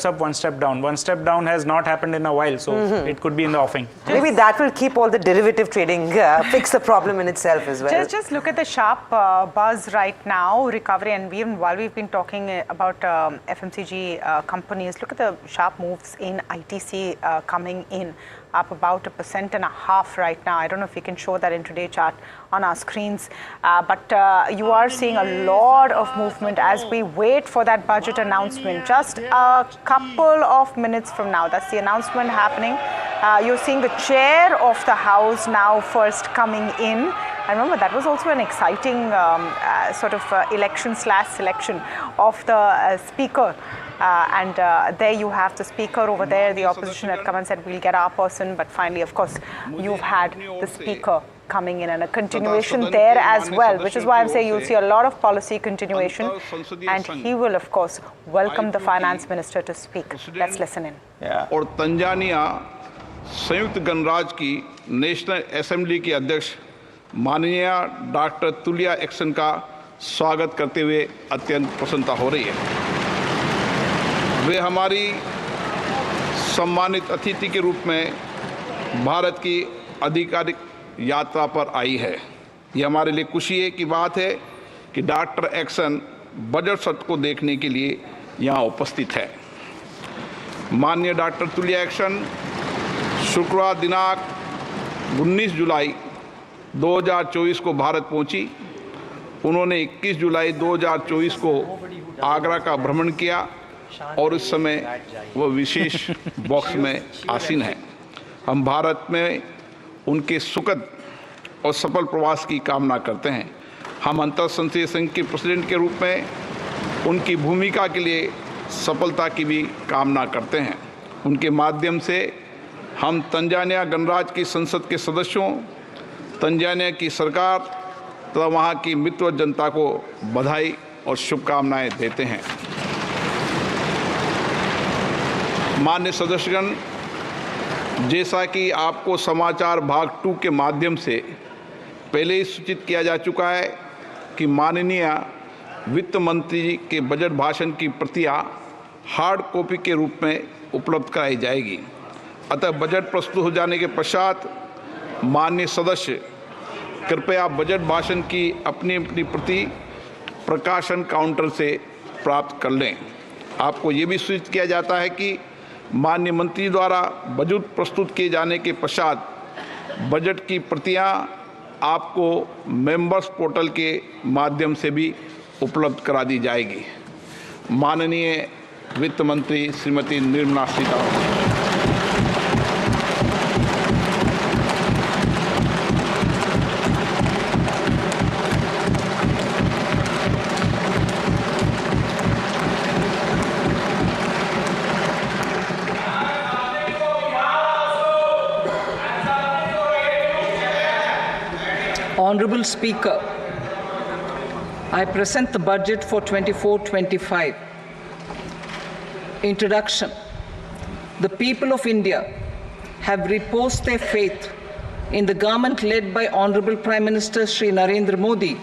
up, one step down. One step down has not happened in a while, so it could be in the offing. Maybe that will keep all the derivative trading, fix the problem in itself as well. Just look at the sharp buzz right now, recovery, and while we've been talking about FMCG companies, look at the sharp moves in ITC coming in, up about 1.5% right now. I don't know if we can show that in today's chart on our screens, but you are seeing a lot of movement as we wait for that budget announcement. Just a couple of minutes from now, that's the announcement happening. You're seeing the chair of the House now first coming in. I remember that was also an exciting election/selection of the speaker. There you have the speaker over there. The opposition had come and said, we'll get our person. But finally, of course, you've had the speaker coming in and a continuation there as well, which is why I'm saying you'll see a lot of policy continuation. And he will, of course, welcome the finance minister to speak. Let's listen in. और Tanzania संयुक्त गणराज्य की national assembly के अध्यक्ष माननीय doctor Tulia action का स्वागत करते हुए अत्यंत प्रसन्नता हो रही है। वे हमारी सम्मानित अतिथि के रूप में भारत की आधिकारिक यात्रा पर आई है। ये हमारे लिए खुशी की बात है कि डॉक्टर एक्सन बजट सत्र को देखने के लिए यहाँ उपस्थित है। माननीय डॉक्टर तुलिया एक्सन शुक्रवार दिनांक 19 जुलाई 2024 को भारत पहुंची। उन्होंने 21 जुलाई 2024 को आगरा का भ्रमण किया और इस समय वह विशेष बॉक्स में आसीन है। हम भारत में उनके सुखद और सफल प्रवास की कामना करते हैं। हम अंतर संसदीय संघ के प्रेसिडेंट के रूप में उनकी भूमिका के लिए सफलता की भी कामना करते हैं। उनके माध्यम से हम तंजानिया गणराज्य की संसद के सदस्यों, तंजानिया की सरकार तथा वहाँ की मित्र जनता को बधाई और शुभकामनाएं देते हैं। मान्य सदस्यगण, जैसा कि आपको समाचार भाग 2 के माध्यम से पहले ही सूचित किया जा चुका है कि माननीय वित्त मंत्री के बजट भाषण की प्रतियां हार्ड कॉपी के रूप में उपलब्ध कराई जाएगी। अतः बजट प्रस्तुत हो जाने के पश्चात माननीय सदस्य कृपया बजट भाषण की अपनी प्रति प्रकाशन काउंटर से प्राप्त कर लें। आपको ये भी सूचित किया जाता है कि माननीय मंत्री द्वारा बजट प्रस्तुत किए जाने के पश्चात बजट की प्रतियां आपको मेंबर्स पोर्टल के माध्यम से भी उपलब्ध करा दी जाएगी। माननीय वित्त मंत्री Shrimati Nirmala Sitharaman. Honorable Speaker, I present the budget for 24-25. Introduction. The people of India have reposed their faith in the government led by Honorable Prime Minister Shri Narendra Modi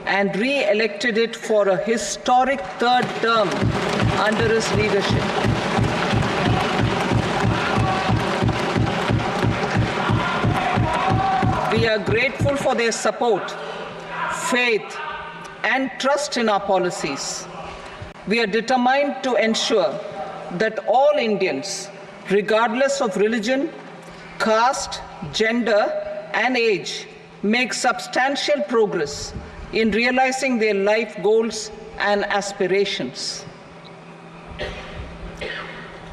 and re-elected it for a historic third term under his leadership. We are grateful for their support, faith, and trust in our policies. We are determined to ensure that all Indians, regardless of religion, caste, gender, and age, make substantial progress in realizing their life goals and aspirations.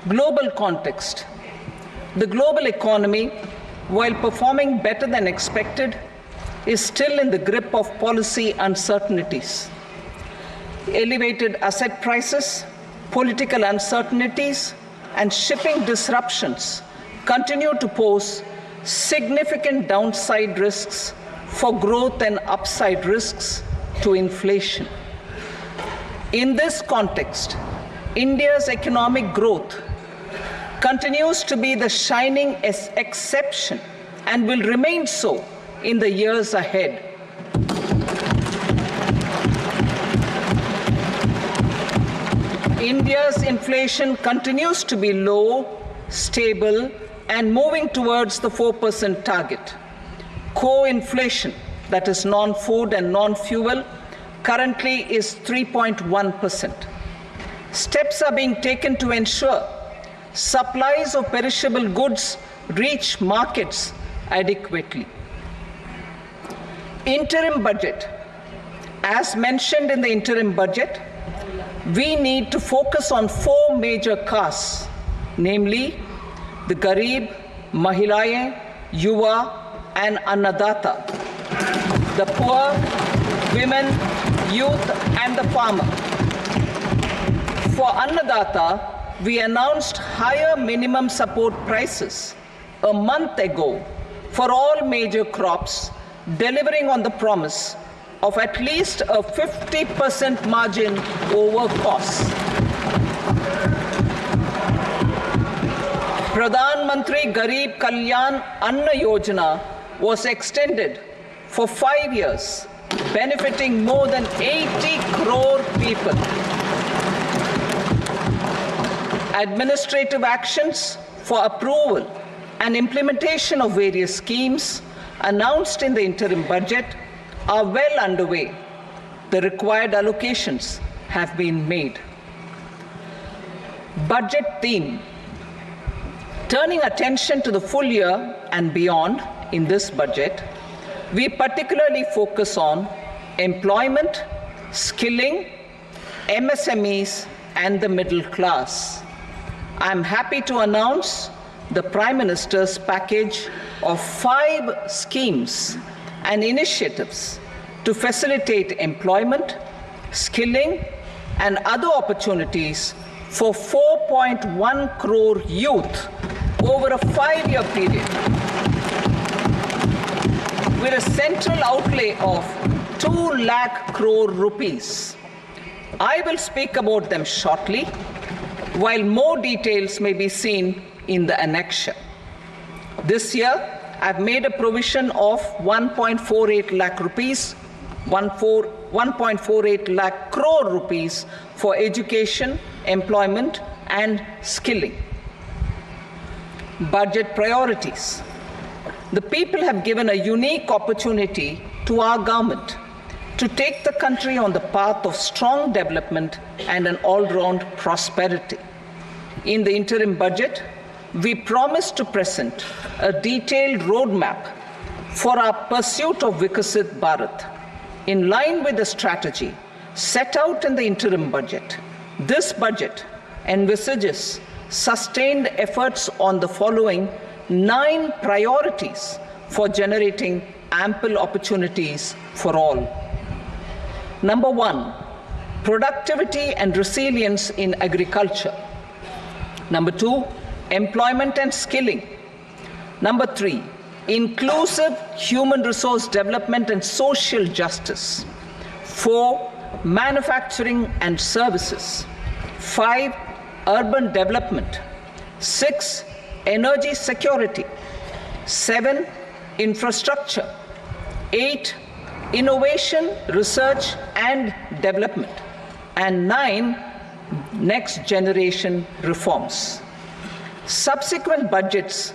Global context. The global economy, while performing better than expected, is still in the grip of policy uncertainties. Elevated asset prices, political uncertainties, and shipping disruptions continue to pose significant downside risks for growth and upside risks to inflation. In this context, India's economic growth continues to be the shining exception and will remain so in the years ahead. India's inflation continues to be low, stable, and moving towards the 4% target. Core inflation, that is non-food and non-fuel, currently is 3.1%. Steps are being taken to ensure supplies of perishable goods reach markets adequately. Interim budget. As mentioned in the interim budget, we need to focus on 4 major castes, namely the Garib, Mahilaye, Yuva, and Annadata, the poor, women, youth, and the farmer. For Annadata, we announced higher minimum support prices a month ago for all major crops, delivering on the promise of at least a 50% margin over costs. Pradhan Mantri Garib Kalyan Anna Yojana was extended for 5 years, benefiting more than 80 crore people. Administrative actions for approval and implementation of various schemes announced in the interim budget are well underway. The required allocations have been made. Budget theme. Turning attention to the full year and beyond in this budget, we particularly focus on employment, skilling, MSMEs, and the middle class. I'm happy to announce the Prime Minister's package of 5 schemes and initiatives to facilitate employment, skilling, and other opportunities for 4.1 crore youth over a 5-year period, with a central outlay of 2 lakh crore rupees. I will speak about them shortly, while more details may be seen in the annexure. This year, I've made a provision of 1.48 lakh rupees, 1.48 lakh crore rupees for education, employment, and skilling. Budget priorities. The people have given a unique opportunity to our government to take the country on the path of strong development and an all-round prosperity. In the interim budget, we promise to present a detailed roadmap for our pursuit of Vikasit Bharat. In line with the strategy set out in the interim budget, this budget envisages sustained efforts on the following 9 priorities for generating ample opportunities for all. Number 1, productivity and resilience in agriculture. Number 2, employment and skilling. Number 3, inclusive human resource development and social justice. 4, manufacturing and services. 5, urban development. 6, energy security. 7, infrastructure. 8, innovation, research and development. And 9, next generation reforms. Subsequent budgets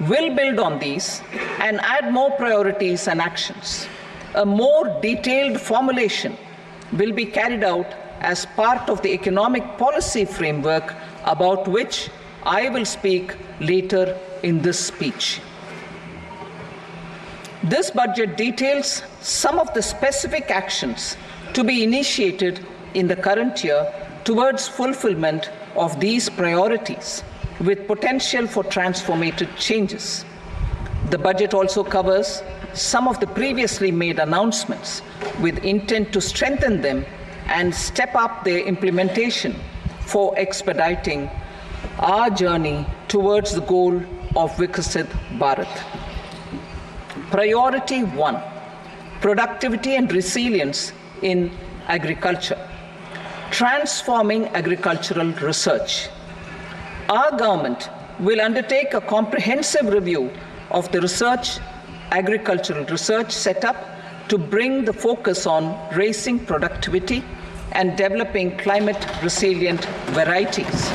will build on these and add more priorities and actions. A more detailed formulation will be carried out as part of the economic policy framework, about which I will speak later in this speech. This budget details some of the specific actions to be initiated in the current year towards fulfillment of these priorities, with potential for transformative changes. The budget also covers some of the previously made announcements with intent to strengthen them and step up their implementation for expediting our journey towards the goal of Vikasit Bharat. Priority 1, productivity and resilience in agriculture. Transforming agricultural research. Our government will undertake a comprehensive review of the agricultural research setup to bring the focus on raising productivity and developing climate-resilient varieties.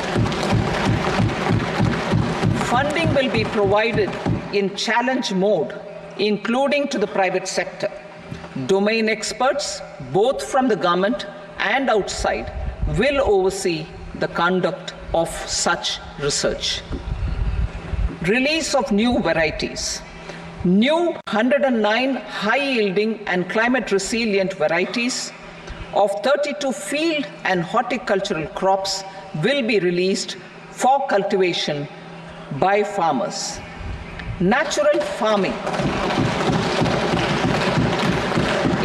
Funding will be provided in challenge mode, including to the private sector. Domain experts, both from the government and outside, will oversee the conduct of such research. Release of new varieties. New 109 high-yielding and climate-resilient varieties of 32 field and horticultural crops will be released for cultivation by farmers. Natural farming.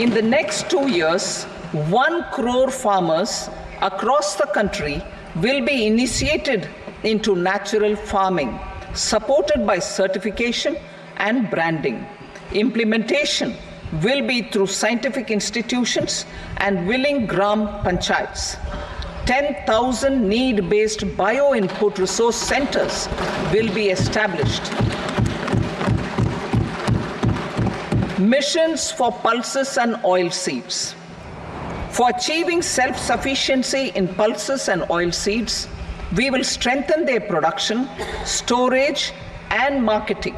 In the next 2 years, 1 crore farmers across the country will be initiated into natural farming, supported by certification and branding. Implementation will be through scientific institutions and willing gram panchayats. 10,000 need-based bio-input resource centers will be established. Missions for pulses and oil seeds. For achieving self-sufficiency in pulses and oil seeds, we will strengthen their production, storage, and marketing.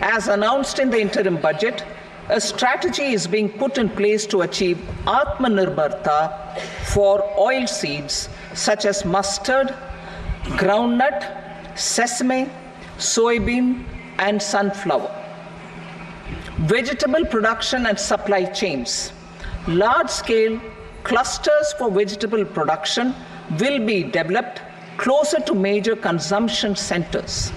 As announced in the interim budget, a strategy is being put in place to achieve Atmanirbharta for oil seeds such as mustard, groundnut, sesame, soybean, and sunflower. Vegetable production and supply chains. Large-scale clusters for vegetable production will be developed closer to major consumption centers.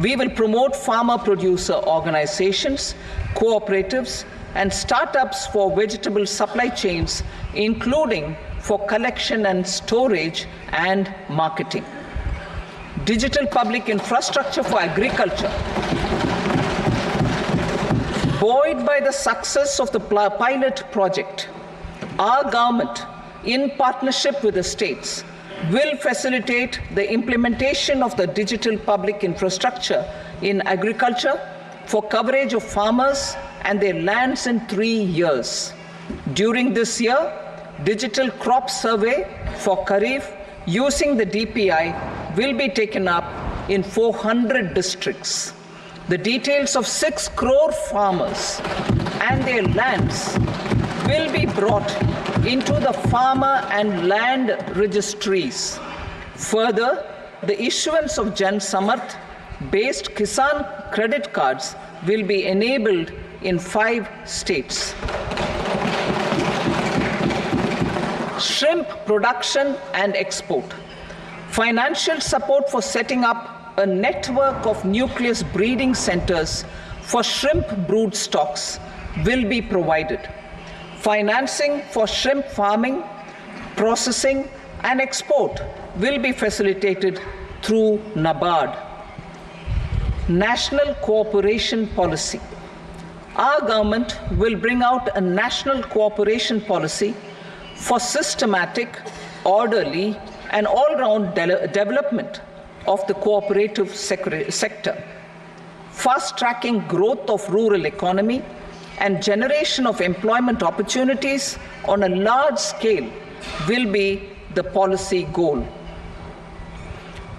We will promote farmer-producer organizations, cooperatives, and startups for vegetable supply chains, including for collection and storage and marketing. Digital public infrastructure for agriculture. Buoyed by the success of the pilot project, our government, in partnership with the states, will facilitate the implementation of the digital public infrastructure in agriculture for coverage of farmers and their lands in 3 years. During this year, digital crop survey for Kharif using the DPI will be taken up in 400 districts. The details of 6 crore farmers and their lands will be brought into the farmer and land registries. Further, the issuance of Jan Samarth based Kisan credit cards will be enabled in 5 states. Shrimp production and export. Financial support for setting up a network of nucleus breeding centers for shrimp brood stocks will be provided. Financing for shrimp farming, processing, and export will be facilitated through NABARD. National cooperation policy. Our government will bring out a national cooperation policy for systematic, orderly, and all-round development of the cooperative sector, fast-tracking growth of rural economy and generation of employment opportunities on a large scale will be the policy goal.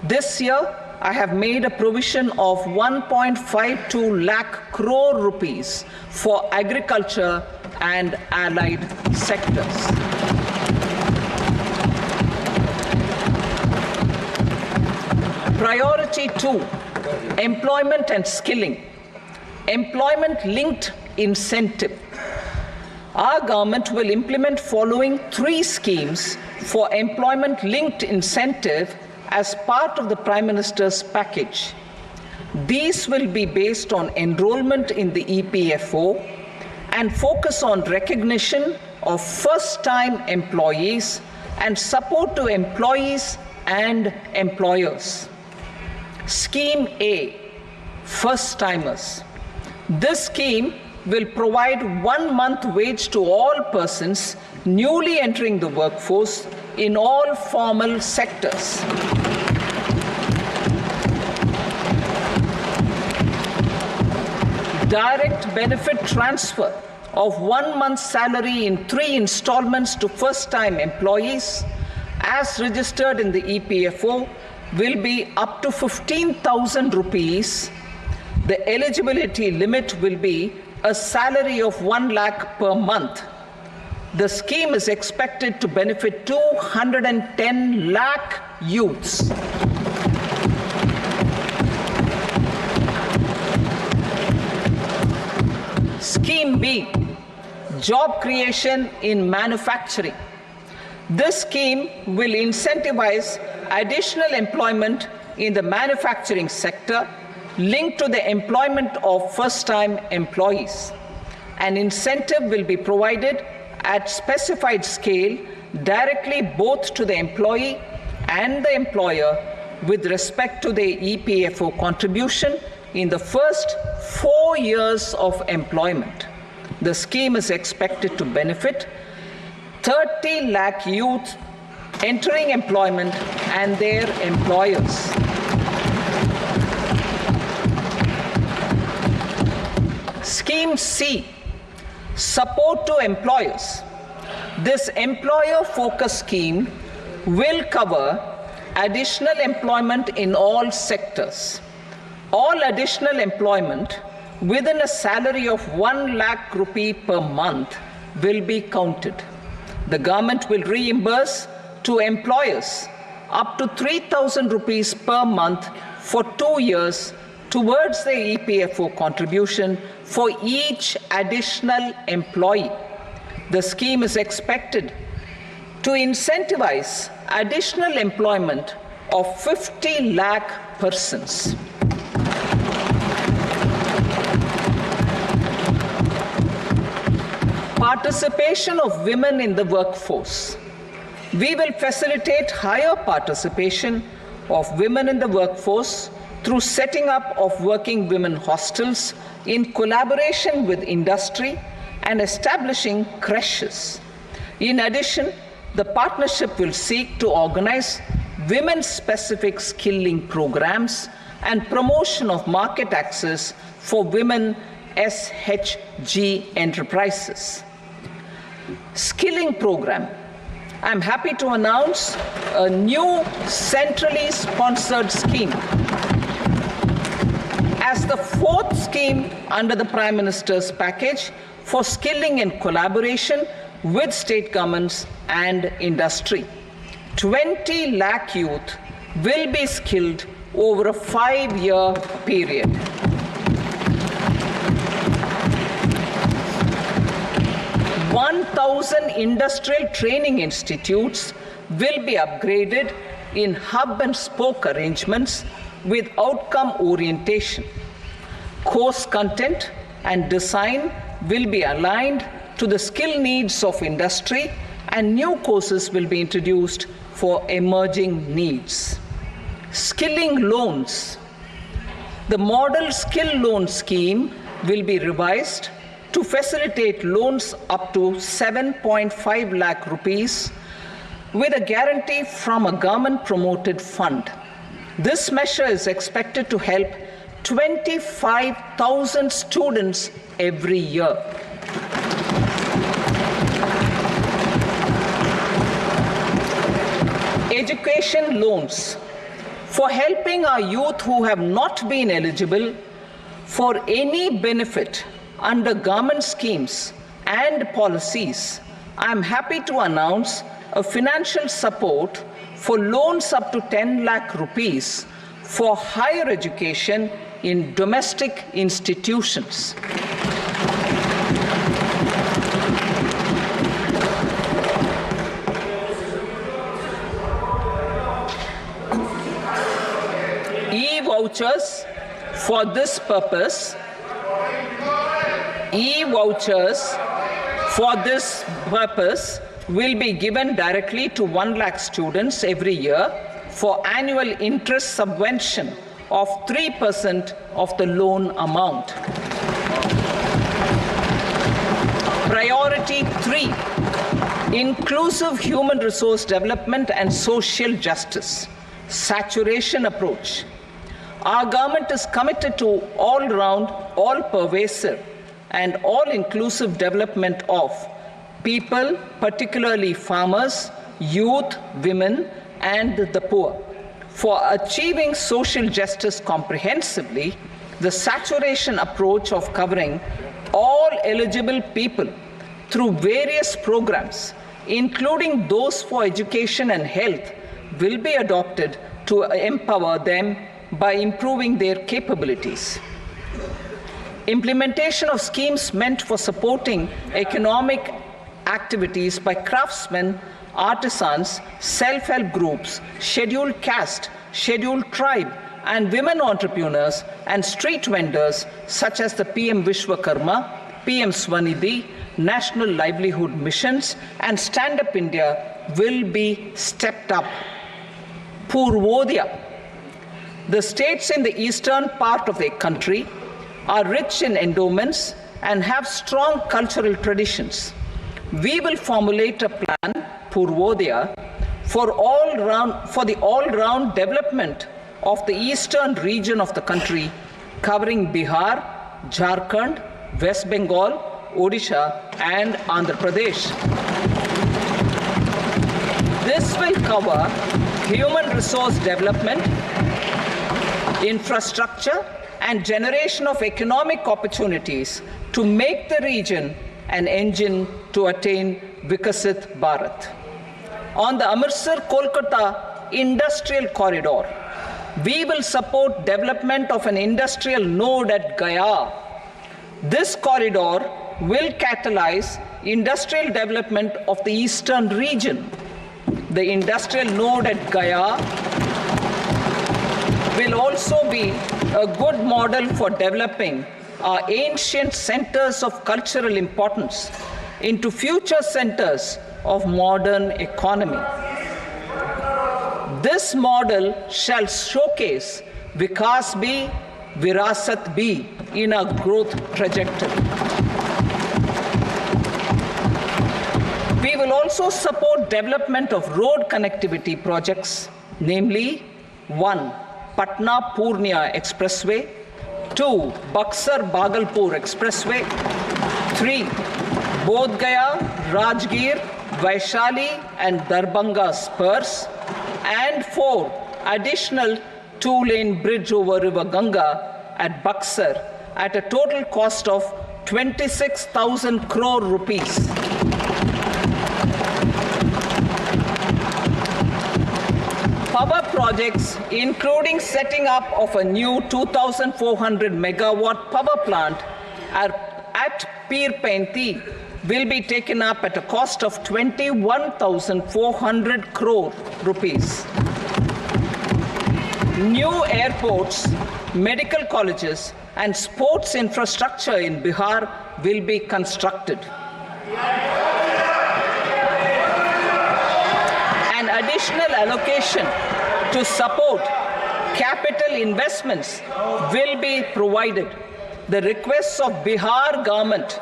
This year, I have made a provision of 1.52 lakh crore rupees for agriculture and allied sectors. Priority 2, employment and skilling. Employment-linked incentive. Our government will implement following 3 schemes for employment-linked incentive as part of the Prime Minister's package. These will be based on enrollment in the EPFO and focus on recognition of first-time employees and support to employees and employers. Scheme A, first-timers. This scheme will provide 1 month wage to all persons newly entering the workforce in all formal sectors. Direct benefit transfer of 1 month's salary in 3 installments to first-time employees as registered in the EPFO will be up to 15,000 rupees. The eligibility limit will be a salary of 1 lakh per month. The scheme is expected to benefit 210 lakh youths. Scheme B, job creation in manufacturing. This scheme will incentivize additional employment in the manufacturing sector linked to the employment of first-time employees. An incentive will be provided at specified scale directly both to the employee and the employer with respect to the EPFO contribution in the first 4 years of employment. The scheme is expected to benefit 30 lakh youth entering employment and their employers. Scheme C, support to employers. This employer-focused scheme will cover additional employment in all sectors. All additional employment within a salary of 1 lakh rupee per month will be counted. The government will reimburse to employers up to 3,000 rupees per month for 2 years towards the EPFO contribution for each additional employee. The scheme is expected to incentivize additional employment of 50 lakh persons. Participation of women in the workforce. We will facilitate higher participation of women in the workforce through setting up of working women hostels in collaboration with industry and establishing creches. In addition, the partnership will seek to organize women-specific skilling programs and promotion of market access for women SHG enterprises. Skilling program. I'm happy to announce a new centrally sponsored scheme as the 4th scheme under the Prime Minister's package for skilling in collaboration with state governments and industry. 20 lakh youth will be skilled over a 5-year period. Thousand industrial training institutes will be upgraded in hub and spoke arrangements with outcome orientation. Course content and design will be aligned to the skill needs of industry, and new courses will be introduced for emerging needs. Skilling loans. The model skill loan scheme will be revised to facilitate loans up to 7.5 lakh rupees with a guarantee from a government-promoted fund. This measure is expected to help 25,000 students every year. Education loans. For helping our youth who have not been eligible for any benefit under government schemes and policies, I am happy to announce a financial support for loans up to 10 lakh rupees for higher education in domestic institutions. E-vouchers for this purpose. E-vouchers for this purpose will be given directly to 1 lakh students every year for annual interest subvention of 3% of the loan amount. Priority 3, inclusive human resource development and social justice, saturation approach. Our government is committed to all-round, all-pervasive and all-inclusive development of people, particularly farmers, youth, women, and the poor. For achieving social justice comprehensively, the saturation approach of covering all eligible people through various programs, including those for education and health, will be adopted to empower them by improving their capabilities. Implementation of schemes meant for supporting economic activities by craftsmen, artisans, self-help groups, scheduled caste, scheduled tribe, and women entrepreneurs and street vendors such as the PM Vishwakarma, PM Swanidhi, National Livelihood Missions, and Stand Up India will be stepped up. Purvodaya. The states in the eastern part of the country are rich in endowments and have strong cultural traditions. We will formulate a plan, Purvodaya, for the all-round development of the eastern region of the country, covering Bihar, Jharkhand, West Bengal, Odisha, and Andhra Pradesh. This will cover human resource development, infrastructure, and generation of economic opportunities to make the region an engine to attain Vikasit Bharat. On the Amritsar-Kolkata Industrial Corridor, we will support development of an industrial node at Gaya. This corridor will catalyze industrial development of the eastern region. The industrial node at Gaya will also be a good model for developing our ancient centers of cultural importance into future centers of modern economy. This model shall showcase Vikas B, Virasat B in our growth trajectory. We will also support development of road connectivity projects, namely 1. Patna-Purnia Expressway, 2. Buxar-Bhagalpur Expressway, 3. Bodh Gaya, Rajgir, Vaishali and Darbhanga spurs, and 4. Additional 2-lane bridge over River Ganga at Buxar at a total cost of 26,000 crore rupees. Power projects, including setting up of a new 2,400 megawatt power plant at Pir Painti, will be taken up at a cost of 21,400 crore rupees. New airports, medical colleges, and sports infrastructure in Bihar will be constructed. An additional allocation to support capital investments will be provided. The requests of Bihar government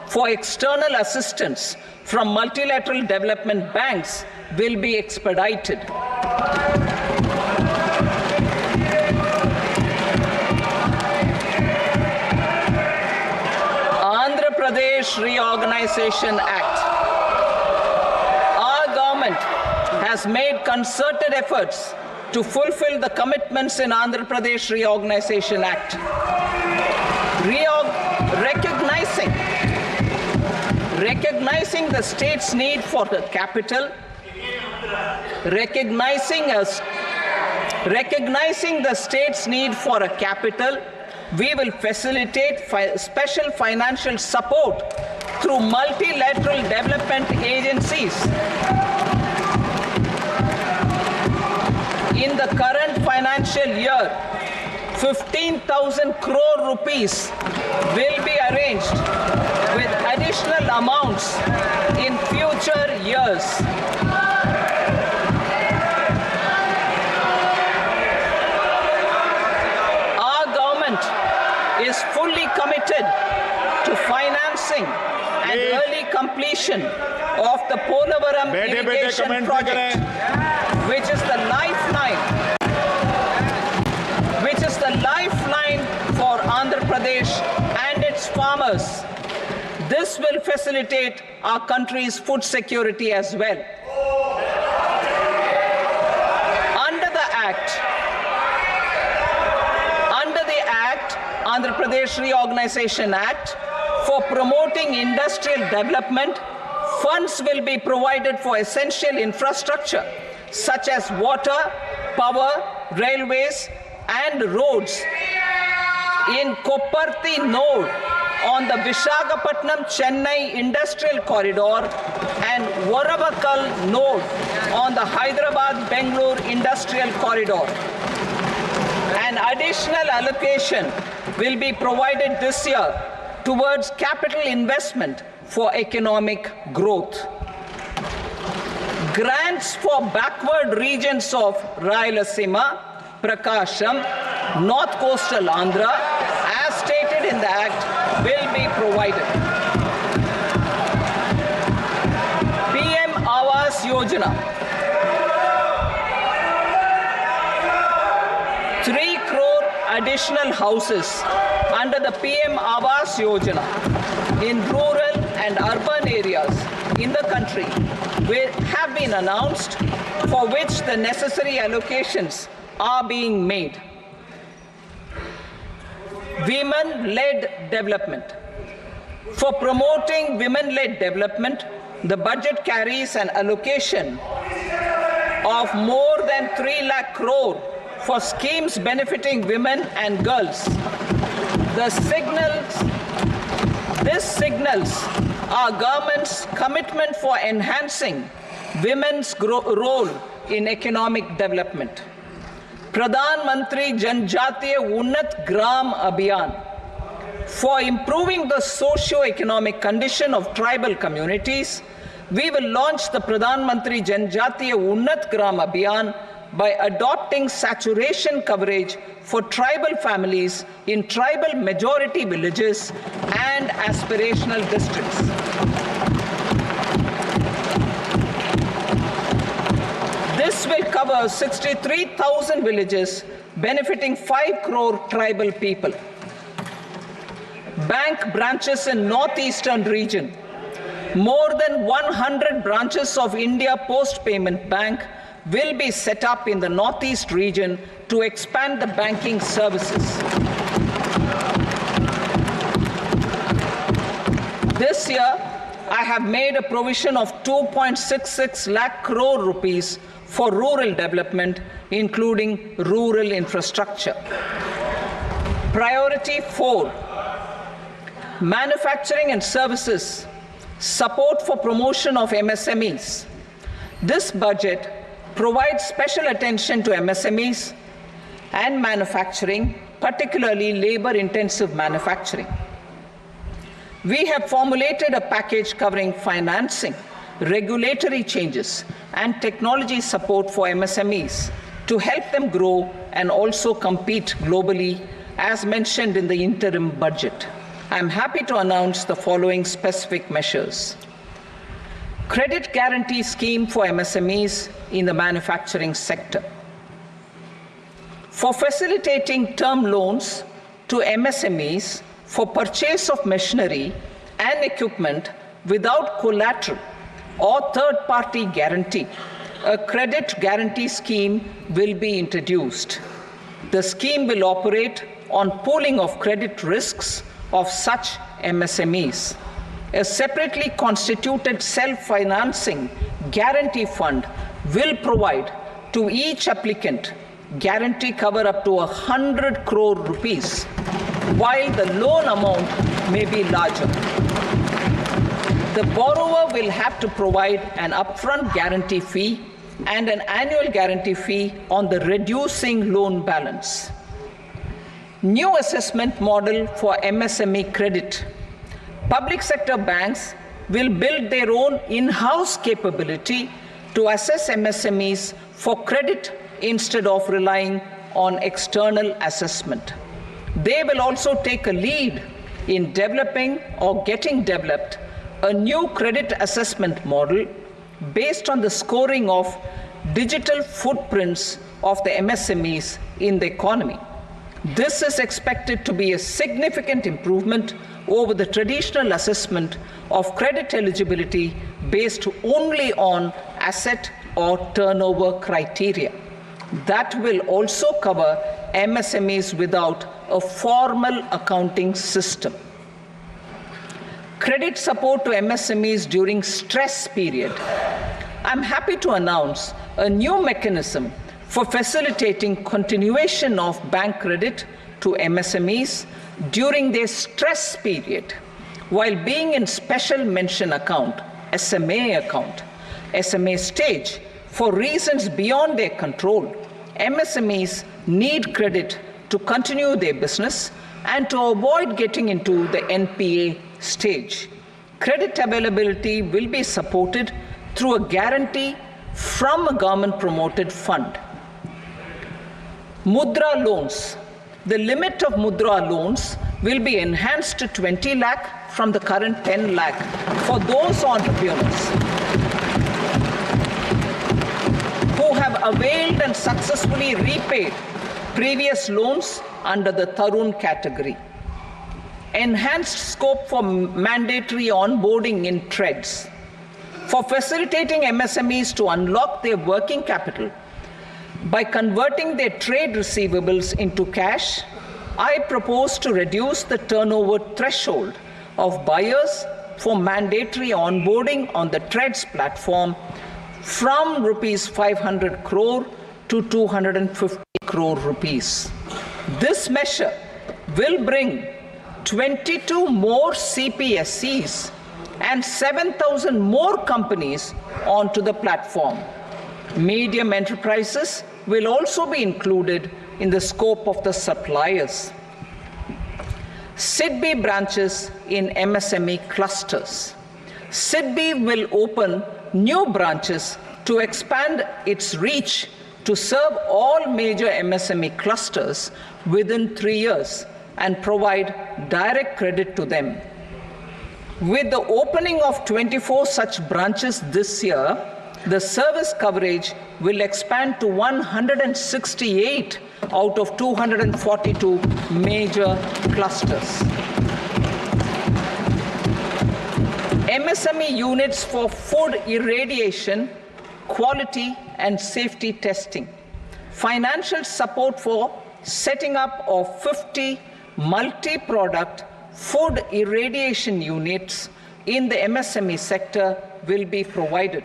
for external assistance from multilateral development banks will be expedited. Andhra Pradesh Reorganization Act. Our government has made concerted efforts to fulfill the commitments in Andhra Pradesh Reorganization Act. Recognizing the state's need for the capital, recognizing the state's need for a capital, we will facilitate special financial support through multilateral development agencies. In the current financial year, 15,000 crore rupees will be arranged with additional amounts in future years. Our government is fully committed to financing and early completion of the Polavaram irrigation project, which is the lifeline for Andhra Pradesh and its farmers. farmers. This will facilitate our country's food security as well. Under the Act, Andhra Pradesh Reorganization Act, for promoting industrial development, funds will be provided for essential infrastructure such as water, power, railways, and roads in Kopparthi node on the Visakhapatnam-Chennai Industrial Corridor and Varavakal node on the Hyderabad-Bengaluru Industrial Corridor. An additional allocation will be provided this year towards capital investment for economic growth. Grants for backward regions of Rayalaseema, Prakasham, North Coastal Andhra, as stated in the Act, will be provided. PM Awas Yojana. 3 crore additional houses under the PM Awas Yojana in rural and urban areas in the country have been announced, for which the necessary allocations are being made. Women-led development. For promoting women-led development, the budget carries an allocation of more than 3 lakh crore for schemes benefiting women and girls. This signals our government's commitment for enhancing women's role in economic development. Pradhan Mantri Janjatiya Unnat Gram Abhiyan. For improving the socio-economic condition of tribal communities, we will launch the Pradhan Mantri Janjatiya Unnat Gram Abhiyan by adopting saturation coverage for tribal families in tribal majority villages and aspirational districts. This will cover 63,000 villages, benefiting 5 crore tribal people. Bank branches in northeastern region. More than 100 branches of India Post Payment Bank will be set up in the northeast region to expand the banking services. This year, I have made a provision of 2.66 lakh crore rupees for rural development, including rural infrastructure. Priority 4, manufacturing and services, support for promotion of MSMEs. This budget provides special attention to MSMEs and manufacturing, particularly labor-intensive manufacturing. We have formulated a package covering financing, regulatory changes, and technology support for MSMEs to help them grow and also compete globally, as mentioned in the interim budget. I am happy to announce the following specific measures. Credit guarantee scheme for MSMEs in the manufacturing sector. For facilitating term loans to MSMEs for purchase of machinery and equipment without collateral or third-party guarantee, a credit guarantee scheme will be introduced. The scheme will operate on pooling of credit risks of such MSMEs. A separately constituted self-financing guarantee fund will provide to each applicant guarantee cover up to 100 crore rupees, while the loan amount may be larger. The borrower will have to provide an upfront guarantee fee and an annual guarantee fee on the reducing loan balance. New assessment model for MSME credit. Public sector banks will build their own in-house capability to assess MSMEs for credit instead of relying on external assessment. They will also take a lead in developing or getting developed a new credit assessment model based on the scoring of digital footprints of the MSMEs in the economy. This is expected to be a significant improvement over the traditional assessment of credit eligibility based only on asset or turnover criteria. That will also cover MSMEs without a formal accounting system. Credit support to MSMEs during stress period. I'm happy to announce a new mechanism for facilitating continuation of bank credit to MSMEs during their stress period while being in special mention account, SMA stage. For reasons beyond their control, MSMEs need credit to continue their business and to avoid getting into the NPA stage. Credit availability will be supported through a guarantee from a government-promoted fund. Mudra loans. The limit of Mudra loans will be enhanced to 20 lakh from the current 10 lakh for those entrepreneurs who have availed and successfully repaid previous loans under the Tarun category. Enhanced scope for mandatory onboarding in trades. For facilitating MSMEs to unlock their working capital by converting their trade receivables into cash, I propose to reduce the turnover threshold of buyers for mandatory onboarding on the trades platform from rupees 500 crore to 250 crore rupees. This measure will bring 22 more CPSCs and 7,000 more companies onto the platform. Medium enterprises will also be included in the scope of the suppliers. SIDBI branches in MSME clusters. SIDBI will open new branches to expand its reach to serve all major MSME clusters within 3 years and provide direct credit to them. With the opening of 24 such branches this year, the service coverage will expand to 168 out of 242 major clusters. MSME units for food irradiation, quality and safety testing. Financial support for setting up of 50 multi-product food irradiation units in the MSME sector will be provided.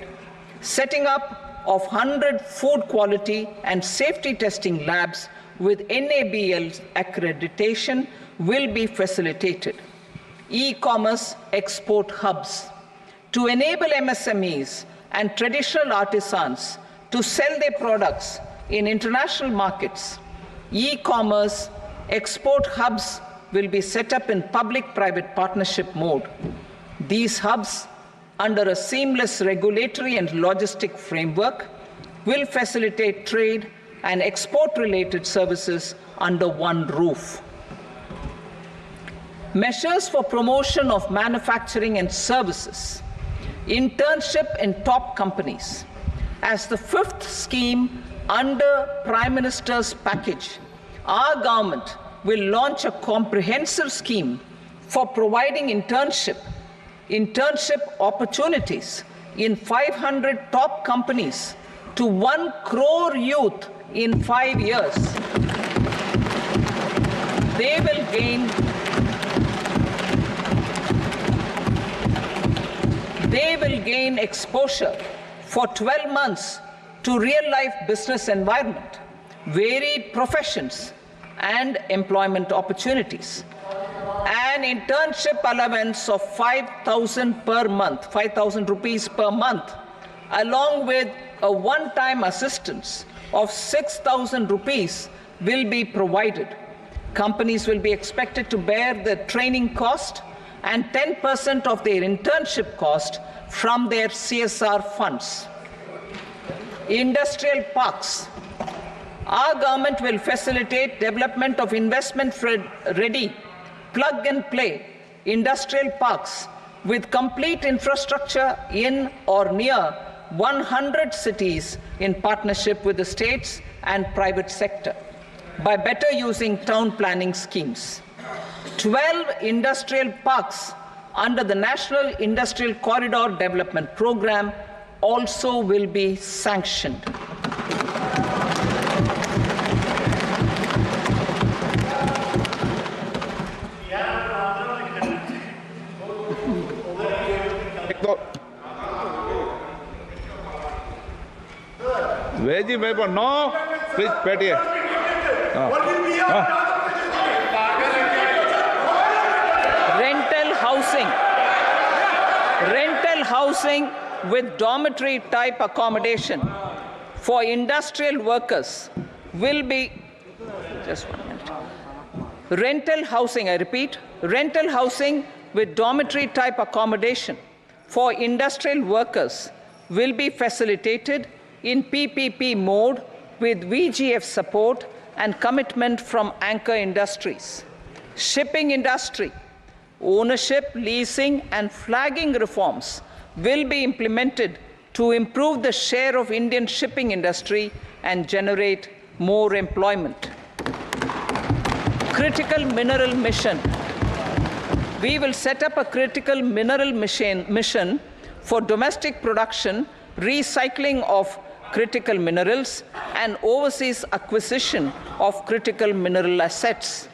Setting up of 100 food quality and safety testing labs with NABL accreditation will be facilitated. E-commerce export hubs. To enable MSMEs and traditional artisans to sell their products in international markets, e-commerce export hubs will be set up in public-private partnership mode. These hubs, under a seamless regulatory and logistic framework, will facilitate trade and export-related services under one roof. Measures for promotion of manufacturing and services. Internship in top companies. As the fifth scheme under Prime Minister's package, our government will launch a comprehensive scheme for providing internship opportunities in 500 top companies to 1 crore youth in 5 years. They will gain exposure for 12 months to real-life business environment, varied professions, and employment opportunities. An internship allowance of 5,000 per month, 5,000 rupees per month, along with a one-time assistance of 6,000 rupees will be provided. Companies will be expected to bear the training cost and 10% of their internship cost from their CSR funds. Industrial parks. Our government will facilitate development of investment-ready, plug-and-play industrial parks with complete infrastructure in or near 100 cities in partnership with the states and private sector by better using town planning schemes. 12 industrial parks under the National Industrial Corridor Development Program also will be sanctioned. Veggie paper, no. Please, Petty. Rental housing with dormitory type accommodation for industrial workers will be, just 1 minute. Rental housing, I repeat, rental housing with dormitory type accommodation for industrial workers will be facilitated in PPP mode with VGF support and commitment from anchor industries. Shipping industry, ownership, leasing and flagging reforms will be implemented to improve the share of Indian shipping industry and generate more employment. Critical mineral mission. We will set up a critical mineral mission for domestic production, recycling of critical minerals and overseas acquisition of critical mineral assets.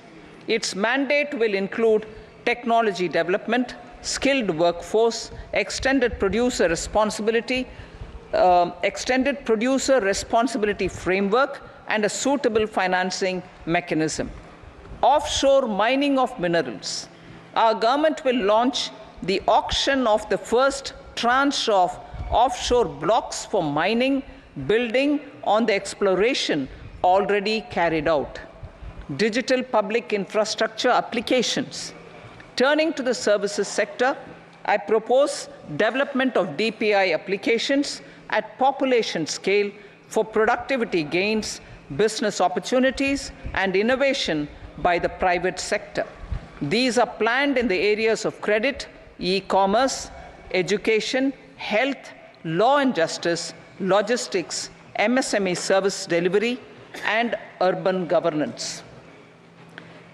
Its mandate will include technology development, skilled workforce, extended producer responsibility framework, and a suitable financing mechanism. Offshore mining of minerals. Our government will launch the auction of the first tranche of offshore blocks for mining, building on the exploration already carried out. Digital public infrastructure applications. Turning to the services sector, I propose development of DPI applications at population scale for productivity gains, business opportunities, and innovation by the private sector. These are planned in the areas of credit, e-commerce, education, health, law and justice, logistics, MSME service delivery, and urban governance.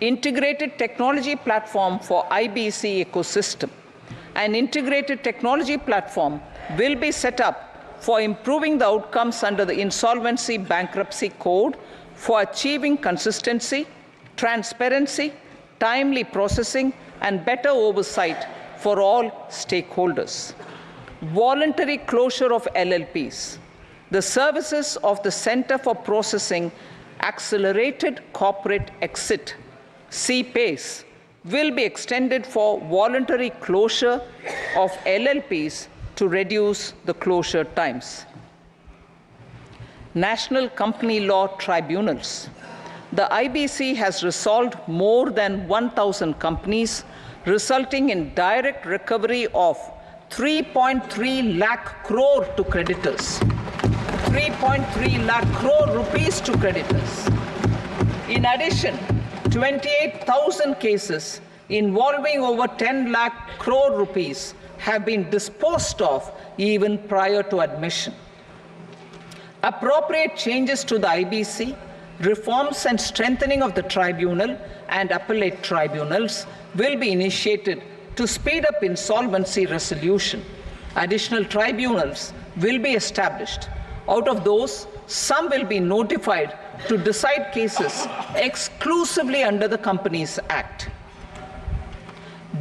Integrated technology platform for IBC ecosystem. An integrated technology platform will be set up for improving the outcomes under the Insolvency Bankruptcy Code for achieving consistency, transparency, timely processing, and better oversight for all stakeholders. Voluntary closure of LLPs. The services of the Center for Processing Accelerated Corporate Exit, CPACE, will be extended for voluntary closure of LLPs to reduce the closure times. National Company Law Tribunals. The IBC has resolved more than 1,000 companies, resulting in direct recovery of 3.3 lakh crore to creditors. 3.3 lakh crore rupees to creditors. In addition, 28,000 cases involving over 10 lakh crore rupees have been disposed of even prior to admission. Appropriate changes to the IBC, reforms and strengthening of the tribunal and appellate tribunals will be initiated to speed up insolvency resolution. Additional tribunals will be established. Out of those, some will be notified to decide cases exclusively under the Companies Act.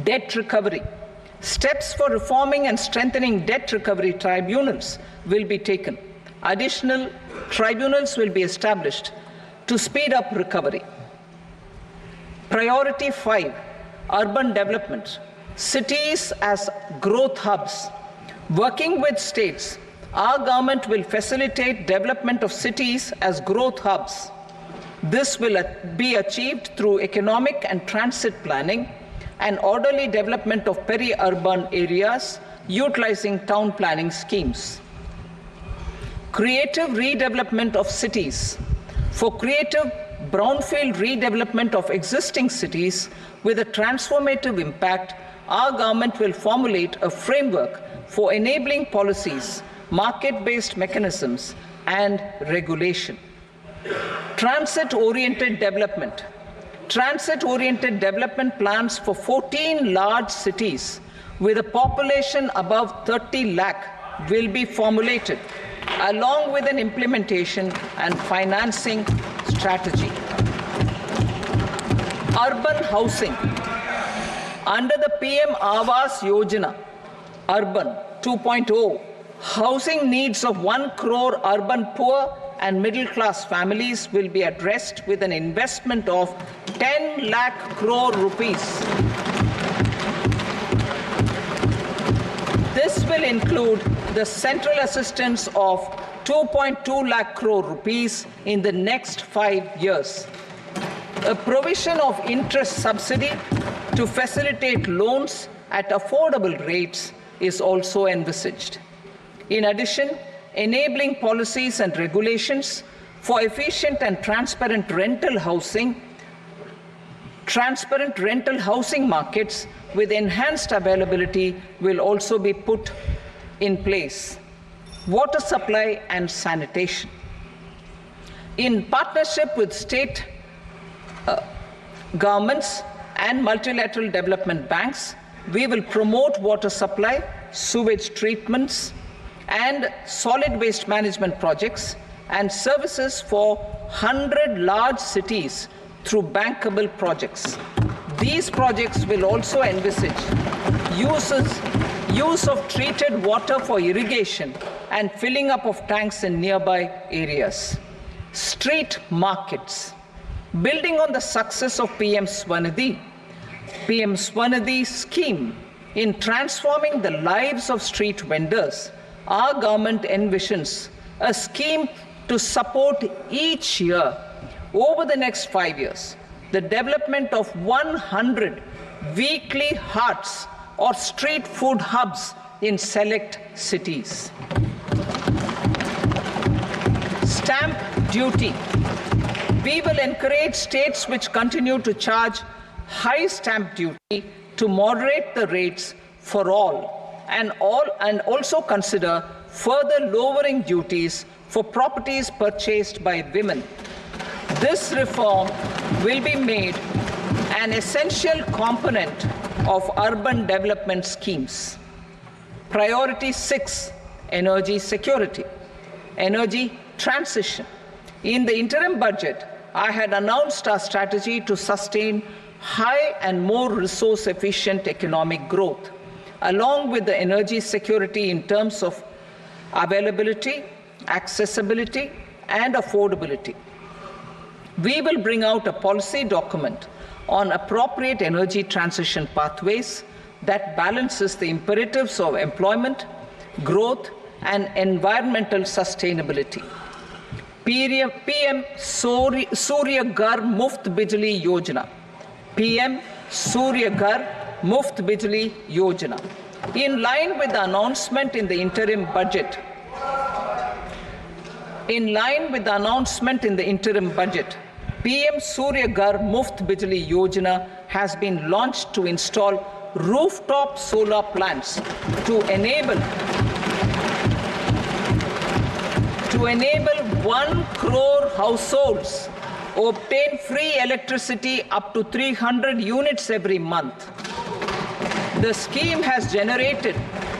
Debt recovery. Steps for reforming and strengthening debt recovery tribunals will be taken. Additional tribunals will be established to speed up recovery. Priority 5, urban development. Cities as growth hubs. Working with states, our government will facilitate development of cities as growth hubs. This will be achieved through economic and transit planning and orderly development of peri-urban areas utilizing town planning schemes. Creative redevelopment of cities. For creative brownfield redevelopment of existing cities with a transformative impact, our government will formulate a framework for enabling policies, market-based mechanisms, and regulation. Transit-oriented development. transit-oriented development plans for 14 large cities with a population above 30 lakh will be formulated, along with an implementation and financing strategy. Urban housing. Under the PM Awas Yojana, Urban 2.0, housing needs of 1 crore urban poor and middle-class families will be addressed with an investment of 10 lakh crore rupees. This will include the central assistance of 2.2 lakh crore rupees in the next 5 years. A provision of interest subsidy to facilitate loans at affordable rates is also envisaged. In addition, enabling policies and regulations for efficient and transparent rental housing markets with enhanced availability will also be put in place. Water supply and sanitation. In partnership with state governments and multilateral development banks, we will promote water supply, sewage treatments, and solid waste management projects and services for 100 large cities through bankable projects. These projects will also envisage use of treated water for irrigation and filling up of tanks in nearby areas. Street markets. Building on the success of PM Swanidhi scheme in transforming the lives of street vendors, our government envisions a scheme to support each year over the next 5 years the development of 100 weekly hearts or street food hubs in select cities. Stamp duty. We will encourage states which continue to charge high stamp duty to moderate the rates for all and also consider further lowering duties for properties purchased by women. This reform will be made an essential component of urban development schemes. Priority 6, energy security, energy transition. In the interim budget, I had announced our strategy to sustain high and more resource-efficient economic growth, along with the energy security in terms of availability, accessibility, and affordability. We will bring out a policy document on appropriate energy transition pathways that balances the imperatives of employment, growth, and environmental sustainability. PM Surya Ghar Muft Bijli Yojana. PM Surya Ghar Muft Bijli Yojana. In line with the announcement in the interim budget, PM Surya Ghar Muft Bijli Yojana has been launched to install rooftop solar plants to enable 1 crore households obtain free electricity up to 300 units every month. The scheme has generated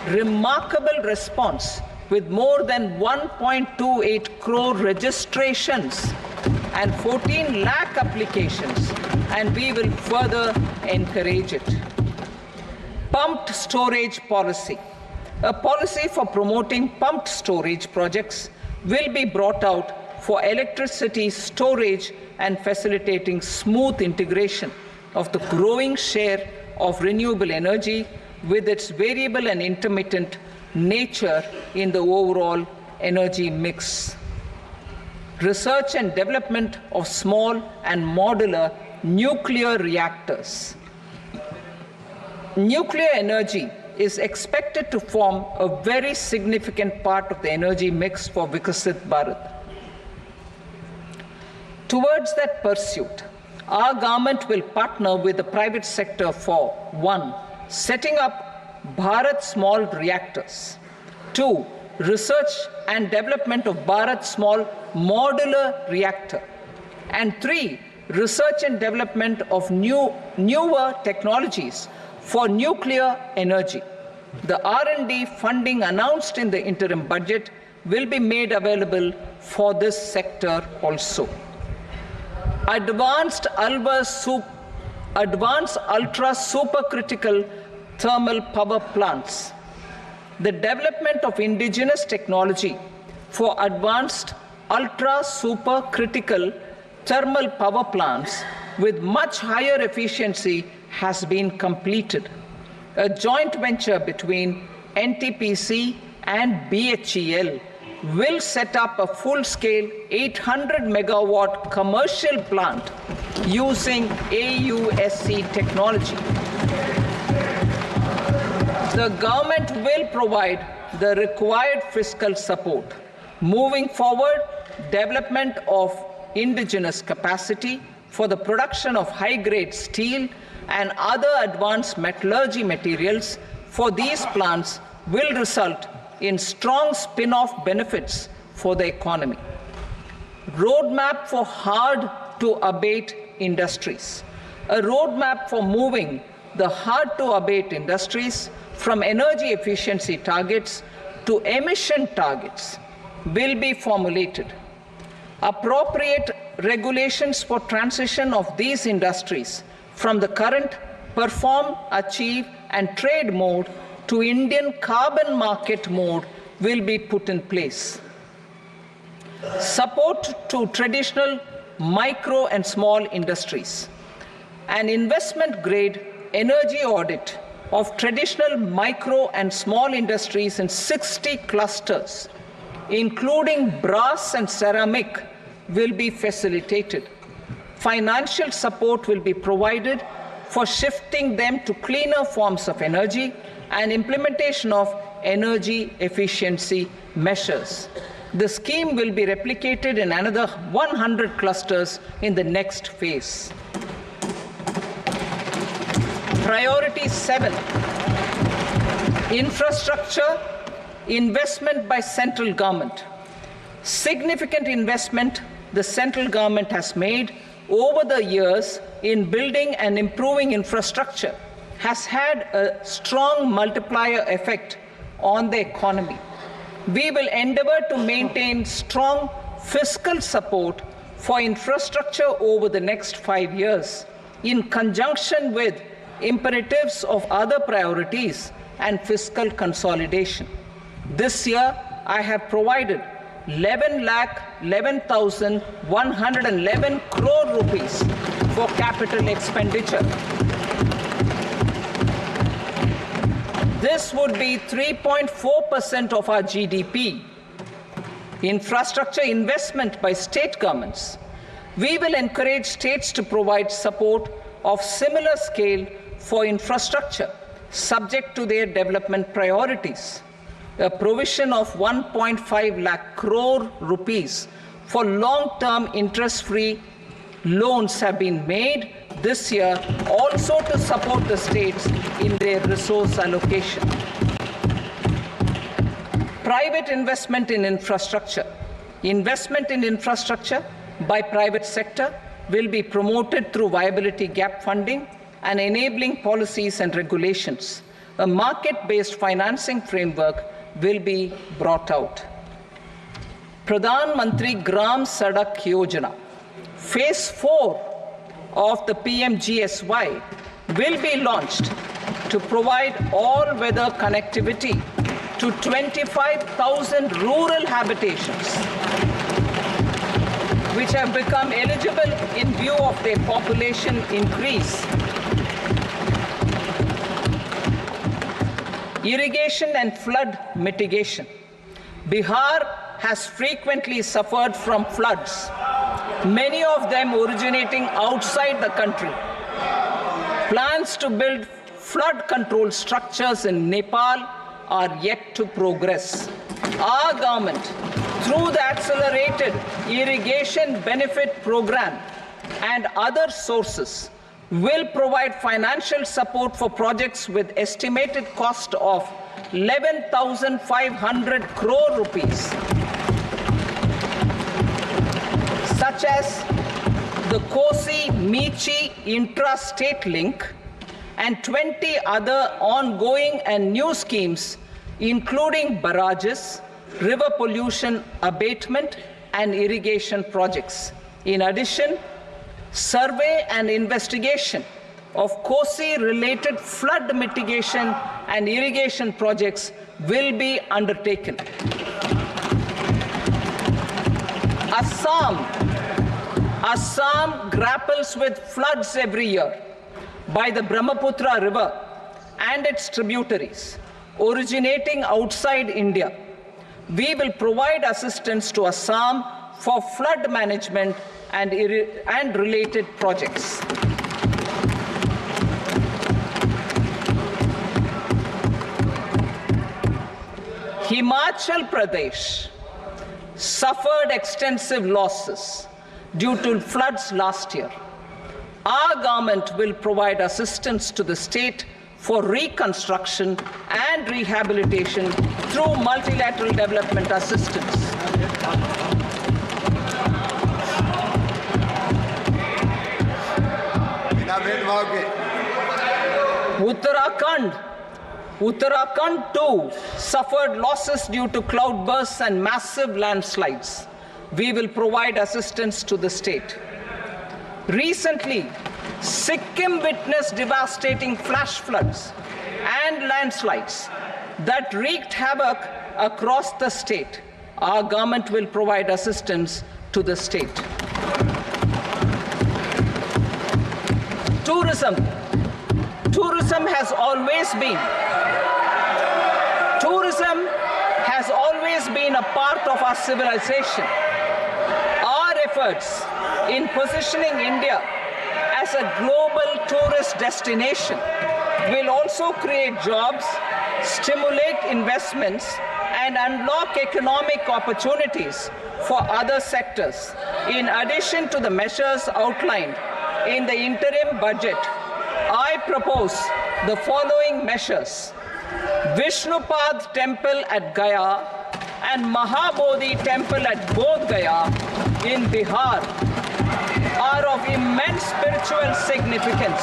remarkable response with more than 1.28 crore registrations and 14 lakh applications, and we will further encourage it. Pumped storage policy. A policy for promoting pumped storage projects will be brought out for electricity storage and facilitating smooth integration of the growing share of renewable energy with its variable and intermittent nature in the overall energy mix. Research and development of small and modular nuclear reactors. Nuclear energy is expected to form a very significant part of the energy mix for Vikasit Bharat. Towards that pursuit, our government will partner with the private sector for 1. Setting up Bharat Small Reactors, 2. Research and development of Bharat Small Modular Reactor, and 3. research and development of newer technologies for nuclear energy. The R&D funding announced in the interim budget will be made available for this sector also. Advanced ultra supercritical thermal power plants. The development of indigenous technology for advanced ultra supercritical thermal power plants with much higher efficiency has been completed. A joint venture between NTPC and BHEL will set up a full-scale 800 megawatt commercial plant using AUSC technology. The government will provide the required fiscal support. Moving forward, development of indigenous capacity for the production of high-grade steel and other advanced metallurgy materials for these plants will result in strong spin-off benefits for the economy. Roadmap for hard-to-abate industries. A roadmap for moving the hard-to-abate industries from energy efficiency targets to emission targets will be formulated. Appropriate regulations for transition of these industries from the current perform, achieve, and trade mode to Indian carbon market mode will be put in place. Support to traditional micro and small industries. An investment-grade energy audit of traditional micro and small industries in 60 clusters, including brass and ceramic, will be facilitated. Financial support will be provided for shifting them to cleaner forms of energy and implementation of energy efficiency measures. The scheme will be replicated in another 100 clusters in the next phase. Priority 7, infrastructure investment by central government. Significant investment the central government has made over the years in building and improving infrastructure has had a strong multiplier effect on the economy. We will endeavor to maintain strong fiscal support for infrastructure over the next 5 years in conjunction with imperatives of other priorities and fiscal consolidation. This year, I have provided 11,11,111 crore rupees for capital expenditure. This would be 3.4% of our GDP. Infrastructure investment by state governments. We will encourage states to provide support of similar scale for infrastructure, subject to their development priorities. A provision of 1.5 lakh crore rupees for long-term interest-free loans have been made this year also to support the states in their resource allocation. Private investment in infrastructure. Investment in infrastructure by private sector will be promoted through viability gap funding and enabling policies and regulations. A market-based financing framework will be brought out. Pradhan Mantri Gram Sadak Yojana. Phase 4 of the PMGSY will be launched to provide all-weather connectivity to 25,000 rural habitations, which have become eligible in view of their population increase. Irrigation and flood mitigation. Bihar has frequently suffered from floods, many of them originating outside the country. Plans to build flood control structures in Nepal are yet to progress. Our government, through the Accelerated Irrigation Benefit Program and other sources, will provide financial support for projects with estimated cost of 11,500 crore rupees, such as the the Kosi-Michi intra-state link, and 20 other ongoing and new schemes, including barrages, river pollution abatement, and irrigation projects. In addition, survey and investigation of Kosi-related flood mitigation and irrigation projects will be undertaken. Assam grapples with floods every year by the Brahmaputra River and its tributaries originating outside India. We will provide assistance to Assam for flood management and related projects. Himachal Pradesh suffered extensive losses due to floods last year. Our government will provide assistance to the state for reconstruction and rehabilitation through multilateral development assistance. Uttarakhand too suffered losses due to cloudbursts and massive landslides. We will provide assistance to the state. Recently, Sikkim witnessed devastating flash floods and landslides that wreaked havoc across the state. Our government will provide assistance to the state. Tourism has always been a part of our civilization. Our efforts in positioning India as a global tourist destination will also create jobs, stimulate investments, and unlock economic opportunities for other sectors. In addition to the measures outlined in the interim budget, I propose the following measures. Vishnupad Temple at Gaya and Mahabodhi Temple at Bodh Gaya in Bihar are of immense spiritual significance.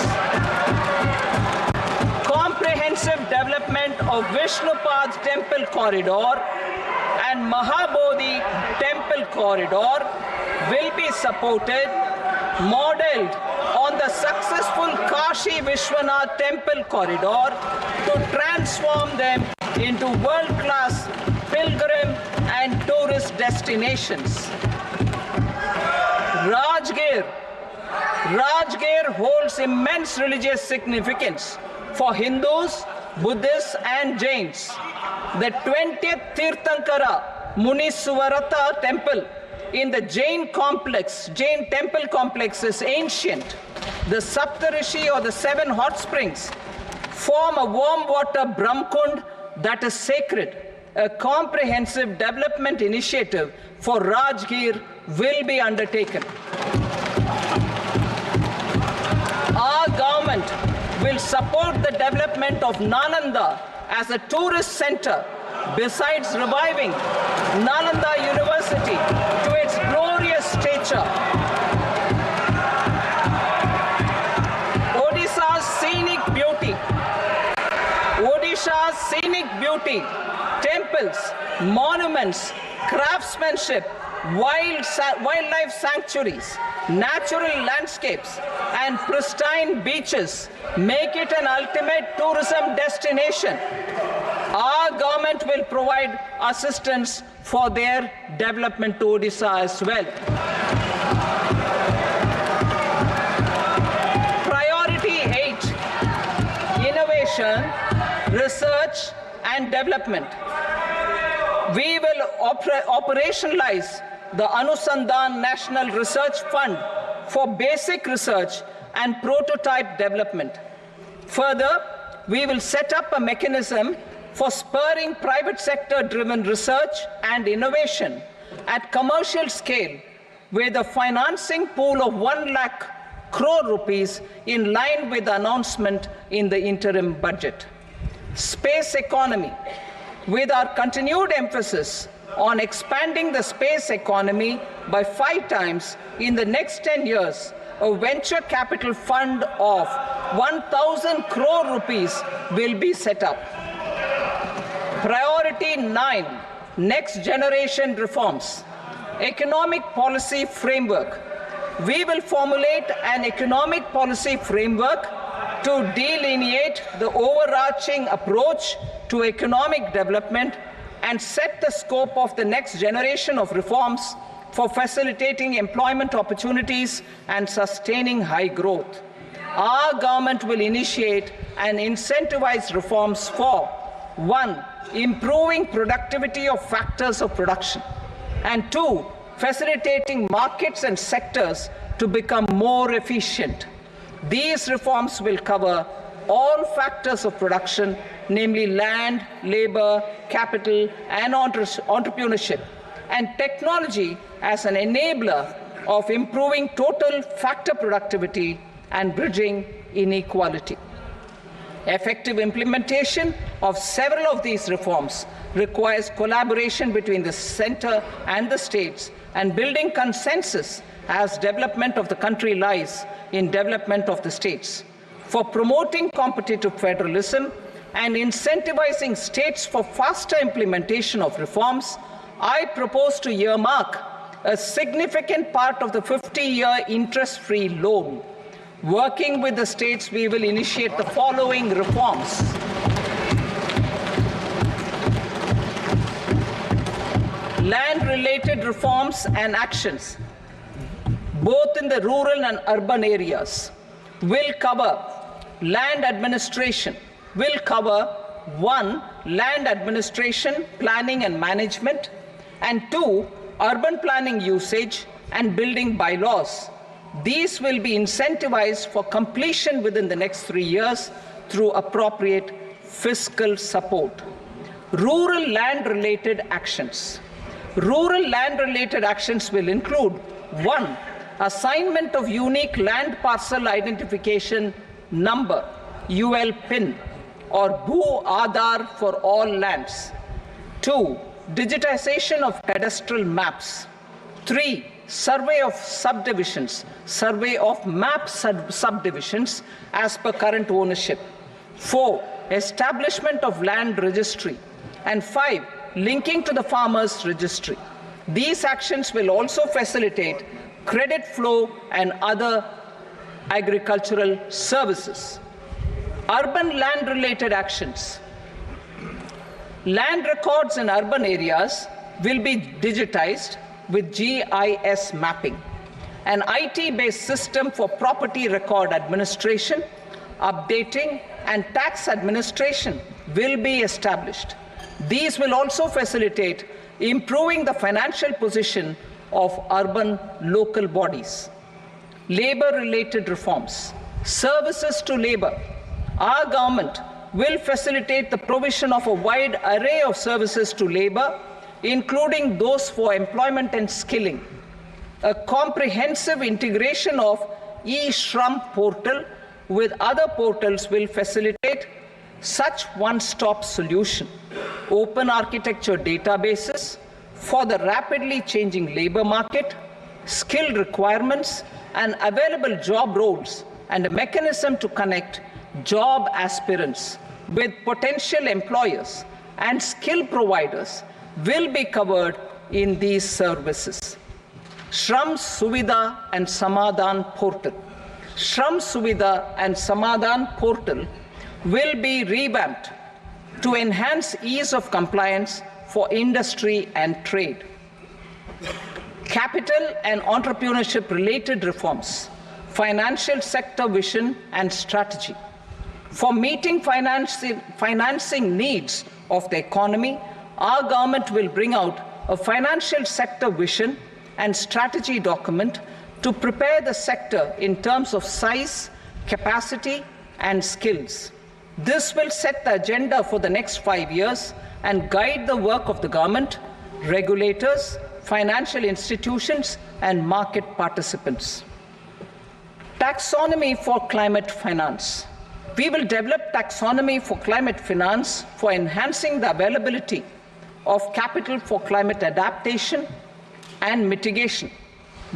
Comprehensive development of Vishnupad Temple Corridor and Mahabodhi Temple Corridor will be supported, modeled on the successful Kashi Vishwanath Temple Corridor to transform them into world-class pilgrim and tourist destinations. Rajgir holds immense religious significance for Hindus, Buddhists, and Jains. The 20th Tirthankara Muniswarata Temple in the Jain temple complex is ancient. The Saptarishi, or the 7 hot springs, form a warm water Brahmkund that is sacred. A comprehensive development initiative for Rajgir will be undertaken. Our government will support the development of Nalanda as a tourist center, besides reviving Nalanda University to its glorious stature. Odisha's scenic beauty, temples, monuments, craftsmanship, wildlife sanctuaries, natural landscapes, and pristine beaches make it an ultimate tourism destination. Our government will provide assistance for their development to Odisha as well. Priority 8, innovation, research, and development. We will operationalize the Anusandhan National Research Fund for basic research and prototype development. Further, we will set up a mechanism for spurring private sector-driven research and innovation at commercial scale, with a financing pool of 1 lakh crore rupees in line with the announcement in the interim budget. Space economy. With our continued emphasis on expanding the space economy by 5 times in the next 10 years, a venture capital fund of 1,000 crore rupees will be set up. Priority 9, next generation reforms. Economic policy framework. We will formulate an economic policy framework to delineate the overarching approach to economic development and set the scope of the next generation of reforms for facilitating employment opportunities and sustaining high growth. Our government will initiate and incentivize reforms for 1. Improving productivity of factors of production, and 2. Facilitating markets and sectors to become more efficient. These reforms will cover all factors of production, namely land, labor, capital, and entrepreneurship, and technology as an enabler of improving total factor productivity and bridging inequality. Effective implementation of several of these reforms requires collaboration between the center and the states, and building consensus as development of the country lies in development of the states. For promoting competitive federalism and incentivizing states for faster implementation of reforms, I propose to earmark a significant part of the 50-year interest-free loan. Working with the states, we will initiate the following reforms. Land-related reforms and actions, both in the rural and urban areas, will cover land administration, will cover 1. Land administration, planning and management, and 2. Urban planning usage and building bylaws. These will be incentivized for completion within the next 3 years through appropriate fiscal support. Rural land-related actions. Rural land-related actions will include 1. Assignment of unique land parcel identification number, UL PIN, or Bhu Aadhaar for all lands. 2. Digitization of cadastral maps. 3. Survey of subdivisions, survey of map subdivisions as per current ownership. 4. Establishment of land registry. And 5. Linking to the farmers registry. These actions will also facilitate credit flow and other agricultural services. Urban land-related actions. Land records in urban areas will be digitized with GIS mapping. An IT-based system for property record administration, updating, and tax administration will be established. These will also facilitate improving the financial position of urban local bodies. Labor-related reforms. Services to labor. Our government will facilitate the provision of a wide array of services to labor, including those for employment and skilling. A comprehensive integration of e-Shram portal with other portals will facilitate such one-stop solution. Open architecture databases for the rapidly changing labor market, skill requirements, and available job roles, and a mechanism to connect job aspirants with potential employers and skill providers will be covered in these services. Shram Suvidha and Samadhan portal. Shram Suvidha and Samadhan portal will be revamped to enhance ease of compliance for industry and trade. Capital and entrepreneurship related reforms, financial sector vision and strategy. For meeting financing needs of the economy, our government will bring out a financial sector vision and strategy document to prepare the sector in terms of size, capacity, and skills. This will set the agenda for the next 5 years and guide the work of the government, regulators, financial institutions, and market participants. Taxonomy for climate finance. We will develop taxonomy for climate finance for enhancing the availability of capital for climate adaptation and mitigation.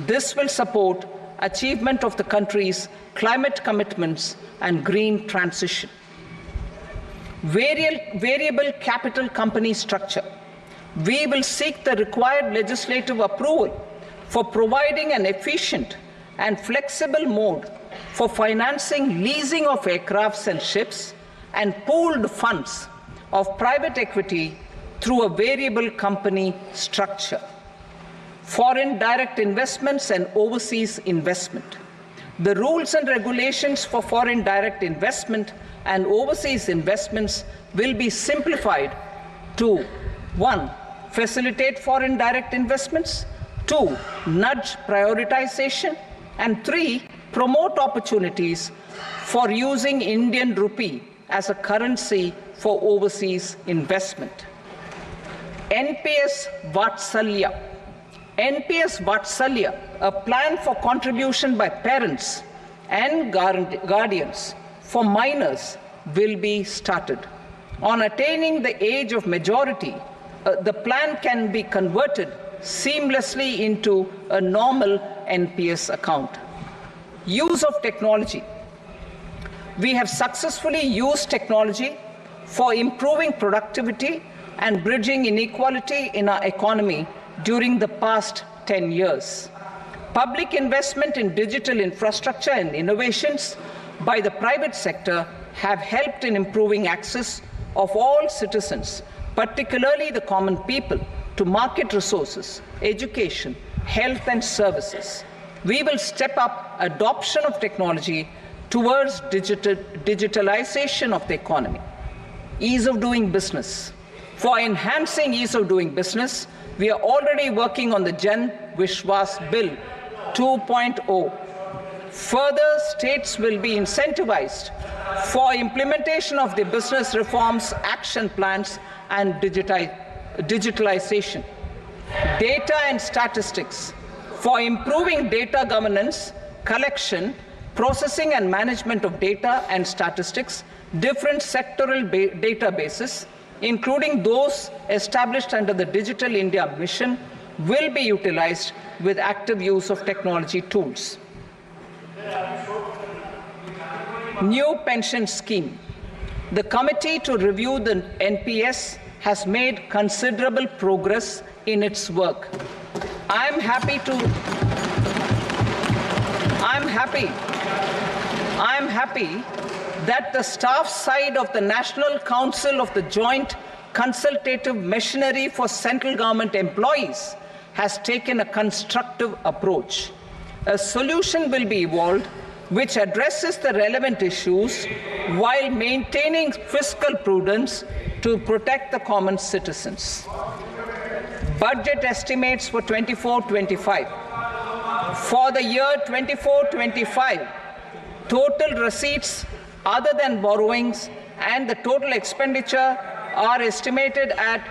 This will support achievement of the country's climate commitments and green transition. Variable capital company structure. We will seek the required legislative approval for providing an efficient and flexible mode for financing leasing of aircrafts and ships and pooled funds of private equity through a variable company structure. Foreign direct investments and overseas investment. The rules and regulations for foreign direct investment and overseas investments will be simplified to 1. Facilitate foreign direct investments, 2. Nudge prioritization, and 3. Promote opportunities for using Indian rupee as a currency for overseas investment. NPS Vatsalya. NPS Vatsalya, a plan for contribution by parents and guardians for minors, will be started. On attaining the age of majority, the plan can be converted seamlessly into a normal NPS account. Use of technology. We have successfully used technology for improving productivity and bridging inequality in our economy during the past 10 years. Public investment in digital infrastructure and innovations by the private sector have helped in improving access of all citizens, particularly the common people, to market resources, education, health and services. We will step up adoption of technology towards digitalization of the economy. Ease of doing business. For enhancing ease of doing business, we are already working on the Jan Vishwas Bill 2.0. Further, states will be incentivized for implementation of the business reforms, action plans, and digitalization. Data and statistics. For improving data governance, collection, processing and management of data and statistics, different sectoral databases, including those established under the Digital India Mission, will be utilized with active use of technology tools. New pension scheme. The committee to review the NPS has made considerable progress in its work. I'm happy that the staff side of the National Council of the Joint Consultative Machinery for Central Government Employees has taken a constructive approach. A solution will be evolved which addresses the relevant issues while maintaining fiscal prudence to protect the common citizens. Budget estimates for 24-25. For the year 24-25, total receipts other than borrowings and the total expenditure are estimated at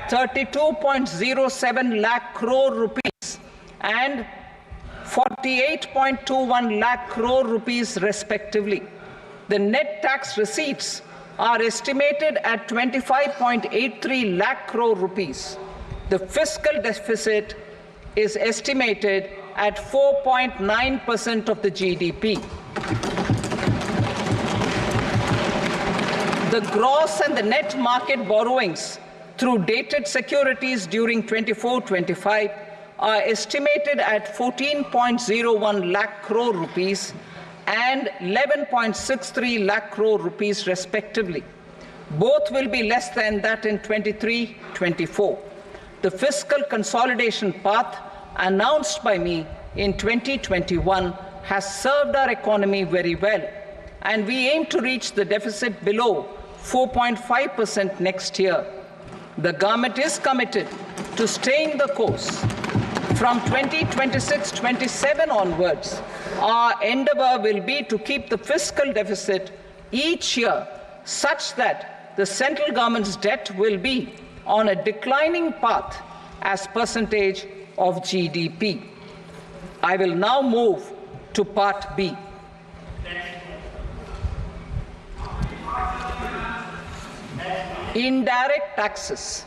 32.07 lakh crore rupees and 48.21 lakh crore rupees respectively. The net tax receipts are estimated at 25.83 lakh crore rupees. The fiscal deficit is estimated at 4.9% of the GDP. The gross and the net market borrowings through dated securities during 24-25 are estimated at 14.01 lakh crore rupees and 11.63 lakh crore rupees respectively. Both will be less than that in 23-24. The fiscal consolidation path announced by me in 2021 has served our economy very well, and we aim to reach the deficit below 4.5% next year. The government is committed to staying the course. From 2026-27 onwards, our endeavor will be to keep the fiscal deficit each year such that the central government's debt will be on a declining path as percentage of GDP. I will now move to Part B. Indirect taxes.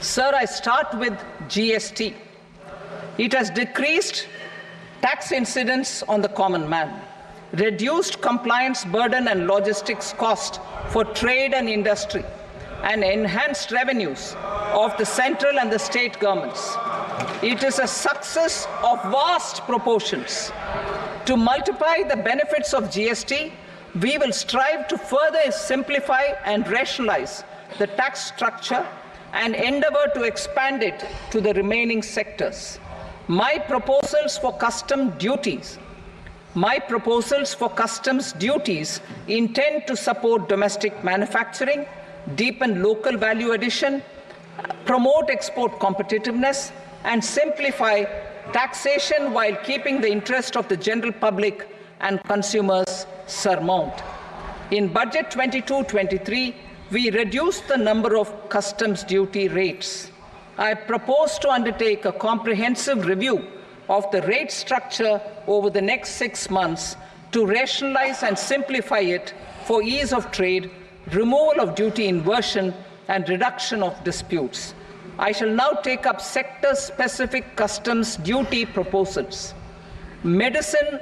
Sir, I start with GST. It has decreased tax incidence on the common man, reduced compliance burden and logistics cost for trade and industry, and enhanced revenues of the central and the state governments. It is a success of vast proportions. To multiply the benefits of GST, we will strive to further simplify and rationalize the tax structure and endeavor to expand it to the remaining sectors. My proposals for customs duties intend to support domestic manufacturing, deepen local value addition, promote export competitiveness, and simplify taxation while keeping the interest of the general public and consumers surmount. In Budget 22-23, we reduced the number of customs duty rates. I propose to undertake a comprehensive review of the rate structure over the next 6 months to rationalize and simplify it for ease of trade, removal of duty inversion, and reduction of disputes. I shall now take up sector-specific customs duty proposals. Medicine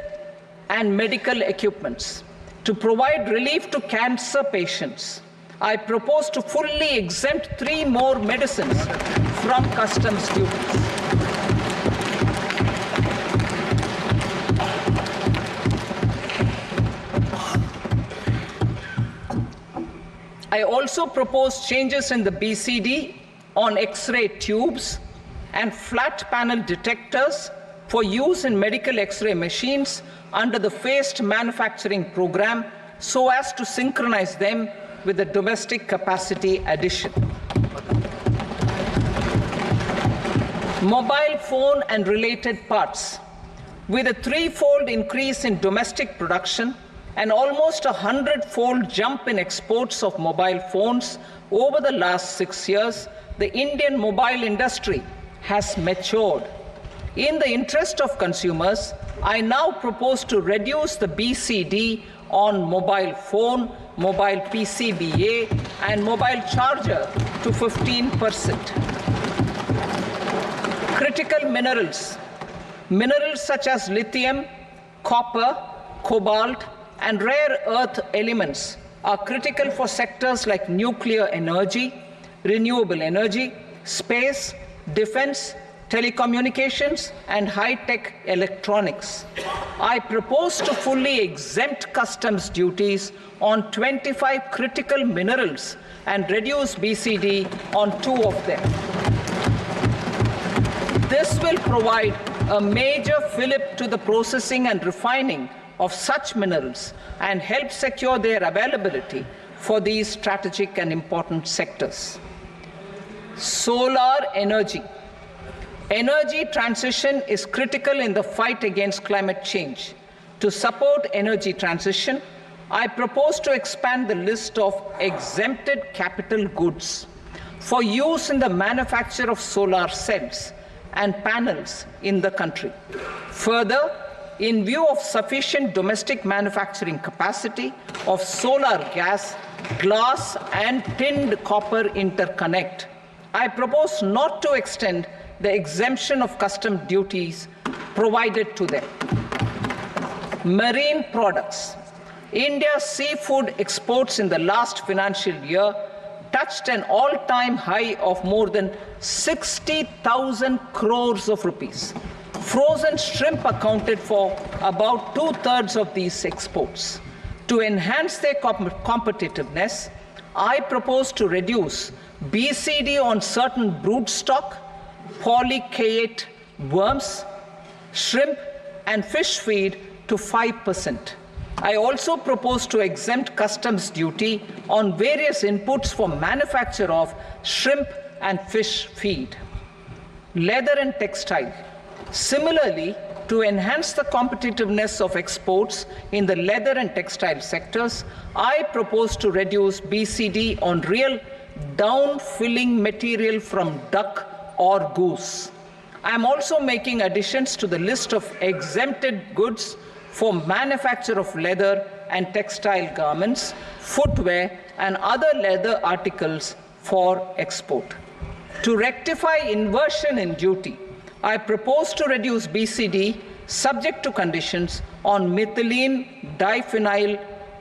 and medical equipments. To provide relief to cancer patients, I propose to fully exempt 3 more medicines from customs duties. I also propose changes in the BCD on X-ray tubes and flat panel detectors for use in medical X-ray machines under the phased manufacturing program so as to synchronize them with the domestic capacity addition. Mobile phone and related parts. With a 3-fold increase in domestic production and almost a 100-fold jump in exports of mobile phones over the last 6 years, the Indian mobile industry has matured. In the interest of consumers, I now propose to reduce the BCD on mobile phone, mobile PCBA, and mobile charger to 15%. Critical minerals. Minerals such as lithium, copper, cobalt, and rare earth elements are critical for sectors like nuclear energy, renewable energy, space, defense, telecommunications, and high-tech electronics. I propose to fully exempt customs duties on 25 critical minerals and reduce BCD on 2 of them. This will provide a major fillip to the processing and refining of such minerals and help secure their availability for these strategic and important sectors. Solar energy. Energy transition is critical in the fight against climate change. To support energy transition, I propose to expand the list of exempted capital goods for use in the manufacture of solar cells and panels in the country. Further, in view of sufficient domestic manufacturing capacity of solar gas, glass, and tinned copper interconnect, I propose not to extend the exemption of custom duties provided to them. Marine products. India's seafood exports in the last financial year touched an all-time high of more than 60,000 crores of rupees. Frozen shrimp accounted for about 2/3 of these exports. To enhance their competitiveness, I propose to reduce BCD on certain broodstock, polychaete worms, shrimp, and fish feed to 5%. I also propose to exempt customs duty on various inputs for manufacture of shrimp and fish feed. Leather and textile. Similarly, to enhance the competitiveness of exports in the leather and textile sectors, I propose to reduce BCD on real down-filling material from duck or goose. I am also making additions to the list of exempted goods for manufacture of leather and textile garments, footwear, and other leather articles for export. To rectify inversion in duty, I propose to reduce BCD subject to conditions on methylene diphenyl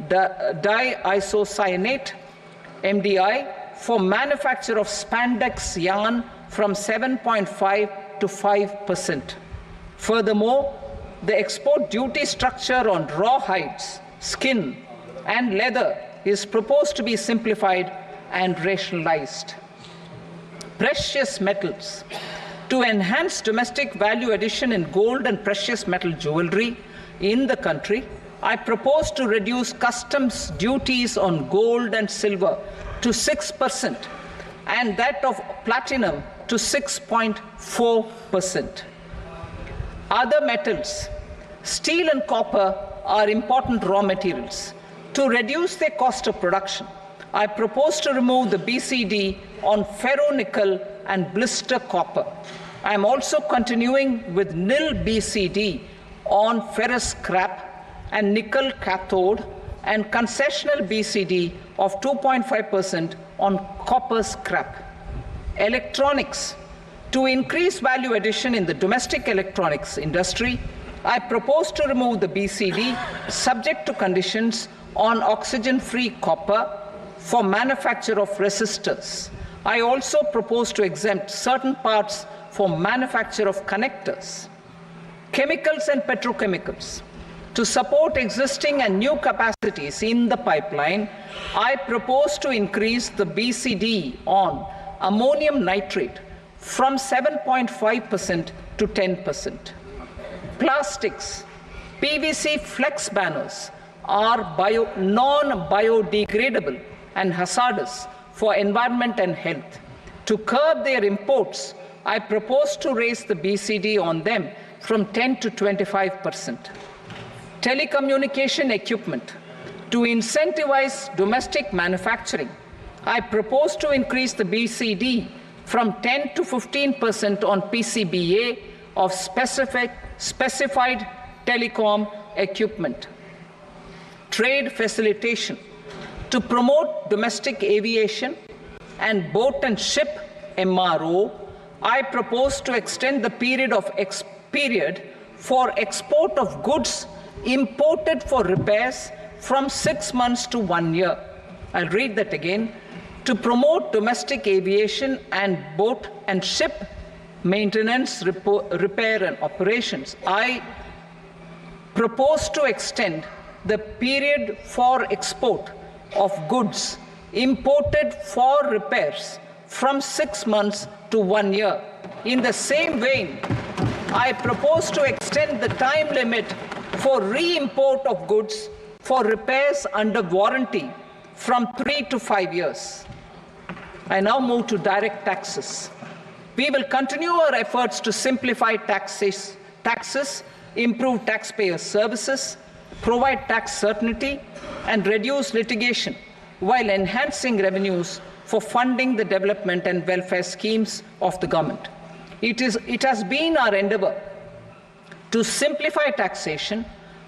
diisocyanate MDI for manufacture of spandex yarn from 7.5 to 5%. Furthermore, the export duty structure on raw hides, skin, and leather is proposed to be simplified and rationalized. Precious metals. To enhance domestic value addition in gold and precious metal jewelry in the country, I propose to reduce customs duties on gold and silver to 6% and that of platinum to 6.4%. Other metals, steel and copper are important raw materials. To reduce their cost of production, I propose to remove the BCD on ferronickel and blister copper. I am also continuing with nil BCD on ferrous scrap and nickel cathode and concessional BCD of 2.5% on copper scrap. Electronics. To increase value addition in the domestic electronics industry, I propose to remove the BCD subject to conditions on oxygen-free copper for manufacture of resistors. I also propose to exempt certain parts for manufacture of connectors. Chemicals and petrochemicals. To support existing and new capacities in the pipeline, I propose to increase the BCD on ammonium nitrate from 7.5% to 10%. Plastics. PVC flex banners are non-biodegradable and hazardous for environment and health. To curb their imports, I propose to raise the BCD on them from 10 to 25%. Telecommunication equipment. To incentivize domestic manufacturing, I propose to increase the BCD from 10 to 15% on PCBA of specified telecom equipment. Trade facilitation. To promote domestic aviation and boat and ship MRO, I propose to extend the period for export of goods imported for repairs from 6 months to 1 year. I'll read that again. To promote domestic aviation and boat and ship maintenance, repair and operations, I propose to extend the period for export of goods imported for repairs from 6 months to 1 year. In the same vein, I propose to extend the time limit for re-import of goods for repairs under warranty from 3 to 5 years. I now move to direct taxes. We will continue our efforts to simplify taxes, improve taxpayer services, provide tax certainty, and reduce litigation while enhancing revenues for funding the development and welfare schemes of the government. It has been our endeavor to simplify taxation.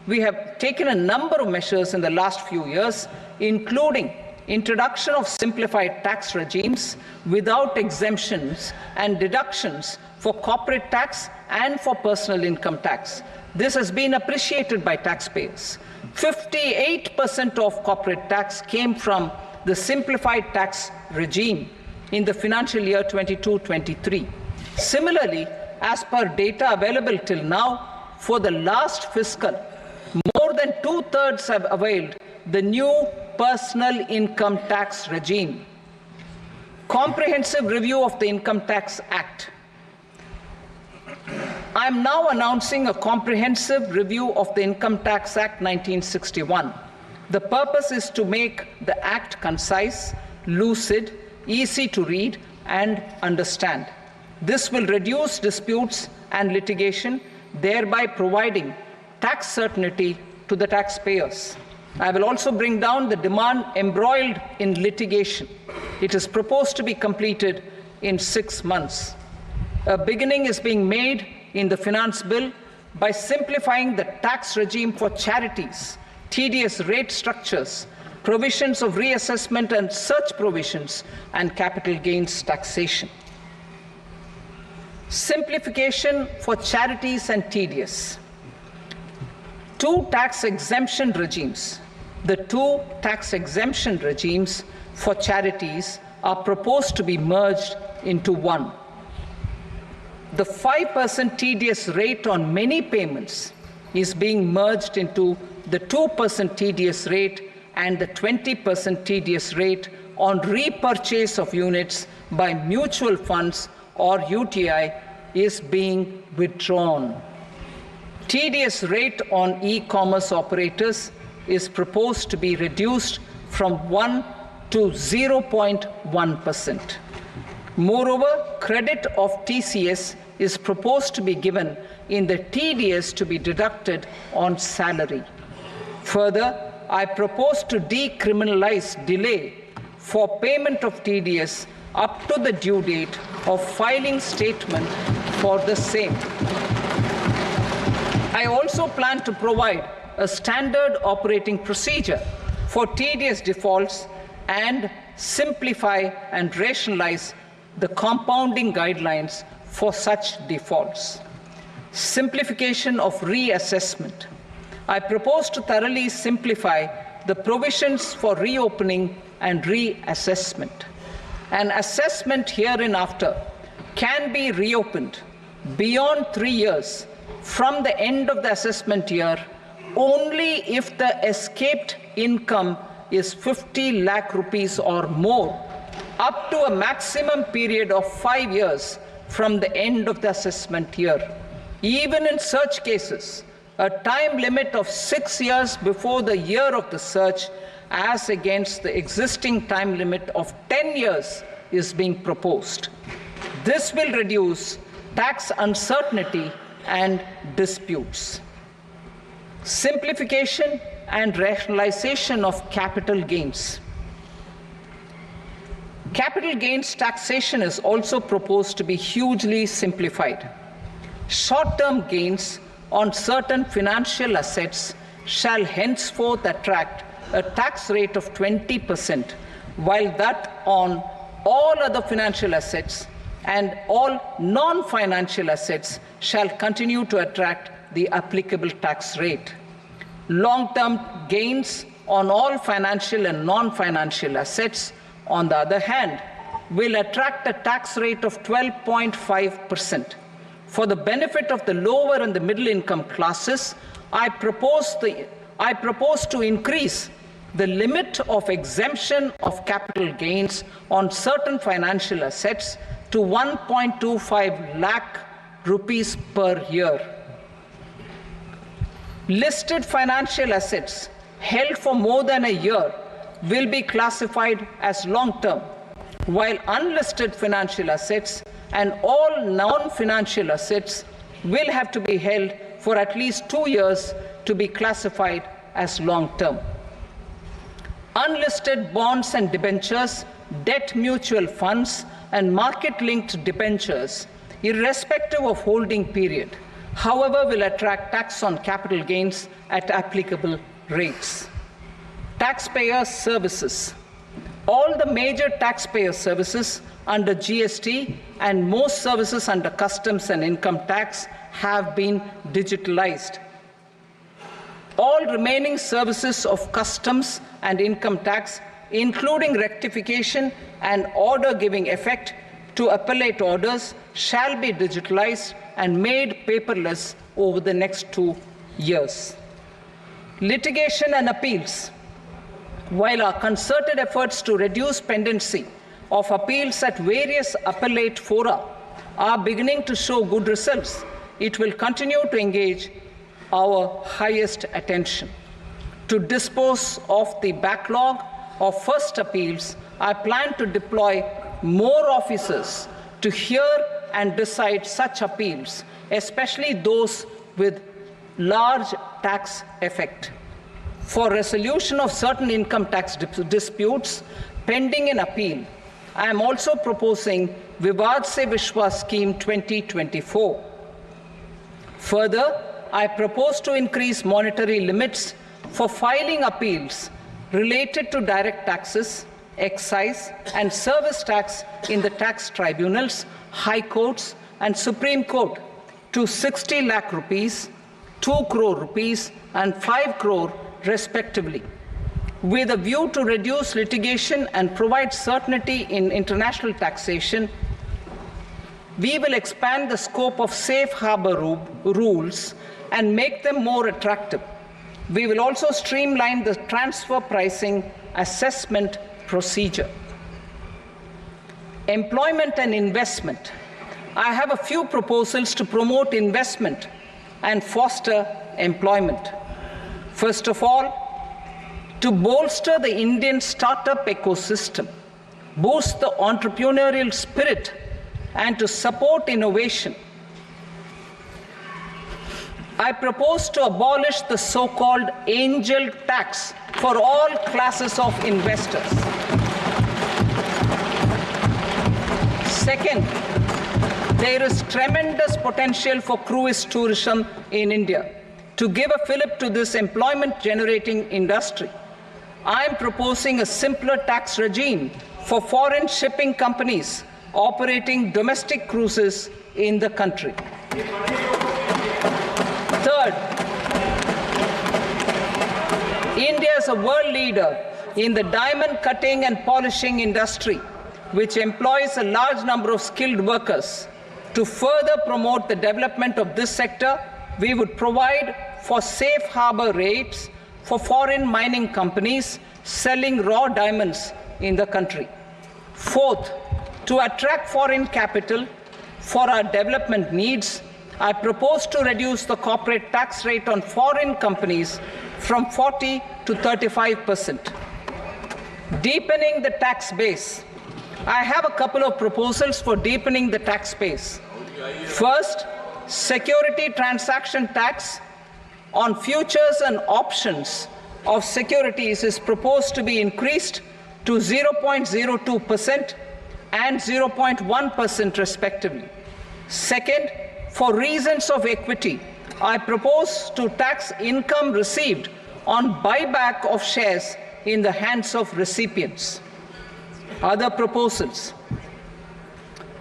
We have taken a number of measures in the last few years, including introduction of simplified tax regimes without exemptions and deductions for corporate tax and for personal income tax. This has been appreciated by taxpayers. 58% of corporate tax came from the simplified tax regime in the financial year 22-23. Similarly, as per data available till now, for the last fiscal, more than 2/3 have availed the new personal income tax regime. Comprehensive review of the Income Tax Act. I am now announcing a comprehensive review of the Income Tax Act 1961. The purpose is to make the Act concise, lucid, easy to read and understand. This will reduce disputes and litigation, thereby providing tax certainty to the taxpayers. I will also bring down the demand embroiled in litigation. It is proposed to be completed in 6 months. A beginning is being made in the finance bill by simplifying the tax regime for charities, tedious rate structures, provisions of reassessment and such provisions, and capital gains taxation. Simplification for charities and tedious. two tax exemption regimes. The two tax exemption regimes for charities are proposed to be merged into one. The 5% TDS rate on many payments is being merged into the 2% TDS rate, and the 20% TDS rate on repurchase of units by mutual funds or UTI is being withdrawn. TDS rate on e-commerce operators is proposed to be reduced from 1 to 0.1%. Moreover, credit of TCS is proposed to be given in the TDS to be deducted on salary. Further, I propose to decriminalize delay for payment of TDS up to the due date of filing statement for the same. I also plan to provide a standard operating procedure for TDS defaults and simplify and rationalize the compounding guidelines for such defaults. Simplification of reassessment. I propose to thoroughly simplify the provisions for reopening and reassessment. An assessment hereinafter can be reopened beyond 3 years from the end of the assessment year only if the escaped income is 50 lakh rupees or more, up to a maximum period of 5 years from the end of the assessment year. Even in such cases, a time limit of 6 years before the year of the search, as against the existing time limit of 10 years, is being proposed. This will reduce tax uncertainty and disputes. Simplification and rationalization of capital gains. Capital gains taxation is also proposed to be hugely simplified. Short-term gains on certain financial assets shall henceforth attract a tax rate of 20%, while that on all other financial assets and all non-financial assets shall continue to attract the applicable tax rate. Long-term gains on all financial and non-financial assets, on the other hand, will attract a tax rate of 12.5%. For the benefit of the lower and the middle income classes, I propose to increase the limit of exemption of capital gains on certain financial assets to 1.25 lakh rupees per year. Listed financial assets held for more than a year will be classified as long-term, while unlisted financial assets and all non-financial assets will have to be held for at least 2 years to be classified as long-term. Unlisted bonds and debentures, debt mutual funds, and market-linked debentures, irrespective of holding period, however, will attract tax on capital gains at applicable rates. Taxpayer services. All the major taxpayer services under GST and most services under customs and income tax have been digitalized. All remaining services of customs and income tax, including rectification and order giving effect to appellate orders, shall be digitalized and made paperless over the next 2 years. Litigation and appeals. While our concerted efforts to reduce pendency of appeals at various appellate fora are beginning to show good results, it will continue to engage our highest attention. To dispose of the backlog of first appeals, I plan to deploy more officers to hear and decide such appeals, especially those with large tax effect. For resolution of certain income tax disputes pending in appeal, I am also proposing Vivad Se Vishwas Scheme 2024. Further, I propose to increase monetary limits for filing appeals related to direct taxes, excise, and service tax in the tax tribunals, high courts, and Supreme Court to 60 lakh rupees, 2 crore rupees and 5 crore respectively. With a view to reduce litigation and provide certainty in international taxation, we will expand the scope of safe harbor rules and make them more attractive. We will also streamline the transfer pricing assessment procedure. Employment and investment. I have a few proposals to promote investment and foster employment. First of all, to bolster the Indian startup ecosystem, boost the entrepreneurial spirit, and to support innovation, I propose to abolish the so-called angel tax for all classes of investors. Second, there is tremendous potential for cruise tourism in India. To give a fillip to this employment-generating industry, I am proposing a simpler tax regime for foreign shipping companies operating domestic cruises in the country. Third, India is a world leader in the diamond cutting and polishing industry, which employs a large number of skilled workers. To further promote the development of this sector, we would provide for safe harbor rates for foreign mining companies selling raw diamonds in the country. Fourth, to attract foreign capital for our development needs, I propose to reduce the corporate tax rate on foreign companies from 40 to 35%. Deepening the tax base. I have a couple of proposals for deepening the tax base. First, security transaction tax on futures and options of securities is proposed to be increased to 0.02% and 0.1% respectively. Second, for reasons of equity, I propose to tax income received on buyback of shares in the hands of recipients. Other proposals.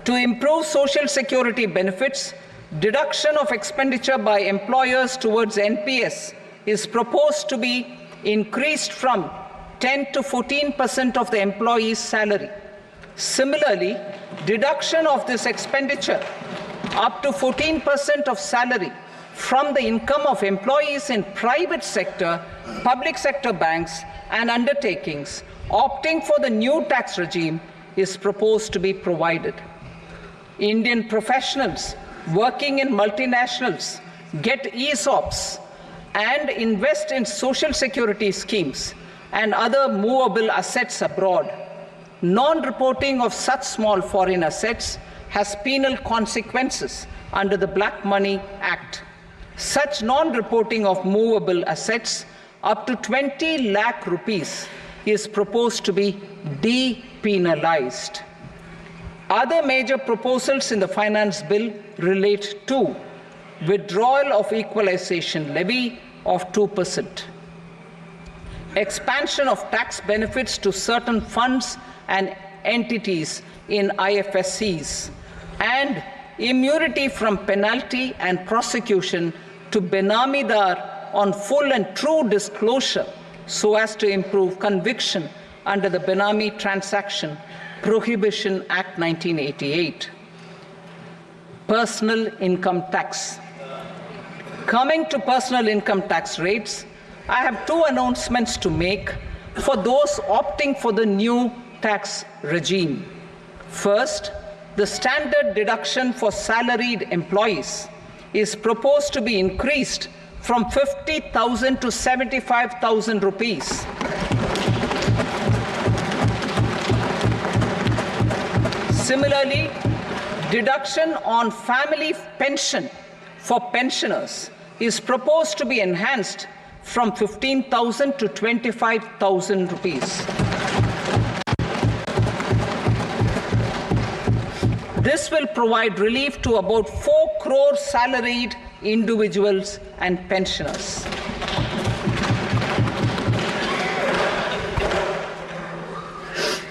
To improve social security benefits, deduction of expenditure by employers towards NPS is proposed to be increased from 10 to 14% of the employee's salary. Similarly, deduction of this expenditure up to 14% of salary from the income of employees in private sector, public sector banks and undertakings opting for the new tax regime is proposed to be provided. Indian professionals working in multinationals get ESOPs and invest in social security schemes and other movable assets abroad. Non-reporting of such small foreign assets has penal consequences under the Black Money Act. Such non-reporting of movable assets up to 20 lakh rupees is proposed to be depenalized. Other major proposals in the finance bill relate to withdrawal of equalization levy of 2%, expansion of tax benefits to certain funds and entities in IFSCs, and immunity from penalty and prosecution to Benamidar on full and true disclosure so as to improve conviction under the Benami Transaction Prohibition Act 1988. Personal income tax. Coming to personal income tax rates, I have two announcements to make for those opting for the new tax regime. First, the standard deduction for salaried employees is proposed to be increased from 50,000 to 75,000 rupees. Similarly, deduction on family pension for pensioners is proposed to be enhanced from 15,000 to 25,000 rupees. This will provide relief to about 4 crore salaried individuals and pensioners.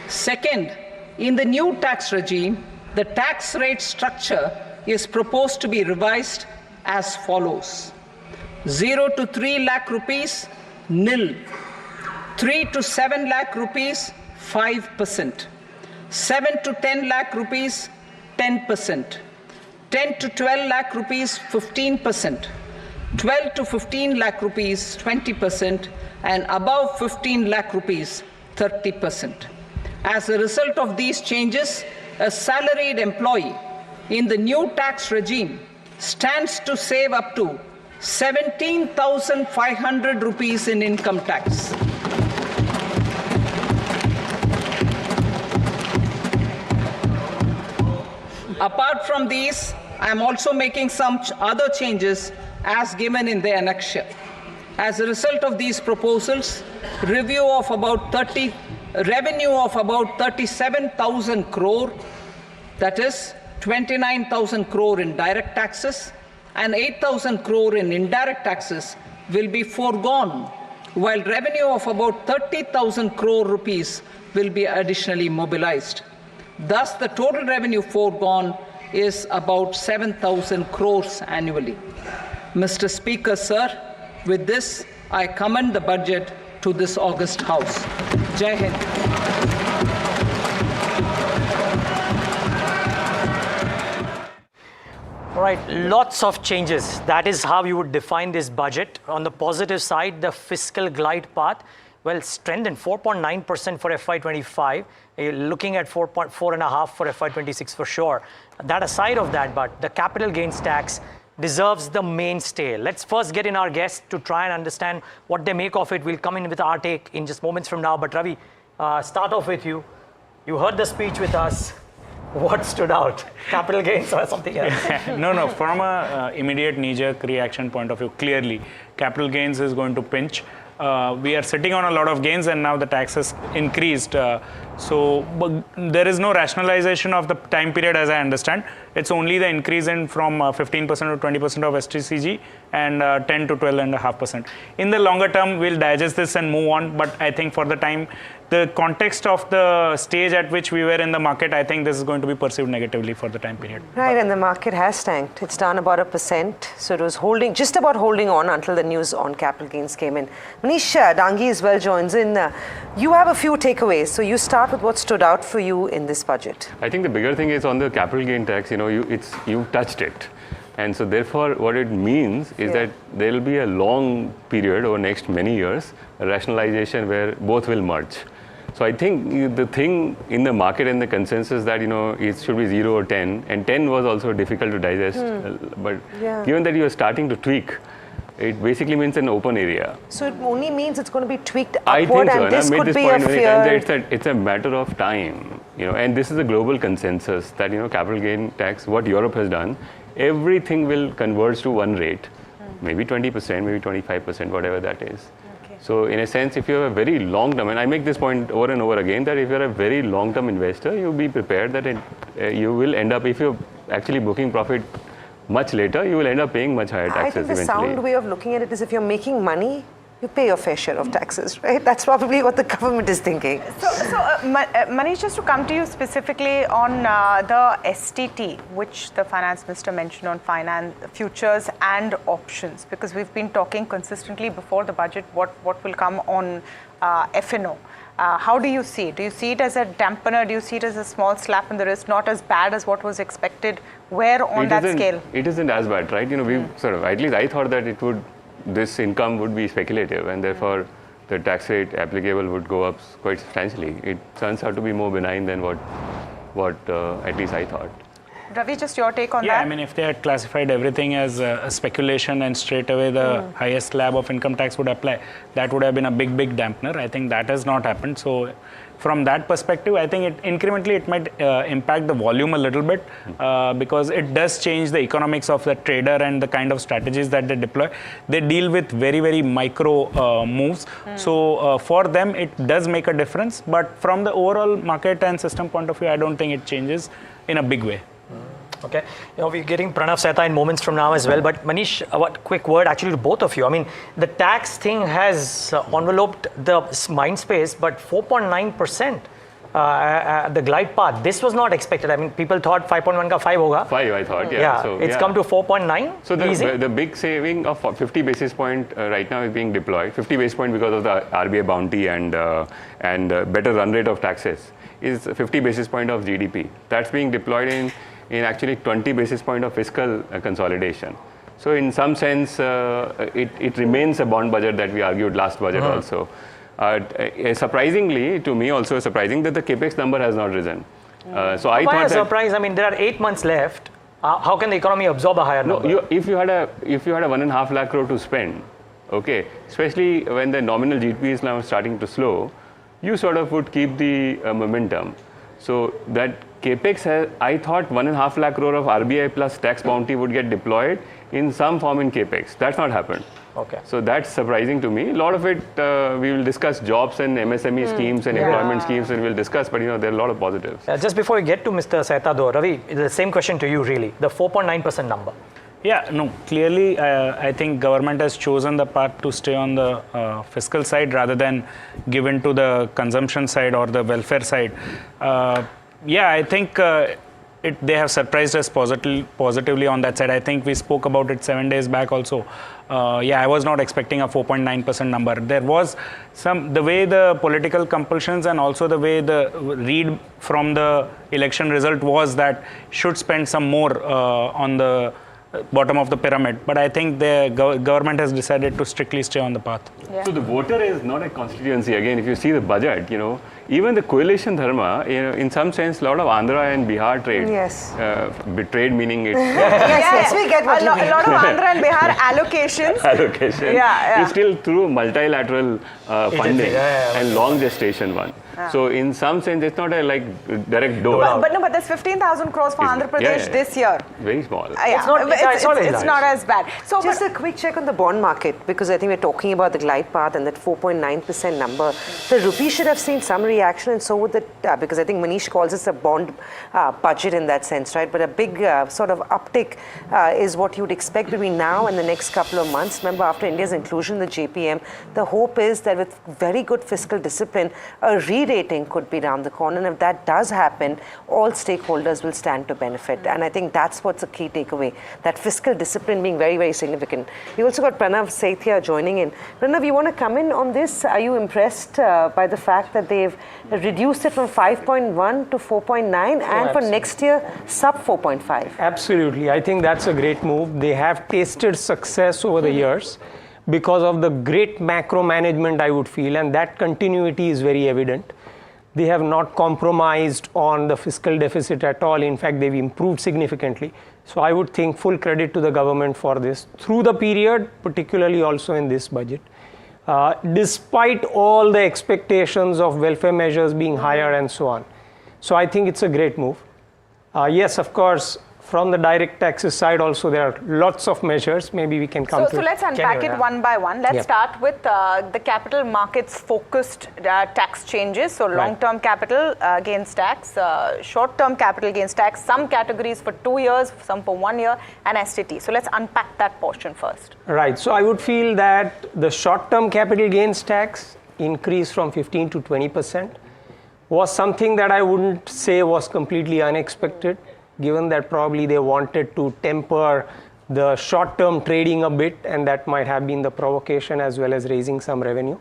Second, in the new tax regime, the tax rate structure is proposed to be revised as follows. 0 to 3 lakh rupees, nil. 3 to 7 lakh rupees, 5%. 7 to 10 lakh rupees, 10%. 10 to 12 lakh rupees, 15%. 12 to 15 lakh rupees, 20%. And above 15 lakh rupees, 30%. As a result of these changes, a salaried employee in the new tax regime stands to save up to 17,500 rupees in income tax. Apart from these, I am also making some other changes as given in the annexure. As a result of these proposals, revenue of about 37,000 crore, that is 29,000 crore in direct taxes and 8,000 crore in indirect taxes will be foregone, while revenue of about 30,000 crore rupees will be additionally mobilized. Thus, the total revenue foregone is about 7,000 crores annually. Mr. Speaker, sir, with this, I commend the budget to this august House. Jai Hind. All right, lots of changes. That is how you would define this budget. On the positive side, the fiscal glide path, well, strengthened 4.9% for FY25. You're looking at 4.5 for FY26 for sure. That aside of that, but the capital gains tax deserves the mainstay. Let's first get in our guests to try and understand what they make of it. We'll come in with our take in just moments from now. But Ravi, start off with you. You heard the speech with us. What stood out? Capital gains or something else? No. From a immediate knee-jerk reaction point of view, clearly, capital gains is going to pinch. We are sitting on a lot of gains and now the tax has increased. So there is no rationalization of the time period as I understand. It's only the increase in from 15% to 20% of STCG and 10 to 12.5%. In the longer term, we'll digest this and move on. But I think for the time, the context of the stage at which we were in the market, I think this is going to be perceived negatively for the time period. Right, and the market has tanked. It's down about 1%. So it was just about holding on until the news on capital gains came in. Manish Dangi as well joins in. You have a few takeaways. So you start with what stood out for you in this budget. I think the bigger thing is on the capital gain tax, you touched it. And so therefore, what it means is that there will be a long period over next many years, a rationalization where both will merge. So I think the thing in the market and the consensus that, it should be 0 or 10, and 10 was also difficult to digest. But given that you are starting to tweak, it basically means an open area. So it only means it's going to be tweaked upward, I think so, and this could be a fear. It's a matter of time, and this is a global consensus that, capital gain tax, what Europe has done, everything will converge to one rate, maybe 20%, maybe 25%, whatever that is. So in a sense, if you have a very long-term, and I make this point over and over again, that if you're a very long-term investor, you be prepared that you will end up, if you're actually booking profit much later, you will end up paying much higher taxes eventually. I think the sound way of looking at it is if you're making money, you pay your fair share of taxes, right? That's probably what the government is thinking. So Manish, just to come to you specifically on the STT, which the finance minister mentioned on finance futures and options, because we've been talking consistently before the budget what will come on F&O. How do you see it? Do you see it as a dampener? Do you see it as a small slap in the wrist, not as bad as what was expected? Where on that scale? It isn't as bad, right? We sort of, at least I thought that this income would be speculative, and therefore the tax rate applicable would go up quite substantially. It turns out to be more benign than what at least I thought. Ravi, just your take on that? Yeah, I mean, if they had classified everything as a speculation and straight away the highest slab of income tax would apply, that would have been a big dampener. I think that has not happened. So from that perspective, I think incrementally it might impact the volume a little bit because it does change the economics of the trader and the kind of strategies that they deploy. They deal with very micro moves. So for them, it does make a difference. But from the overall market and system point of view, I don't think it changes in a big way. Okay, we're getting Pranav Sehta in moments from now as well. But Manish, what quick word actually to both of you. I mean, the tax thing has enveloped the mind space, but 4.9%. the glide path, this was not expected. I mean, people thought 5.1 ka 5 hoga. 5, I thought, yeah. Yeah, So, it's come to 4.9. So the big saving of 50 basis point right now is being deployed. 50 basis point because of the RBI bounty and better run rate of taxes is 50 basis point of GDP. That's being deployed in actually 20 basis point of fiscal consolidation. So in some sense, it remains a bond budget that we argued last budget also. Surprisingly, to me also surprising that the capex number has not risen. So I Why thought a surprise? I mean, there are 8 months left. How can the economy absorb a higher number? If you had a 1.5 lakh crore to spend, okay, especially when the nominal GDP is now starting to slow, you sort of would keep the momentum. So that capex I thought 1.5 lakh crore of RBI plus tax bounty would get deployed in some form in capex. That's not happened. Okay. So that's surprising to me. A lot of it, we will discuss jobs and MSME schemes and employment schemes, and we'll discuss, but there are a lot of positives. Just before we get to Mr. Sehta though, Ravi, the same question to you really, the 4.9% number. Yeah, no, clearly I think government has chosen the path to stay on the fiscal side rather than give in to the consumption side or the welfare side. Yeah, I think they have surprised us positively on that side. I think we spoke about it 7 days back also. Yeah, I was not expecting a 4.9% number. There was the way the political compulsions and also the way the read from the election result was that should spend some more on the bottom of the pyramid. But I think the government has decided to strictly stay on the path. Yeah. So the voter is not a constituency. Again, if you see the budget, even the coalition dharma, in some sense, a lot of Andhra and Bihar trade. Yes. Trade meaning it's Yes, we get what you mean. A lot of Andhra and Bihar allocations. allocation. Yeah. It's still through multilateral funding and long gestation one. So in some sense, it's not a direct dole. But there's 15,000 crores for Andhra Pradesh this year. Very small. It's not as bad. So Just a quick check on the bond market, because I think we're talking about the glide path and that 4.9% number. The rupee should have seen some reaction, and so would the, because I think Manish calls this a bond budget in that sense, right? But a big sort of uptick is what you would expect between now and the next couple of months. Remember, after India's inclusion in the JPM, the hope is that with very good fiscal discipline, a re-rating could be around the corner. And if that does happen, all stakeholders will stand to benefit. And I think that's what's a key takeaway, that fiscal discipline being very, very significant. We also got Pranav Sethia joining in. Pranav, you want to come in on this? Are you impressed by the fact that they've reduced it from 5.1 to 4.9 and for next year, sub 4.5? Absolutely. I think that's a great move. They have tasted success over the years because of the great macro management, I would feel, and that continuity is very evident. They have not compromised on the fiscal deficit at all. In fact, they've improved significantly. So I would think full credit to the government for this through the period, particularly also in this budget. Despite all the expectations of welfare measures being higher and so on. So I think it's a great move. Yes, of course, from the direct taxes side also, there are lots of measures. Maybe we can come to it. So let's unpack it one by one. Let's start with the capital markets focused tax changes. So long-term capital gains tax, short-term capital gains tax, some categories for 2 years, some for 1 year, and STT. So let's unpack that portion first. Right. So I would feel that the short-term capital gains tax increase from 15 to 20% was something that I wouldn't say was completely unexpected, given that probably they wanted to temper the short-term trading a bit, and that might have been the provocation as well as raising some revenue.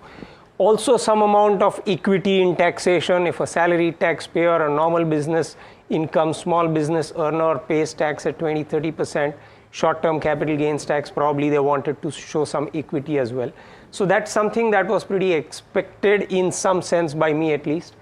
Also some amount of equity in taxation. If a salary taxpayer, a normal business income, small business earner pays tax at 20-30%, short-term capital gains tax, probably they wanted to show some equity as well. So that's something that was pretty expected in some sense by me at least.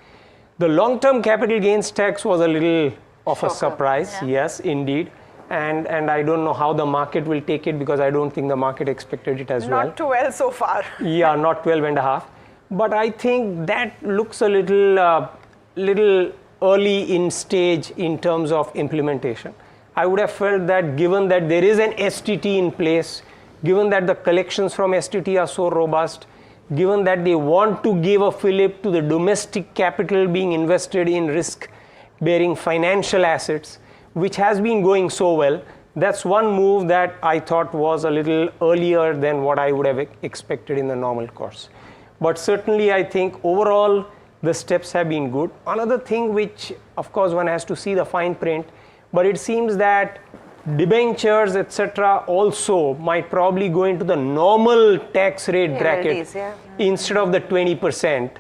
The long-term capital gains tax was a little of a surprise, yes, indeed. And I don't know how the market will take it, because I don't think the market expected it as well. Not too well so far. Yeah, not 12.5. But I think that looks a little early in stage in terms of implementation. I would have felt that given that there is an STT in place, given that the collections from STT are so robust, given that they want to give a fillip to the domestic capital being invested in risk-bearing financial assets, which has been going so well, that's one move that I thought was a little earlier than what I would have expected in the normal course. But certainly I think overall, the steps have been good. Another thing which, of course, one has to see the fine print, but it seems that debentures, etc., also might probably go into the normal tax rate bracket instead of the 20%.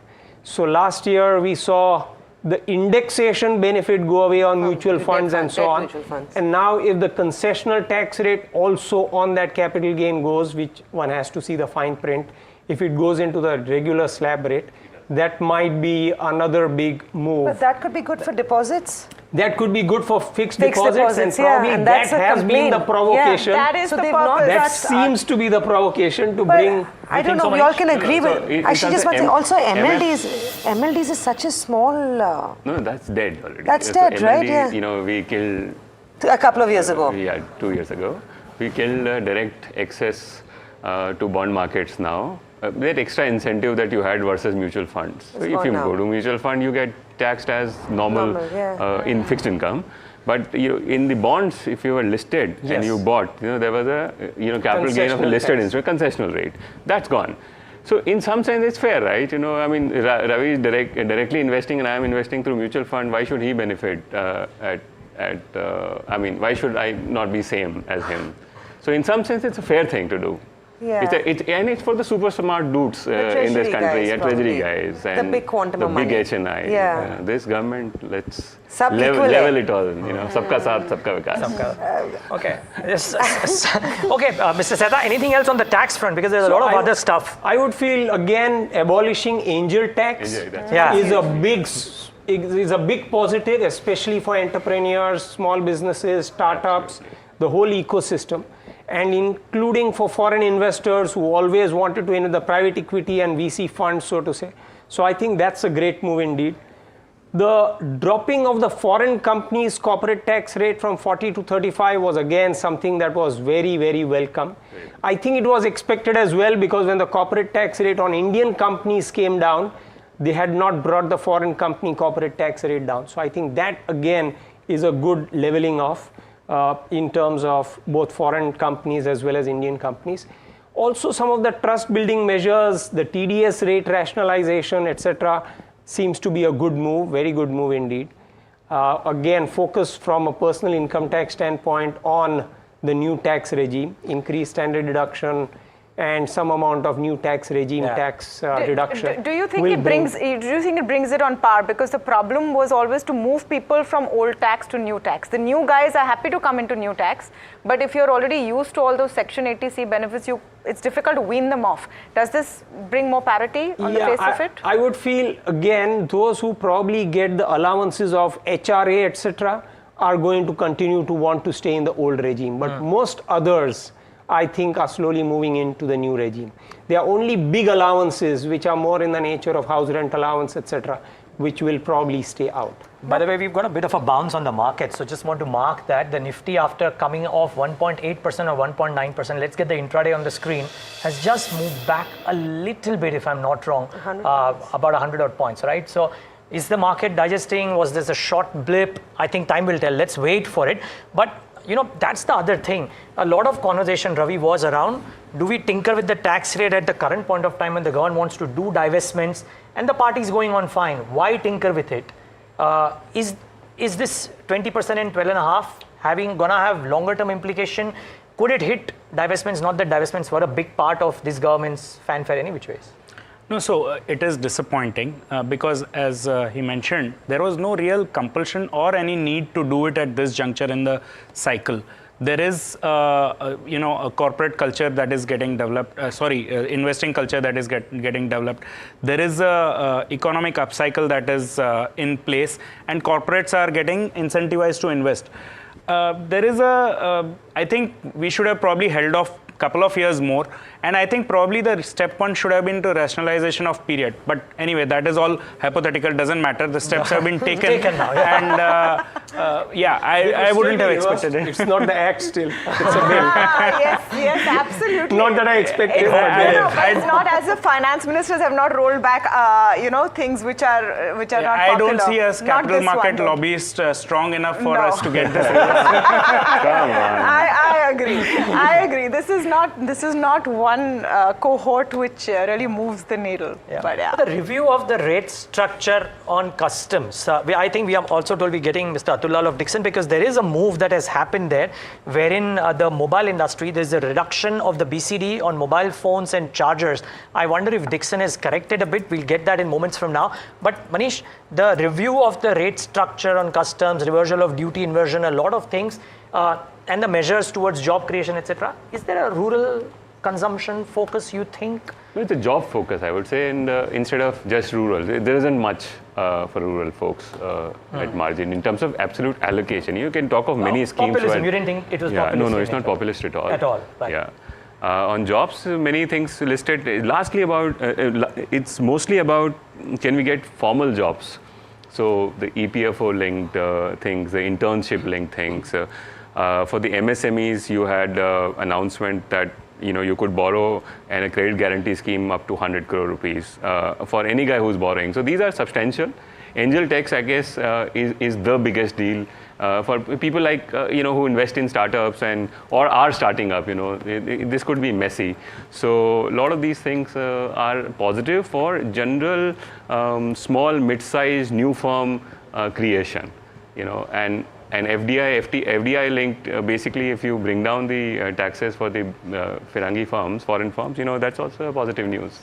So last year we saw the indexation benefit go away on mutual funds and so on. And now if the concessional tax rate also on that capital gain goes, which one has to see the fine print, if it goes into the regular slab rate, that might be another big move. But that could be good for deposits? That could be good for fixed deposits, and probably and that has been the provocation. Yeah, that is so the purpose. That seems to be the provocation to bring. I don't know, we all can agree with. Actually, just one thing. Also, MLDs is such a small. No, that's dead already. That's so dead, MLD, right? Yeah. You know, we killed. A couple of years ago. Yeah, 2 years ago. We killed direct access to bond markets now. That extra incentive that you had versus mutual funds. So if you go to mutual fund, you get taxed as normal in fixed income. But in the bonds, if you were listed and you bought, there was a capital gain of a listed instrument, concessional rate. That's gone. So in some sense, it's fair, right? I mean, Ravi is directly investing, and I am investing through mutual fund. Why should he benefit? I mean, why should I not be same as him? So in some sense, it's a fair thing to do. Yeah. And it's for the super smart dudes in this country, treasury guys, and the big quantum of money. Big HNI. Yeah. This government, let's level it all. Sabka saath, sabka vikas. Okay. Okay, Mr. Sethia, anything else on the tax front? Because there's a lot of other stuff. I would feel, again, abolishing angel tax is a big positive, especially for entrepreneurs, small businesses, startups, the whole ecosystem. And including for foreign investors who always wanted to enter the private equity and VC funds, so to say. So I think that's a great move indeed. The dropping of the foreign companies' corporate tax rate from 40 to 35 was again something that was very, very welcome. I think it was expected as well, because when the corporate tax rate on Indian companies came down, they had not brought the foreign company corporate tax rate down. So I think that again is a good leveling off. In terms of both foreign companies as well as Indian companies. Also, some of the trust building measures, the TDS rate rationalization, etc., seems to be a good move, very good move indeed. Again, focus from a personal income tax standpoint on the new tax regime, increased standard deduction, and some amount of new tax regime tax reduction. Do you think it brings it on par? Because the problem was always to move people from old tax to new tax. The new guys are happy to come into new tax, but if you're already used to all those Section 80C benefits, it's difficult to wean them off. Does this bring more parity on the face of it? I would feel, again, those who probably get the allowances of HRA, etc., are going to continue to want to stay in the old regime. But most others, I think, are slowly moving into the new regime. There are only big allowances which are more in the nature of house rent allowance, etc., which will probably stay out. By the way, we've got a bit of a bounce on the market, so just want to mark that the Nifty, after coming off 1.8% or 1.9%, let's get the intraday on the screen, has just moved back a little bit, if I'm not wrong, about 100 odd points, right? So is the market digesting? Was this a short blip? I think time will tell. Let's wait for it. But that's the other thing. A lot of conversation, Ravi, was around, do we tinker with the tax rate at the current point of time when the government wants to do divestments and the party is going on fine? Why tinker with it? Is this 20% and 12.5 gonna have longer term implication? Could it hit divestments? Not that divestments were a big part of this government's fanfare any which ways. No, so it is disappointing because, as he mentioned, there was no real compulsion or any need to do it at this juncture in the cycle. There is, a corporate culture that is getting developed. Investing culture that is getting developed. There is a economic upcycle that is in place, and corporates are getting incentivized to invest. I think we should have probably held off couple of years more, and I think probably the step one should have been to rationalization of period. But anyway, that is all hypothetical, doesn't matter. The steps have been taken now, and I wouldn't have expected it. It's not the act still. It's a bill. Yes, absolutely. Not that I expected. It's not as if finance ministers have not rolled back, things which are not popular. I don't see us capital market lobbyists strong enough for us to get this. I agree. This is not one cohort which really moves the needle. Yeah. But yeah. The review of the rate structure on customs. I think we have also told we're getting Mr. Atul Lal of Dixon, because there is a move that has happened there, wherein the mobile industry, there's a reduction of the BCD on mobile phones and chargers. I wonder if Dixon has corrected a bit. We'll get that in moments from now. But Manish, the review of the rate structure on customs, reversal of duty inversion, a lot of things, and the measures towards job creation, etc. Is there a rural consumption focus, you think? It's a job focus, I would say, and instead of just rural. There isn't much for rural folks at margin in terms of absolute allocation. You can talk of many schemes. Populism, you didn't think it was populist? No, it's not populist at all. At all, right. Yeah. On jobs, many things listed. Lastly, it's mostly about, can we get formal jobs? So the EPFO linked things, the internship linked things. For the MSMEs, you had announcement that you could borrow and a credit guarantee scheme up to 100 crore rupees for any guy who's borrowing. So these are substantial. Angel tax, I guess, is the biggest deal for people like who invest in startups or are starting up. This could be messy. So a lot of these things are positive for general small, mid-sized new firm creation. And FDI linked, basically, if you bring down the taxes for the Firangi firms, foreign firms, that's also a positive news.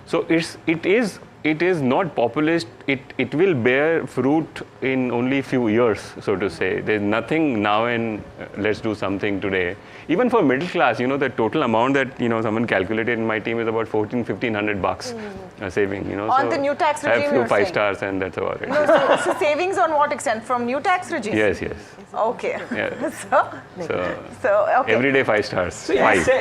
So it is not populist. It will bear fruit in only few years, so to say. There's nothing now in let's do something today. Even for middle class, the total amount that someone calculated in my team is about $1,400-1,500 saving. On the new tax regime, I have few 5 stars, and that's about it. No, so savings on what extent? From new tax regime? Yes. Okay. Yeah. So okay. Every day 5 stars. So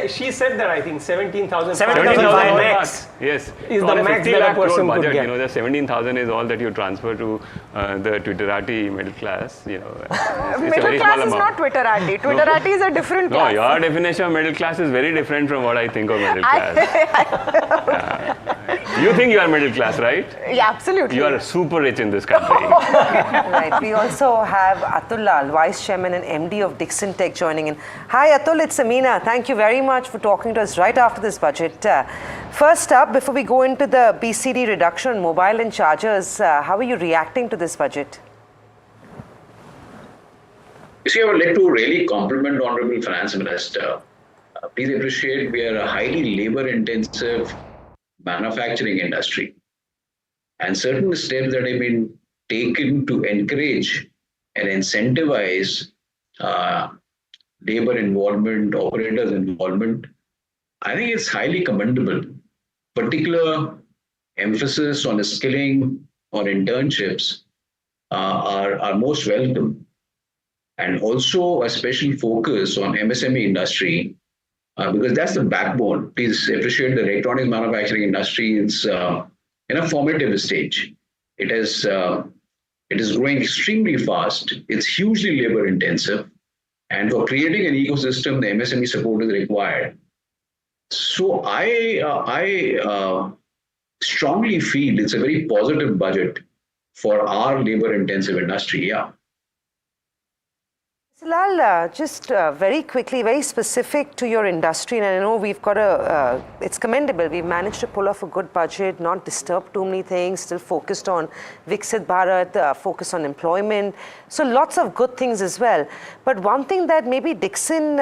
she said that I think 17,000 max. Yes. Is on the a max 50 that a lakh crore person could budget, get. the 17,000 is all that you transfer to the Twitterati middle class. It's a Middle very class small is amount. not Twitterati. Twitterati is a different class. No, your definition of middle class is very different from what I think of middle class. You think you are middle class, right? Yeah, absolutely. You are super rich in this country. Right. We also have Atul Lal, Vice Chairman and MD of Dixon Tech, joining in. Hi, Atul. It's Amina. Thank you very much for talking to us right after this budget. First up, before we go into the BCD reduction on mobile and chargers, how are you reacting to this budget? You see, I would like to really compliment Honorable Finance Minister. Please appreciate we are a highly labor-intensive manufacturing industry. And certain steps that have been taken to encourage and incentivize labor involvement, operators involvement, I think it's highly commendable. Particular emphasis on skilling or internships are most welcome. And also a special focus on MSME industry, because that's the backbone. Please appreciate the electronics manufacturing industry. It's in a formative stage. It is growing extremely fast. It's hugely labor intensive. And for creating an ecosystem, the MSME support is required. So I strongly feel it's a very positive budget for our labor intensive industry. Yeah. Lal, just very quickly, very specific to your industry, and I know we've got it's commendable. We've managed to pull off a good budget, not disturb too many things, still focused on Viksit Bharat, focus on employment. So lots of good things as well. But one thing that maybe Dixon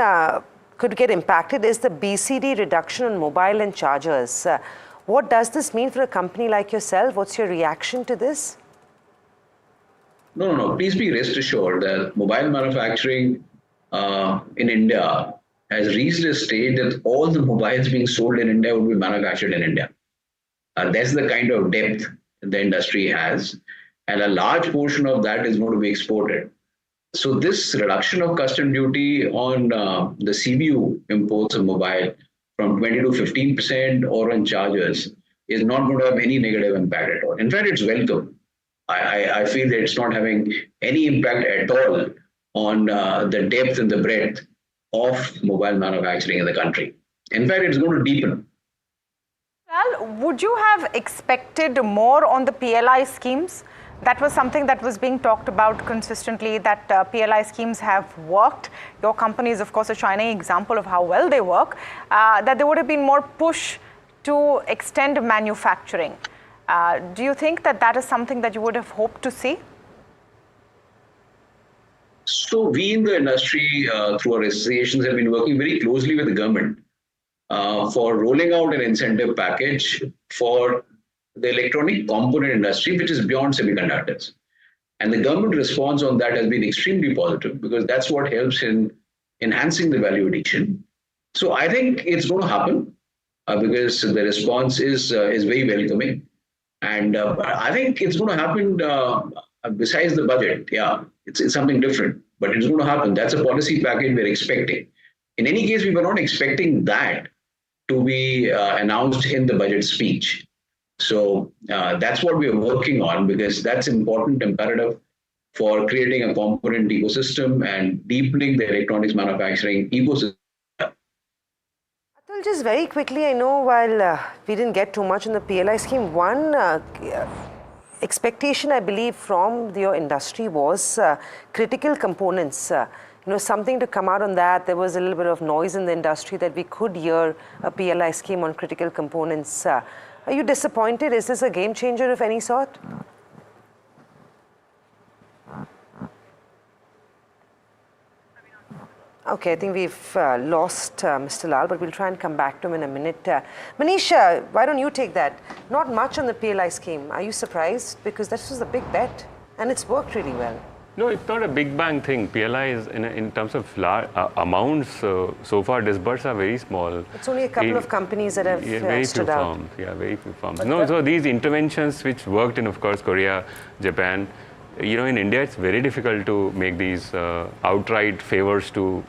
could get impacted is the BCD reduction on mobile and chargers. What does this mean for a company like yourself? What's your reaction to this? No. Please be rest assured that mobile manufacturing in India has reached a stage that all the mobiles being sold in India will be manufactured in India. That's the kind of depth the industry has. And a large portion of that is going to be exported. So this reduction of custom duty on the CBU imports of mobile from 20 to 15% or on chargers is not going to have any negative impact at all. In fact, it's welcome. I feel that it's not having any impact at all on the depth and the breadth of mobile manufacturing in the country. In fact, it's going to deepen. Well, would you have expected more on the PLI schemes? That was something that was being talked about consistently, that PLI schemes have worked. Your company is, of course, a shining example of how well they work. That there would have been more push to extend manufacturing. Do you think that that is something that you would have hoped to see? So we in the industry, through our associations, have been working very closely with the government for rolling out an incentive package for the electronic component industry, which is beyond semiconductors. And the government response on that has been extremely positive because that's what helps in enhancing the value addition. So I think it's going to happen because the response is very welcoming. And I think it's going to happen besides the budget. Yeah, it's something different, but it's going to happen. That's a policy package we're expecting. In any case, we were not expecting that to be announced in the budget speech. So that's what we are working on because that's important imperative for creating a component ecosystem and deepening the electronics manufacturing ecosystem. Atul, just very quickly, I know while we didn't get too much in the PLI scheme, one expectation I believe from your industry was critical components. Something to come out on that. There was a little bit of noise in the industry that we could hear a PLI scheme on critical components. Are you disappointed? Is this a game changer of any sort? Okay, I think we've lost Mr. Lal, but we'll try and come back to him in a minute. Manisha, why don't you take that? Not much on the PLI scheme. Are you surprised? Because this was a big bet and it's worked really well. No, it's not a big bang thing. PLI is in terms of amounts so far disbursed are very small. It's only a couple of companies that have stood out. Very few firms. So these interventions which worked in, of course, Korea, Japan, in India it's very difficult to make these outright favors to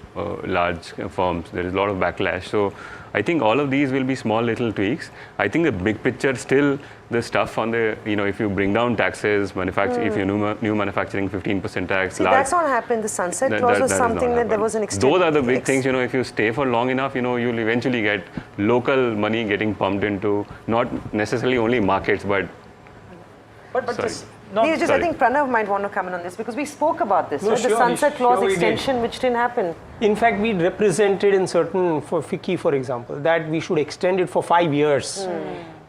large firms. There is a lot of backlash. So I think all of these will be small little tweaks. I think the big picture still the stuff on the, if you bring down taxes, if you new manufacturing 15% tax. See, that's not happened. The sunset clause was something that there was an extent. Those are the big things, if you stay for long enough, you'll eventually get local money getting pumped into not necessarily only markets, but just I think Pranav might want to come in on this because we spoke about this, right? The sunset clause extension, which didn't happen. In fact, we represented in certain, for FICCI, for example, that we should extend it for 5 years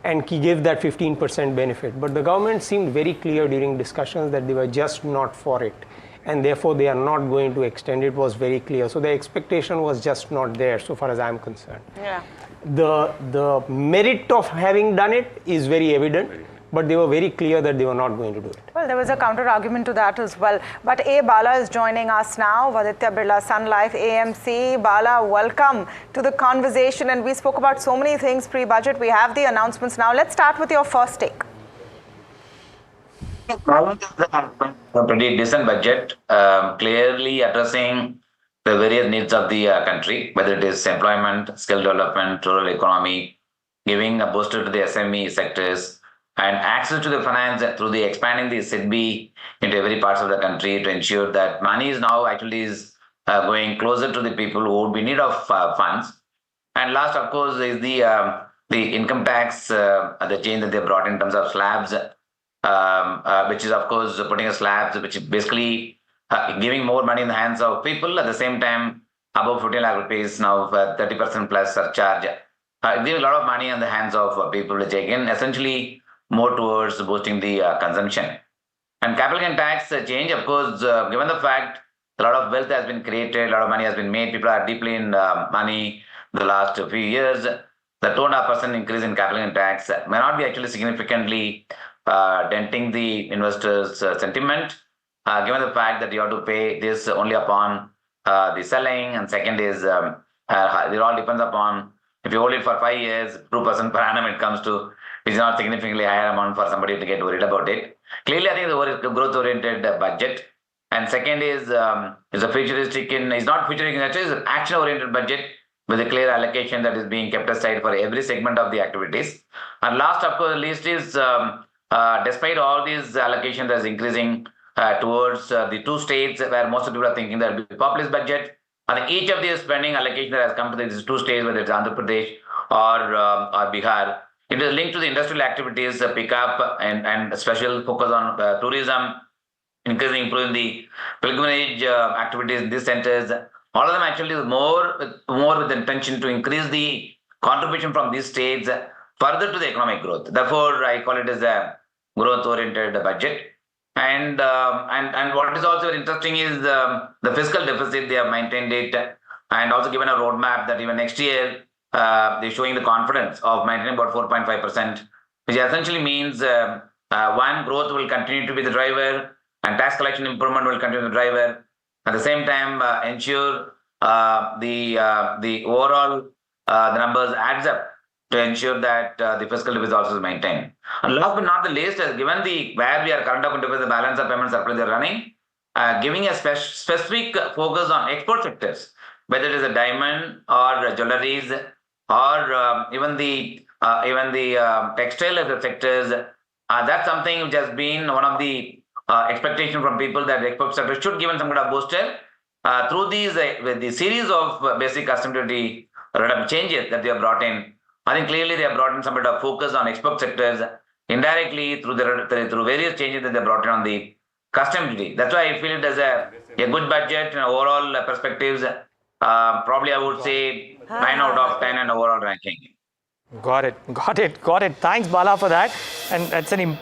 and give that 15% benefit. But the government seemed very clear during discussions that they were just not for it. And therefore, they are not going to extend it, was very clear. So the expectation was just not there, so far as I'm concerned. Yeah. The merit of having done it is very evident. But they were very clear that they were not going to do it. Well, there was a counter argument to that as well. But A. Bala is joining us now, Aditya Birla Sun Life AMC. Bala, welcome to the conversation. And we spoke about so many things pre-budget. We have the announcements now. Let's start with your first take. A pretty decent budget, clearly addressing the various needs of the country, whether it is employment, skill development, rural economy, giving a booster to the SME sectors, and access to the finance through the expanding the SIDBI into every parts of the country to ensure that money is now actually going closer to the people who would be in need of funds. And last, of course, is the income tax, the change that they brought in terms of slabs, which is, of course, putting a slabs, which is basically giving more money in the hands of people. At the same time, above 14 lakh rupees now 30% plus surcharge. Give a lot of money in the hands of people, which again, essentially, more towards boosting the consumption. And capital gain tax change, of course, given the fact a lot of wealth has been created, a lot of money has been made, people are deeply in money the last few years, the 2.5% increase in capital gain tax may not be actually significantly denting the investors' sentiment, given the fact that you have to pay this only upon the selling, and second is it all depends upon if you hold it for 5 years, 2% per annum it comes to, is not significantly higher amount for somebody to get worried about it. Clearly, I think the growth-oriented budget. And second is a futuristic, is not futuristic, it is an action-oriented budget with a clear allocation that is being kept aside for every segment of the activities. And last, of course, least is, despite all these allocation that is increasing towards the two states where most of the people are thinking there will be populist budget, and each of these spending allocation that has come to these two states, whether it's Andhra Pradesh or Bihar, It is linked to the industrial activities pickup and special focus on tourism, increasing, improving the pilgrimage activities in these centers. All of them actually is more with the intention to increase the contribution from these states further to the economic growth. Therefore, I call it as a growth-oriented budget. And what is also very interesting is the fiscal deficit. They have maintained it and also given a roadmap that even next year they're showing the confidence of maintaining about 4.5%, which essentially means one, growth will continue to be the driver and tax collection improvement will continue to be the driver. At the same time, ensure the overall the numbers adds up to ensure that the fiscal deficit also is maintained. And last but not the least, given the where we are current account deficit, the balance of payment surplus are running, giving a specific focus on export sectors, whether it is a diamond or jewelries or even the textile sectors. That's something which has been one of the expectation from people that the export sector should give some kind of booster through these the series of basic custom duty changes that they have brought in. I think clearly they have brought in some bit of focus on export sectors indirectly through various changes that they brought in on the custom duty. That's why I feel it as a good budget and overall perspectives. Probably I would say 9 out of 10 in overall ranking. Got it. Thanks, Bala, for that. And that's an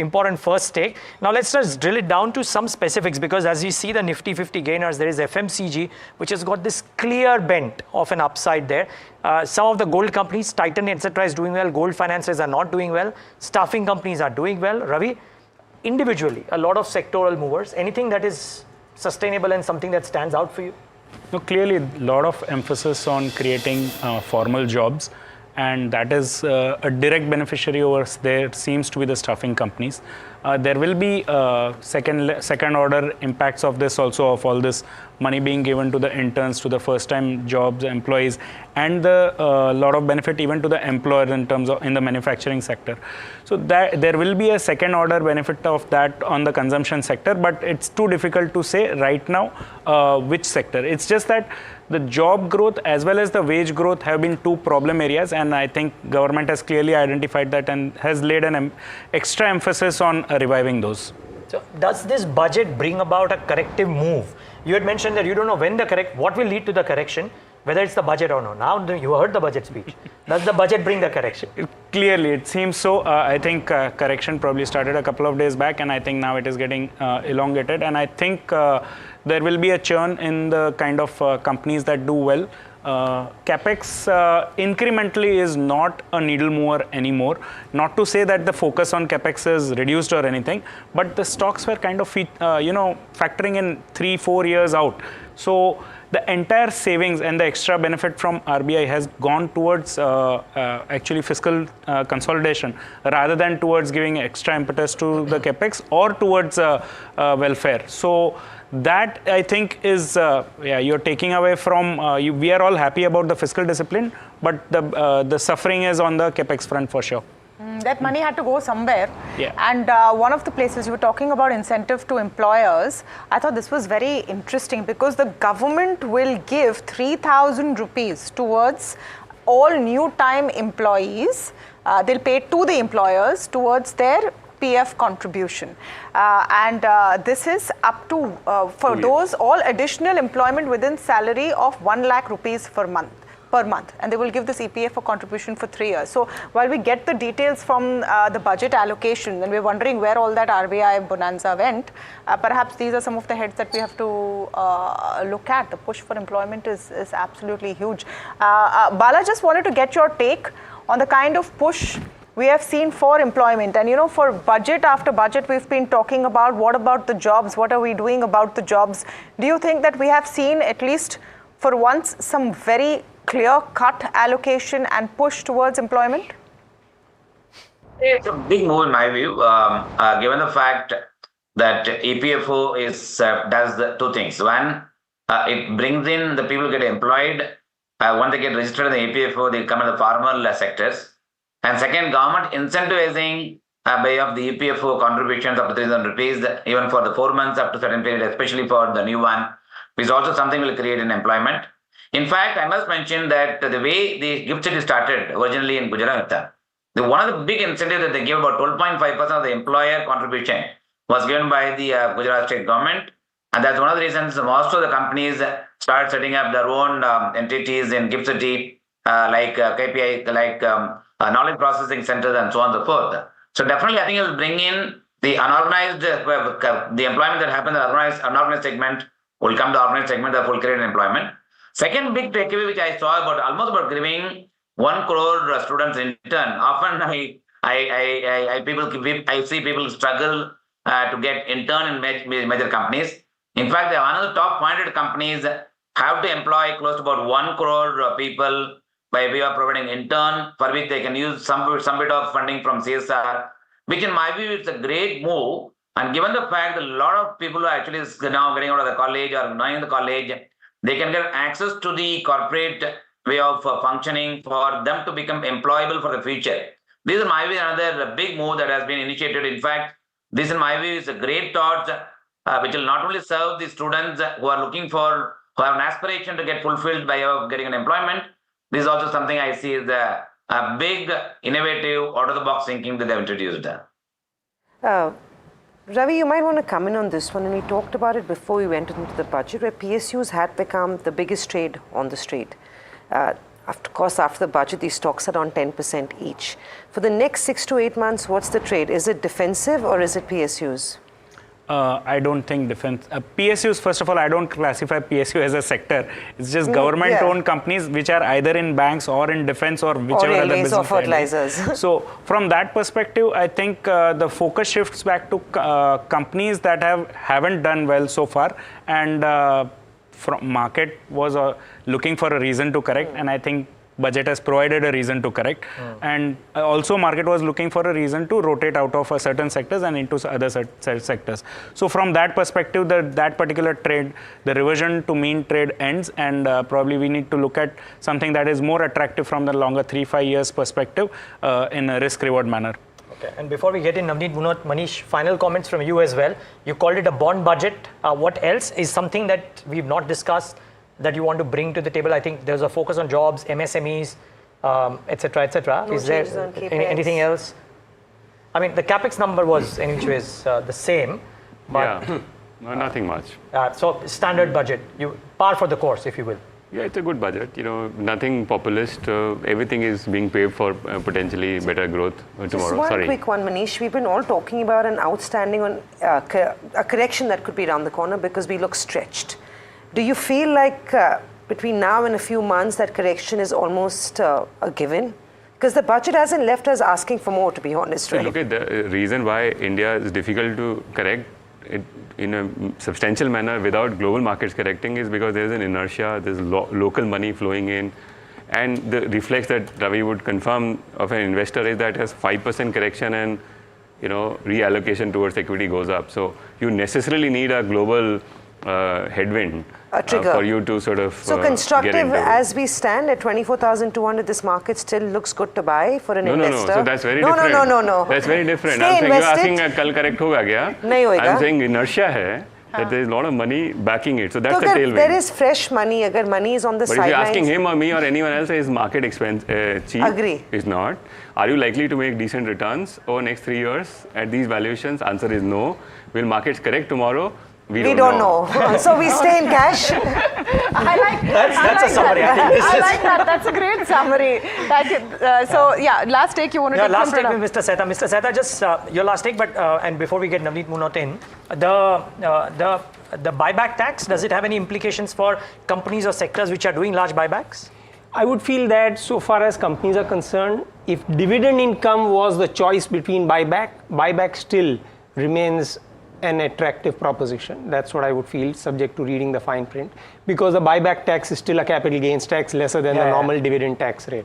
important first take. Now, let's just drill it down to some specifics, because as you see the Nifty 50 gainers, there is FMCG, which has got this clear bent of an upside there. Some of the gold companies, Titan, etc., is doing well. Gold financiers are not doing well. Staffing companies are doing well. Ravi, individually, a lot of sectoral movers. Anything that is sustainable and something that stands out for you? No, clearly, a lot of emphasis on creating formal jobs. And that is a direct beneficiary over there seems to be the staffing companies. There will be second order impacts of this also, of all this money being given to the interns, to the first time jobs, employees, and the lot of benefit even to the employer in terms of in the manufacturing sector. So that there will be a second order benefit of that on the consumption sector, but it's too difficult to say right now which sector. It's just that the job growth as well as the wage growth have been two problem areas, and I think government has clearly identified that and has laid an extra emphasis on reviving those. So does this budget bring about a corrective move? You had mentioned that you don't know when what will lead to the correction, whether it's the budget or not. Now you heard the budget speech. Does the budget bring the correction? Clearly, it seems so. I think correction probably started a couple of days back, and I think now it is getting elongated. And I think there will be a churn in the kind of companies that do well. Capex incrementally is not a needle mover anymore. Not to say that the focus on Capex is reduced or anything, but the stocks were kind of factoring in 3-4 years out. So the entire savings and the extra benefit from RBI has gone towards actually fiscal consolidation rather than towards giving extra impetus to the Capex or towards welfare. So that I think is, you're taking away from, we are all happy about the fiscal discipline, but the suffering is on the Capex front for sure. That money had to go somewhere. Yeah. And one of the places you were talking about incentive to employers, I thought this was very interesting because the government will give 3,000 rupees towards all new time employees. They'll pay to the employers towards their PF contribution. This is up to, for those, all additional employment within salary of 1 lakh rupees per month. And they will give this EPF for contribution for 3 years. So while we get the details from the budget allocation, and we're wondering where all that RBI bonanza went, perhaps these are some of the heads that we have to look at. The push for employment is absolutely huge. Bala, just wanted to get your take on the kind of push we have seen for employment. And for budget after budget, we've been talking about what about the jobs? What are we doing about the jobs? Do you think that we have seen, at least for once, some very clear-cut allocation and push towards employment? It's a big move in my view, given the fact that EPFO does the two things. One, it brings in the people who get employed. Once they get registered in the EPFO, they come in the formal sectors. And second, government incentivizing by of the EPFO contributions up to 3,000 rupees, even for the 4 months up to certain period, especially for the new one, is also something will create an employment. In fact, I must mention that the way the gift city started originally in Gujarat, One of the big incentives that they gave, about 12.5% of the employer contribution, was given by the Gujarat state government. And that's one of the reasons most of the companies start setting up their own entities in GIFT City, like KPI, like knowledge processing centers and so on and so forth. So definitely, I think it will bring in the unorganized, the employment that happens in the unorganized segment will come to the organized segment, that will create employment. Second big takeaway which I saw almost about giving 1 crore students intern. Often I see people struggle to get intern in major companies. In fact, one of the top 500 companies have to employ close to about 1 crore people by way of providing intern, for which they can use some bit of funding from CSR, which in my view is a great move. And given the fact that a lot of people who are actually now getting out of the college or not in the college, they can get access to the corporate way of functioning for them to become employable for the future. This is, in my view, another big move that has been initiated. In fact, this, in my view, is a great thought which will not only serve the students who are who have an aspiration to get fulfilled by getting an employment. This is also something I see as a big, innovative, out-of-the-box thinking that they've introduced. Ravi, you might want to come in on this one, and we talked about it before we went into the budget, where PSUs had become the biggest trade on the street. Of course, after the budget, these stocks are on 10% each. For the next 6 to 8 months, what's the trade? Is it defensive or is it PSUs? I don't think defense. PSUs, first of all, I don't classify PSU as a sector. It's just government-owned companies which are either in banks or in defense or whichever other business. Or fertilizers. So from that perspective, I think the focus shifts back to companies that haven't done well so far, and market was looking for a reason to correct, and I think budget has provided a reason to correct, and also market was looking for a reason to rotate out of certain sectors and into other sectors. So from that perspective, that particular trade, the reversion to mean trade ends, and probably we need to look at something that is more attractive from the longer 3-5 years perspective in a risk reward manner. Okay, and before we get in, Navneet, Manish, final comments from you as well. You called it a bond budget. What else is something that we've not discussed that you want to bring to the table? I think there's a focus on jobs, MSMEs, etc., etc. Is there anything else? I mean, the capex number was in which ways the same, but no, nothing much. So standard budget, par for the course, if you will. Yeah, it's a good budget. Nothing populist. Everything is being paved for potentially better growth tomorrow. Just one quick one, Manish. We've been all talking about an outstanding a correction that could be around the corner because we look stretched. Do you feel like between now and a few months that correction is almost a given? Because the budget hasn't left us asking for more, to be honest, right? Look at the reason why India is difficult to correct it in a substantial manner without global markets correcting is because there is an inertia, there's local money flowing in, and the reflex that Ravi would confirm of an investor is that has 5% correction and reallocation towards equity goes up. So you necessarily need a global headwind for you to sort of so constructive as we stand at 24,200, this market still looks good to buy for an investor. So that's very different. No. That's very different. Stay I'm saying invested. you're asking kal correct hoga kya? Nahi hoega. I'm saying inertia hai that there is a lot of money backing it. So that's a tailwind. There is fresh money. Agar money is on the sidelines. But if you're asking him or me or anyone else, is market expense cheap? Agree. It's not. Are you likely to make decent returns over next 3 years at these valuations? Answer is no. Will markets correct tomorrow? We don't know. So we stay in cash. I like that's a summary. I like that. That's a great summary. Last take you want to take. Last take with Mr. Sethia. Mr. Sethia, just your last take, but and before we get Navneet Munot in, the buyback tax, does it have any implications for companies or sectors which are doing large buybacks? I would feel that so far as companies are concerned, if dividend income was the choice between buyback still remains an attractive proposition. That's what I would feel, subject to reading the fine print, because the buyback tax is still a capital gains tax, lesser than the normal dividend tax rate.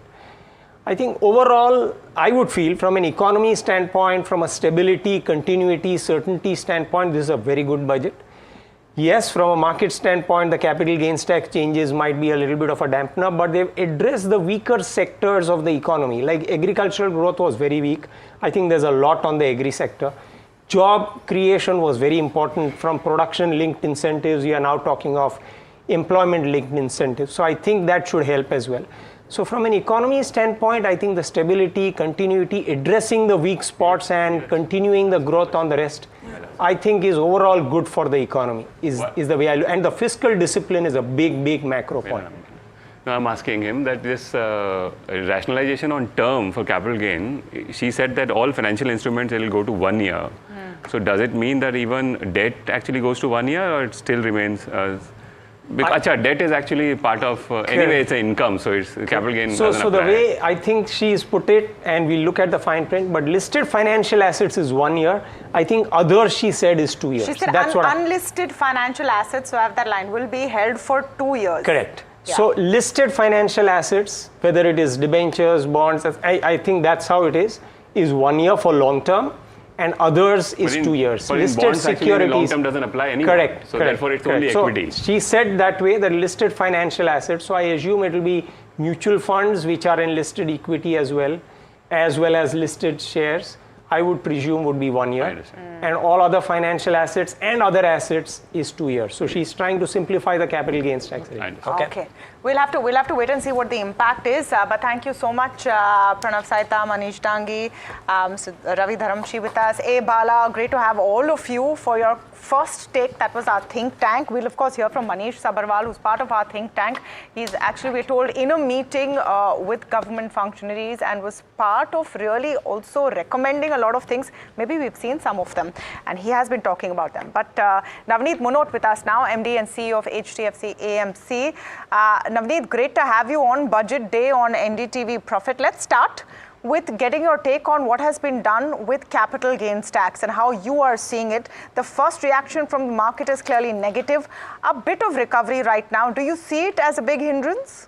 I think overall, I would feel from an economy standpoint, from a stability, continuity, certainty standpoint, this is a very good budget. Yes, from a market standpoint, the capital gains tax changes might be a little bit of a dampener, but they've addressed the weaker sectors of the economy. Like agricultural growth was very weak. I think there's a lot on the agri sector. Job creation was very important. From production-linked incentives, we are now talking of employment-linked incentives. So I think that should help as well. So from an economy standpoint, I think the stability, continuity, addressing the weak spots and continuing the growth on the rest, I think is overall good for the economy, is the way I look. And the fiscal discipline is a big macro point. Now I'm asking him that this rationalization on term for capital gain, she said that all financial instruments will go to 1 year. So does it mean that even debt actually goes to 1 year, or it still remains debt is actually part of, anyway it's an income, so it's capital gain doesn't So the apply. way I think she's put it, and we look at the fine print, but listed financial assets is 1 year. I think others, she said, is 2 years. She said That's unlisted financial assets, so I have that line, will be held for 2 years. Correct. Yeah. So listed financial assets, whether it is debentures, bonds, I think that's how it is 1 year for long term, and others is 2 years. But listed in bonds, securities, long term doesn't apply anymore. Correct. So correct, therefore it's correct. only equity. So she said that way, the listed financial assets. So I assume it will be mutual funds which are in listed equity as well as listed shares. I would presume would be 1 year, and all other financial assets and other assets is 2 years. So she's trying to simplify the capital gains tax regime. Okay. We'll have to wait and see what the impact is. But thank you so much, Pranav Saita, Manish Dangi, Ravi Dharamshi with us. A Bala, great to have all of you for your first take. That was our think tank. We'll of course hear from Manish Sabarwal, who's part of our think tank. He's actually, we're told, in a meeting with government functionaries and was part of really also recommending a lot of things. Maybe we've seen some of them, and he has been talking about them. But Navneet Munot with us now, MD and CEO of HDFC AMC. Navneet, great to have you on Budget Day on NDTV Profit. Let's start with getting your take on what has been done with capital gains tax and how you are seeing it. The first reaction from the market is clearly negative. A bit of recovery right now. Do you see it as a big hindrance?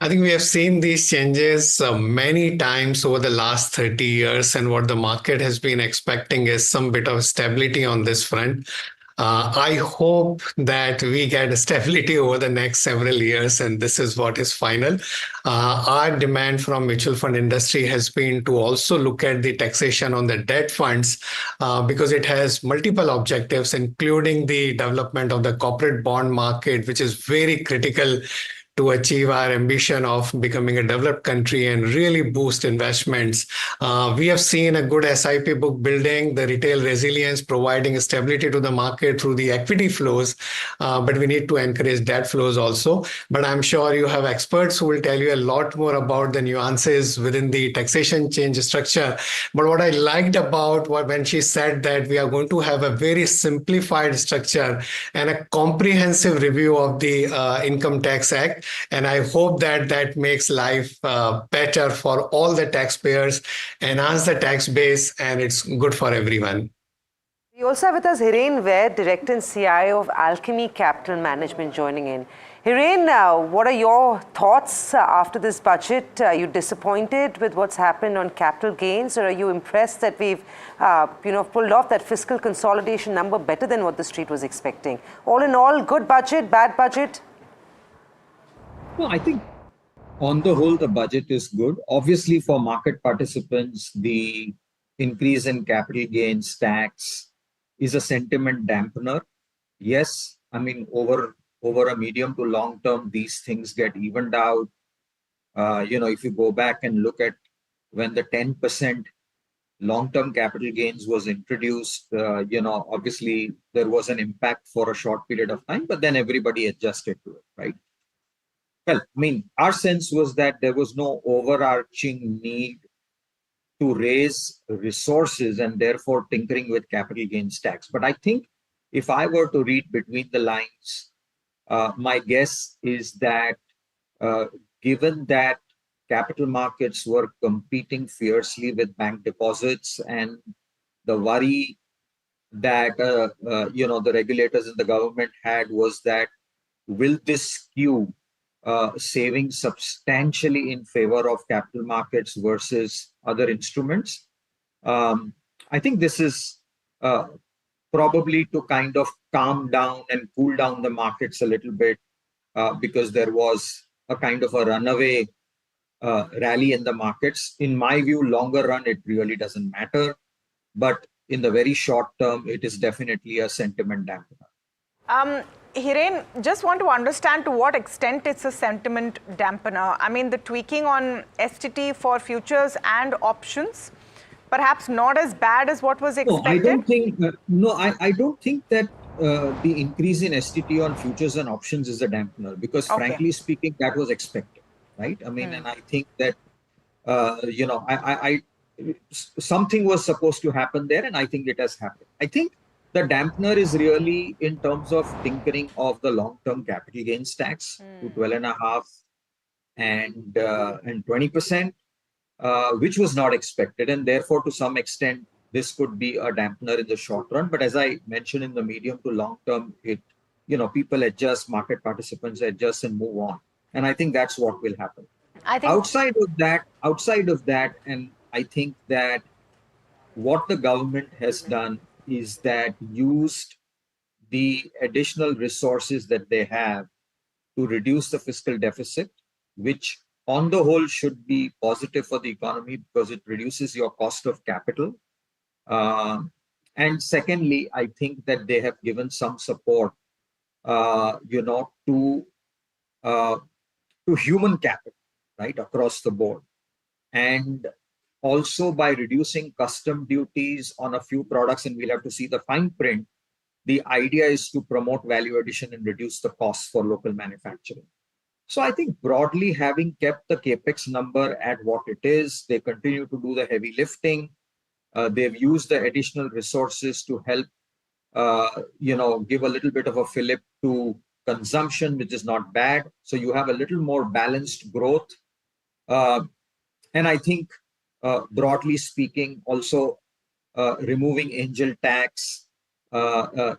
I think we have seen these changes many times over the last 30 years, and what the market has been expecting is some bit of stability on this front. I hope that we get stability over the next several years, and this is what is final. Our demand from mutual fund industry has been to also look at the taxation on the debt funds because it has multiple objectives, including the development of the corporate bond market, which is very critical to achieve our ambition of becoming a developed country and really boost investments. We have seen a good SIP book building, the retail resilience, providing stability to the market through the equity flows, but we need to encourage debt flows also. But I'm sure you have experts who will tell you a lot more about the nuances within the taxation change structure. But what I liked about when she said that we are going to have a very simplified structure and a comprehensive review of the Income Tax Act, and I hope that makes life better for all the taxpayers, enhance the tax base, and it's good for everyone. We also have with us Hiren Vaid, Director and CIO of Alchemy Capital Management, joining in. Hiren, what are your thoughts after this budget? Are you disappointed with what's happened on capital gains, or are you impressed that we've pulled off that fiscal consolidation number better than what the street was expecting? All in all, good budget, bad budget? No, I think on the whole, the budget is good. Obviously, for market participants, the increase in capital gains tax is a sentiment dampener. Yes, I mean, over a medium to long term, these things get evened out. If you go back and look at when the 10% long-term capital gains was introduced, obviously there was an impact for a short period of time, but then everybody adjusted to it, right? Well, I mean, our sense was that there was no overarching need to raise resources and therefore tinkering with capital gains tax. But I think if I were to read between the lines, my guess is that given that capital markets were competing fiercely with bank deposits, and the worry that the regulators and the government had was that will this skew saving substantially in favor of capital markets versus other instruments. I think this is probably to kind of calm down and cool down the markets a little bit because there was a kind of a runaway rally in the markets. In my view, longer run, it really doesn't matter. But in the very short term, it is definitely a sentiment dampener. Hiren, just want to understand to what extent it's a sentiment dampener. I mean, the tweaking on STT for futures and options, perhaps not as bad as what was expected. No, I don't think. I don't think that the increase in STT on futures and options is a dampener, because frankly speaking, that was expected, right? I mean, and I think that something was supposed to happen there, and I think it has happened. I think the dampener is really in terms of tinkering of the long-term capital gains tax to 12.5 and 20%, which was not expected, and therefore to some extent this could be a dampener in the short run. But as I mentioned, in the medium to long term, people adjust, market participants adjust and move on, and I think that's what will happen. I think outside of that, and I think that what the government has done is that used the additional resources that they have to reduce the fiscal deficit, which on the whole should be positive for the economy because it reduces your cost of capital. And secondly, I think that they have given some support, to human capital, right, across the board. And also by reducing custom duties on a few products, and we'll have to see the fine print, the idea is to promote value addition and reduce the costs for local manufacturing. So I think broadly, having kept the capex number at what it is, they continue to do the heavy lifting. They've used the additional resources to help, give a little bit of a fillip to consumption, which is not bad. So you have a little more balanced growth. And I think, broadly speaking, also removing angel tax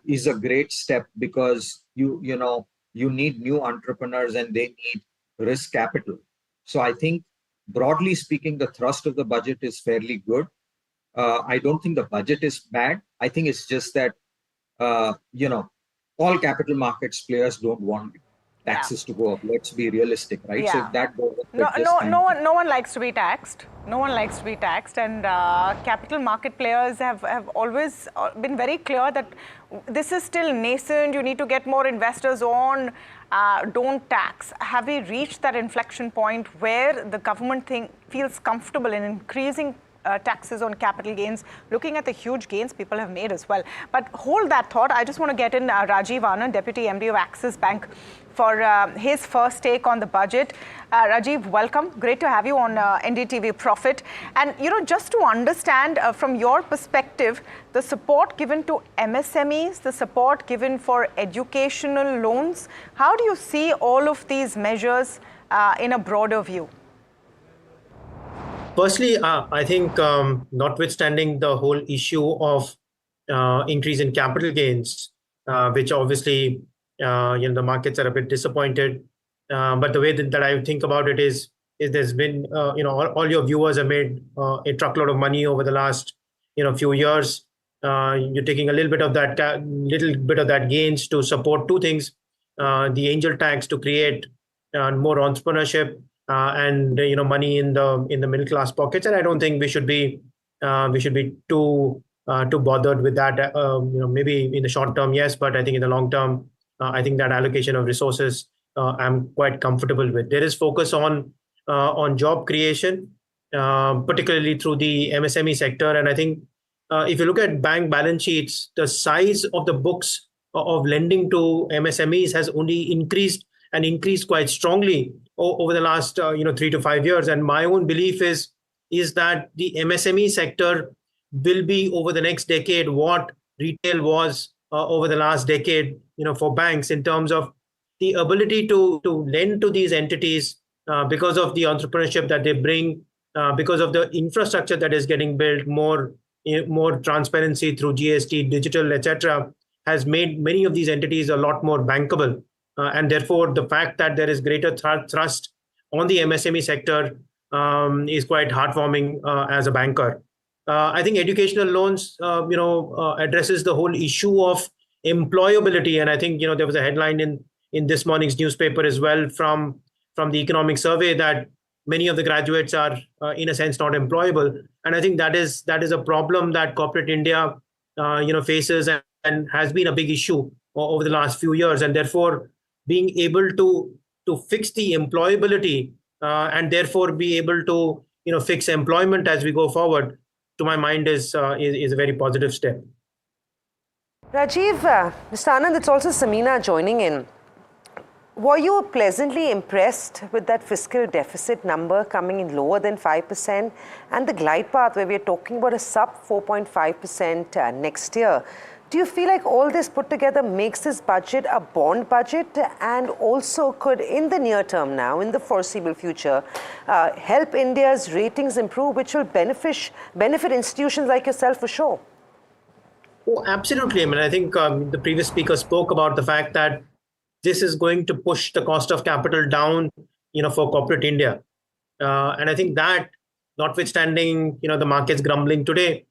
is a great step, because you need new entrepreneurs and they need risk capital. So I think, broadly speaking, the thrust of the budget is fairly good. I don't think the budget is bad. I think it's just that, all capital markets players don't want taxes to go up. Let's be realistic, right? So if that goes up, no one likes to be taxed. No one likes to be taxed, and capital market players have always been very clear that this is still nascent. You need to get more investors on. Don't tax. Have we reached that inflection point where the government feels comfortable in increasing taxes on capital gains, looking at the huge gains people have made as well? But hold that thought. I just want to get in Rajiv Anand, Deputy MD of Axis Bank, for his first take on the budget. Rajiv, welcome. Great to have you on NDTV Profit. And, just to understand from your perspective, the support given to MSMEs, the support given for educational loans, how do you see all of these measures in a broader view? Firstly, I think notwithstanding the whole issue of increase in capital gains, which obviously the markets are a bit disappointed, but the way that I think about it is there's been all your viewers have made a truckload of money over the last few years. You're taking a little bit of that gains to support two things: the angel tax to create more entrepreneurship, and money in the middle class pockets. And I don't think we should be too bothered with that. Maybe in the short term, yes, but I think in the long term, I think that allocation of resources I'm quite comfortable with. There is focus on job creation, particularly through the MSME sector. And I think if you look at bank balance sheets, the size of the books of lending to MSMEs has only increased quite strongly over the last 3 to 5 years. And my own belief is that the MSME sector will be, over the next decade, what retail was over the last decade, for banks, in terms of the ability to lend to these entities because of the entrepreneurship that they bring, because of the infrastructure that is getting built, more transparency through GST, digital, etc., has made many of these entities a lot more bankable. And therefore, the fact that there is greater thrust on the MSME sector is quite heartwarming as a banker. I think educational loans, addresses the whole issue of employability. And I think, there was a headline in this morning's newspaper as well from the economic survey that many of the graduates are, in a sense, not employable. And I think that is a problem that corporate India, faces and has been a big issue over the last few years, and therefore being able to fix the employability and therefore be able to fix employment as we go forward, to my mind is a very positive step. Rajiv, Mr. Anand, it's also Samina joining in. Were you pleasantly impressed with that fiscal deficit number coming in lower than 5% and the glide path where we are talking about a sub 4.5% next year? Do you feel like all this put together makes this budget a bond budget and also could, in the near term now, in the foreseeable future, help India's ratings improve, which will benefit institutions like yourself for sure? Oh, absolutely. I mean, I think the previous speaker spoke about the fact that this is going to push the cost of capital down, for corporate India. And I think that, notwithstanding, the markets grumbling today,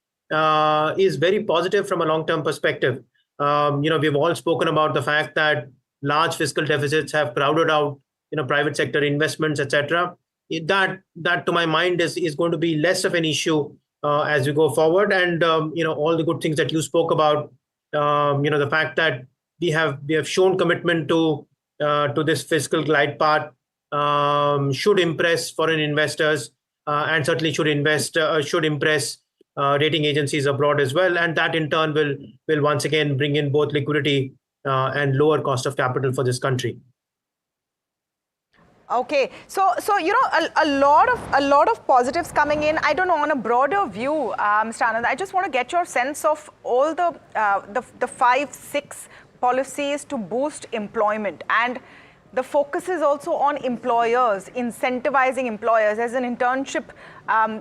is very positive from a long-term perspective. We've all spoken about the fact that large fiscal deficits have crowded out, private sector investments, etc. That to my mind is going to be less of an issue as we go forward. And all the good things that you spoke about, the fact that we have shown commitment to this fiscal glide path should impress foreign investors and certainly should impress rating agencies abroad as well, and that in turn will once again bring in both liquidity and lower cost of capital for this country. Okay, so a lot of positives coming in. I don't know, on a broader view, Mr. Anand, I just want to get your sense of all the 5-6 policies to boost employment, and the focus is also on employers, incentivizing employers. There's an internship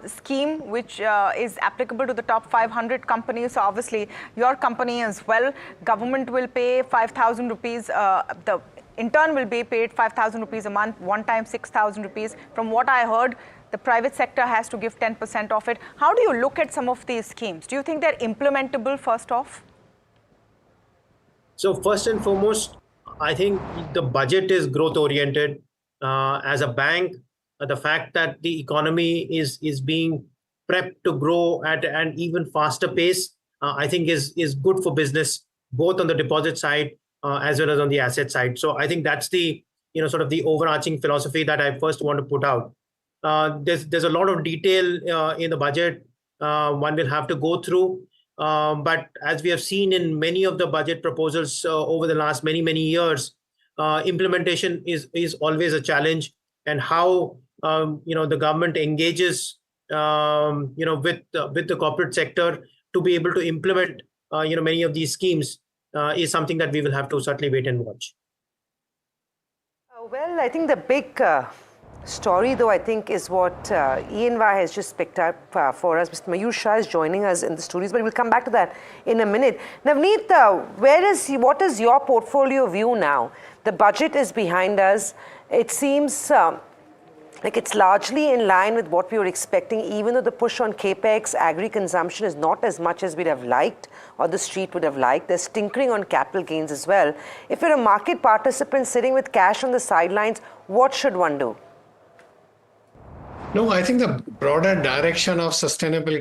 scheme which is applicable to the top 500 companies. So obviously your company as well. Government will pay 5,000 rupees. The intern will be paid 5,000 rupees a month, one time 6,000 rupees. From what I heard, the private sector has to give 10% of it. How do you look at some of these schemes? Do you think they're implementable first off? So first and foremost, I think the budget is growth oriented. As a bank, the fact that the economy is being prepped to grow at an even faster pace, I think is good for business, both on the deposit side as well as on the asset side. So I think that's the sort of the overarching philosophy that I first want to put out. There's a lot of detail in the budget one will have to go through. But as we have seen in many of the budget proposals over the last many years, implementation is always a challenge, and how the government engages with the corporate sector to be able to implement many of these schemes is something that we will have to certainly wait and watch. Well, I think the big story, though, I think is what ENY has just picked up for us. Mr. Mayur Shah is joining us in the studios, but we'll come back to that in a minute. Navneet, what is your portfolio view now? The budget is behind us. It seems like it's largely in line with what we were expecting, even though the push on capex, agri-consumption is not as much as we'd have liked or the street would have liked. There's tinkering on capital gains as well. If you're a market participant sitting with cash on the sidelines, what should one do? No, I think the broader direction of sustainable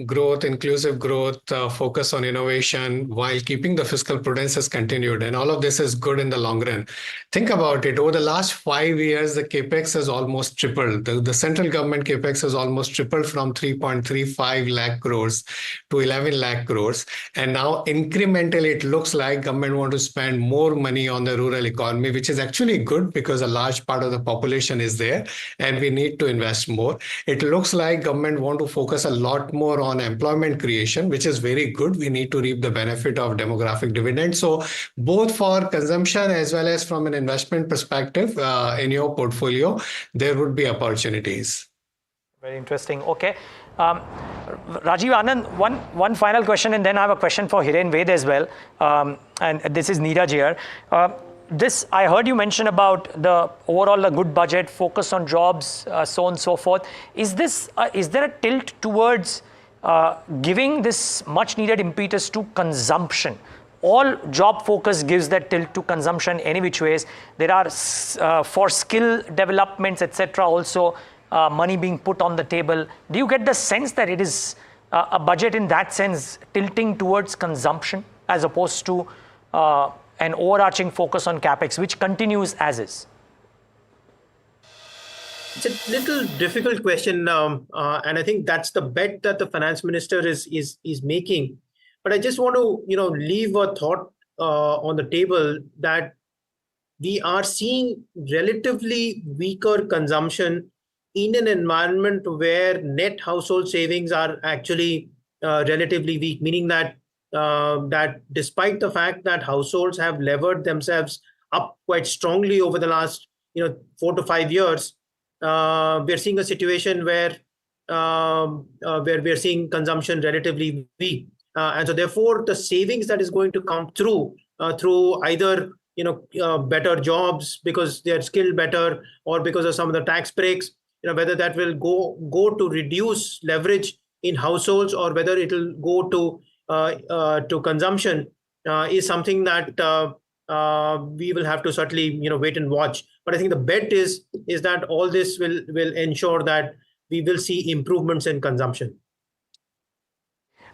growth, inclusive growth, focus on innovation while keeping the fiscal prudence has continued. And all of this is good in the long run. Think about it. Over the last 5 years, the capex has almost tripled. The central government capex has almost tripled from 3.35 lakh crores to 11 lakh crores. And now incrementally, it looks like government want to spend more money on the rural economy, which is actually good because a large part of the population is there and we need to invest more. It looks like government want to focus a lot more on employment creation, which is very good. We need to reap the benefit of demographic dividend. So both for consumption as well as from an investment perspective in your portfolio, there would be opportunities. Very interesting. Okay. Rajiv, Anand, one final question, and then I have a question for Hiren Ved as well. And this is Neeraj here. I heard you mention about the overall a good budget, focus on jobs, so on and so forth. Is there a tilt towards giving this much needed impetus to consumption? All job focus gives that tilt to consumption any which ways. There are for skill developments, etc. also money being put on the table. Do you get the sense that it is a budget in that sense tilting towards consumption as opposed to an overarching focus on capex, which continues as is? It's a little difficult question, and I think that's the bet that the finance minister is making. But I just want to leave a thought on the table that we are seeing relatively weaker consumption in an environment where net household savings are actually relatively weak, meaning that that despite the fact that households have levered themselves up quite strongly over the last 4 to 5 years, we're seeing a situation where we're seeing consumption relatively weak, and so therefore the savings that is going to come through either better jobs because they're skilled better, or because of some of the tax breaks, whether that will go to reduce leverage in households or whether it will go to consumption is something that we will have to certainly wait and watch. But I think the bet is that all this will ensure that we will see improvements in consumption.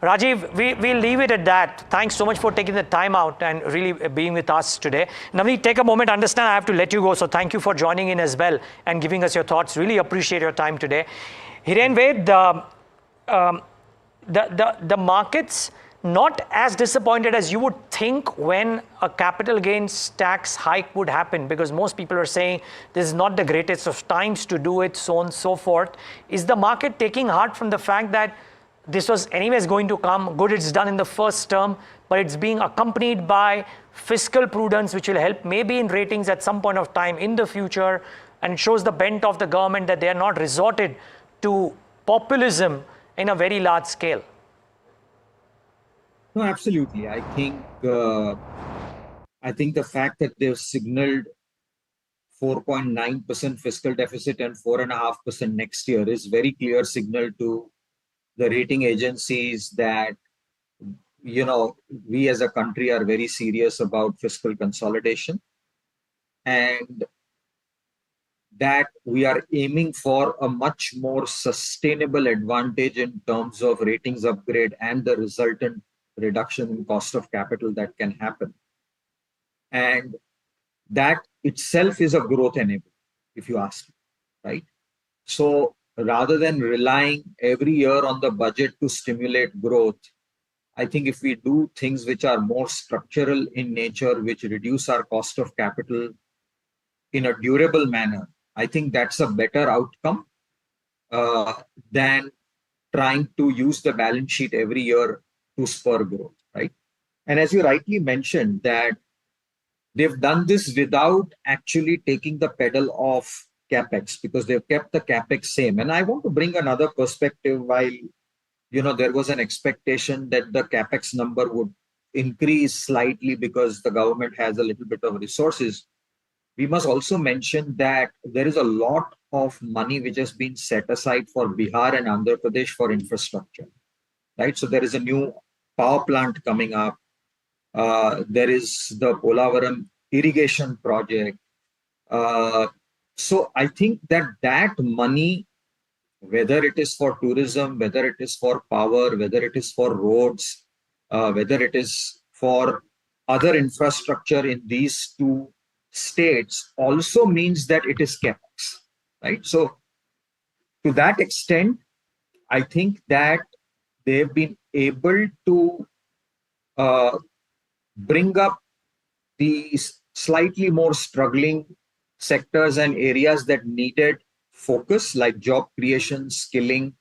Rajiv, we'll leave it at that. Thanks so much for taking the time out and really being with us today. Navneet, take a moment. Understand I have to let you go, so thank you for joining in as well and giving us your thoughts. Really appreciate your time today. Hiren Ved, the markets not as disappointed as you would think when a capital gains tax hike would happen, because most people are saying this is not the greatest of times to do it, so on and so forth. Is the market taking heart from the fact that this was anyways going to come? Good, it's done in the first term, but it's being accompanied by fiscal prudence, which will help maybe in ratings at some point of time in the future, and it shows the bent of the government that they are not resorted to populism in a very large scale. No, absolutely. I think the fact that they've signaled 4.9% fiscal deficit and 4.5% next year is very clear signal to the rating agencies that we as a country are very serious about fiscal consolidation, and that we are aiming for a much more sustainable advantage in terms of ratings upgrade and the resultant reduction in cost of capital that can happen. And that itself is a growth enabler, if you ask me, right? So rather than relying every year on the budget to stimulate growth, I think if we do things which are more structural in nature, which reduce our cost of capital in a durable manner, I think that's a better outcome than trying to use the balance sheet every year to spur growth, right? And as you rightly mentioned, that they've done this without actually taking the pedal off capex, because they've kept the capex same. And I want to bring another perspective. While there was an expectation that the capex number would increase slightly because the government has a little bit of resources, we must also mention that there is a lot of money which has been set aside for Bihar and Andhra Pradesh for infrastructure, right? So there is a new power plant coming up. There is the Polavaram irrigation project. So I think that money, whether it is for tourism, whether it is for power, whether it is for roads, whether it is for other infrastructure in these two states, also means that it is capex, right? So to that extent, I think that they've been able to bring up these slightly more struggling sectors and areas that needed focus, like job creation, skilling,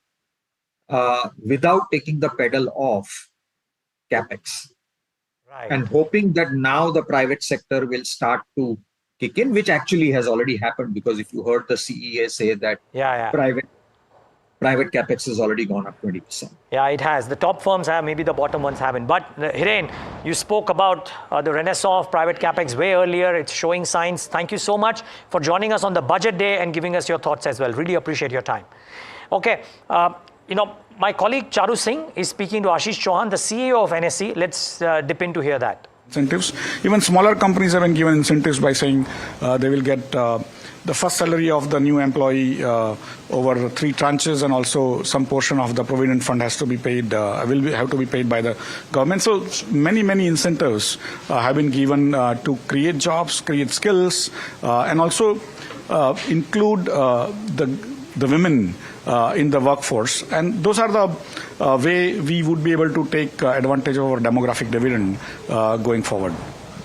without taking the pedal off capex. Right. And hoping that now the private sector will start to kick in, which actually has already happened, because if you heard the CEA say that private capex has already gone up 20%. Yeah, it has. The top firms have, maybe the bottom ones haven't. But Hiren, you spoke about the renaissance of private capex way earlier. It's showing signs. Thank you so much for joining us on the budget day and giving us your thoughts as well. Really appreciate your time. Okay, my colleague Charu Singh is speaking to Ashish Chauhan, the CEO of NSE. Let's dip in to hear that. Incentives. Even smaller companies have been given incentives by saying they will get the first salary of the new employee over 3 tranches, and also some portion of the provident fund has to be paid, have to be paid by the government. So many incentives have been given to create jobs, create skills, and also include the women in the workforce. And those are the way we would be able to take advantage of our demographic dividend going forward.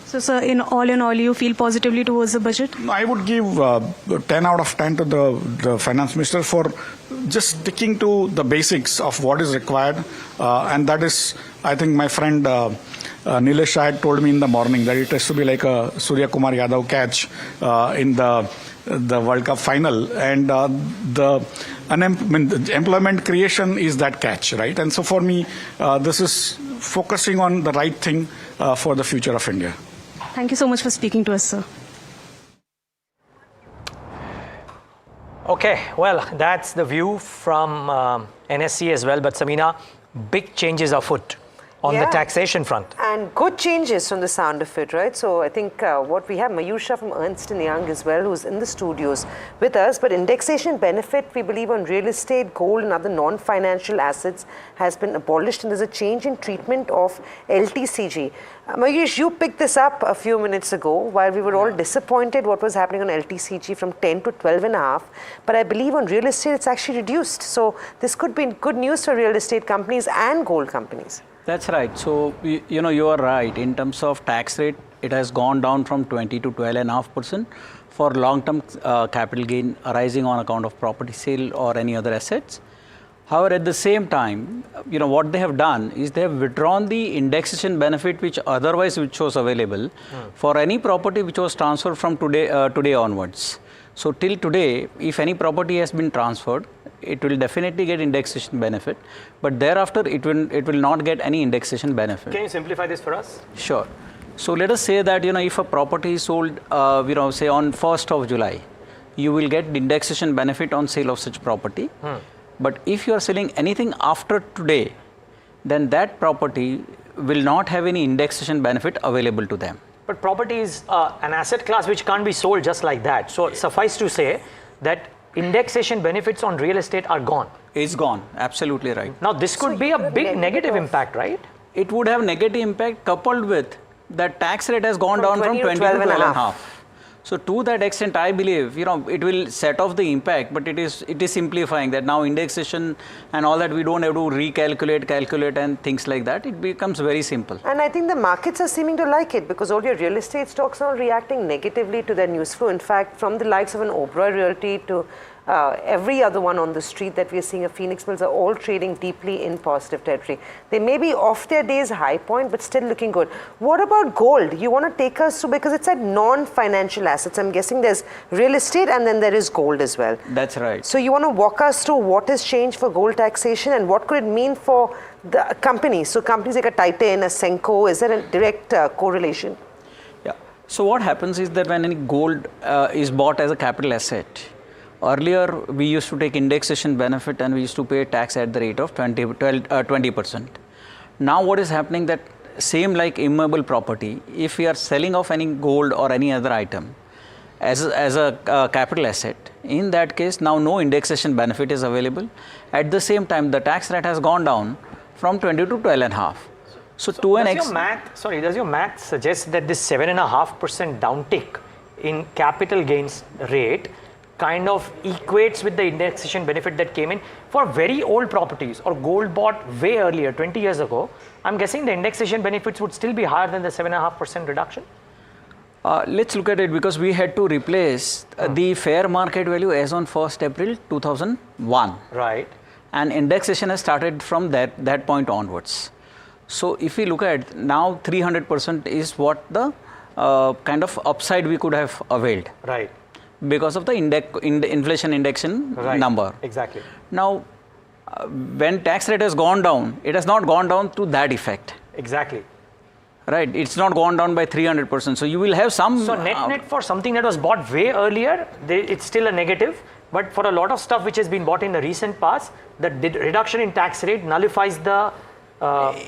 So, sir, in all, you feel positively towards the budget? I would give 10 out of 10 to the finance minister for just sticking to the basics of what is required. And that is, I think my friend Nilesh Shah had told me in the morning that it has to be like a Surya Kumar Yadav catch in the World Cup final. And the employment creation is that catch, right? And so for me, this is focusing on the right thing for the future of India. Thank you so much for speaking to us, sir. Okay, well, that's the view from NSC as well. But Samina, big changes afoot on the taxation front. And good changes from the sound of it, right? So I think what we have, Mayur Shah from Ernst & Young as well, who's in the studios with us. But indexation benefit, we believe, on real estate, gold and other non-financial assets has been abolished. And there's a change in treatment of LTCG. Mayush, you picked this up a few minutes ago while we were all disappointed what was happening on LTCG from 10 to 12.5. But I believe on real estate, it's actually reduced. So this could be good news for real estate companies and gold companies. That's right. So, you are right. In terms of tax rate, it has gone down from 20 to 12.5% for long-term capital gain arising on account of property sale or any other assets. However, at the same time, what they have done is they have withdrawn the indexation benefit which was available for any property which was transferred from today onwards. So till today, if any property has been transferred, it will definitely get indexation benefit, but thereafter it will not get any indexation benefit. Can you simplify this for us? Sure. So let us say that if a property is sold, say on 1st of July, you will get indexation benefit on sale of such property. But if you are selling anything after today, then that property will not have any indexation benefit available to them. But property is an asset class which can't be sold just like that. So suffice to say that indexation benefits on real estate are gone. It's gone. Absolutely right. Now this could be a big negative impact, right? It would have negative impact coupled with that tax rate has gone down from 20 to 12.5. So to that extent, I believe, it will set off the impact, but it is simplifying that now indexation and all that, we don't have to recalculate, calculate and things like that. It becomes very simple. And I think the markets are seeming to like it because all your real estate stocks are reacting negatively to their news flow. In fact, from the likes of an Oberoi Realty to every other one on the street that we are seeing, Phoenix Mills, are all trading deeply in positive territory. They may be off their day's high point, but still looking good. What about gold? You want to take us through, because it's at non-financial assets. I'm guessing there's real estate and then there is gold as well. That's right. So you want to walk us through what has changed for gold taxation and what could it mean for the companies? So companies like a Titan, a Senco, is there a direct correlation? Yeah. So what happens is that when any gold is bought as a capital asset, earlier, we used to take indexation benefit and we used to pay tax at the rate of 20%. Now what is happening that same like immovable property, if we are selling off any gold or any other item as a capital asset, in that case now no indexation benefit is available. At the same time, the tax rate has gone down from 20 to 12.5. So to an extent, does your math suggest that this 7.5% downtick in capital gains rate kind of equates with the indexation benefit that came in for very old properties or gold bought way earlier, 20 years ago? I'm guessing the indexation benefits would still be higher than the 7.5% reduction? Let's look at it, because we had to replace the fair market value as on 1st April 2001. Right. And indexation has started from that point onwards. So if we look at now, 300% is what the kind of upside we could have availed. Right. Because of the inflation indexation number. Exactly. Now, when tax rate has gone down, it has not gone down to that effect. Exactly. Right. It's not gone down by 300%. So you will have some. So net for something that was bought way earlier, it's still a negative. But for a lot of stuff which has been bought in the recent past, the reduction in tax rate nullifies the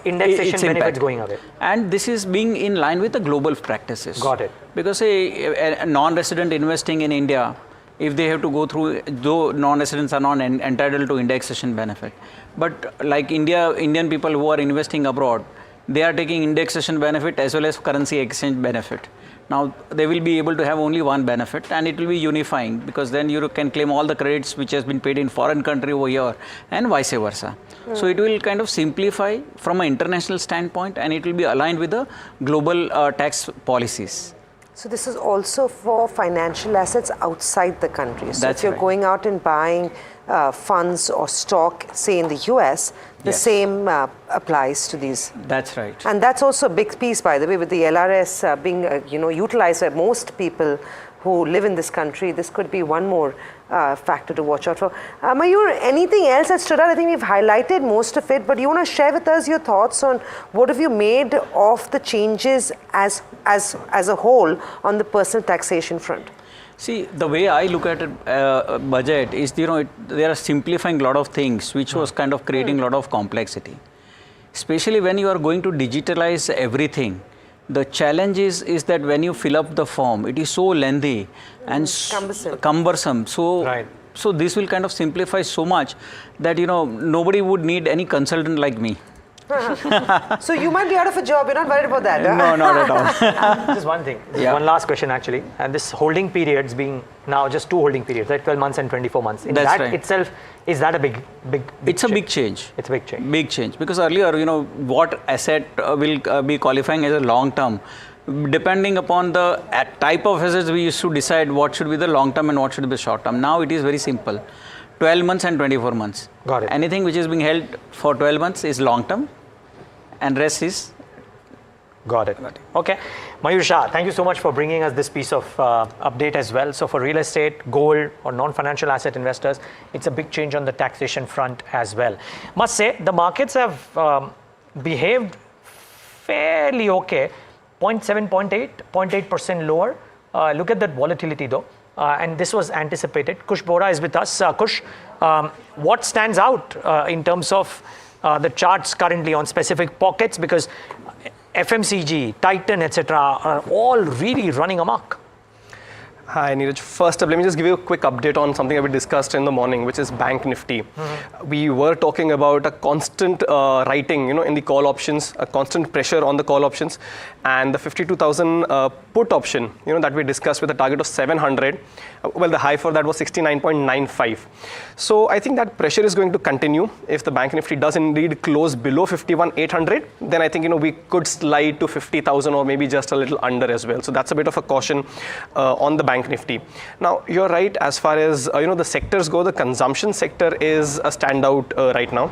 indexation benefits going away. And this is being in line with the global practices. Got it. Because a non-resident investing in India, if they have to go through, though non-residents are not entitled to indexation benefit. But like Indian people who are investing abroad, they are taking indexation benefit as well as currency exchange benefit. Now they will be able to have only one benefit, and it will be unifying, because then you can claim all the credits which has been paid in foreign country over here and vice versa. So it will kind of simplify from an international standpoint, and it will be aligned with the global tax policies. So this is also for financial assets outside the country. So if you're going out and buying funds or stock, say in the US, the same applies to these. That's right. And that's also a big piece, by the way, with the LRS being utilized by most people who live in this country. This could be one more factor to watch out for. Mayur, anything else that stood out? I think we've highlighted most of it, but you want to share with us your thoughts on what have you made of the changes as a whole on the personal taxation front? See, the way I look at a budget is, they are simplifying a lot of things, which was kind of creating a lot of complexity. Especially when you are going to digitalize everything. The challenge is that when you fill up the form, it is so lengthy and cumbersome. So this will kind of simplify so much that nobody would need any consultant like me. So you might be out of a job. You're not worried about that? No, not at all. Just one thing. One last question actually. And this holding periods being now just 2 holding periods, right? 12 months and 24 months. In that itself, is that a big It's a big change. It's a big change. Big change. Because earlier, what asset will be qualifying as a long term, depending upon the type of assets, we used to decide what should be the long term and what should be the short term. Now it is very simple. 12 months and 24 months. Got it. Anything which is being held for 12 months is long term, and rest is. Got it. Okay. Mayur Shah, thank you so much for bringing us this piece of update as well. So for real estate, gold or non-financial asset investors, it's a big change on the taxation front as well. Must say the markets have behaved fairly okay. 0.7, 0.8% lower. Look at that volatility though. And this was anticipated. Kush Bora is with us. Kush, what stands out in terms of the charts currently on specific pockets? Because FMCG, Titan, etc. are all really running amok. Hi, Neeraj. First up, let me just give you a quick update on something that we discussed in the morning, which is Bank Nifty. We were talking about a constant writing, in the call options, a constant pressure on the call options, and the 52,000 put option, that we discussed with a target of 700. Well, the high for that was 69.95. So I think that pressure is going to continue. If the Bank Nifty does indeed close below 51,800, then I think, we could slide to 50,000 or maybe just a little under as well. So that's a bit of a caution on the Bank Nifty. Now, you're right, as far as the sectors go, the consumption sector is a standout right now.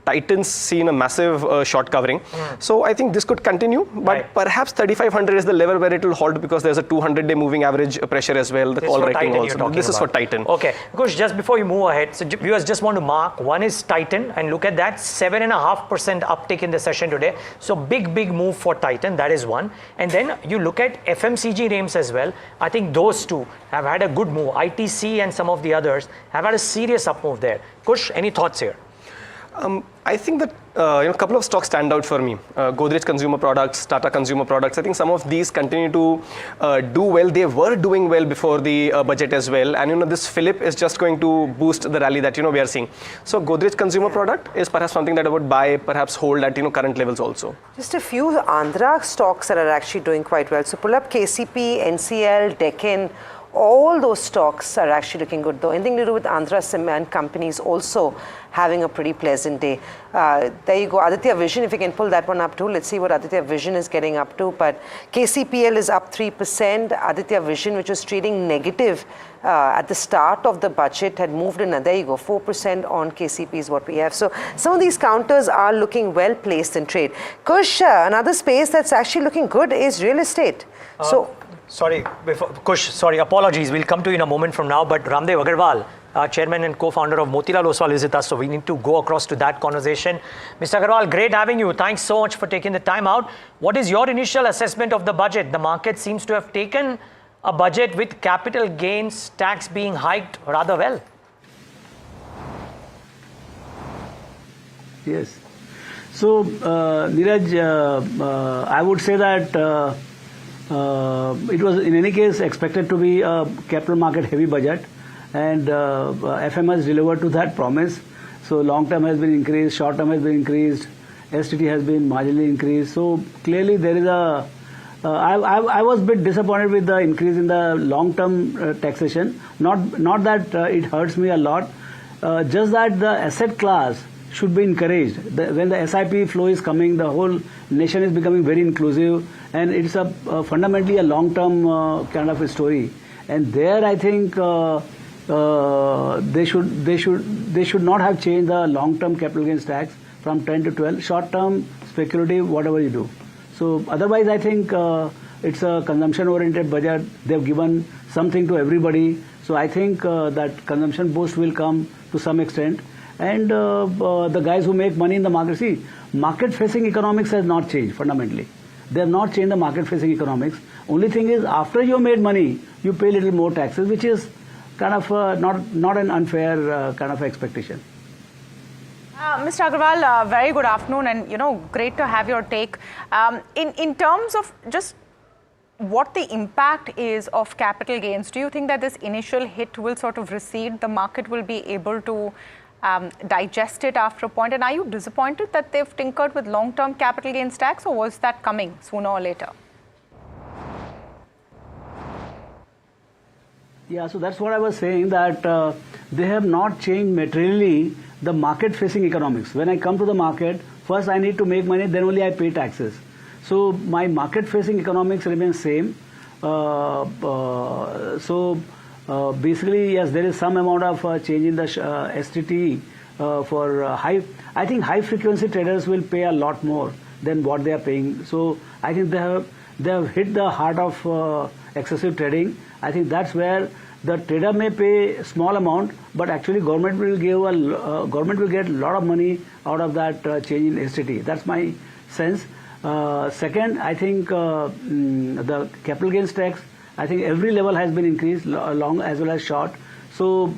Titan's seen a massive short covering. So I think this could continue, but perhaps 3,500 is the level where it will halt, because there's a 200-day moving average pressure as well, the call writing also. This is for Titan. Okay, Kush, just before you move ahead, so viewers just want to mark, one is Titan, and look at that, 7.5% uptick in the session today. So big move for Titan, that is one. And then you look at FMCG names as well. I think those two have had a good move. ITC and some of the others have had a serious up move there. Kush, any thoughts here? I think that a couple of stocks stand out for me. Godrej Consumer Products, Tata Consumer Products. I think some of these continue to do well. They were doing well before the budget as well. And this fillip is just going to boost the rally that we are seeing. So Godrej Consumer Product is perhaps something that I would buy, perhaps hold at current levels also. Just a few Andhra stocks that are actually doing quite well. So pull up KCP, NCL, Deccan. All those stocks are actually looking good though. Anything to do with Andhra cement companies also having a pretty pleasant day. There you go, Aditya Vision, if you can pull that one up too. Let's see what Aditya Vision is getting up to. But KCPL is up 3%. Aditya Vision, which was trading negative at the start of the budget, had moved in. And there you go, 4% on KCP is what we have. So some of these counters are looking well placed in trade. Kush, another space that's actually looking good is real estate. Sorry, apologies. We'll come to you in a moment from now. But Ramdev Agarwal, chairman and co-founder of Motilal Oswal, is with us. So we need to go across to that conversation. Mr. Agarwal, great having you. Thanks so much for taking the time out. What is your initial assessment of the budget? The market seems to have taken a budget with capital gains tax being hiked rather well. Yes. So, Neeraj, I would say that it was in any case expected to be a capital market heavy budget. and FM has delivered to that promise. So long term has been increased, short term has been increased, STT has been marginally increased. So clearly there is a I was a bit disappointed with the increase in the long-term taxation. Not that it hurts me a lot, just that the asset class should be encouraged. When the SIP flow is coming, the whole nation is becoming very inclusive, and it's a fundamentally a long-term kind of a story. And there, I think they should not have changed the long-term capital gains tax from 10 to 12. Short-term, speculative, whatever you do. So otherwise, I think it's a consumption-oriented budget. They've given something to everybody. So I think that consumption boost will come to some extent. And the guys who make money in the market, see, market-facing economics has not changed fundamentally. They have not changed the market-facing economics. Only thing is, after you made money, you pay a little more taxes, which is kind of not an unfair kind of expectation. Mr. Agarwal, very good afternoon, and great to have your take. In terms of just what the impact is of capital gains, do you think that this initial hit will sort of recede? The market will be able to digest it after a point? And are you disappointed that they've tinkered with long-term capital gains tax, or was that coming sooner or later? Yeah, so that's what I was saying, that they have not changed materially the market-facing economics. When I come to the market, first I need to make money, then only I pay taxes. So my market-facing economics remains same. Basically, yes, there is some amount of change in the STT for I think high-frequency traders will pay a lot more than what they are paying. So I think they have hit the heart of excessive trading. I think that's where the trader may pay a small amount, but actually government will get a lot of money out of that change in STT. That's my sense. Second, I think the capital gains tax, I think every level has been increased, long as well as short. So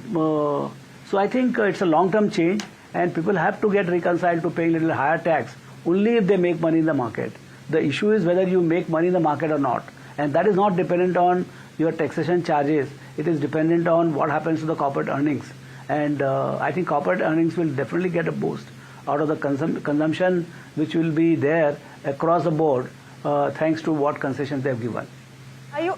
I think it's a long-term change, and people have to get reconciled to paying a little higher tax only if they make money in the market. The issue is whether you make money in the market or not, and that is not dependent on your taxation charges. It is dependent on what happens to the corporate earnings, and I think corporate earnings will definitely get a boost out of the consumption which will be there across the board thanks to what concessions they have given.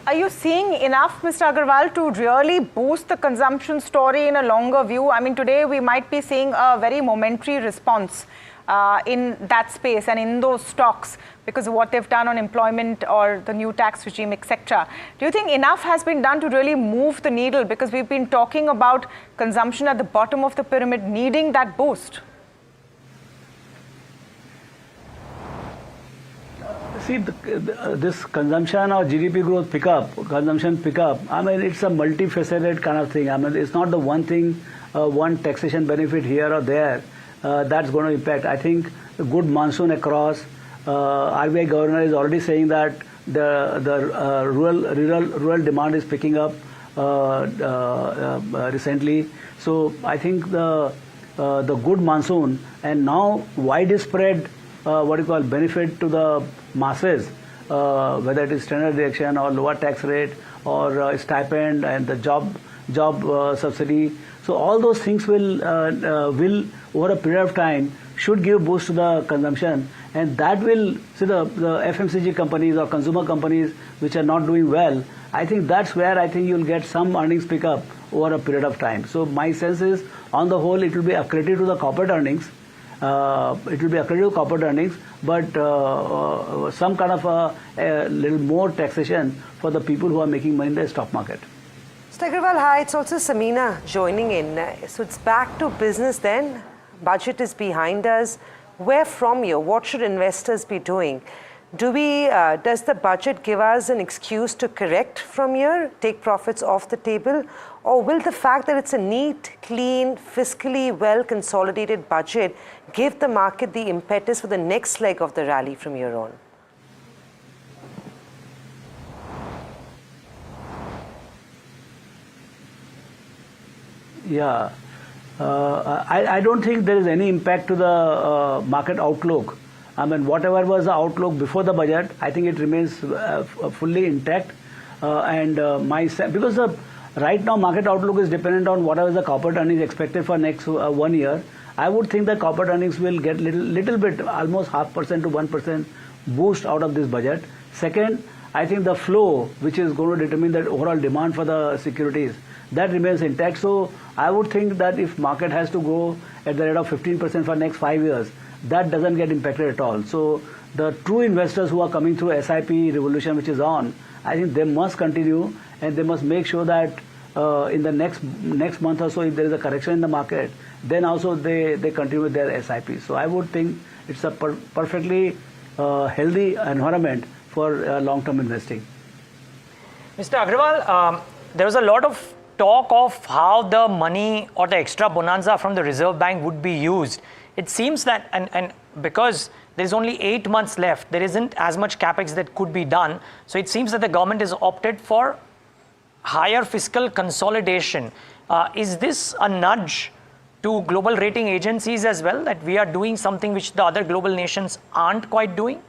Are you seeing enough, Mr. Agarwal, to really boost the consumption story in a longer view? I mean, today we might be seeing a very momentary response in that space and in those stocks because of what they've done on employment or the new tax regime, etc. Do you think enough has been done to really move the needle? Because we've been talking about consumption at the bottom of the pyramid needing that boost. See, this consumption or GDP growth consumption pickup, I mean, it's a multifaceted kind of thing. I mean, it's not the one thing, one taxation benefit here or there that's going to impact. I think a good monsoon across, RBI governor is already saying that the rural demand is picking up recently. So I think the good monsoon and now widespread benefit to the masses, whether it is standard deduction or lower tax rate or stipend and the job subsidy. So all those things will over a period of time should give boost to the consumption, and that will see the FMCG companies or consumer companies which are not doing well. I think that's where I think you'll get some earnings pickup over a period of time. So my sense is, on the whole, it will be accretive to the corporate earnings. But some kind of a little more taxation for the people who are making money in the stock market. Mr. Agarwal, hi, it's also Samina joining in. So it's back to business then. Budget is behind us. Where from here? What should investors be doing? Does the budget give us an excuse to correct from here, take profits off the table? Or will the fact that it's a neat, clean, fiscally well-consolidated budget give the market the impetus for the next leg of the rally from here on? Yeah, I don't think there is any impact to the market outlook. I mean, whatever was the outlook before the budget, I think it remains fully intact. Because right now market outlook is dependent on whatever the corporate earnings expected for next 1 year. I would think that corporate earnings will get little bit, almost 0.5% to 1% boost out of this budget. Second, I think the flow, which is going to determine the overall demand for the securities, that remains intact. So I would think that if market has to grow at the rate of 15% for next 5 years, that doesn't get impacted at all. So the true investors who are coming through SIP revolution, which is on, I think they must continue and they must make sure that in the next month or so, if there is a correction in the market, then also they continue with their SIP. So I would think it's a perfectly healthy environment for long-term investing. Mr. Agrawal, there was a lot of talk of how the money or the extra bonanza from the Reserve Bank would be used. It seems that, and because there's only 8 months left, there isn't as much capex that could be done. So it seems that the government has opted for higher fiscal consolidation. Is this a nudge to global rating agencies as well, that we are doing something which the other global nations aren't quite doing?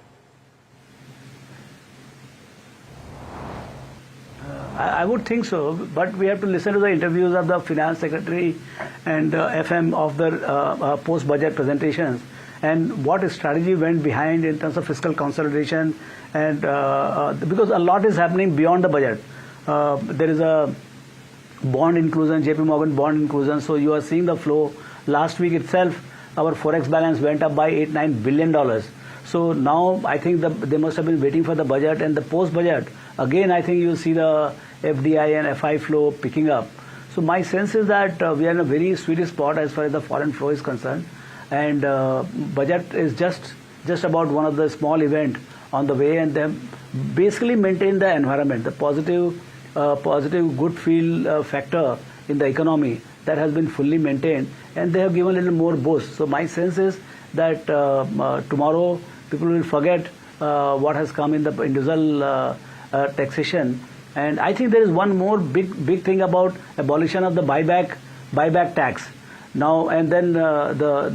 I would think so, but we have to listen to the interviews of the Finance Secretary and FM of the post-budget presentations and what strategy went behind in terms of fiscal consolidation, and because a lot is happening beyond the budget. There is a bond inclusion, JP Morgan bond inclusion, so you are seeing the flow. Last week itself, our forex balance went up by $8-9 billion. So now I think they must have been waiting for the budget, and the post-budget, again I think you see the FDI and FI flow picking up. So my sense is that we are in a very sweet spot as far as the foreign flow is concerned, and budget is just about one of the small event on the way, and then basically maintain the environment, the positive good feel factor in the economy that has been fully maintained, and they have given a little more boost. So my sense is that tomorrow people will forget what has come in the individual taxation. And I think there is one more big thing about abolition of the buyback tax. Now and then the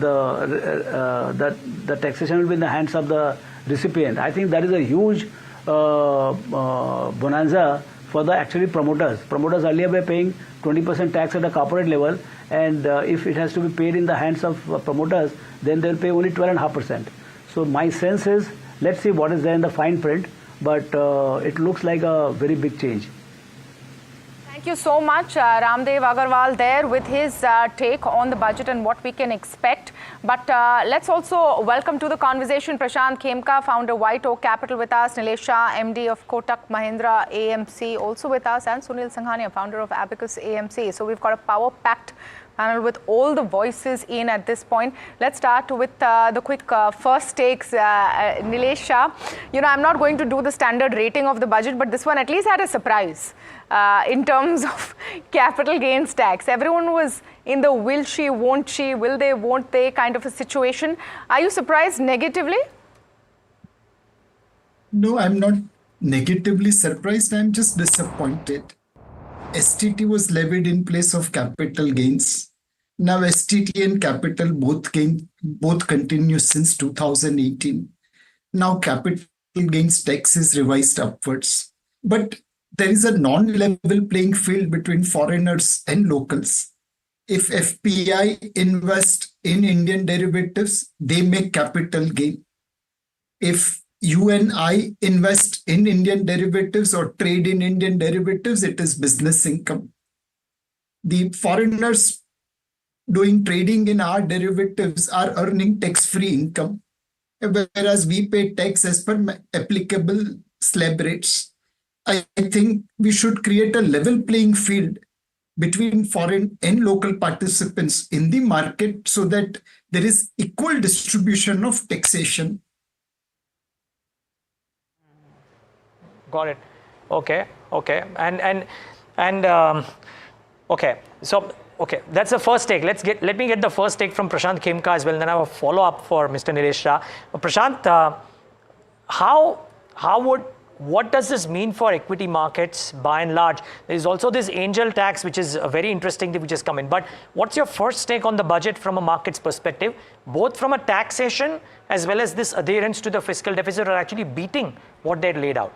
taxation will be in the hands of the recipient. I think that is a huge bonanza for the actually promoters. Promoters earlier were paying 20% tax at the corporate level, and if it has to be paid in the hands of promoters, then they'll pay only 12.5%. So my sense is, let's see what is there in the fine print, but it looks like a very big change. Thank you so much, Ramdev Agarwal there with his take on the budget and what we can expect. But let's also welcome to the conversation Prashant Khemka, founder White Oak Capital with us, Nilesh Shah, MD of Kotak Mahindra AMC also with us, and Sunil Sanghania, founder of Abacus AMC. So we've got a power-packed panel with all the voices in at this point. Let's start with the quick first takes. Nilesh Shah, I'm not going to do the standard rating of the budget, but this one at least had a surprise in terms of capital gains tax. Everyone was in the will she, won't she, will they, won't they kind of a situation. Are you surprised negatively? No, I'm not negatively surprised. I'm just disappointed. STT was levied in place of capital gains. Now STT and capital both continue since 2018. Now capital gains tax is revised upwards. But there is a non-level playing field between foreigners and locals. If FPI invest in Indian derivatives, they make capital gain. If you and I invest in Indian derivatives or trade in Indian derivatives, it is business income. The foreigners doing trading in our derivatives are earning tax-free income, whereas we pay tax as per applicable slab rates. I think we should create a level playing field between foreign and local participants in the market so that there is equal distribution of taxation. Got it. Okay. And okay. So, okay, that's the first take. Let me get the first take from Prashant Khemka as well, and then I have a follow-up for Mr. Nilesh Shah. Prashant, what does this mean for equity markets by and large? There is also this angel tax, which is a very interesting thing which has come in. But what's your first take on the budget from a market's perspective, both from a taxation as well as this adherence to the fiscal deficit are actually beating what they had laid out?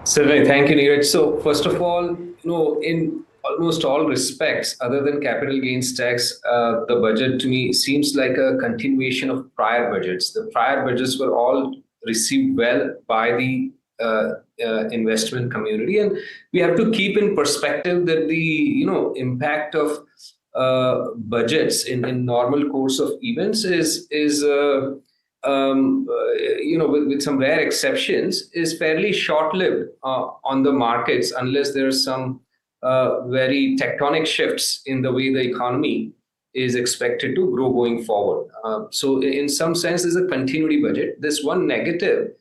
Certainly, thank you, Neeraj. So, first of all, in almost all respects, other than capital gains tax, the budget to me seems like a continuation of prior budgets. The prior budgets were all received well by the investment community, and we have to keep in perspective that the impact of budgets in normal course of events with some rare exceptions, is fairly short-lived on the markets unless there are some very tectonic shifts in the way the economy is expected to grow going forward. So in some sense, there's a continuity budget. This one negative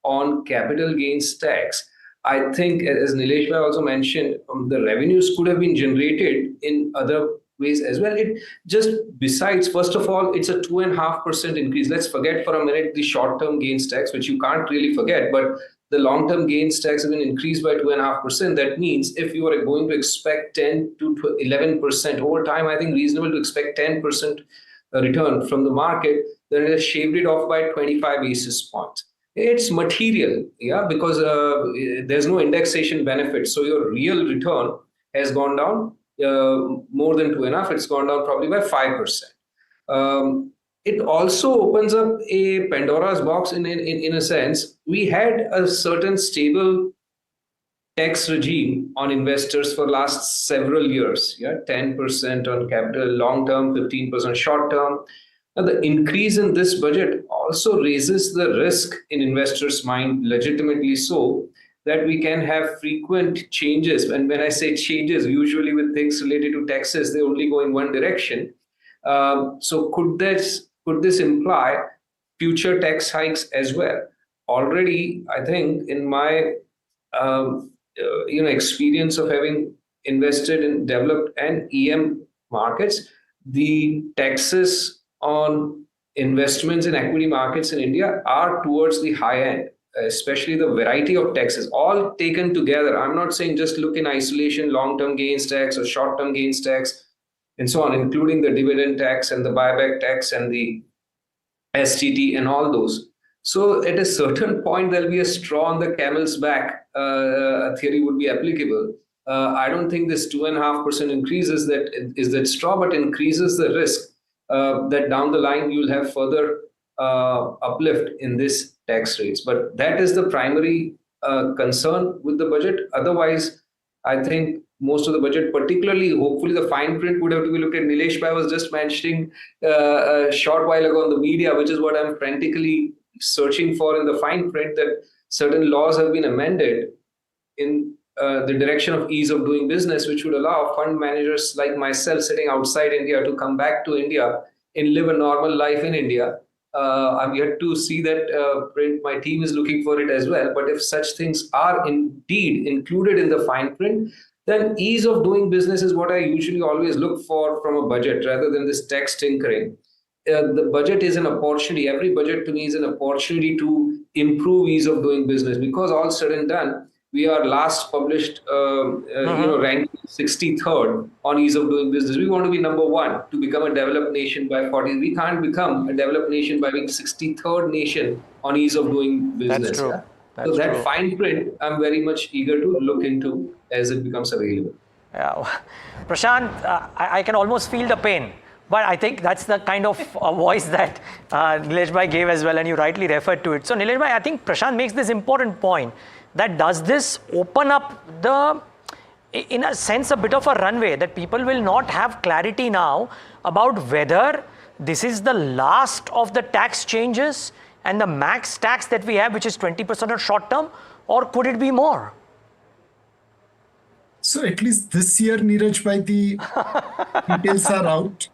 on capital gains tax, I think, as Nilesh Bhai also mentioned, the revenues could have been generated in other ways as well. It just, besides, first of all, it's a 2.5% increase. Let's forget for a minute the short-term gains tax, which you can't really forget, but the long-term gains tax has been increased by 2.5%. That means if you are going to expect 10 to 11% over time, I think reasonable to expect 10% return from the market, then it has shaved it off by 25 basis points. It's material, yeah, because there's no indexation benefit. So your real return has gone down more than 2.5. It's gone down probably by 5%. It also opens up a Pandora's box in a sense. We had a certain stable tax regime on investors for last several years. Yeah, 10% on capital long term, 15% short term. Now, the increase in this budget also raises the risk in investors' mind, legitimately so, that we can have frequent changes. And when I say changes, usually with things related to taxes, they only go in one direction. So could this imply future tax hikes as well? Already, I think, in my experience of having invested in developed and EM markets, the taxes on investments in equity markets in India are towards the high end, especially the variety of taxes, all taken together. I'm not saying just look in isolation, long-term gains tax or short-term gains tax, and so on, including the dividend tax and the buyback tax and the STT and all those. So at a certain point, there'll be a straw on the camel's back. A theory would be applicable. I don't think this 2.5% increases that straw, but increases the risk that down the line you'll have further uplift in this tax rates. But that is the primary concern with the budget. Otherwise, I think most of the budget, particularly, hopefully, the fine print would have to be looked at. Nilesh Bhai was just mentioning a short while ago on the media, which is what I'm frantically searching for in the fine print, that certain laws have been amended in the direction of ease of doing business, which would allow fund managers like myself sitting outside India to come back to India and live a normal life in India. I'm yet to see that print. My team is looking for it as well. But if such things are indeed included in the fine print, then ease of doing business is what I usually always look for from a budget rather than this tax tinkering. The budget is an opportunity. Every budget to me is an opportunity to improve ease of doing business, because all said and done, we are last published, ranked 63rd on ease of doing business. We want to be number one to become a developed nation by 40. We can't become a developed nation by being 63rd nation on ease of doing business. That's true. Yeah? That's so that true. fine print, I'm very much eager to look into as it becomes available. Yeah. Prashant, I can almost feel the pain. But I think that's the kind of voice that Nilesh Bhai gave as well, and you rightly referred to it. So Nilesh Bhai, I think Prashant makes this important point, that does this open up in a sense, a bit of a runway that people will not have clarity now about whether this is the last of the tax changes and the max tax that we have, which is 20% on short term, or could it be more? So at least this year, Neeraj Bhai, the details are out.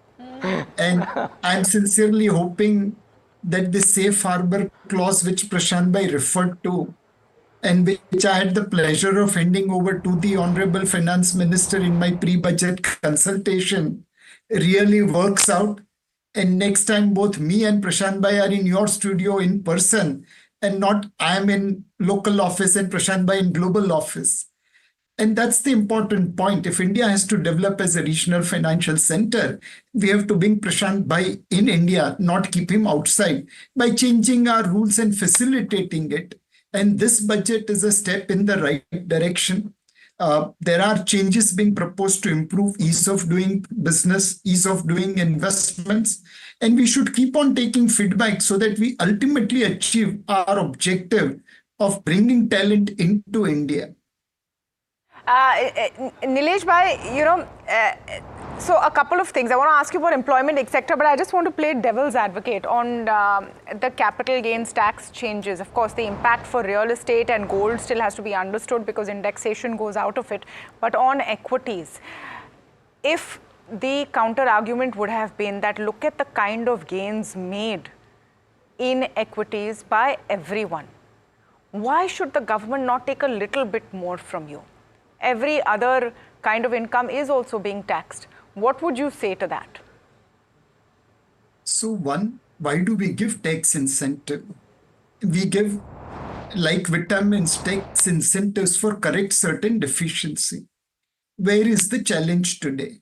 And I'm sincerely hoping that the safe harbor clause which Prashant Bhai referred to, and which I had the pleasure of handing over to the Honorable Finance Minister in my pre-budget consultation, really works out. And next time, both me and Prashant Bhai are in your studio in person, and not I am in local office and Prashant Bhai in global office. And that's the important point. If India has to develop as a regional financial center, we have to bring Prashant Bhai in India, not keep him outside. By changing our rules and facilitating it, And this budget is a step in the right direction. There are changes being proposed to improve ease of doing business, ease of doing investments, and we should keep on taking feedback so that we ultimately achieve our objective of bringing talent into India. Nilesh bhai, so a couple of things. I want to ask you about employment, etc. But I just want to play devil's advocate on the capital gains tax changes. Of course, the impact for real estate and gold still has to be understood because indexation goes out of it. But on equities, if the counter argument would have been that look at the kind of gains made in equities by everyone, why should the government not take a little bit more from you? Every other kind of income is also being taxed. What would you say to that? So one, why do we give tax incentive? We give, like vitamins, tax incentives for correct certain deficiency. Where is the challenge today?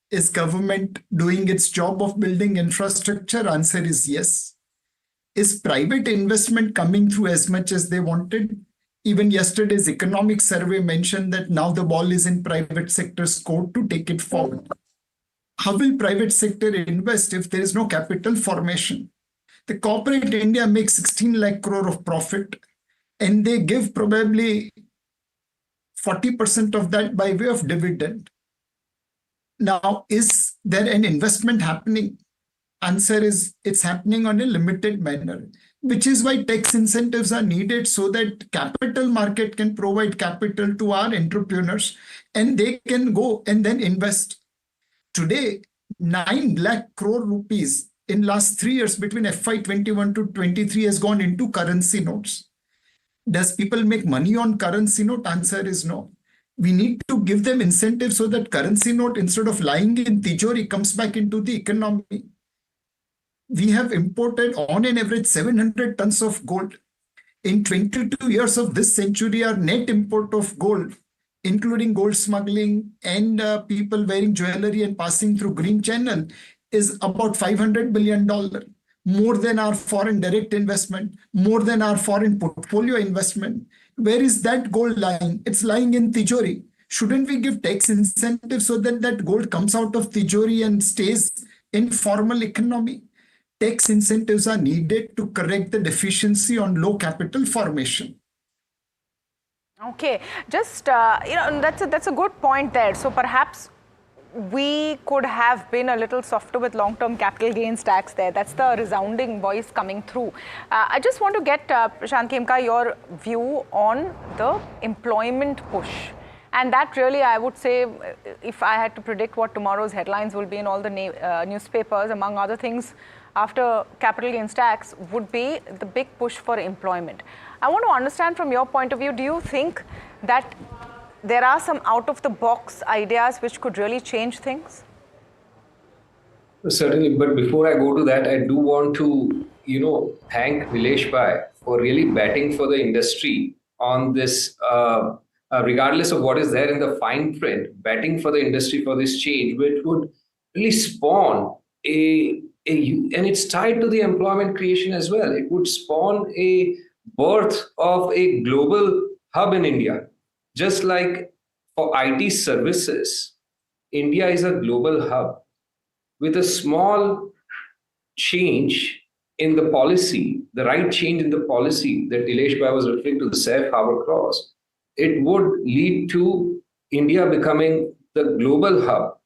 Is government doing its job of building infrastructure? Answer is yes. Is private investment coming through as much as they wanted? Even yesterday's economic survey mentioned that now the ball is in private sector's court to take it forward. How will private sector invest if there is no capital formation? The corporate India makes 16 lakh crore of profit and they give probably 40% of that by way of dividend. Now, is there an investment happening? Answer is it's happening on a limited manner, which is why tax incentives are needed so that capital market can provide capital to our entrepreneurs and they can go and then invest. Today, 9 lakh crore rupees in last 3 years between FY21 to 23 has gone into currency notes. Does people make money on currency note? Answer is no. We need to give them incentives so that currency note, instead of lying in Tijori, comes back into the economy. We have imported on an average 700 tons of gold. In 22 years of this century, our net import of gold, including gold smuggling and people wearing jewelry and passing through green channel, is about $500 billion, more than our foreign direct investment, more than our foreign portfolio investment. Where is that gold lying? It's lying in Tijori. Shouldn't we give tax incentives so that that gold comes out of Tijori and stays in formal economy? Tax incentives are needed to correct the deficiency on low capital formation. Okay, just that's a good point there. So perhaps we could have been a little softer with long-term capital gains tax there. That's the resounding voice coming through. I just want to get Prashant Khemka, your view on the employment push. And that really, I would say, if I had to predict what tomorrow's headlines will be in all the newspapers, among other things, after capital gains tax, would be the big push for employment. I want to understand from your point of view, do you think that there are some out-of-the-box ideas which could really change things? Certainly, but before I go to that, I do want to, thank Nilesh bhai for really batting for the industry on this, regardless of what is there in the fine print, batting for the industry for this change, which would really spawn and it's tied to the employment creation as well. It would spawn a birth of a global hub in India. Just like for IT services, India is a global hub. With a small change in the policy, the right change in the policy that Nilesh bhai was referring to, the safe harbor clause, it would lead to India becoming the global hub,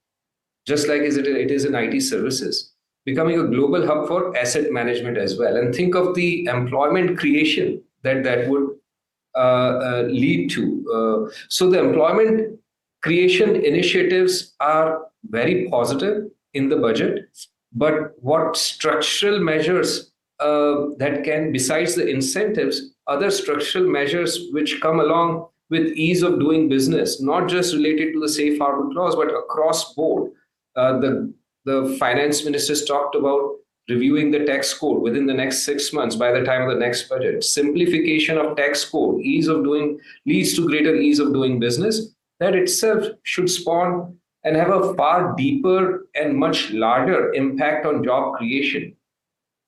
just like it is in IT services, becoming a global hub for asset management as well. And think of the employment creation that would lead to. So the employment creation initiatives are very positive in the budget, but what structural measures that can, besides the incentives, other structural measures which come along with ease of doing business, not just related to the safe harbor clause, but across board. The finance ministers talked about reviewing the tax code within the next 6 months by the time of the next budget. Simplification of tax code, ease of doing, leads to greater ease of doing business. That itself should spawn and have a far deeper and much larger impact on job creation.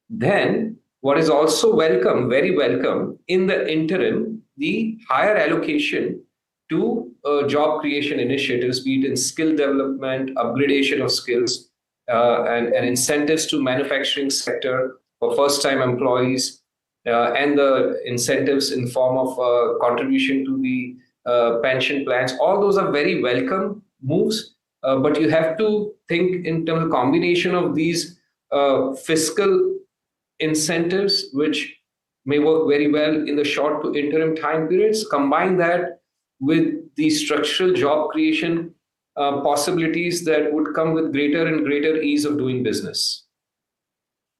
Then What is also welcome, very welcome, in the interim, the higher allocation to job creation initiatives, be it in skill development, upgradation of skills, and incentives to manufacturing sector for first-time employees, and the incentives in form of contribution to the pension plans. All those are very welcome moves, but you have to think in terms of combination of these fiscal incentives, which may work very well in the short to interim time periods. Combine that with the structural job creation possibilities that would come with greater and greater ease of doing business.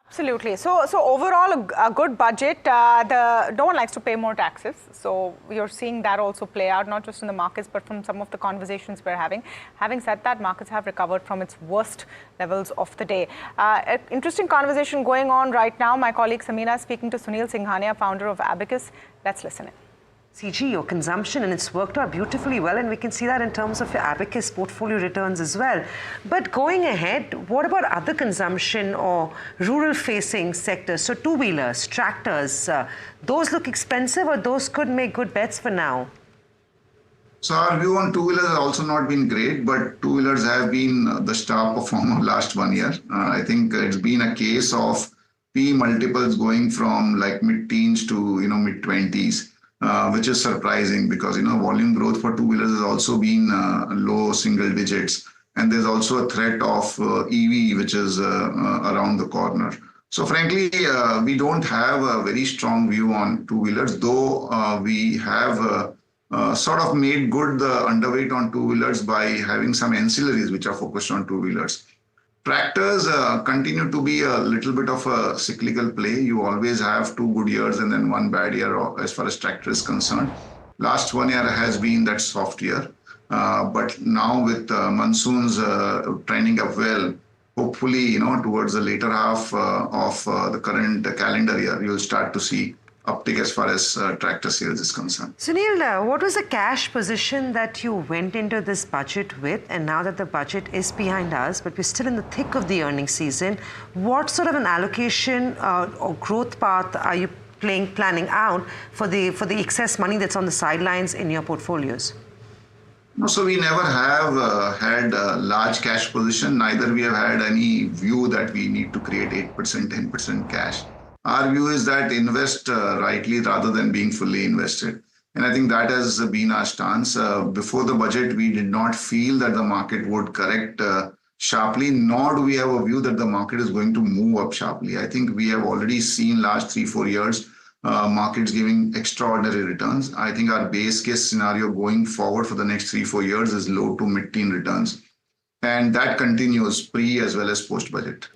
Absolutely. So overall, a good budget. No one likes to pay more taxes. So you're seeing that also play out, not just in the markets, but from some of the conversations we're having. Having said that, markets have recovered from its worst levels of the day. An interesting conversation going on right now. My colleague Samina is speaking to Sunil Singhania, founder of Abacus. Let's listen in. CG, your consumption, and it's worked out beautifully well, and we can see that in terms of your Abacus portfolio returns as well. But going ahead, what about other consumption or rural-facing sectors? So two-wheelers, tractors, those look expensive, or those could make good bets for now? So our view on two-wheelers has also not been great, but two-wheelers have been the star performer last 1 year. I think it's been a case of P multiples going from like mid-teens to mid-20s. Which is surprising because volume growth for two-wheelers has also been low single digits, and there's also a threat of EV which is around the corner. So frankly, we don't have a very strong view on two-wheelers, though we have sort of made good the underweight on two-wheelers by having some ancillaries which are focused on two-wheelers. Tractors continue to be a little bit of a cyclical play. You always have 2 good years and then 1 bad year as far as tractor is concerned. Last 1 year has been that soft year. But now with monsoons trending up well, hopefully, towards the later half of the current calendar year, you'll start to see uptick as far as tractor sales is concerned. Sunil, what was the cash position that you went into this budget with? And now that the budget is behind us, but we're still in the thick of the earnings season, what sort of an allocation or growth path are you planning out for the excess money that's on the sidelines in your portfolios? No, so we never have had a large cash position. Neither we have had any view that we need to create 8%, 10% cash. Our view is that invest rightly rather than being fully invested. And I think that has been our stance. Before the budget, we did not feel that the market would correct sharply, nor do we have a view that the market is going to move up sharply. I think we have already seen last 3-4 years markets giving extraordinary returns. I think our base case scenario going forward for the next 3-4 years is low to mid-teen returns. And that continues pre as well as post-budget.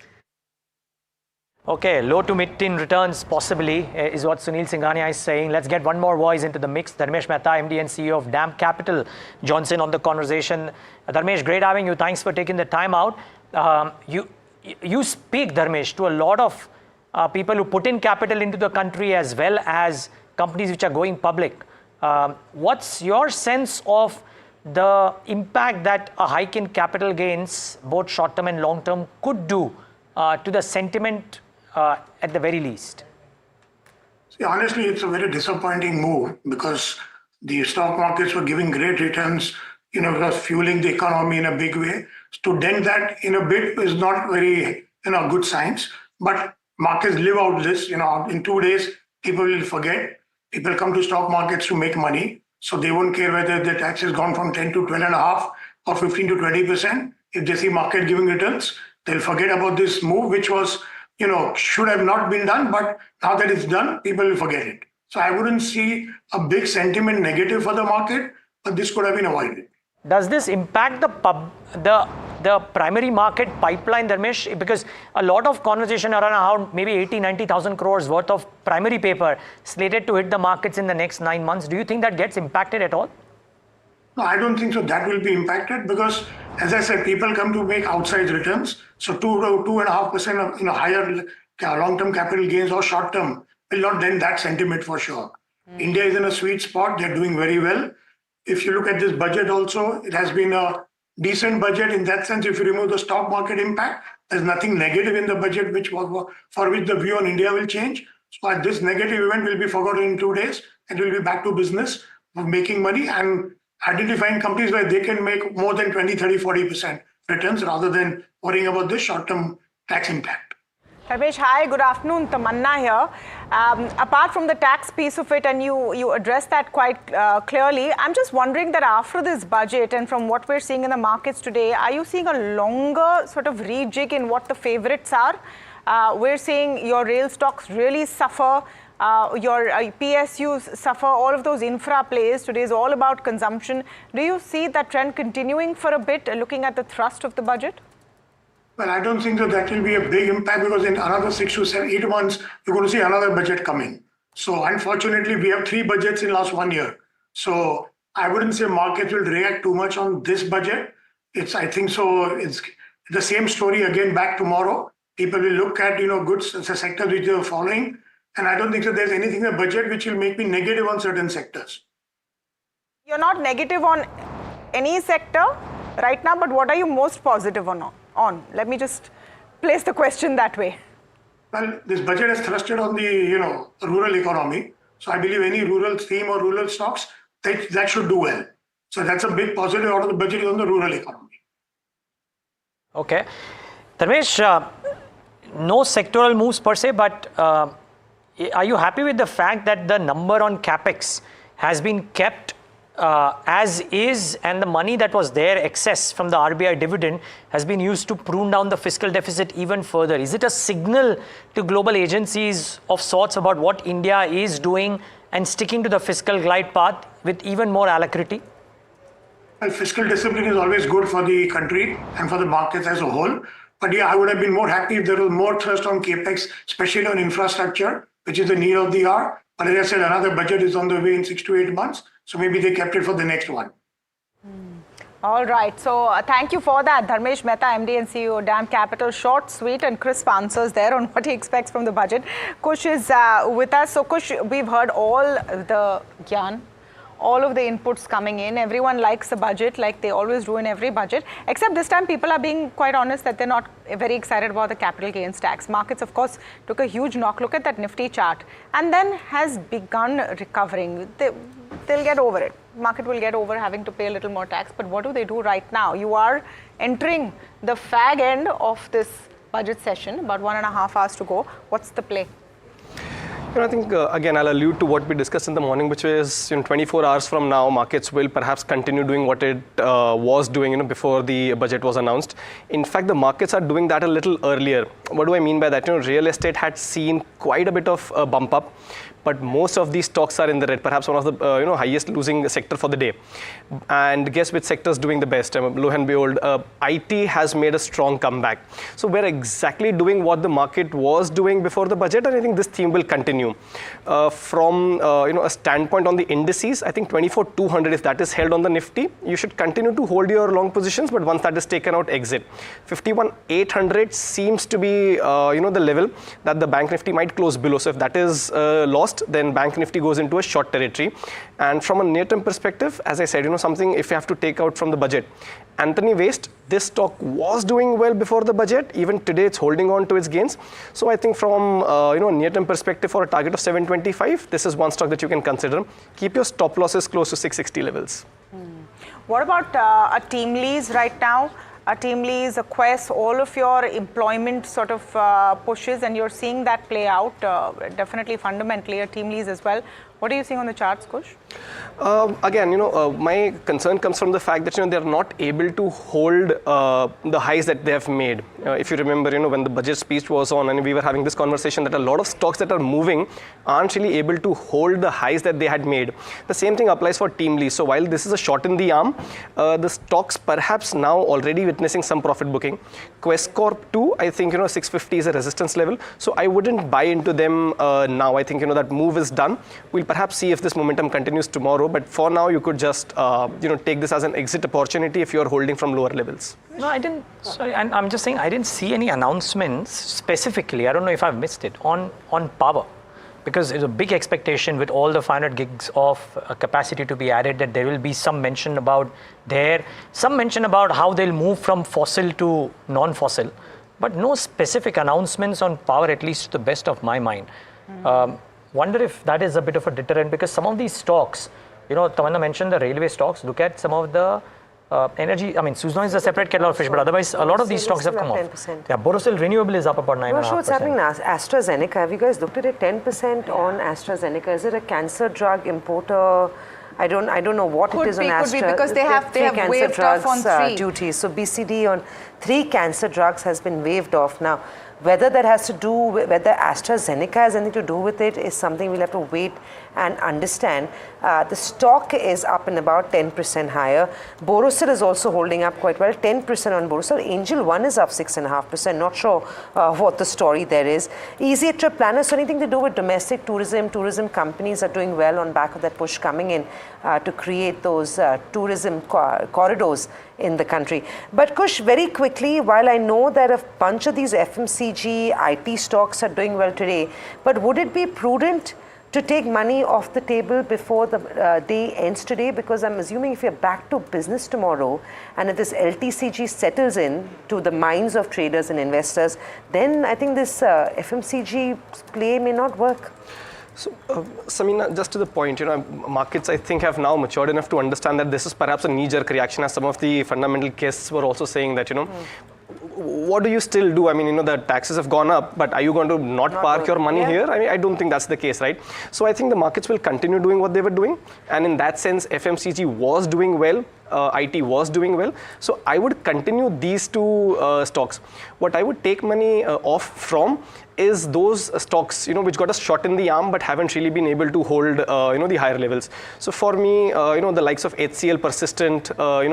Okay, low to mid-teen returns possibly is what Sunil Singhania is saying. Let's get one more voice into the mix. Dharmesh Mehta, MD and CEO of DAM Capital, joins in on the conversation. Dharmesh, great having you. Thanks for taking the time out. You speak, Dharmesh, to a lot of people who put in capital into the country as well as companies which are going public. What's your sense of the impact that a hike in capital gains, both short-term and long-term, could do to the sentiment at the very least? See, honestly, it's a very disappointing move because the stock markets were giving great returns, it was fueling the economy in a big way. To dent that in a bit is not very, good signs. But markets live out this, in 2 days, people will forget. People come to stock markets to make money. So they won't care whether the tax has gone from 10 to 12.5 or 15 to 20%. If they see market giving returns, they'll forget about this move, which was, should have not been done, but now that it's done, people will forget it. So I wouldn't see a big sentiment negative for the market, but this could have been avoided. Does this impact the primary market pipeline, Dharmesh? Because a lot of conversation around how maybe 80,000-90,000 crores worth of primary paper slated to hit the markets in the next 9 months. Do you think that gets impacted at all? No, I don't think so. That will be impacted because, as I said, people come to make outsized returns. So 2.5% of higher long-term capital gains or short-term will not dent that sentiment for sure. India is in a sweet spot. They're doing very well. If you look at this budget also, it has been a decent budget in that sense. If you remove the stock market impact, there's nothing negative in the budget for which the view on India will change. So this negative event will be forgotten in 2 days and we'll be back to business of making money and identifying companies where they can make more than 20, 30, 40% returns rather than worrying about the short-term tax impact. Ramesh, hi, good afternoon. Tamanna here. Apart from the tax piece of it, and you addressed that quite clearly, I'm just wondering that after this budget and from what we're seeing in the markets today, are you seeing a longer sort of rejig in what the favorites are? We're seeing your rail stocks really suffer, your PSUs suffer, all of those infra plays. Today is all about consumption. Do you see that trend continuing for a bit, looking at the thrust of the budget? Well, I don't think that will be a big impact because in another 6 to 7, 8 months, you're going to see another budget coming. So unfortunately, we have 3 budgets in last 1 year. So I wouldn't say markets will react too much on this budget. I think so. It's the same story again back tomorrow. People will look at, goods sectors which they are following. And I don't think that there's anything in the budget which will make me negative on certain sectors. You're not negative on any sector right now, but what are you most positive on? Let me just place the question that way. Well, this budget has thrusted on the, rural economy. So I believe any rural theme or rural stocks, that should do well. So that's a big positive out of the budget on the rural economy. Okay. Dharmesh, no sectoral moves per se, but are you happy with the fact that the number on capex has been kept as is, and the money that was there excess from the RBI dividend has been used to prune down the fiscal deficit even further? Is it a signal to global agencies of sorts about what India is doing and sticking to the fiscal glide path with even more alacrity? Well, fiscal discipline is always good for the country and for the markets as a whole. But yeah, I would have been more happy if there was more thrust on capex, especially on infrastructure, which is the need of the hour. But as I said, another budget is on the way in 6 to 8 months. So maybe they kept it for the next one. All right. So thank you for that. Dharmesh Mehta, MD and CEO, DAM Capital. Short, sweet and crisp answers there on what he expects from the budget. Kush is with us. So Kush, we've heard all the gyan, all of the inputs coming in. Everyone likes the budget like they always do in every budget. Except this time people are being quite honest that they're not very excited about the capital gains tax. Markets, of course, took a huge knock. Look at that Nifty chart. And then has begun recovering. They'll get over it. Market will get over having to pay a little more tax. But what do they do right now? You are entering the fag end of this budget session, about 1.5 hours to go. What's the play? I think, again, I'll allude to what we discussed in the morning, which is 24 hours from now, markets will perhaps continue doing what it was doing before the budget was announced. In fact, the markets are doing that a little earlier. What do I mean by that? Real estate had seen quite a bit of a bump up, but most of these stocks are in the red, perhaps one of the highest losing sector for the day. And guess which sector is doing the best? Lo and behold, IT has made a strong comeback. So we're exactly doing what the market was doing before the budget, and I think this theme will continue. From a standpoint on the indices, I think 24,200, if that is held on the Nifty, you should continue to hold your long positions, but once that is taken out, exit. 51,800 seems to be the level that the Bank Nifty might close below. So if that is lost, then Bank Nifty goes into a short territory. And from a near-term perspective, as I said, something if you have to take out from the budget. Anthony Waste, this stock was doing well before the budget. Even today, it's holding on to its gains. So I think from a near-term perspective for a target of 725, this is one stock that you can consider. Keep your stop losses close to 660 levels. What about a team lease right now? A team lease, a Quest, all of your employment sort of pushes, and you're seeing that play out, definitely fundamentally, a team lease as well. What are you seeing on the charts, Kush? Again, my concern comes from the fact that they're not able to hold the highs that they have made. If you remember, when the budget speech was on, and we were having this conversation that a lot of stocks that are moving aren't really able to hold the highs that they had made. The same thing applies for team lease. So while this is a shot in the arm, the stocks perhaps now already witnessing some profit booking. Quest Corp 2, I think 650 is a resistance level. So I wouldn't buy into them now. I think that move is done. We'll perhaps see if this momentum continues tomorrow, but for now you could just take this as an exit opportunity if you're holding from lower levels. No, I didn't. Sorry, and I'm just saying I didn't see any announcements specifically. I don't know if I've missed it on power, because there's a big expectation with all the 500 gigs of capacity to be added that there will be some mention about how they'll move from fossil to non-fossil, but no specific announcements on power, at least to the best of my mind. Wonder if that is a bit of a deterrent, because some of these stocks, Tamanna mentioned the railway stocks. Look at some of the energy. I mean, Suzlon is a separate kettle of fish, but otherwise, a lot of these stocks have come off. 10%. Yeah, Borosil Renewable is up about 9.5%. I'm not sure what's happening now. AstraZeneca, have you guys looked at it? 10% on AstraZeneca. Is it a cancer drug importer? I don't know what it is on Astra. Could be, because they have waived off on 3 duties. So BCD on 3 cancer drugs has been waived off. Now, whether that has to do with, whether AstraZeneca has anything to do with it is something we'll have to wait and understand. The stock is up and about 10% higher. Borosil is also holding up quite well, 10% on Borosil. Angel One is up 6.5%. Not sure what the story there is. Easy Trip Planners, so anything to do with domestic tourism companies are doing well on back of that push coming in to create those tourism corridors in the country. But Kush, very quickly, while I know that a bunch of these FMCG, IT stocks are doing well today, but would it be prudent to take money off the table before the day ends today? Because I'm assuming if you're back to business tomorrow and if this LTCG settles in to the minds of traders and investors, then I think this FMCG play may not work. So, Samina, just to the point, markets I think have now matured enough to understand that this is perhaps a knee-jerk reaction, as some of the fundamental guests were also saying that, what do you still do? I mean, the taxes have gone up, but are you going to not park your money here? I mean, I don't think that's the case, right? So I think the markets will continue doing what they were doing. And in that sense, FMCG was doing well. IT was doing well. So I would continue these two stocks. What I would take money off from is those stocks, which got a shot in the arm but haven't really been able to hold, the higher levels. So for me, the likes of HCL, Persistent,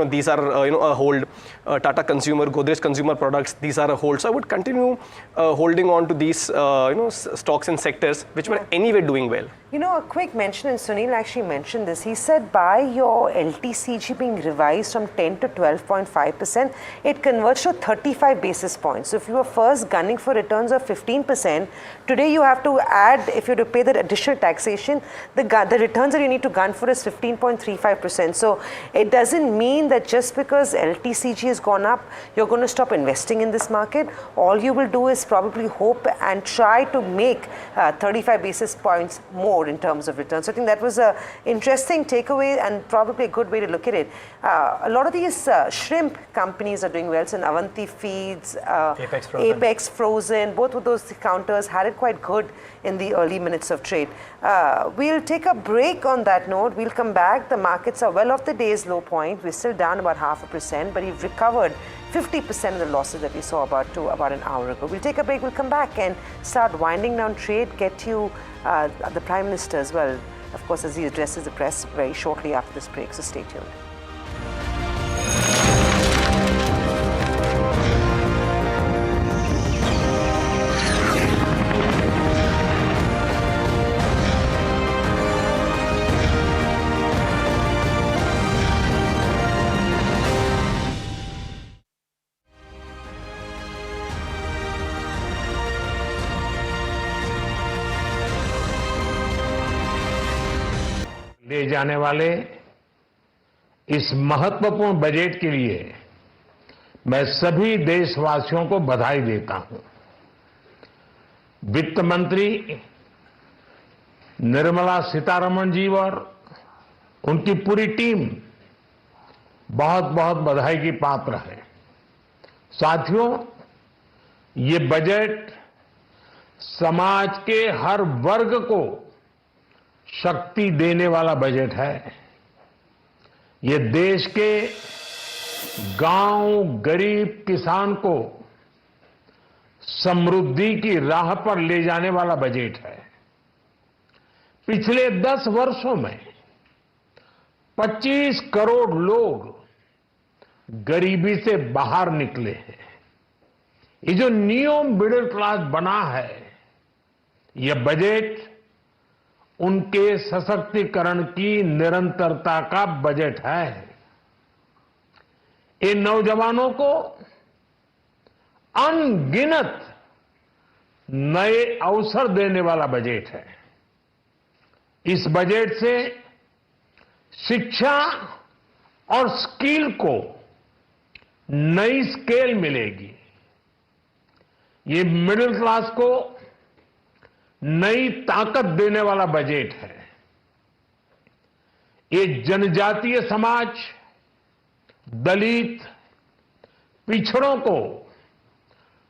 these are, a hold. Tata Consumer, Godrej Consumer Products, these are a hold. So I would continue holding on to these, stocks and sectors which were anyway doing well. A quick mention, and Sunil actually mentioned this. He said by your LTCG being revised from 10 to 12.5%, it converts to 35 basis points. So if you were first gunning for returns of 15%, today you have to add, if you have to pay the additional taxation, the returns that you need to gun for is 15.35%. So it doesn't mean that just because LTCG has gone up, you're going to stop investing in this market. All you will do is probably hope and try to make 35 basis points more in terms of returns. So I think that was an interesting takeaway and probably a good way to look at it. A lot of these shrimp companies are doing well. So Avanti Feeds, Apex Frozen, both of those counters had it quite good in the early minutes of trade. We'll take a break on that note. We'll come back. The markets are well off the day's low point. We're still down about 0.5%, but we've recovered 50% of the losses that we saw about an hour ago. We'll take a break. We'll come back and start winding down trade, get you the Prime Minister as well, of course, as he addresses the press very shortly after this break. So stay tuned. ले जाने वाले इस महत्वपूर्ण budget के लिए मैं सभी देशवासियों को बधाई देता हूं। वित्त मंत्री निर्मला सीतारमण जी और उनकी पूरी टीम बहुत बहुत बधाई की पात्र है। साथियों, ये बजट समाज के हर वर्ग को शक्ति देने वाला बजट है। ये देश के गांव, गरीब किसान को समृद्धि की राह पर ले जाने वाला बजट है। पिछले 10 वर्षों में 25 करोड़ लोग गरीबी से बाहर निकले हैं। ये जो न्यू मिडिल क्लास बना है, यह बजट उनके सशक्तिकरण की निरंतरता का बजट है। ये नौजवानों को अनगिनत नए अवसर देने वाला बजट है। इस बजट से शिक्षा और स्किल को नई स्केल मिलेगी। ये मिडिल क्लास को नई ताकत देने वाला बजट है। ये जनजातीय समाज, दलित, पिछड़ों को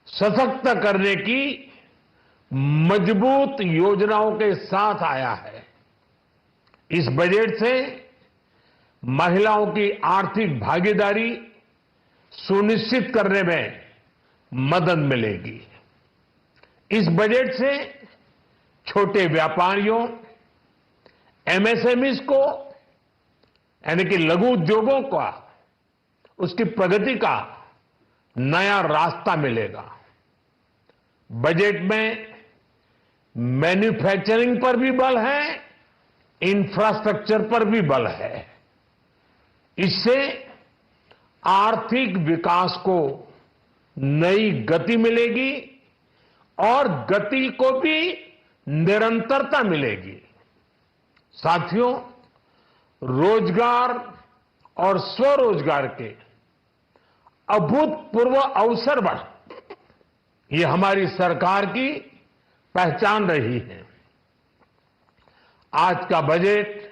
सशक्त करने की मजबूत योजनाओं के साथ आया है। इस बजट से महिलाओं की आर्थिक भागीदारी सुनिश्चित करने में मदद मिलेगी। इस बजट से छोटे व्यापारियों, एमएसएमईज को यानी कि लघु उद्योगों का, उसकी प्रगति का नया रास्ता मिलेगा। बजट में मैन्युफैक्चरिंग पर भी बल है, इंफ्रास्ट्रक्चर पर भी बल है। इससे आर्थिक विकास को नई गति मिलेगी और गति को भी निरंतरता मिलेगी। साथियों, रोजगार और स्वरोजगार के अभूतपूर्व अवसर बढ़, ये हमारी सरकार की पहचान रही है। आज का बजट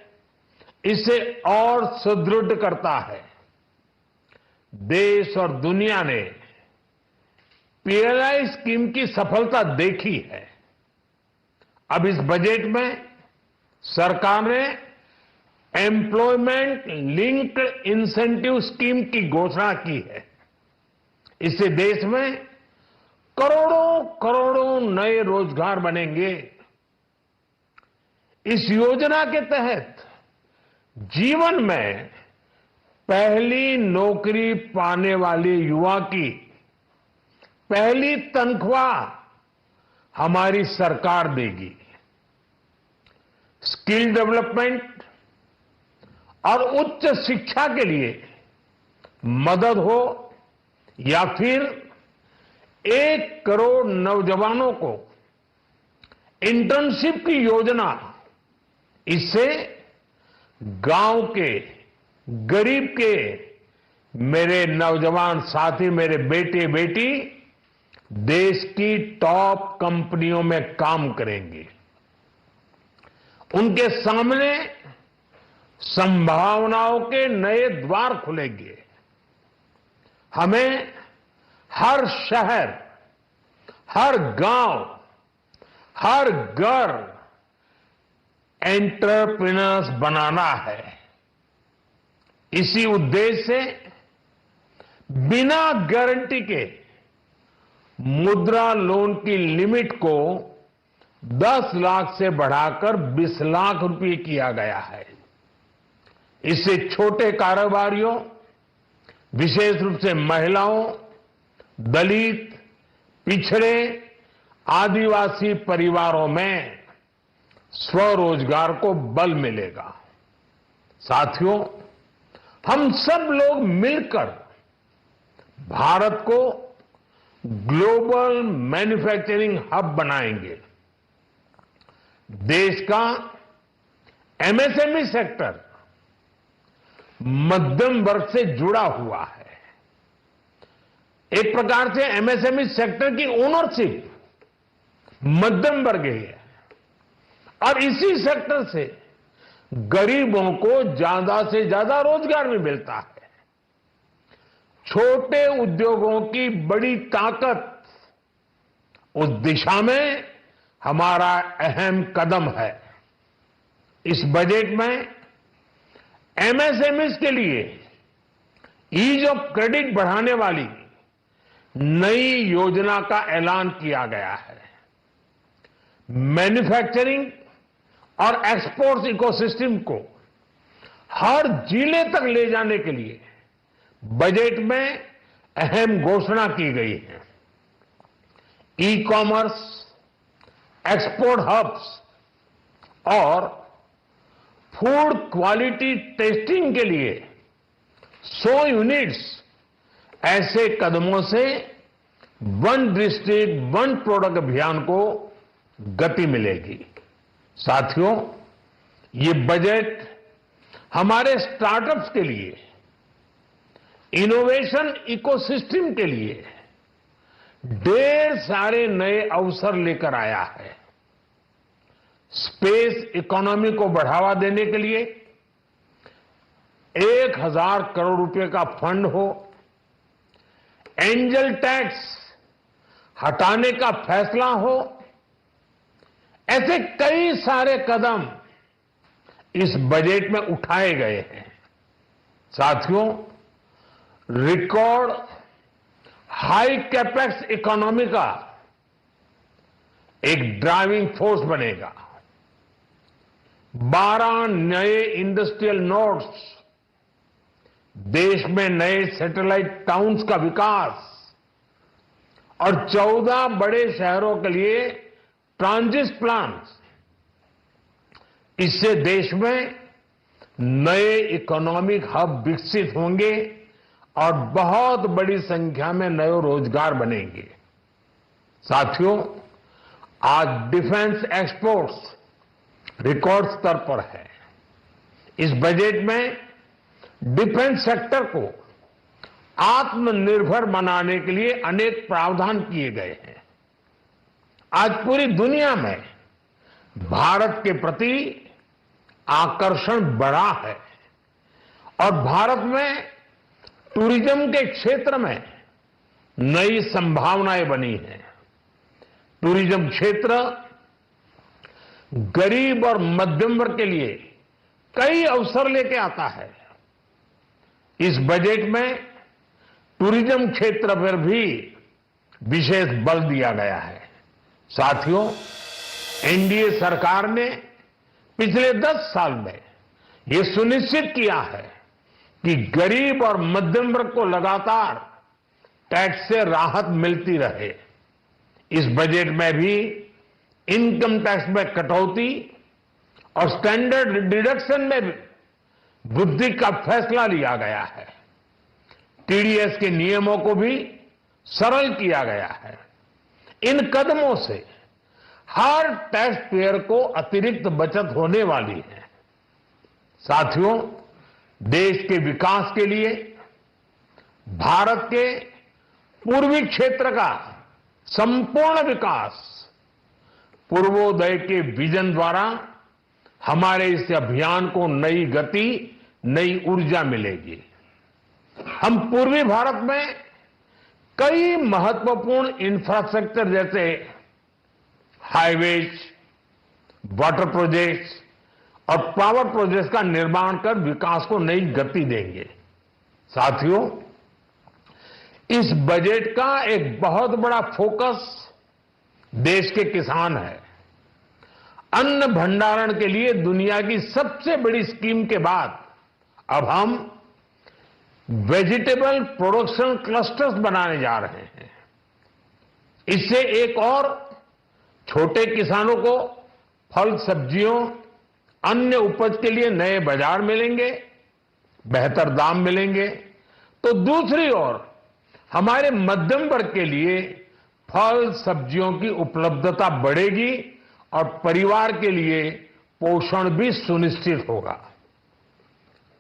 इसे और सुदृढ़ करता है। देश और दुनिया ने पीएलआई स्कीम की सफलता देखी है। अब इस बजट में सरकार ने एम्प्लॉयमेंट लिंक्ड इंसेंटिव स्कीम की घोषणा की है। इससे देश में करोड़ों करोड़ों नए रोजगार बनेंगे। इस योजना के तहत जीवन में पहली नौकरी पाने वाले युवा की पहली तनख्वाह हमारी सरकार देगी। स्किल डेवलपमेंट और उच्च शिक्षा के लिए मदद हो या फिर 1 करोड़ नौजवानों को इंटर्नशिप की योजना, इससे गांव के गरीब के मेरे नौजवान साथी, मेरे बेटे बेटी देश की टॉप कंपनियों में काम करेंगे। उनके सामने संभावनाओं के नए द्वार खुलेंगे। हमें हर शहर, हर गांव, हर घर एंटरप्रेन्योर्स बनाना है। इसी उद्देश्य से बिना गारंटी के मुद्रा लोन की लिमिट को 10 लाख से बढ़ाकर 20 लाख रुपए किया गया है। इससे छोटे कारोबारियों, विशेष रूप से महिलाओं, दलित, पिछड़े, आदिवासी परिवारों में स्वरोजगार को बल मिलेगा। साथियों, हम सब लोग मिलकर भारत को ग्लोबल मैन्युफैक्चरिंग हब बनाएंगे। देश का एमएसएमई सेक्टर मध्यम वर्ग से जुड़ा हुआ है। एक प्रकार से एमएसएमई सेक्टर की ओनरशिप मध्यम वर्ग ही है और इसी सेक्टर से गरीबों को ज्यादा से ज्यादा रोजगार भी मिलता है। छोटे उद्योगों की बड़ी ताकत, उस दिशा में हमारा अहम कदम है। इस बजट में एमएसएमईज के लिए ईज ऑफ क्रेडिट बढ़ाने वाली नई योजना का ऐलान किया गया है। मैन्युफैक्चरिंग और एक्सपोर्ट इकोसिस्टम को हर जिले तक ले जाने के लिए बजट में अहम घोषणा की गई है। ई कॉमर्स, एक्सपोर्ट हब्स और फूड क्वालिटी टेस्टिंग के लिए 100 यूनिट्स, ऐसे कदमों से वन डिस्ट्रिक्ट वन प्रोडक्ट अभियान को गति मिलेगी। साथियों, ये बजट हमारे स्टार्टअप्स के लिए, इनोवेशन इकोसिस्टम के लिए ढेर सारे नए अवसर लेकर आया है। स्पेस इकोनॉमी को बढ़ावा देने के लिए 1,000 करोड़ रुपए का फंड हो, एंजल टैक्स हटाने का फैसला हो, ऐसे कई सारे कदम इस बजट में उठाए गए हैं। साथियों, रिकॉर्ड हाई कैपेक्स इकोनॉमी का एक ड्राइविंग फोर्स बनेगा। 12 नए इंडस्ट्रियल नोड्स, देश में नए सैटेलाइट टाउन्स का विकास और 14 बड़े शहरों के लिए ट्रांजिट प्लान्स, इससे देश में नए इकोनॉमिक हब विकसित होंगे और बहुत बड़ी संख्या में नए रोजगार बनेंगे। साथियों, आज डिफेंस एक्सपोर्ट्स रिकॉर्ड स्तर पर है। इस बजट में डिफेंस सेक्टर को आत्मनिर्भर बनाने के लिए अनेक प्रावधान किए गए हैं। आज पूरी दुनिया में भारत के प्रति आकर्षण बढ़ा है और भारत में टूरिज्म के क्षेत्र में नई संभावनाएं बनी हैं। टूरिज्म क्षेत्र गरीब और मध्यम वर्ग के लिए कई अवसर लेके आता है। इस बजट में टूरिज्म क्षेत्र पर भी विशेष बल दिया गया है। साथियों, एनडीए सरकार ने पिछले 10 साल में ये सुनिश्चित किया है कि गरीब और मध्यम वर्ग को लगातार टैक्स से राहत मिलती रहे। इस बजट में भी इनकम टैक्स में कटौती और स्टैंडर्ड डिडक्शन में वृद्धि का फैसला लिया गया है। टीडीएस के नियमों को भी सरल किया गया है। इन कदमों से हर टैक्स पेयर को अतिरिक्त बचत होने वाली है। साथियों, देश के विकास के लिए भारत के पूर्वी क्षेत्र का संपूर्ण विकास पूर्वोदय के विजन द्वारा हमारे इस अभियान को नई गति, नई ऊर्जा मिलेगी। हम पूर्वी भारत में कई महत्वपूर्ण इंफ्रास्ट्रक्चर जैसे हाईवेज, वाटर प्रोजेक्ट्स और पावर प्रोजेक्ट्स का निर्माण कर विकास को नई गति देंगे। साथियों, इस बजट का एक बहुत बड़ा फोकस देश के किसान है। अन्न भंडारण के लिए दुनिया की सबसे बड़ी स्कीम के बाद अब हम वेजिटेबल प्रोडक्शन क्लस्टर्स बनाने जा रहे हैं। इससे एक और छोटे किसानों को फल, सब्जियों, अन्य उपज के लिए नए बाजार मिलेंगे, बेहतर दाम मिलेंगे। तो दूसरी ओर हमारे मध्यम वर्ग के लिए फल, सब्जियों की उपलब्धता बढ़ेगी और परिवार के लिए पोषण भी सुनिश्चित होगा।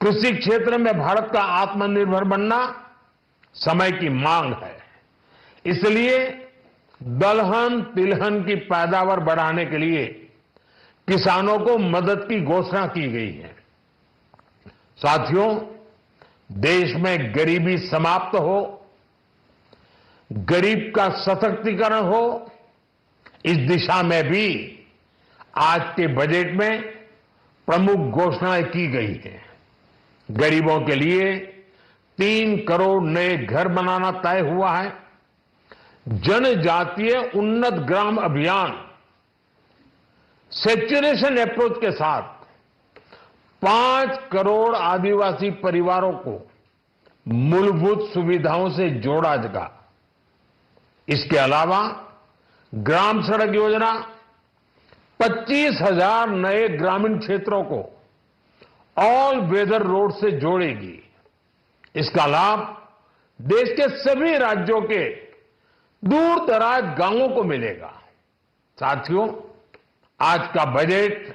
कृषि क्षेत्र में भारत का आत्मनिर्भर बनना समय की मांग है। इसलिए दलहन, तिलहन की पैदावार बढ़ाने के लिए किसानों को मदद की घोषणा की गई है। साथियों, देश में गरीबी समाप्त हो, गरीब का सशक्तिकरण हो, इस दिशा में भी आज के बजट में प्रमुख घोषणाएं की गई हैं। गरीबों के लिए 3 करोड़ नए घर बनाना तय हुआ है। जनजातीय उन्नत ग्राम अभियान सेचुरेशन अप्रोच के साथ 5 करोड़ आदिवासी परिवारों को मूलभूत सुविधाओं से जोड़ा जाएगा। इसके अलावा ग्राम सड़क योजना 25,000 नए ग्रामीण क्षेत्रों को ऑल वेदर रोड से जोड़ेगी। इसका लाभ देश के सभी राज्यों के दूर दराज गांवों को मिलेगा। साथियों, आज का बजट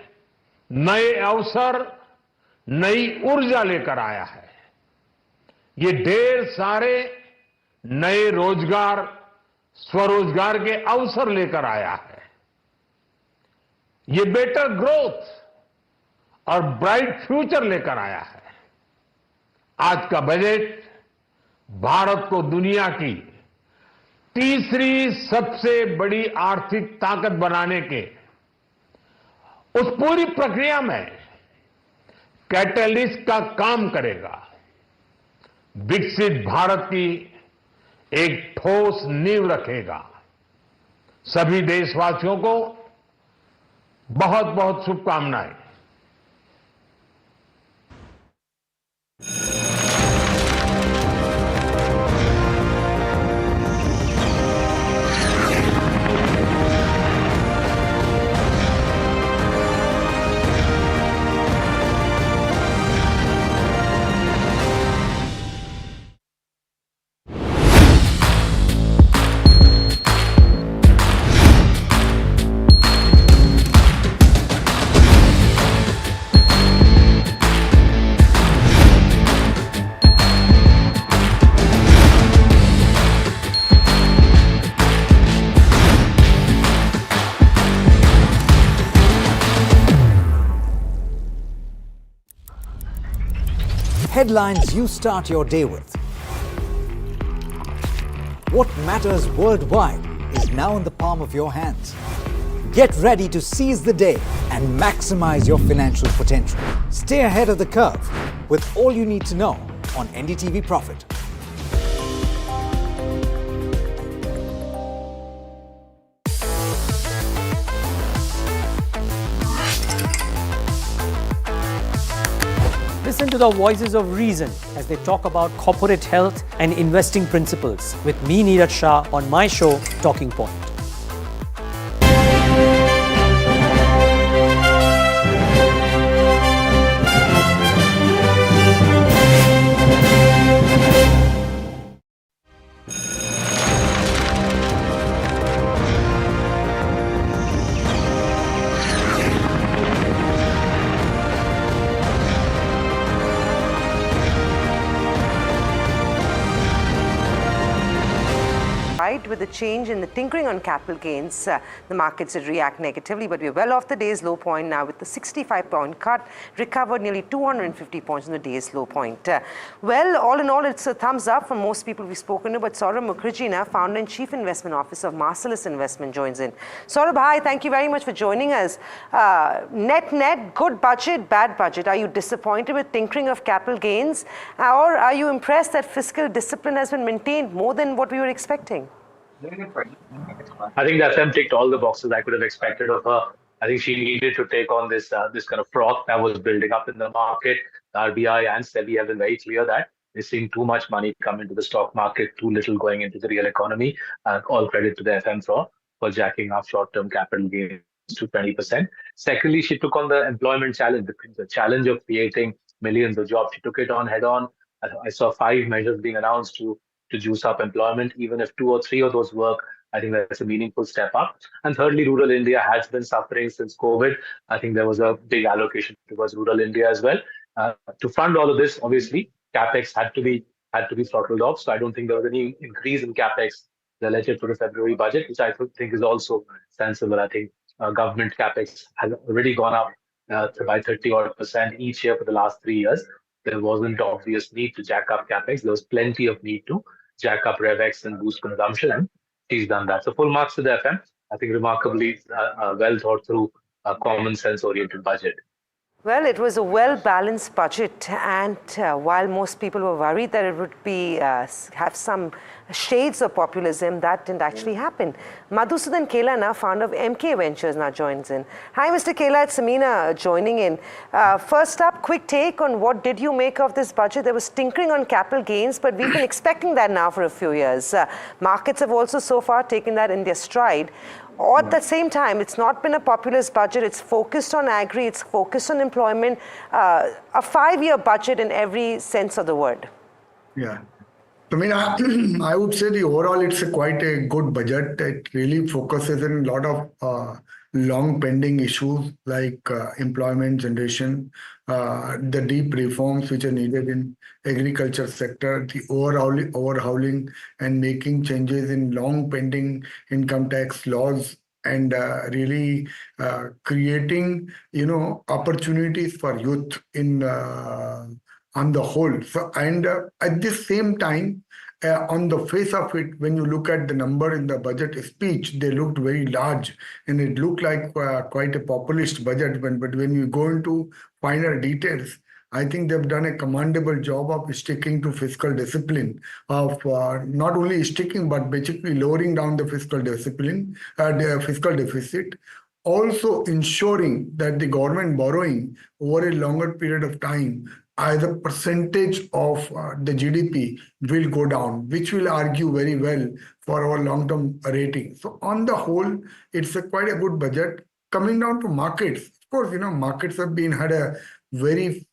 नए अवसर, नई ऊर्जा लेकर आया है। ये ढेर सारे नए रोजगार, स्वरोजगार के अवसर लेकर आया है। ये बेटर ग्रोथ और ब्राइट फ्यूचर लेकर आया है। आज का बजट भारत को दुनिया की तीसरी सबसे बड़ी आर्थिक ताकत बनाने के उस पूरी प्रक्रिया में कैटलिस्ट का काम करेगा। विकसित भारत की एक ठोस नींव रखेगा। सभी देशवासियों को बहुत बहुत शुभकामनाएं। Headlines you start your day with. What matters worldwide is now in the palm of your hands. Get ready to seize the day and maximize your financial potential. Stay ahead of the curve with all you need to know on NDTV Profit. Listen to the voices of reason as they talk about corporate health and investing principles with me, Neeraj Shah, on my show, Talking Point. With the change in the tinkering on capital gains, the markets did react negatively, but we're well off the day's low point now with the 65-point cut, recovered nearly 250 points on the day's low point. Well, all in all, it's a thumbs up from most people we've spoken to, but Saurabh Mukherjee, now founder and chief investment officer of Marcellus Investment, joins in. Saurabh, hi, thank you very much for joining us. Net, good budget, bad budget. Are you disappointed with tinkering of capital gains, or are you impressed that fiscal discipline has been maintained more than what we were expecting? I think the FM ticked all the boxes I could have expected of her. I think she needed to take on this kind of froth that was building up in the market. The RBI and SEBI have been very clear that they're seeing too much money come into the stock market, too little going into the real economy. All credit to the FM for jacking up short-term capital gains to 20%. Secondly, she took on the employment challenge, the challenge of creating millions of jobs. She took it on head on. I saw 5 measures being announced to juice up employment. Even if 2 or 3 of those work, I think that's a meaningful step up. And thirdly, rural India has been suffering since COVID. I think there was a big allocation towards rural India as well. To fund all of this, obviously, capex had to be throttled off. So I don't think there was any increase in capex relative to the February budget, which I think is also sensible. I think government capex has already gone up by 30% each year for the last 3 years. There wasn't obvious need to jack up capex. There was plenty of need to jack up RevX and boost consumption, and she's done that. So full marks to the FM. I think remarkably well thought through, common sense oriented budget. Well, it was a well-balanced budget, and while most people were worried that it would be have some shades of populism, that didn't actually happen. Madhusudan Kela, now founder of MK Ventures, now joins in. Hi, Mr. Kela, it's Samina joining in. First up, quick take on what did you make of this budget? There was tinkering on capital gains, but we've been expecting that now for a few years. Markets have also so far taken that in their stride. Or at the same time, it's not been a populist budget. It's focused on agri, it's focused on employment, a 5-year budget in every sense of the word. Yeah. I mean, I would say the overall, it's quite a good budget. It really focuses on a lot of long pending issues like employment generation, the deep reforms which are needed in agriculture sector, the overhauling and making changes in long pending income tax laws and really creating, opportunities for youth in on the whole. So, and at the same time, on the face of it, when you look at the number in the budget speech, they looked very large, and it looked like quite a populist budget. But when you go into finer details, I think they've done a commendable job of sticking to fiscal discipline, of not only sticking but basically lowering down the fiscal discipline, the fiscal deficit. Also ensuring that the government borrowing over a longer period of time as a percentage of the GDP will go down, which will argue very well for our long-term rating. So on the whole, it's quite a good budget. Coming down to markets, of course, markets have had a very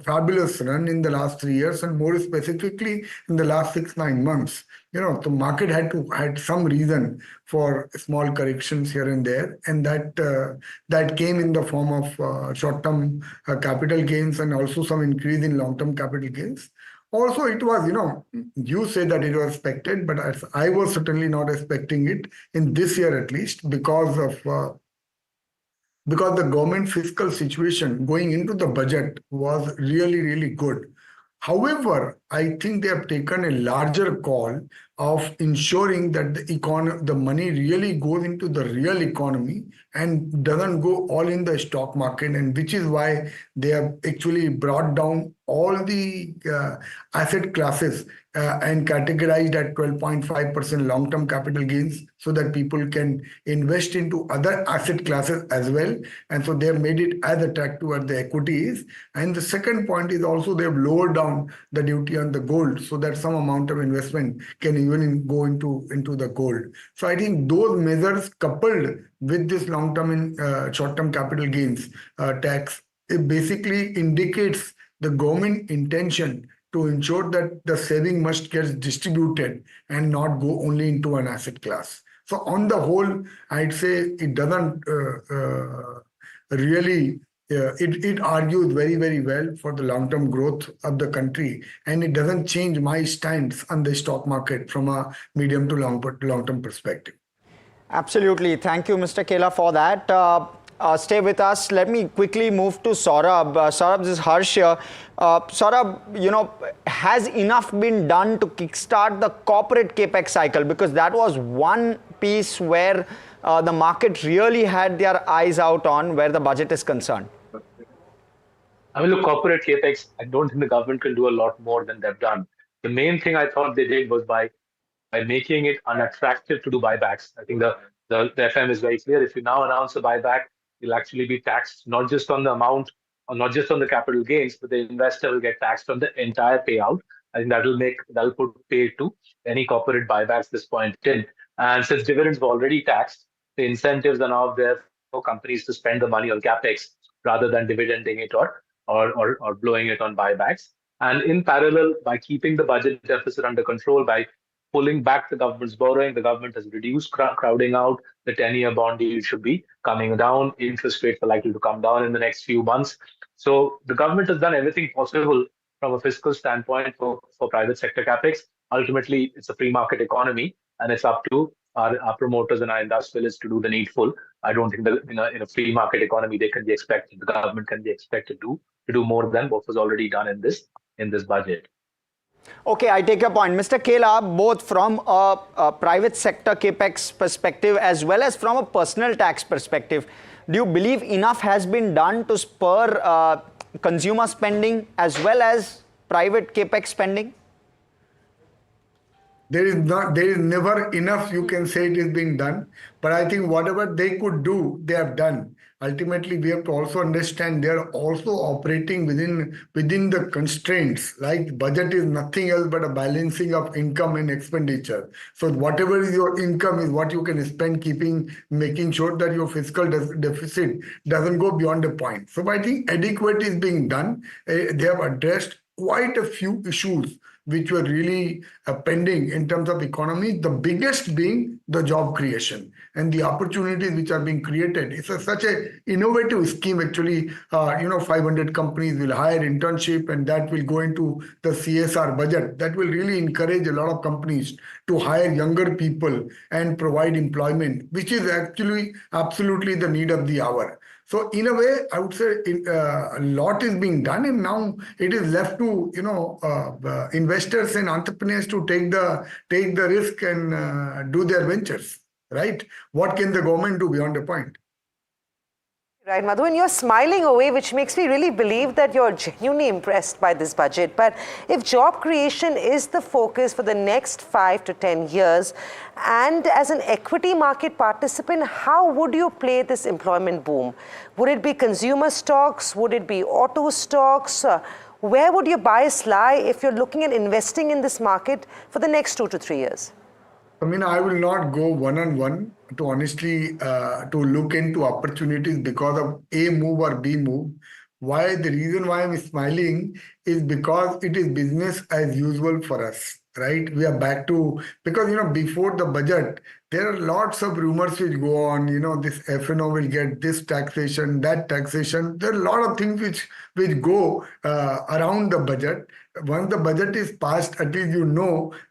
fabulous run in the last 3 years, and more specifically in the last 6-9 months. The market had some reason for small corrections here and there, and that came in the form of short-term capital gains and also some increase in long-term capital gains. Also, it was, you say that it was expected, but I was certainly not expecting it in this year at least because the government fiscal situation going into the budget was really, really good. However, I think they have taken a larger call of ensuring that the money really goes into the real economy and doesn't go all in the stock market, and which is why they have actually brought down all the asset classes and categorized at 12.5% long-term capital gains so that people can invest into other asset classes as well. And so they have made it as attractive as the equity is. And the second point is also they have lowered down the duty on the gold so that some amount of investment can even go into the gold. So I think those measures coupled with this long-term and short-term capital gains tax, it basically indicates the government intention to ensure that the saving must get distributed and not go only into an asset class. So on the whole, I'd say it doesn't really, it argues very, very well for the long-term growth of the country, and it doesn't change my stance on the stock market from a medium to long-term perspective. Absolutely. Thank you, Mr. Kela, for that. Stay with us. Let me quickly move to Saurabh. Saurabh, this is Harsh here. Saurabh, has enough been done to kickstart the corporate capex cycle? Because that was one piece where the market really had their eyes out on where the budget is concerned. I mean, look, corporate capex, I don't think the government can do a lot more than they've done. The main thing I thought they did was by making it unattractive to do buybacks. I think the FM is very clear. If you now announce a buyback, you'll actually be taxed not just on the amount or not just on the capital gains, but the investor will get taxed on the entire payout. I think that'll put pay to any corporate buybacks this point in. And since dividends were already taxed, the incentives are now there for companies to spend the money on capex rather than dividending it or blowing it on buybacks. And in parallel, by keeping the budget deficit under control, by pulling back the government's borrowing, the government has reduced crowding out. The 10-year bond yield should be coming down. Interest rates are likely to come down in the next few months. So the government has done everything possible from a fiscal standpoint for private sector capex. Ultimately, it's a free market economy, and it's up to our promoters and our industrialists to do the needful. I don't think that in a free market economy the government can be expected to do more than what was already done in this budget. Okay, I take your point. Mr. Kela, both from a private sector capex perspective as well as from a personal tax perspective, do you believe enough has been done to spur consumer spending as well as private capex spending? There is never enough, you can say it is being done, but I think whatever they could do, they have done. Ultimately, we have to also understand they are also operating within the constraints. Like budget is nothing else but a balancing of income and expenditure. So whatever is your income is what you can spend, making sure that your fiscal deficit doesn't go beyond a point. So I think adequate is being done. They have addressed quite a few issues which were really pending in terms of economy, the biggest being the job creation and the opportunities which are being created. It's such an innovative scheme actually. 500 companies will hire internship and that will go into the CSR budget. That will really encourage a lot of companies to hire younger people and provide employment, which is actually absolutely the need of the hour. So in a way, I would say a lot is being done, and now it is left to investors and entrepreneurs to take the risk and do their ventures. Right? What can the government do beyond the point? Right, Madhu, and you're smiling away, which makes me really believe that you're genuinely impressed by this budget. But if job creation is the focus for the next 5 to 10 years, and as an equity market participant, how would you play this employment boom? Would it be consumer stocks? Would it be auto stocks? Where would your bias lie if you're looking at investing in this market for the next 2 to 3 years? I mean, I will not go one-on-one to honestly to look into opportunities because of A move or B move. Why? The reason why I'm smiling is because it is business as usual for us, right? We are back to, because, before the budget, there are lots of rumors which go on, this FNO will get this taxation, that taxation. There are a lot of things which go around the budget. Once the budget is passed, at least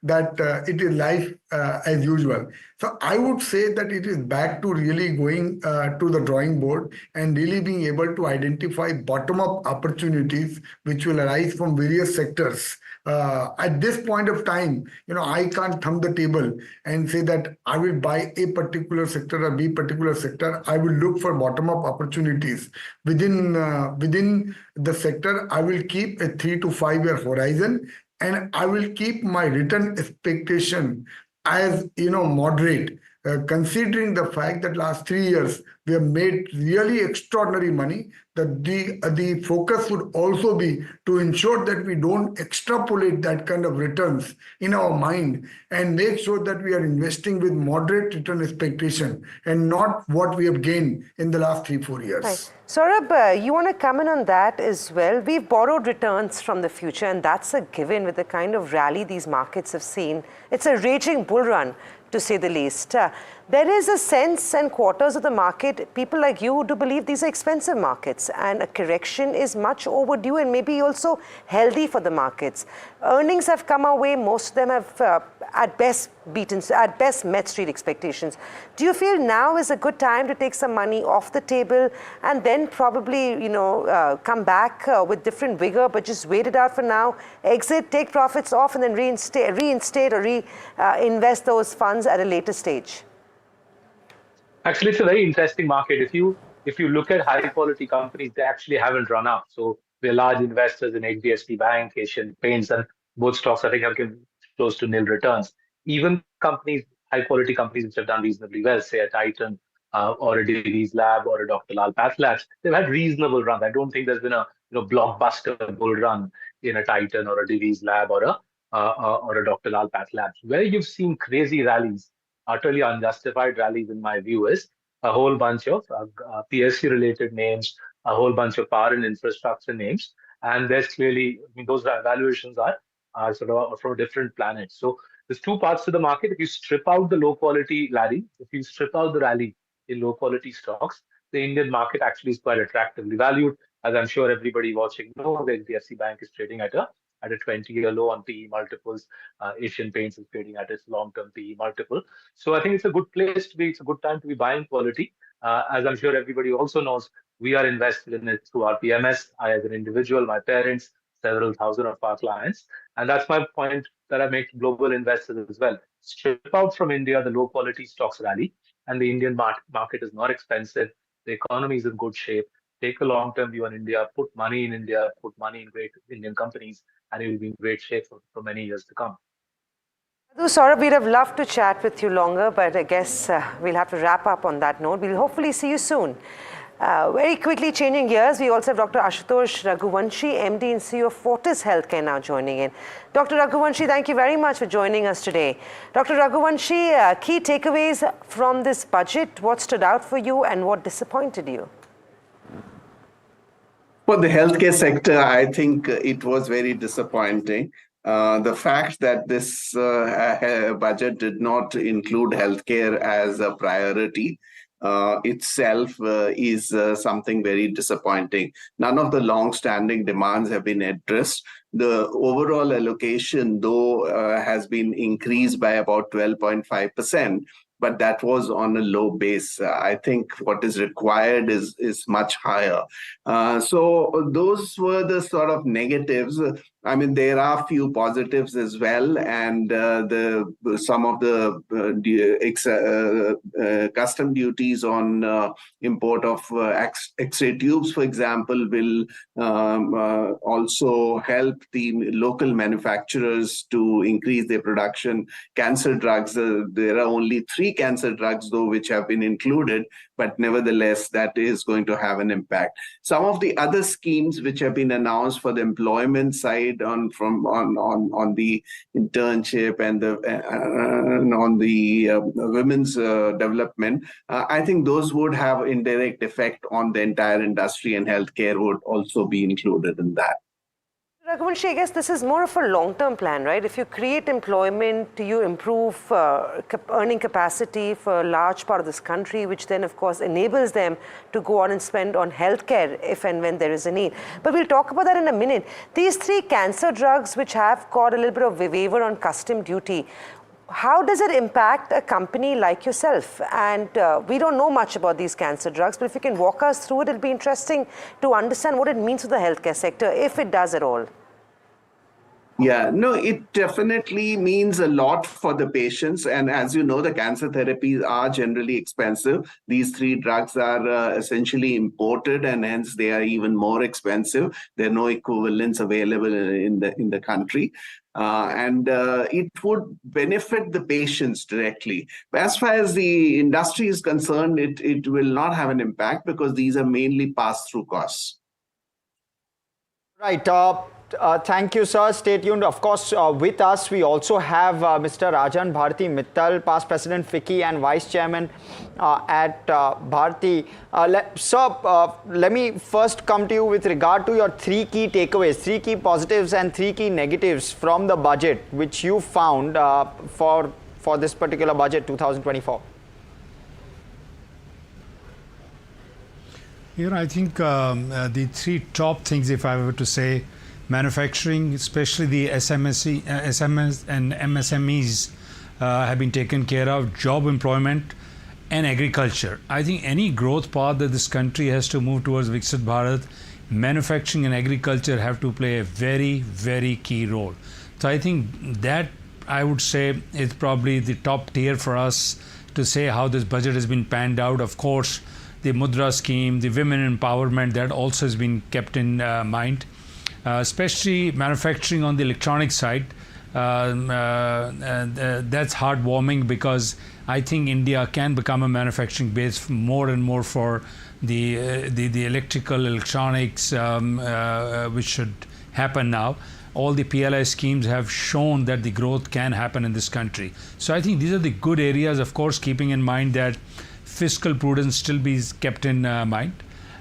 that it is life as usual. So I would say that it is back to really going to the drawing board and really being able to identify bottom-up opportunities which will arise from various sectors. At this point of time, I can't thumb the table and say that I will buy a particular sector or B particular sector. I will look for bottom-up opportunities. Within the sector, I will keep a 3 to 5 year horizon, and I will keep my return expectation as moderate, considering the fact that last 3 years we have made really extraordinary money. That the focus would also be to ensure that we don't extrapolate that kind of returns in our mind and make sure that we are investing with moderate return expectation and not what we have gained in the last 3-4 years. Right. Saurabh, you want to comment on that as well? We've borrowed returns from the future, and that's a given with the kind of rally these markets have seen. It's a raging bull run, to say the least. There is a sense and quarters of the market, people like you, do believe these are expensive markets and a correction is much overdue and maybe also healthy for the markets. Earnings have come our way. Most of them have at best met street expectations. Do you feel now is a good time to take some money off the table and then probably, come back with different vigor, but just wait it out for now, exit, take profits off and then reinstate or reinvest those funds at a later stage? Actually, it's a very interesting market. If you look at high quality companies, they actually haven't run up. So we're large investors in HDFC Bank, Asian Paints, and both stocks I think have given close to nil returns. Even companies, high quality companies which have done reasonably well, say a Titan or a Divi's Lab or a Dr. Lal Path Labs, they've had reasonable runs. I don't think there's been a blockbuster bull run in a Titan or a Divi's Lab or a Dr. Lal Path Labs. Where you've seen crazy rallies, utterly unjustified rallies in my view, is a whole bunch of PSU related names, a whole bunch of power and infrastructure names. And there's clearly, those valuations are sort of from a different planet. So there's two parts to the market. If you strip out the low quality rally, if you strip out the rally in low quality stocks, the Indian market actually is quite attractively valued. As I'm sure everybody watching knows, the HDFC Bank is trading at a 20-year low on PE multiples. Asian Paints is trading at its long-term PE multiple. So I think it's a good place to be. It's a good time to be buying quality. As I'm sure everybody also knows, we are invested in it through our PMS. I, as an individual, my parents, several thousand of our clients. And that's my point that I make to global investors as well. Strip out from India the low-quality stocks rally, and the Indian market is not expensive. The economy is in good shape. Take a long-term view on India, put money in India, put money in great Indian companies, and it will be in great shape for many years to come. Saurabh, we'd have loved to chat with you longer, but I guess we'll have to wrap up on that note. We'll hopefully see you soon. Very quickly changing gears, we also have Dr. Ashutosh Raghuvanshi, MD and CEO of Fortis Healthcare, now joining in. Dr. Raghuvanshi, thank you very much for joining us today. Dr. Raghuvanshi, key takeaways from this budget, what stood out for you and what disappointed you? For the healthcare sector, I think it was very disappointing. The fact that this budget did not include healthcare as a priority itself is something very disappointing. None of the long-standing demands have been addressed. The overall allocation, though, has been increased by about 12.5%. But that was on a low base. I think what is required is much higher. So those were the sort of negatives. I mean, there are few positives as well, and some of the custom duties on import of X-ray tubes, for example, will also help the local manufacturers to increase their production. Cancer drugs, there are only 3 cancer drugs, though, which have been included, but nevertheless, that is going to have an impact. Some of the other schemes which have been announced for the employment side on the internship and on the women's development, I think those would have indirect effect on the entire industry, and healthcare would also be included in that. Raghuvanshi, I guess this is more of a long-term plan, right? If you create employment, you improve earning capacity for a large part of this country, which then, of course, enables them to go on and spend on healthcare if and when there is a need. But we'll talk about that in a minute. These 3 cancer drugs, which have got a little bit of a waiver on custom duty, how does it impact a company like yourself? And we don't know much about these cancer drugs, but if you can walk us through it, it'll be interesting to understand what it means for the healthcare sector, if it does at all. Yeah, no, it definitely means a lot for the patients. And as you know, the cancer therapies are generally expensive. These 3 drugs are essentially imported, and hence they are even more expensive. There are no equivalents available in the country. And it would benefit the patients directly. But as far as the industry is concerned, it will not have an impact because these are mainly pass-through costs. Right. Thank you, sir. Stay tuned. Of course, with us, we also have Mr. Rajan Bharti Mittal, past President FICCI and Vice Chairman at Bharti. Sir, let me first come to you with regard to your 3 key takeaways, 3 key positives and 3 key negatives from the budget, which you found for this particular budget, 2024. I think the 3 top things, if I were to say, manufacturing, especially the SMS and MSMEs have been taken care of, job employment and agriculture. I think any growth path that this country has to move towards Viksit Bharat, manufacturing and agriculture have to play a very, very key role. So I think that, I would say, is probably the top tier for us to say how this budget has been panned out. Of course, the Mudra scheme, the women empowerment, that also has been kept in mind. Especially manufacturing on the electronic side, that's heartwarming because I think India can become a manufacturing base more and more for the electrical electronics, which should happen now. All the PLI schemes have shown that the growth can happen in this country. So I think these are the good areas, of course, keeping in mind that fiscal prudence still be kept in mind.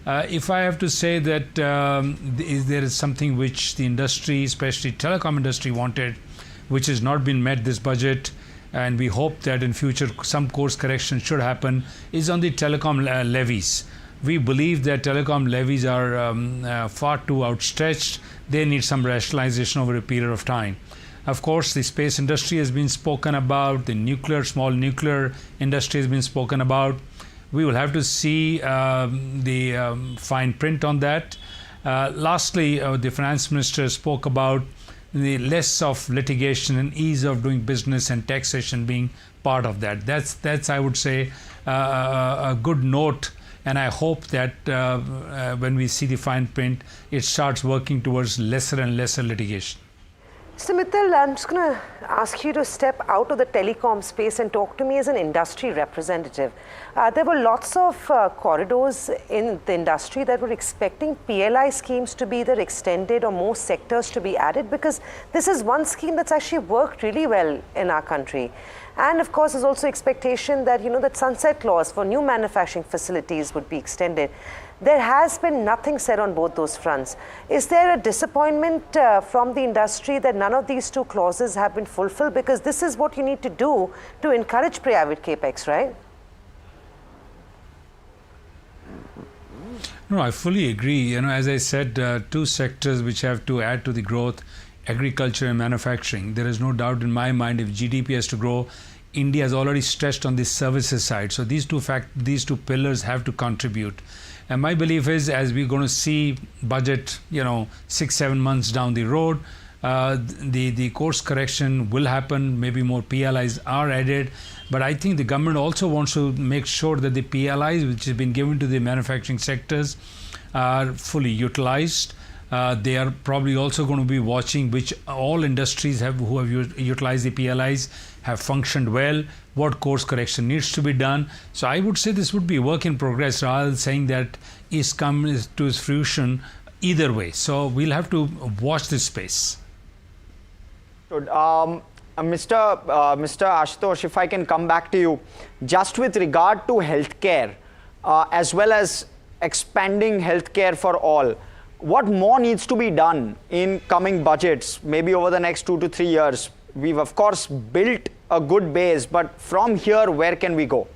If I have to say that there is something which the industry, especially telecom industry, wanted, which has not been met this budget, and we hope that in future some course correction should happen, is on the telecom levies. We believe that telecom levies are far too outstretched. They need some rationalization over a period of time. Of course, the space industry has been spoken about, the small nuclear industry has been spoken about. We will have to see the fine print on that. Lastly, the finance minister spoke about the less of litigation and ease of doing business and taxation being part of that. That's I would say, a good note. And I hope that when we see the fine print, it starts working towards lesser and lesser litigation. Mr. Mittal, I'm just going to ask you to step out of the telecom space and talk to me as an industry representative. There were lots of corridors in the industry that were expecting PLI schemes to be either extended or more sectors to be added, because this is one scheme that's actually worked really well in our country. And of course, there's also expectation that, that sunset clause for new manufacturing facilities would be extended. There has been nothing said on both those fronts. Is there a disappointment from the industry that none of these two clauses have been fulfilled? Because this is what you need to do to encourage private capex, right? No, I fully agree. As I said, two sectors which have to add to the growth, agriculture and manufacturing. There is no doubt in my mind if GDP has to grow, India has already stretched on the services side. So these two pillars have to contribute. And my belief is, as we're going to see budget, 6-7 months down the road, the course correction will happen. Maybe more PLIs are added. But I think the government also wants to make sure that the PLIs which have been given to the manufacturing sectors are fully utilized. They are probably also going to be watching which all industries who have utilized the PLIs have functioned well, what course correction needs to be done. So I would say this would be a work in progress rather than saying that is come to its fruition either way. So we'll have to watch this space. Good. Mr. Ashutosh, if I can come back to you, just with regard to healthcare, as well as expanding healthcare for all, what more needs to be done in coming budgets, maybe over the next 2 to 3 years? We've of course built a good base, but from here, where can we go?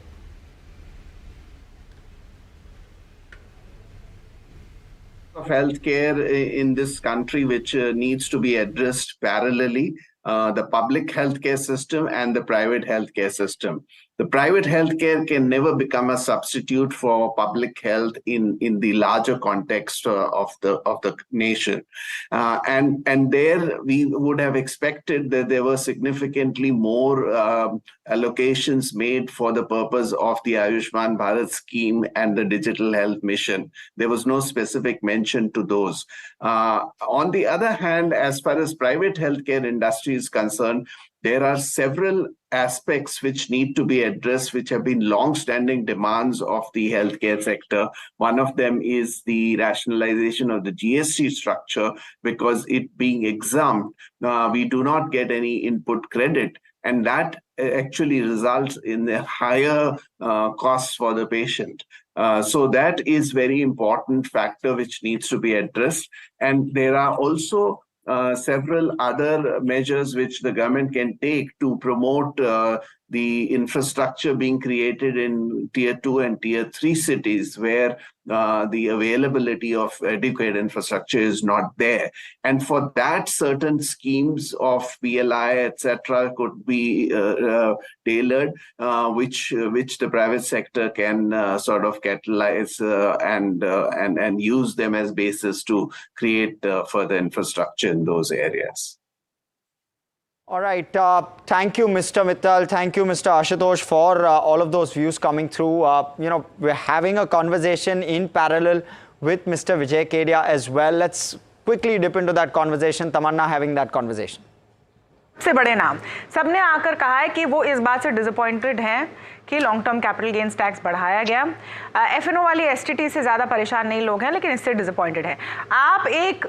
Of healthcare in this country, which needs to be addressed parallelly, the public healthcare system and the private healthcare system. The private healthcare can never become a substitute for public health in the larger context of the nation. And there we would have expected that there were significantly more allocations made for the purpose of the Ayushman Bharat scheme and the digital health mission. There was no specific mention to those. On the other hand, as far as private healthcare industry is concerned, there are several aspects which need to be addressed, which have been long-standing demands of the healthcare sector. One of them is the rationalization of the GST structure, because it being exempt, we do not get any input credit. And that actually results in the higher costs for the patient. So that is very important factor which needs to be addressed. And there are also several other measures which the government can take to promote the infrastructure being created in tier 2 and tier 3 cities where the availability of adequate infrastructure is not there. And for that, certain schemes of PLI, etc., could be tailored, which the private sector can sort of catalyze and use them as basis to create further infrastructure in those areas. All right. Thank you, Mr. Mittal. Thank you, Mr. Ashutosh, for all of those views coming through. We're having a conversation in parallel with Mr. Vijay Kedia as well. Let's quickly dip into that conversation. Tamanna having that conversation. सबसे बड़े नाम सबने आकर कहा है कि वो इस बात से डिसअपॉइंटेड हैं कि long term capital gains tax बढ़ाया गया. एफएनओ वाली एसटीटी से ज़्यादा परेशान नहीं लोग हैं, लेकिन इससे डिसअपॉइंटेड हैं. आप एक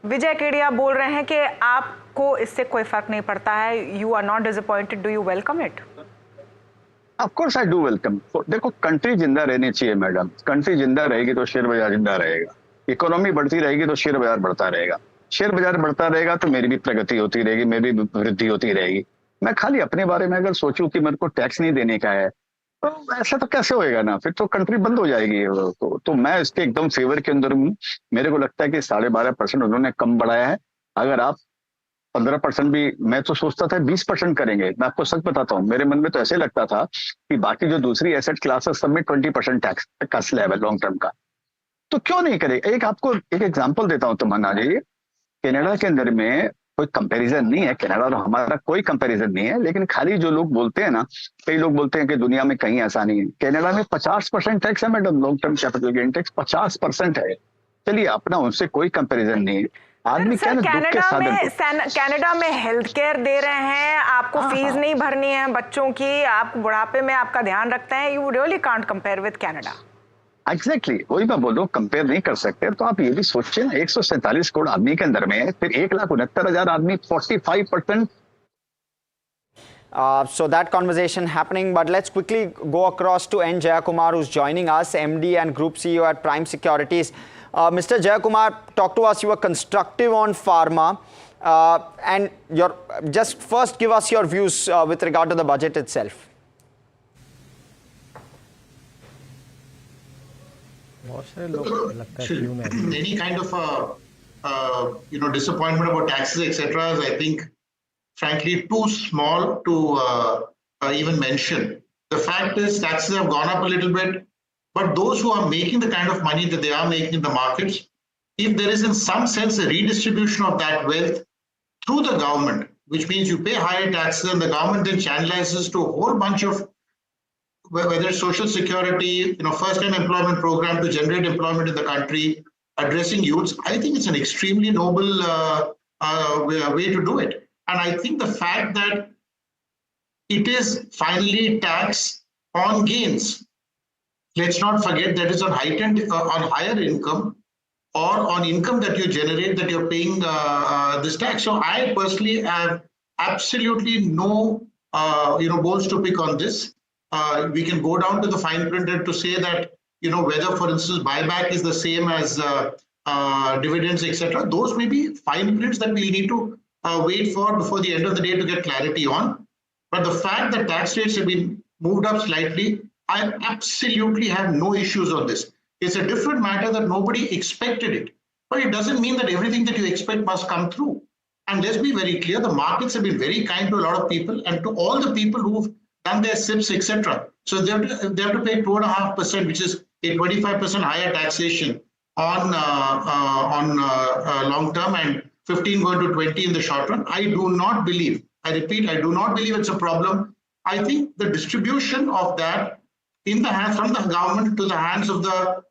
विजय केडिया बोल रहे हैं कि आपको इससे कोई फर्क नहीं पड़ता है. You are not disappointed. Do you welcome it? Of course I do welcome. देखो, कंट्री जिंदा रहनी चाहिए मैडम. कंट्री जिंदा रहेगी तो शेयर बाजार जिंदा रहेगा. इकोनॉमी बढ़ती रहेगी तो शेयर बाजार बढ़ता रहेगा. शेयर बाजार बढ़ता रहेगा तो मेरी भी प्रगति होती रहेगी, मेरी भी वृद्धि होती रहेगी. मैं खाली अपने बारे में अगर सोचूं कि मेरे को टैक्स नहीं देने का है, तो ऐसा तो कैसे होएगा ना. फिर तो कंट्री बंद हो जाएगी. तो मैं इसके एकदम फेवर के अंदर हूँ. मेरे को लगता है कि 12.5% उन्होंने कम बढ़ाया है. अगर आप 15% भी, मैं तो सोचता था 20% करेंगे. मैं आपको सच बताता हूँ, मेरे मन में तो ऐसे लगता था कि बाकी जो दूसरी एसेट क्लासेस सब में 20% टैक्स का स्लैब है लॉन्ग टर्म का, तो क्यों नहीं करेगा. एक आपको एक एग्जाम्पल देता हूँ तमन्ना जी. कनाडा के अंदर में कोई कंपैरिजन नहीं है, कनाडा और हमारा कोई कंपैरिजन नहीं है, लेकिन खाली जो लोग बोलते हैं ना, कई लोग बोलते हैं कि दुनिया में कहीं ऐसा नहीं है. कनाडा में 50% टैक्स है madam, long term capital gain tax 50% है. चलिए, अपना उनसे कोई कंपैरिजन नहीं है. आदमी क्या ना, कनाडा में हेल्थ केयर दे रहे हैं, आपको फीस नहीं भरनी है बच्चों की, आप बुढ़ापे में आपका ध्यान रखते हैं. You really can't compare with Canada. Exactly, वही मैं बोल रहा हूँ, कंपेयर नहीं कर सकते. तो आप ये भी सोचिए ना, 147 करोड़ आदमी के अंदर में फिर 1,69,000 आदमी 45%. So that conversation happening, but let's quickly go across to N. Jayakumar, who's joining us, MD and Group CEO at Prime Securities. Mr. Jayakumar, talk to us. You were constructive on pharma, and just first give us your views with regard to the budget itself. Any kind of disappointment about taxes, etc. is, I think, frankly, too small to even mention. The fact is, taxes have gone up a little bit, but those who are making the kind of money that they are making in the markets, if there is in some sense a redistribution of that wealth through the government, which means you pay higher taxes and the government then channelizes to a whole bunch of, whether it's social security, first-time employment program to generate employment in the country, addressing youths, I think it's an extremely noble way to do it. And I think the fact that it is finally tax on gains, let's not forget that is on higher income or on income that you generate that you're paying this tax. So I personally have absolutely no bones to pick on this. We can go down to the fine print to say that, whether, for instance, buyback is the same as dividends, etc. Those may be fine prints that we need to wait for before the end of the day to get clarity on. But the fact that tax rates have been moved up slightly, I absolutely have no issues on this. It's a different matter that nobody expected it. But it doesn't mean that everything that you expect must come through. And let's be very clear, the markets have been very kind to a lot of people and to all the people who've done their SIPs, etc. So they have to pay 2.5%, which is a 25% higher taxation on long term and 15 going to 20 in the short run. I do not believe, I repeat, I do not believe it's a problem. I think the distribution of that in the hands from the government to the hands of the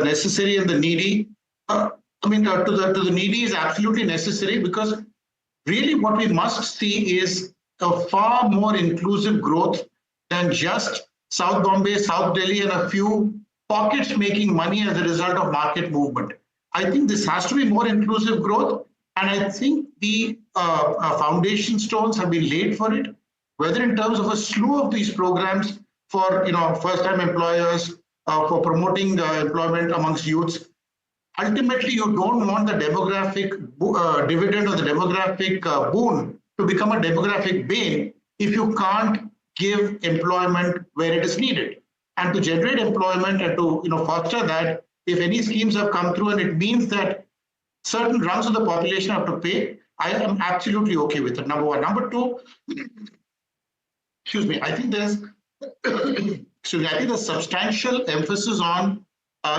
necessary and the needy, to the needy is absolutely necessary, because really what we must see is a far more inclusive growth than just South Bombay, South Delhi, and a few pockets making money as a result of market movement. I think this has to be more inclusive growth, and I think the foundation stones have been laid for it, whether in terms of a slew of these programs for first-time employers, for promoting employment amongst youths. Ultimately, you don't want the demographic dividend or the demographic boon to become a demographic bane if you can't give employment where it is needed. And to generate employment and to foster that, if any schemes have come through and it means that certain rungs of the population have to pay, I am absolutely okay with it. Number one. Number two, I think there's substantial emphasis on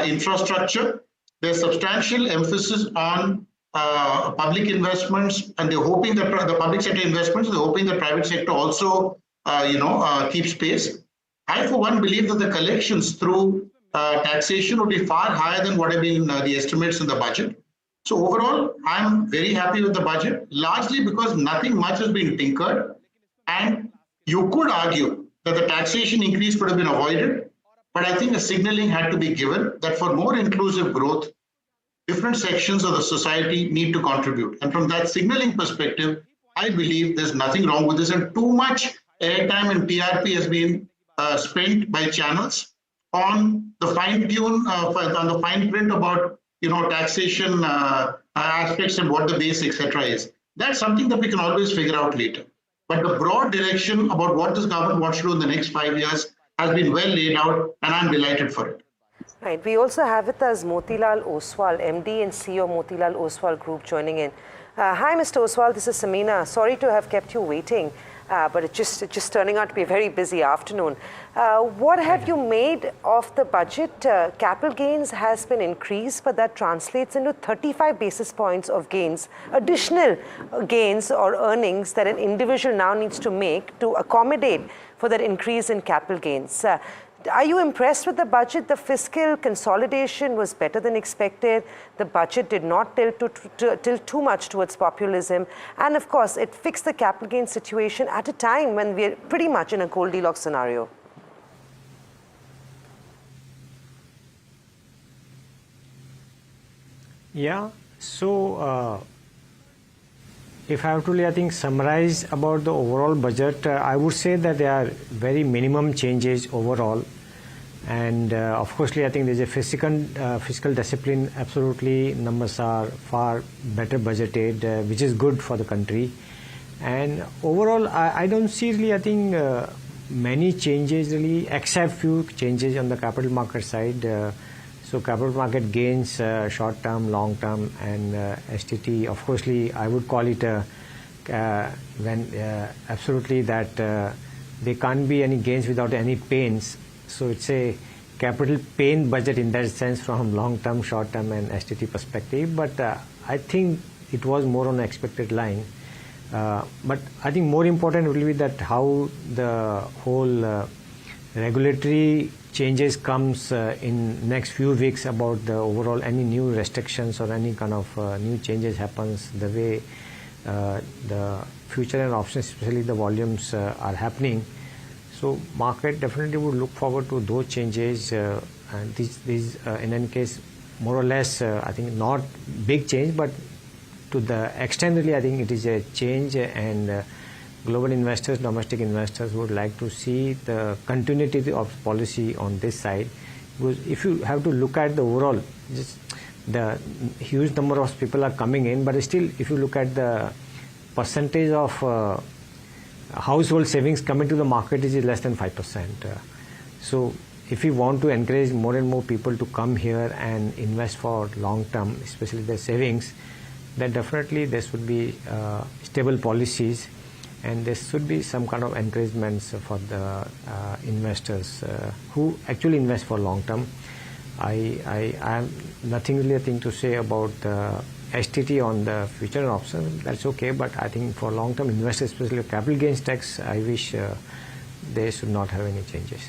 infrastructure. There's substantial emphasis on public investments, and they're hoping that the public sector investments, they're hoping the private sector also, keeps pace. I, for one, believe that the collections through taxation would be far higher than what have been the estimates in the budget. So overall, I'm very happy with the budget, largely because nothing much has been tinkered. And you could argue that the taxation increase could have been avoided, but I think a signaling had to be given that for more inclusive growth, different sections of the society need to contribute. And from that signaling perspective, I believe there's nothing wrong with this, and too much airtime and TRP has been spent by channels on the fine tune, on the fine print about taxation aspects and what the base, etc. is. That's something that we can always figure out later. But the broad direction about what this government wants to do in the next 5 years has been well laid out, and I'm delighted for it. Right. We also have with us Motilal Oswal, MD and CEO Motilal Oswal Group, joining in. Hi, Mr. Oswal. This is Samina. Sorry to have kept you waiting, but it's just turning out to be a very busy afternoon. What have you made of the budget? Capital gains has been increased, but that translates into 35 basis points of gains, additional gains or earnings that an individual now needs to make to accommodate for that increase in capital gains. Are you impressed with the budget? The fiscal consolidation was better than expected. The budget did not tilt too much towards populism. And of course, it fixed the capital gain situation at a time when we're pretty much in a Goldilocks scenario. Yeah, so if I have to, I think, summarize about the overall budget, I would say that there are very minimum changes overall. And of course, I think there's a fiscal discipline. Absolutely, numbers are far better budgeted, which is good for the country. And overall, I don't see really, I think, many changes really, except few changes on the capital market side. So capital market gains, short term, long term, and STT. Of course, I would call it absolutely that there can't be any gains without any pains. So it's a capital pain budget in that sense from long term, short term, and STT perspective. But I think it was more on the expected line. But I think more important will be that how the whole regulatory changes comes in next few weeks about the overall any new restrictions or any kind of new changes happens the way the future and options, especially the volumes are happening. So market definitely would look forward to those changes, and these in any case more or less I think not big change, but to the extent really I think it is a change, and global investors, domestic investors would like to see the continuity of policy on this side. Because if you have to look at the overall, just the huge number of people are coming in, but still if you look at the percentage of household savings coming to the market is less than 5%. So if we want to encourage more and more people to come here and invest for long term, especially their savings, then definitely there should be stable policies, and there should be some kind of encouragements for the investors who actually invest for long term. I have nothing really a thing to say about the STT on the future option. That's okay, but I think for long term investors, especially capital gains tax, I wish they should not have any changes.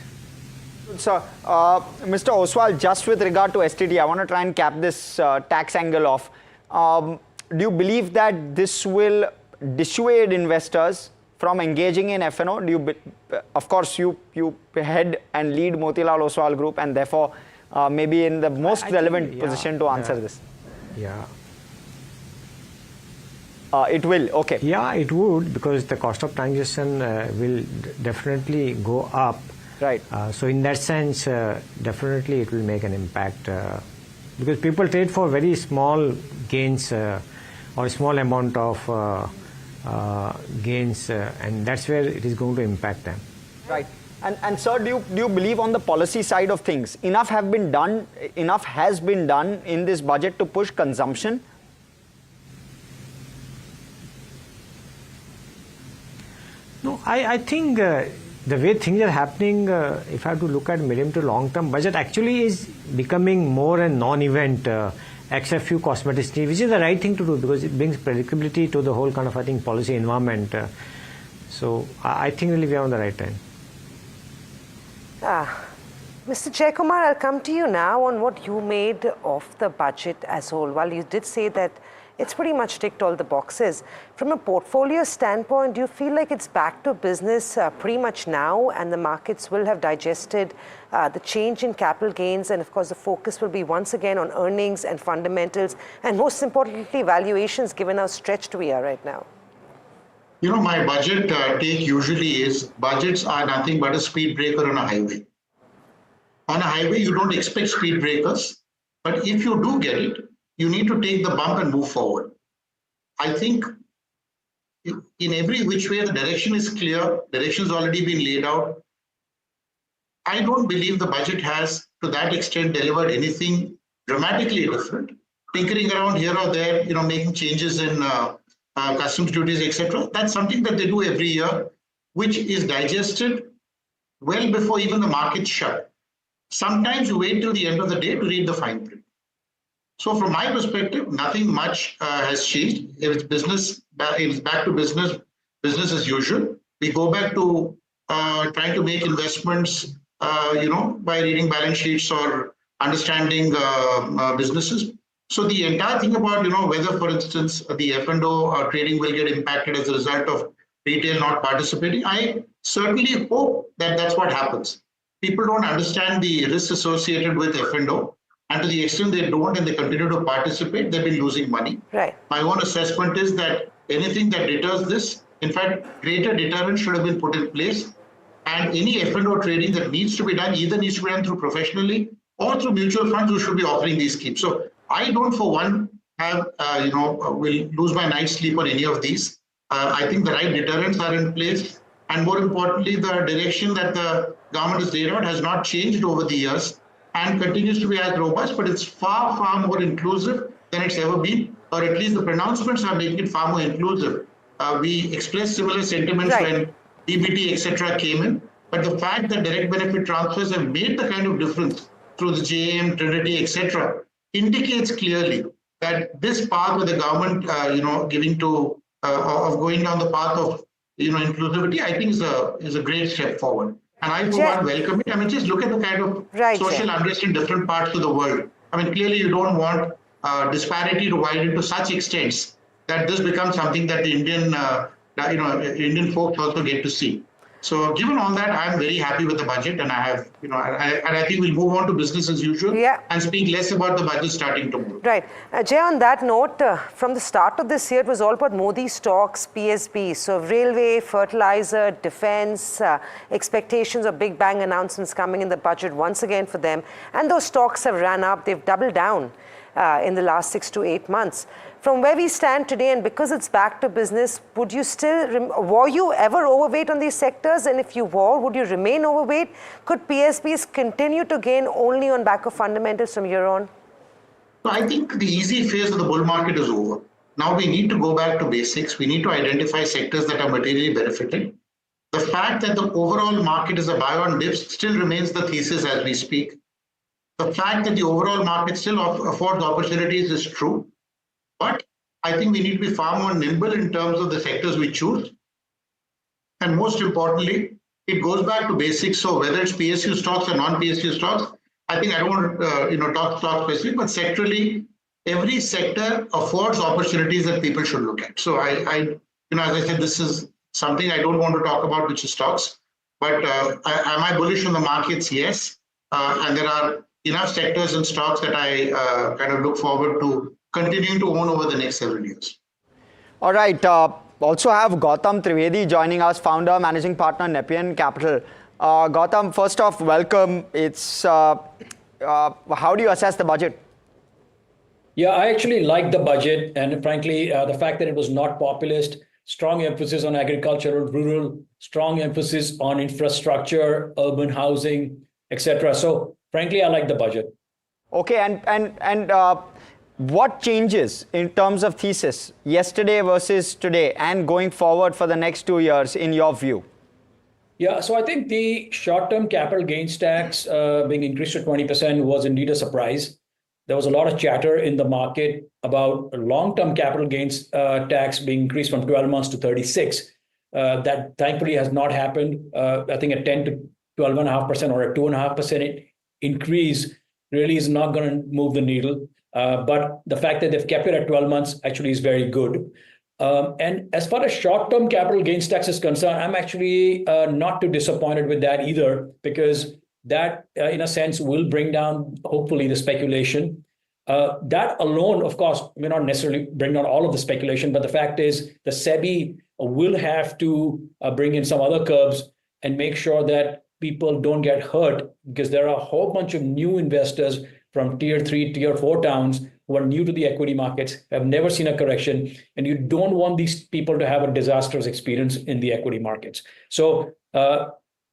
So, Mr. Oswal, just with regard to STT, I want to try and cap this tax angle off. Do you believe that this will dissuade investors from engaging in F&O? Do you, of course, you head and lead Motilal Oswal Group, and therefore maybe in the most relevant position to answer this. Yeah. It will, okay. Yeah, it would, because the cost of transaction will definitely go up. Right. So in that sense, definitely it will make an impact, because people trade for very small gains or small amount of gains, and that's where it is going to impact them. Right. And sir, do you believe on the policy side of things, enough has been done in this budget to push consumption? No, I think the way things are happening, if I have to look at medium to long term, budget actually is becoming more a non-event, except few cosmetics, which is the right thing to do, because it brings predictability to the whole kind of, I think, policy environment. So I think really we are on the right time. Mr. Jaikumar, I'll come to you now on what you made of the budget as a whole. While you did say that it's pretty much ticked all the boxes, from a portfolio standpoint, do you feel like it's back to business pretty much now, and the markets will have digested the change in capital gains, and of course the focus will be once again on earnings and fundamentals, and most importantly valuations, given how stretched we are right now? You know, my budget take usually is budgets are nothing but a speed breaker on a highway. On a highway, you don't expect speed breakers, but if you do get it, you need to take the bump and move forward. I think in every which way the direction is clear, direction has already been laid out. I don't believe the budget has to that extent delivered anything dramatically different. Tinkering around here or there, you know, making changes in customs duties, etc. That's something that they do every year, which is digested well before even the markets shut. Sometimes you wait till the end of the day to read the fine print. So from my perspective, nothing much has changed. If it's business, it's back to business as usual. We go back to trying to make investments, by reading balance sheets or understanding businesses. So the entire thing about, whether, for instance, the F&O trading will get impacted as a result of retail not participating, I certainly hope that that's what happens. People don't understand the risks associated with F&O. And to the extent they don't and they continue to participate, they've been losing money. Right. My own assessment is that anything that deters this. In fact, greater deterrence should have been put in place. And any F&O trading that needs to be done either needs to be done through professionally or through mutual funds who should be offering these schemes. So I don't, for one, have will lose my night's sleep on any of these. I think the right deterrents are in place, and more importantly, the direction that the government has laid out has not changed over the years and continues to be as robust, but it's far, far more inclusive than it's ever been, or at least the pronouncements are making it far more inclusive. We expressed similar sentiments when DBT, etc. came in, but the fact that direct benefit transfers have made the kind of difference through the JM, Trinity, etc., indicates clearly that this path with the government, giving to of going down the path of inclusivity, I think is a great step forward. And I, for one, welcome it. I mean, just look at the kind of social unrest in different parts of the world. I mean, clearly, you don't want disparity to widen to such extents that this becomes something that the Indian folks also get to see. So, given all that, I'm very happy with the budget, and I have, and I think we'll move on to business as usual and speak less about the budget starting tomorrow. Right. Jay, on that note, from the start of this year, it was all about Modi stocks, PSB. So, railway, fertilizer, defense, expectations of big bang announcements coming in the budget once again for them. And those stocks have ran up. They've doubled down in the last 6 to 8 months. From where we stand today, and because it's back to business, would you still, were you ever overweight on these sectors? And if you were, would you remain overweight? Could PSBs continue to gain only on back of fundamentals from here on? So I think the easy phase of the bull market is over. Now we need to go back to basics. We need to identify sectors that are materially benefiting. The fact that the overall market is a buy on dips still remains the thesis as we speak. The fact that the overall market still affords opportunities is true. But I think we need to be far more nimble in terms of the sectors we choose. And most importantly, it goes back to basics. So whether it's PSU stocks or non-PSU stocks, I think I don't want to talk stock specific, but sectorally, every sector affords opportunities that people should look at. So as I said, this is something I don't want to talk about, which is stocks. But am I bullish on the markets? Yes. And there are enough sectors and stocks that I kind of look forward to continuing to own over the next several years. All right. Also have Gautam Trivedi joining us, founder, managing partner, Nepean Capital. Gautam, first off, welcome. It's how do you assess the budget? Yeah, I actually like the budget, and frankly, the fact that it was not populist, strong emphasis on agricultural, rural, strong emphasis on infrastructure, urban housing, etc. So, frankly, I like the budget. Okay, and what changes in terms of thesis yesterday versus today and going forward for the next 2 years in your view? Yeah, so I think the short-term capital gains tax being increased to 20% was indeed a surprise. There was a lot of chatter in the market about long-term capital gains tax being increased from 12 months to 36. That thankfully has not happened. I think a 10 to 12.5% or a 2.5% increase really is not going to move the needle. But the fact that they've kept it at 12 months actually is very good. And as far as short-term capital gains tax is concerned, I'm actually not too disappointed with that either, because that, in a sense, will bring down, hopefully, the speculation. That alone, of course, may not necessarily bring down all of the speculation, but the fact is the SEBI will have to bring in some other curbs and make sure that people don't get hurt, because there are a whole bunch of new investors from tier 3, tier 4 towns who are new to the equity markets, have never seen a correction, and you don't want these people to have a disastrous experience in the equity markets. So,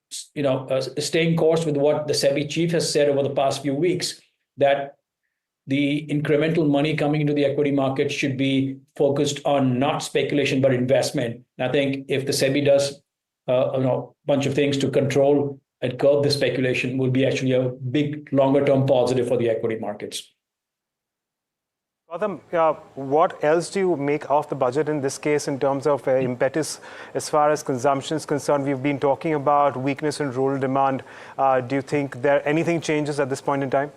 staying course with what the SEBI chief has said over the past few weeks, that the incremental money coming into the equity market should be focused on not speculation, but investment. And I think if the SEBI does a bunch of things to control and curb the speculation, will be actually a big longer-term positive for the equity markets. Gautam, what else do you make of the budget in this case in terms of impetus as far as consumption is concerned? We've been talking about weakness in rural demand. Do you think anything changes at this point in time?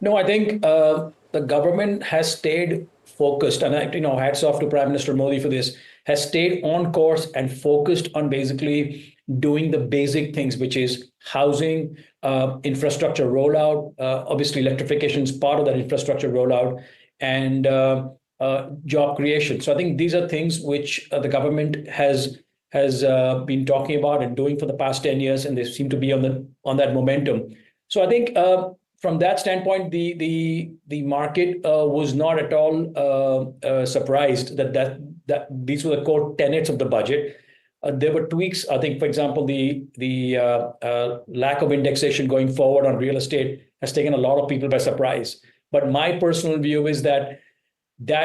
No, I think the government has stayed focused, and hats off to Prime Minister Modi for this, has stayed on course and focused on basically doing the basic things, which is housing, infrastructure rollout. Obviously, electrification is part of that infrastructure rollout, and job creation. So I think these are things which the government has been talking about and doing for the past 10 years, and they seem to be on that momentum. So I think from that standpoint, the market was not at all surprised that these were the core tenets of the budget. There were tweaks. I think, for example, the lack of indexation going forward on real estate has taken a lot of people by surprise. But my personal view is that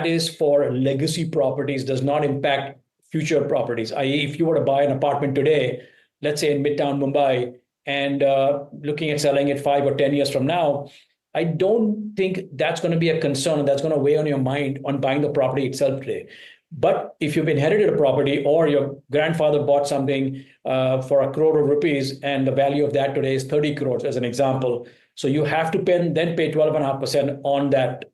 is for legacy properties, does not impact future properties. I.e., if you were to buy an apartment today, let's say in Midtown Mumbai, and looking at selling it 5 or 10 years from now, I don't think that's going to be a concern, and that's going to weigh on your mind on buying the property itself today. But if you've inherited a property, or your grandfather bought something for 1 crore rupees, and the value of that today is 30 crores, as an example, so you have to pay 12.5% on that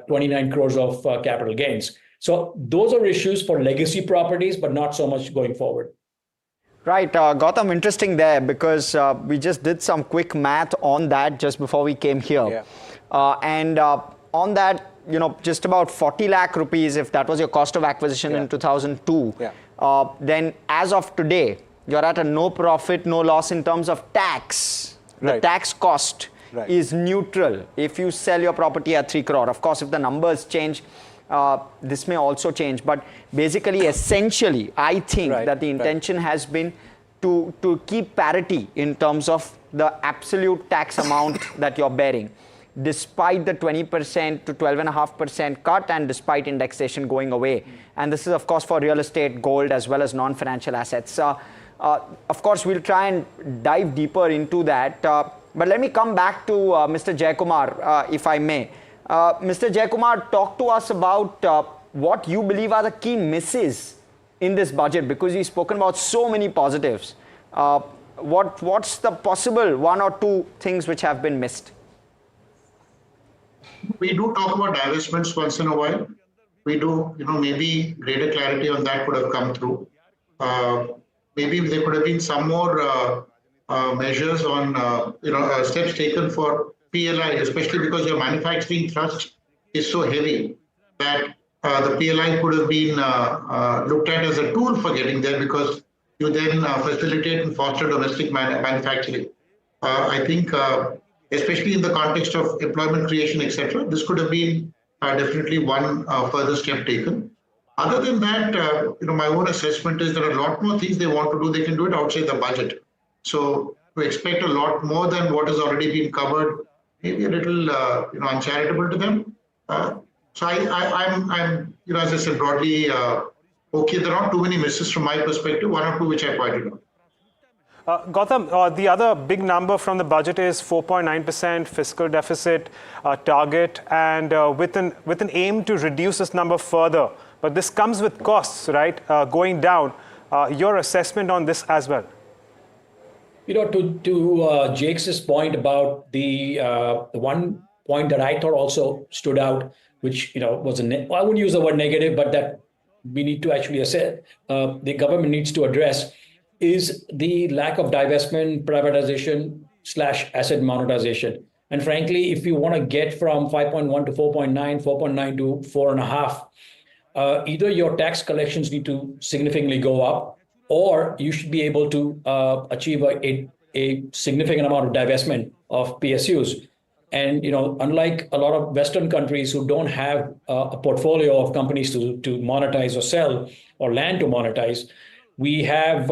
29 crores of capital gains. So those are issues for legacy properties, but not so much going forward. Right, Gautam, interesting there, because we just did some quick math on that just before we came here. And on that, just about 40 lakh rupees, if that was your cost of acquisition in 2002, then as of today, you're at a no profit, no loss in terms of tax. The tax cost is neutral if you sell your property at 3 crore. Of course, if the numbers change, this may also change. But basically, essentially, I think that the intention has been to keep parity in terms of the absolute tax amount that you're bearing, despite the 20% to 12.5% cut, and despite indexation going away. And this is, of course, for real estate, gold, as well as non-financial assets. Of course, we'll try and dive deeper into that. But let me come back to Mr. Jayakumar, if I may. Mr. Jayakumar, talk to us about what you believe are the key misses in this budget, because you've spoken about so many positives. What's the possible 1 or 2 things which have been missed? We do talk about divestments once in a while. We do, maybe greater clarity on that could have come through. Maybe there could have been some more measures on, steps taken for PLI, especially because your manufacturing thrust is so heavy that the PLI could have been looked at as a tool for getting there, because you then facilitate and foster domestic manufacturing. I think, especially in the context of employment creation, etc., this could have been definitely one further step taken. Other than that, my own assessment is there are a lot more things they want to do. They can do it outside the budget. So to expect a lot more than what has already been covered, maybe a little, uncharitable to them. So I'm, as I said, broadly okay. There are not too many misses from my perspective. 1 or 2 which I pointed out. Gautam, the other big number from the budget is 4.9% fiscal deficit target, and with an aim to reduce this number further. But this comes with costs, right? Going down. Your assessment on this as well? To Jake's point about the one point that I thought also stood out, which was I wouldn't use the word negative, but that we need to actually assess, the government needs to address, is the lack of divestment, privatization / asset monetization. And frankly, if you want to get from 5.1 to 4.9, 4.9 to 4.5, either your tax collections need to significantly go up, or you should be able to achieve a significant amount of divestment of PSUs. And unlike a lot of Western countries who don't have a portfolio of companies to monetize or sell, or land to monetize, we have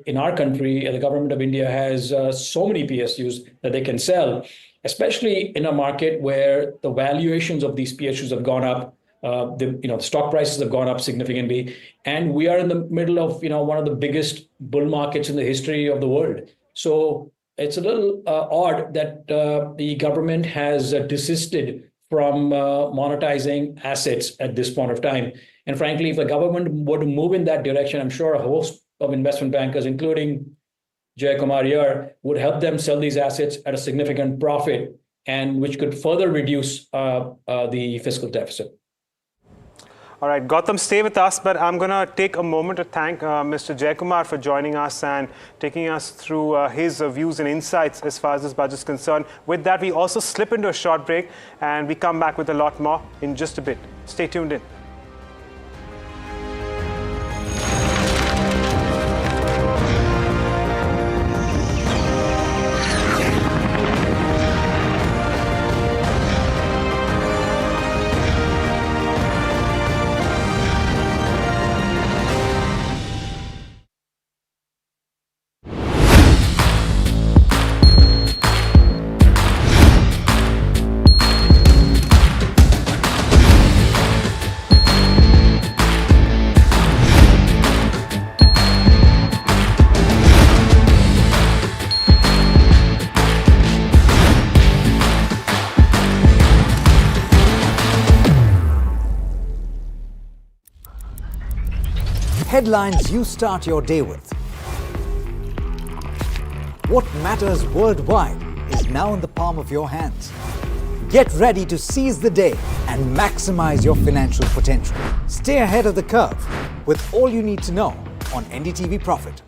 in our country, the government of India has so many PSUs that they can sell, especially in a market where the valuations of these PSUs have gone up. The stock prices have gone up significantly, and we are in the middle of one of the biggest bull markets in the history of the world. So it's a little odd that the government has desisted from monetizing assets at this point of time. And frankly, if the government were to move in that direction, I'm sure a host of investment bankers, including Jayakumar here, would help them sell these assets at a significant profit, and which could further reduce the fiscal deficit. All right, Gautam, stay with us, but I'm going to take a moment to thank Mr. Jayakumar for joining us and taking us through his views and insights as far as this budget is concerned. With that, we also slip into a short break and we come back with a lot more in just a bit. Stay tuned in. Headlines you start your day with. What matters worldwide is now in the palm of your hands. Get ready to seize the day and maximize your financial potential. Stay ahead of the curve with all you need to know on NDTV Profit.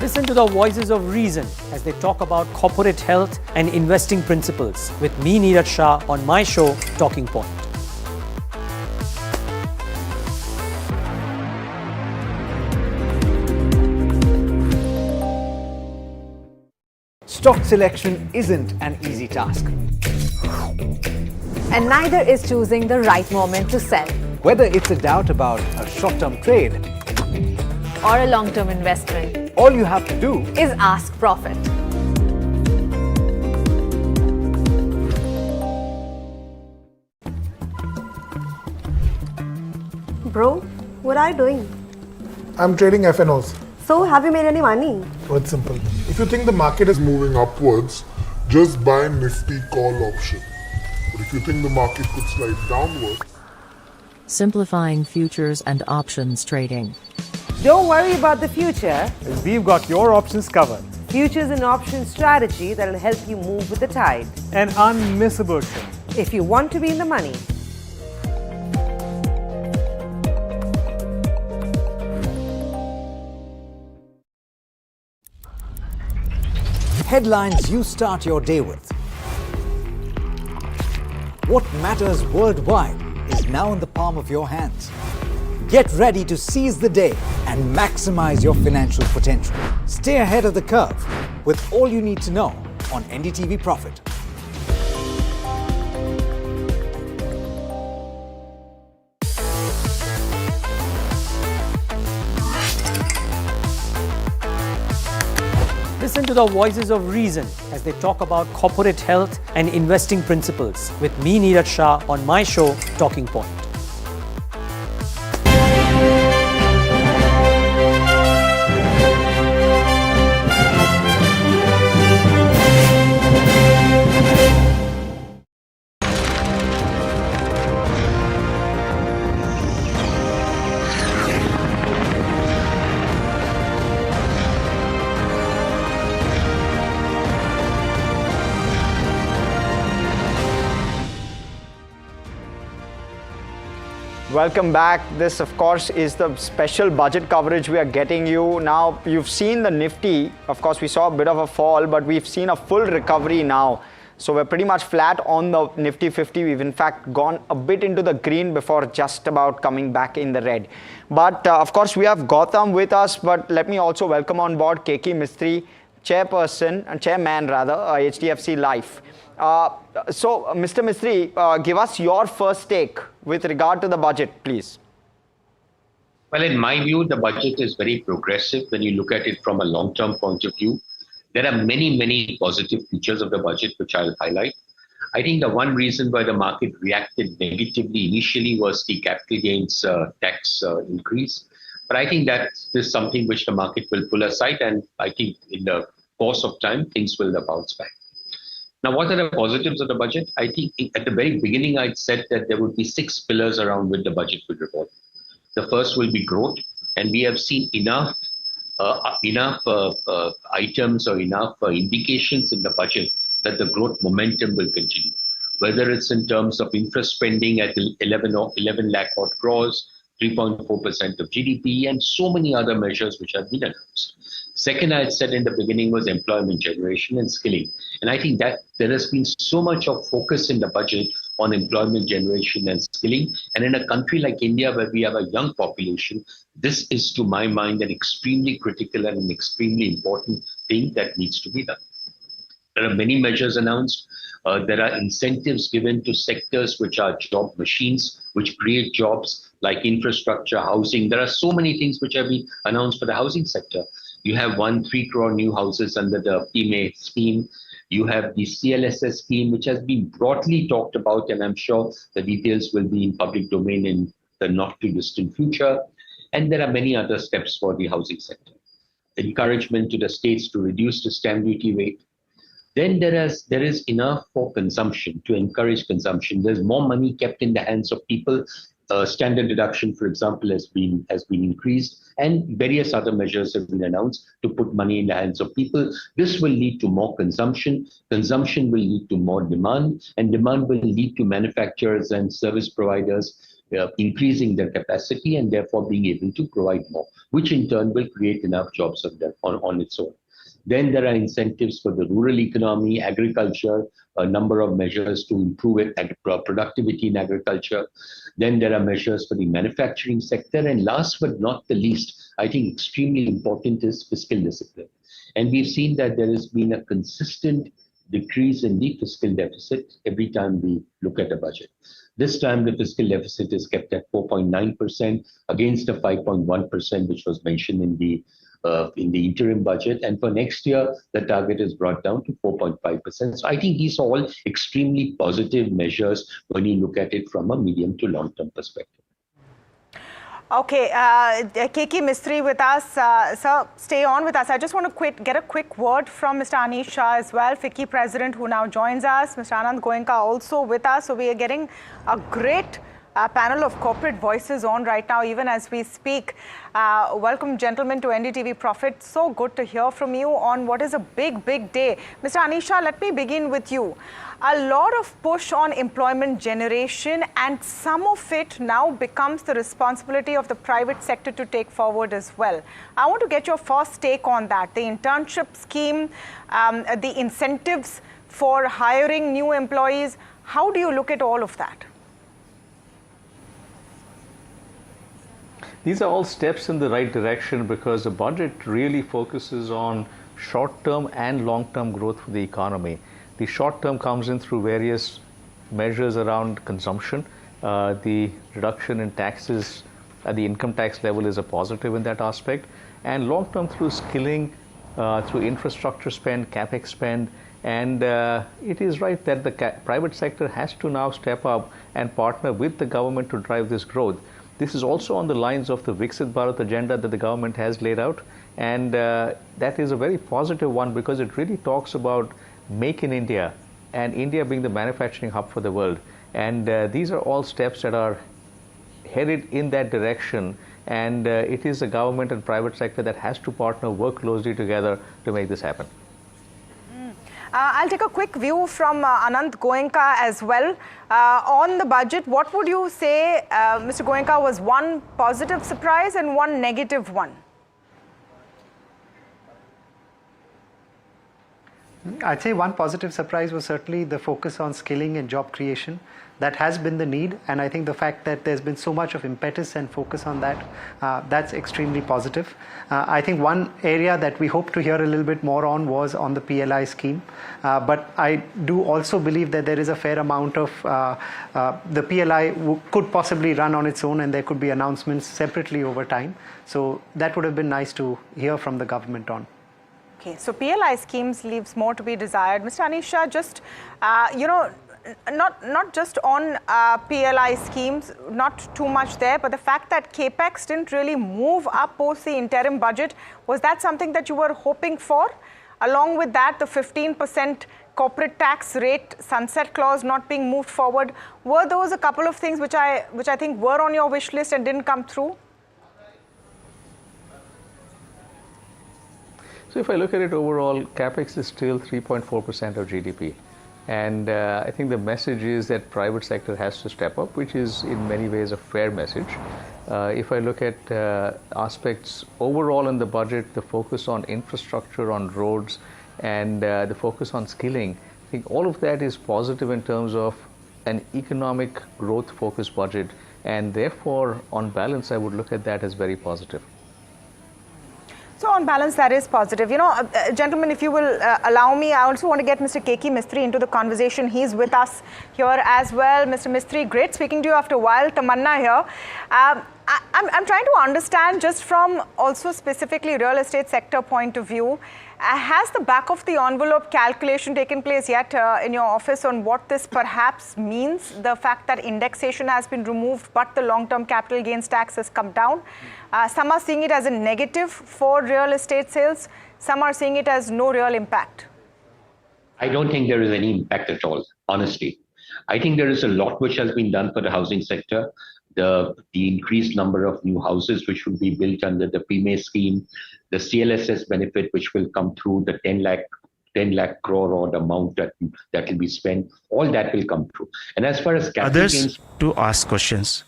Listen to the voices of reason as they talk about corporate health and investing principles with me, Neeraj Shah, on my show, Talking Point. Stock selection isn't an easy task. And neither is choosing the right moment to sell. Whether it's a doubt about a short-term trade or a long-term investment, all you have to do is ask Profit. Bro, what are you doing? I'm trading FNOs. So, have you made any money? Oh, it's simple. If you think the market is moving upwards, just buy Nifty call option. But if you think the market could slide downwards, simplifying futures and options trading. Don't worry about the future. We've got your options covered. Futures and options strategy that will help you move with the tide. An unmissable trade. If you want to be in the money. Headlines you start your day with. What matters worldwide is now in the palm of your hands. Get ready to seize the day and maximize your financial potential. Stay ahead of the curve with all you need to know on NDTV Profit. Listen to the voices of reason as they talk about corporate health and investing principles with me, Neeraj Shah, on my show, Talking Point. Welcome back. This, of course, is the special budget coverage we are getting you. Now, you've seen the Nifty. Of course, we saw a bit of a fall, but we've seen a full recovery now. So we're pretty much flat on the Nifty 50. We've in fact gone a bit into the green before just about coming back in the red. But of course, we have Gautam with us. But let me also welcome on board K.K. Mistry, chairperson and chairman rather, HDFC Life. So, Mr. Mistry, give us your first take with regard to the budget, please. Well, in my view, the budget is very progressive when you look at it from a long-term point of view. There are many, many positive features of the budget, which I'll highlight. I think the one reason why the market reacted negatively initially was the capital gains tax increase. But I think that is something which the market will pull aside, and I think in the course of time, things will bounce back. Now, what are the positives of the budget? I think at the very beginning, I'd said that there would be 6 pillars around which the budget would revolve. The first will be growth, and we have seen enough enough items or enough indications in the budget that the growth momentum will continue. Whether it's in terms of infra spending at 11 lakh odd crores, 3.4% of GDP, and so many other measures which have been announced. Second, I had said in the beginning was employment generation and skilling. And I think that there has been so much of focus in the budget on employment generation and skilling. And in a country like India, where we have a young population, this is, to my mind, an extremely critical and an extremely important thing that needs to be done. There are many measures announced. There are incentives given to sectors which are job machines, which create jobs like infrastructure, housing. There are so many things which have been announced for the housing sector. You have 3 crore new houses under the PMA scheme. You have the CLSS scheme, which has been broadly talked about, and I'm sure the details will be in public domain in the not too distant future. And there are many other steps for the housing sector. Encouragement to the states to reduce the stamp duty rate. Then there is enough for consumption, to encourage consumption. There's more money kept in the hands of people. Standard deduction, for example, has been increased, and various other measures have been announced to put money in the hands of people. This will lead to more consumption. Consumption will lead to more demand, and demand will lead to manufacturers and service providers increasing their capacity and therefore being able to provide more, which in turn will create enough jobs on its own. Then there are incentives for the rural economy, agriculture, a number of measures to improve productivity in agriculture. Then there are measures for the manufacturing sector. And last but not the least, I think extremely important is fiscal discipline. And we've seen that there has been a consistent decrease in the fiscal deficit every time we look at a budget. This time the fiscal deficit is kept at 4.9% against the 5.1% which was mentioned in the interim budget, and for next year the target is brought down to 4.5%. So I think these are all extremely positive measures when you look at it from a medium to long-term perspective. Okay, KK Mistry with us. Sir, stay on with us. I just want to get a quick word from Mr. Anish Shah as well, FICCI President, who now joins us. Mr. Anand Goenka also with us. So we are getting a great panel of corporate voices on right now, even as we speak. Welcome, gentlemen, to NDTV Profit. So good to hear from you on what is a big, big day. Mr. Anish Shah, let me begin with you. A lot of push on employment generation, and some of it now becomes the responsibility of the private sector to take forward as well. I want to get your first take on that. The internship scheme, the incentives for hiring new employees. How do you look at all of that? These are all steps in the right direction because the budget really focuses on short-term and long-term growth for the economy. The short-term comes in through various measures around consumption. The reduction in taxes at the income tax level is a positive in that aspect. And long-term through skilling, through infrastructure spend, capex spend. And it is right that the private sector has to now step up and partner with the government to drive this growth. This is also on the lines of the Viksit Bharat agenda that the government has laid out. And that is a very positive one because it really talks about Make in India and India being the manufacturing hub for the world. And these are all steps that are headed in that direction. And it is the government and private sector that has to partner, work closely together to make this happen. I'll take a quick view from Anand Goenka as well. On the budget, what would you say, Mr. Goenka, was one positive surprise and one negative one? I'd say one positive surprise was certainly the focus on skilling and job creation. That has been the need, and I think the fact that there's been so much of impetus and focus on that, that's extremely positive. I think one area that we hope to hear a little bit more on was on the PLI scheme, but I do also believe that there is a fair amount of the PLI could possibly run on its own and there could be announcements separately over time. So that would have been nice to hear from the government on. Okay, so PLI schemes leaves more to be desired. Mr. Anish Shah, just, not just on PLI schemes, not too much there, but the fact that capex didn't really move up post the interim budget, was that something that you were hoping for? Along with that, the 15% corporate tax rate sunset clause not being moved forward, were those a couple of things which I think were on your wish list and didn't come through? So if I look at it overall, CapEx is still 3.4% of GDP. And I think the message is that private sector has to step up, which is in many ways a fair message. If I look at aspects overall in the budget, the focus on infrastructure, on roads, and the focus on skilling, I think all of that is positive in terms of an economic growth focused budget. And therefore, on balance, I would look at that as very positive. So on balance, that is positive. You know, gentlemen, if you will allow me, I also want to get Mr. K.K. Mistry into the conversation. He's with us here as well. Mr. Mistry, great speaking to you after a while. Tamanna here. I'm trying to understand just from also specifically real estate sector point of view, has the back of the envelope calculation taken place yet in your office on what this perhaps means? The fact that indexation has been removed, but the long-term capital gains tax has come down. Some are seeing it as a negative for real estate sales. Some are seeing it as no real impact. I don't think there is any impact at all, honestly. I think there is a lot which has been done for the housing sector. The increased number of new houses which will be built under the PMAY scheme, the CLSS benefit which will come through, the 10 lakh crore or the amount that will be spent, all that will come through. And as far as capital others gains, to ask questions,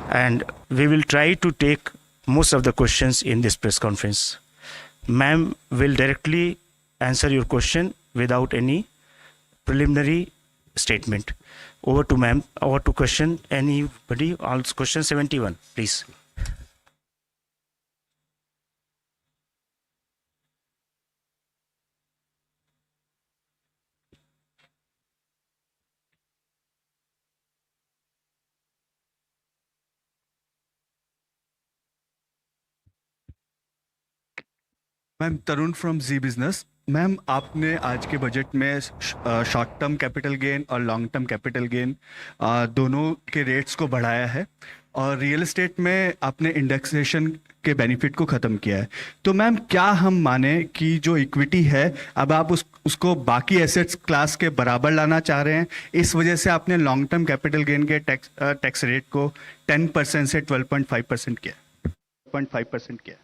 and we will try to take most of the questions in this press conference. Ma'am will directly answer your question without any preliminary statement. Over to ma'am. Over to question. Anybody? All question 71, please. Ma'am Tarun from Zee business. Ma'am आपने आज के budget में short term capital gain और long term capital gain दोनों के rates को बढ़ाया है और रियल एस्टेट में आपने इंडेक्सेशन के बेनिफिट को ख़त्म किया है। तो मैम क्या हम माने कि जो इक्विटी है अब आप उसको बाकी एसेट्स क्लास के बराबर लाना चाह रहे हैं, इस वजह से आपने लॉन्ग टर्म कैपिटल गेन के टैक्स रेट को 10% से 12.5% किया 0.5% किया।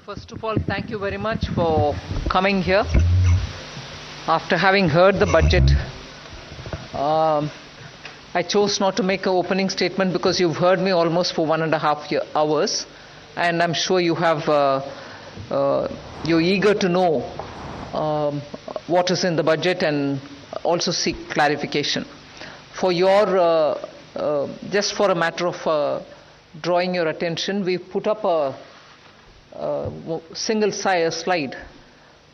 First of all, thank you very much for coming here. After having heard the budget, I chose not to make an opening statement because you've heard me almost for 1.5 hours, and I'm sure you have you're eager to know what is in the budget and also seek clarification. For your just for a matter of drawing your attention, we've put up a single slide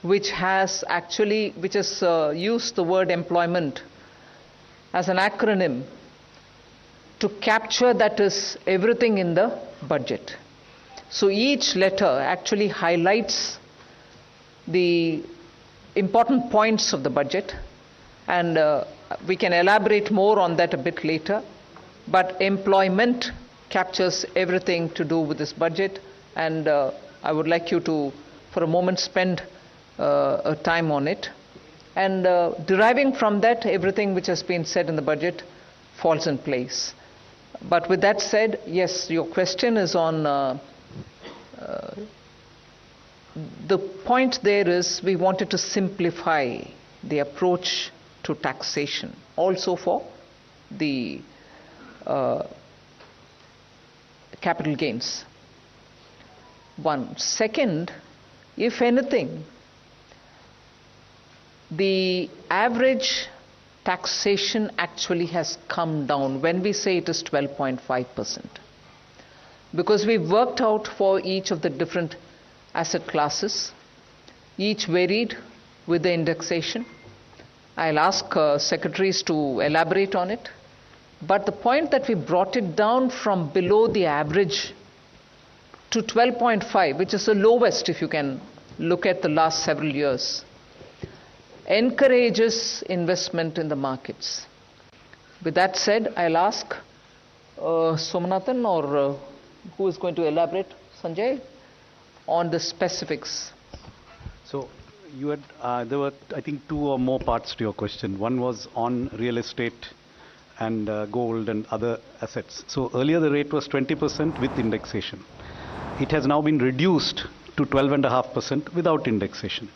which has used the word employment as an acronym to capture that is everything in the budget. So each letter actually highlights the important points of the budget, and we can elaborate more on that a bit later, but employment captures everything to do with this budget, and I would like you to, for a moment, spend a time on it. And deriving from that, everything which has been said in the budget falls in place. But with that said, yes, your question is on the point there is we wanted to simplify the approach to taxation, also for the capital gains. One. Second, if anything, the average taxation actually has come down when we say it is 12.5%. Because we've worked out for each of the different asset classes, each varied with the indexation. I'll ask secretaries to elaborate on it. But the point that we brought it down from below the average to 12.5, which is the lowest if you can look at the last several years, encourages investment in the markets. With that said, I'll ask Somanathan or who is going to elaborate, Sanjay, on the specifics. So you had there were I think two or more parts to your question. One was on real estate and gold and other assets. So earlier the rate was 20% with indexation. It has now been reduced to 12.5% without indexation.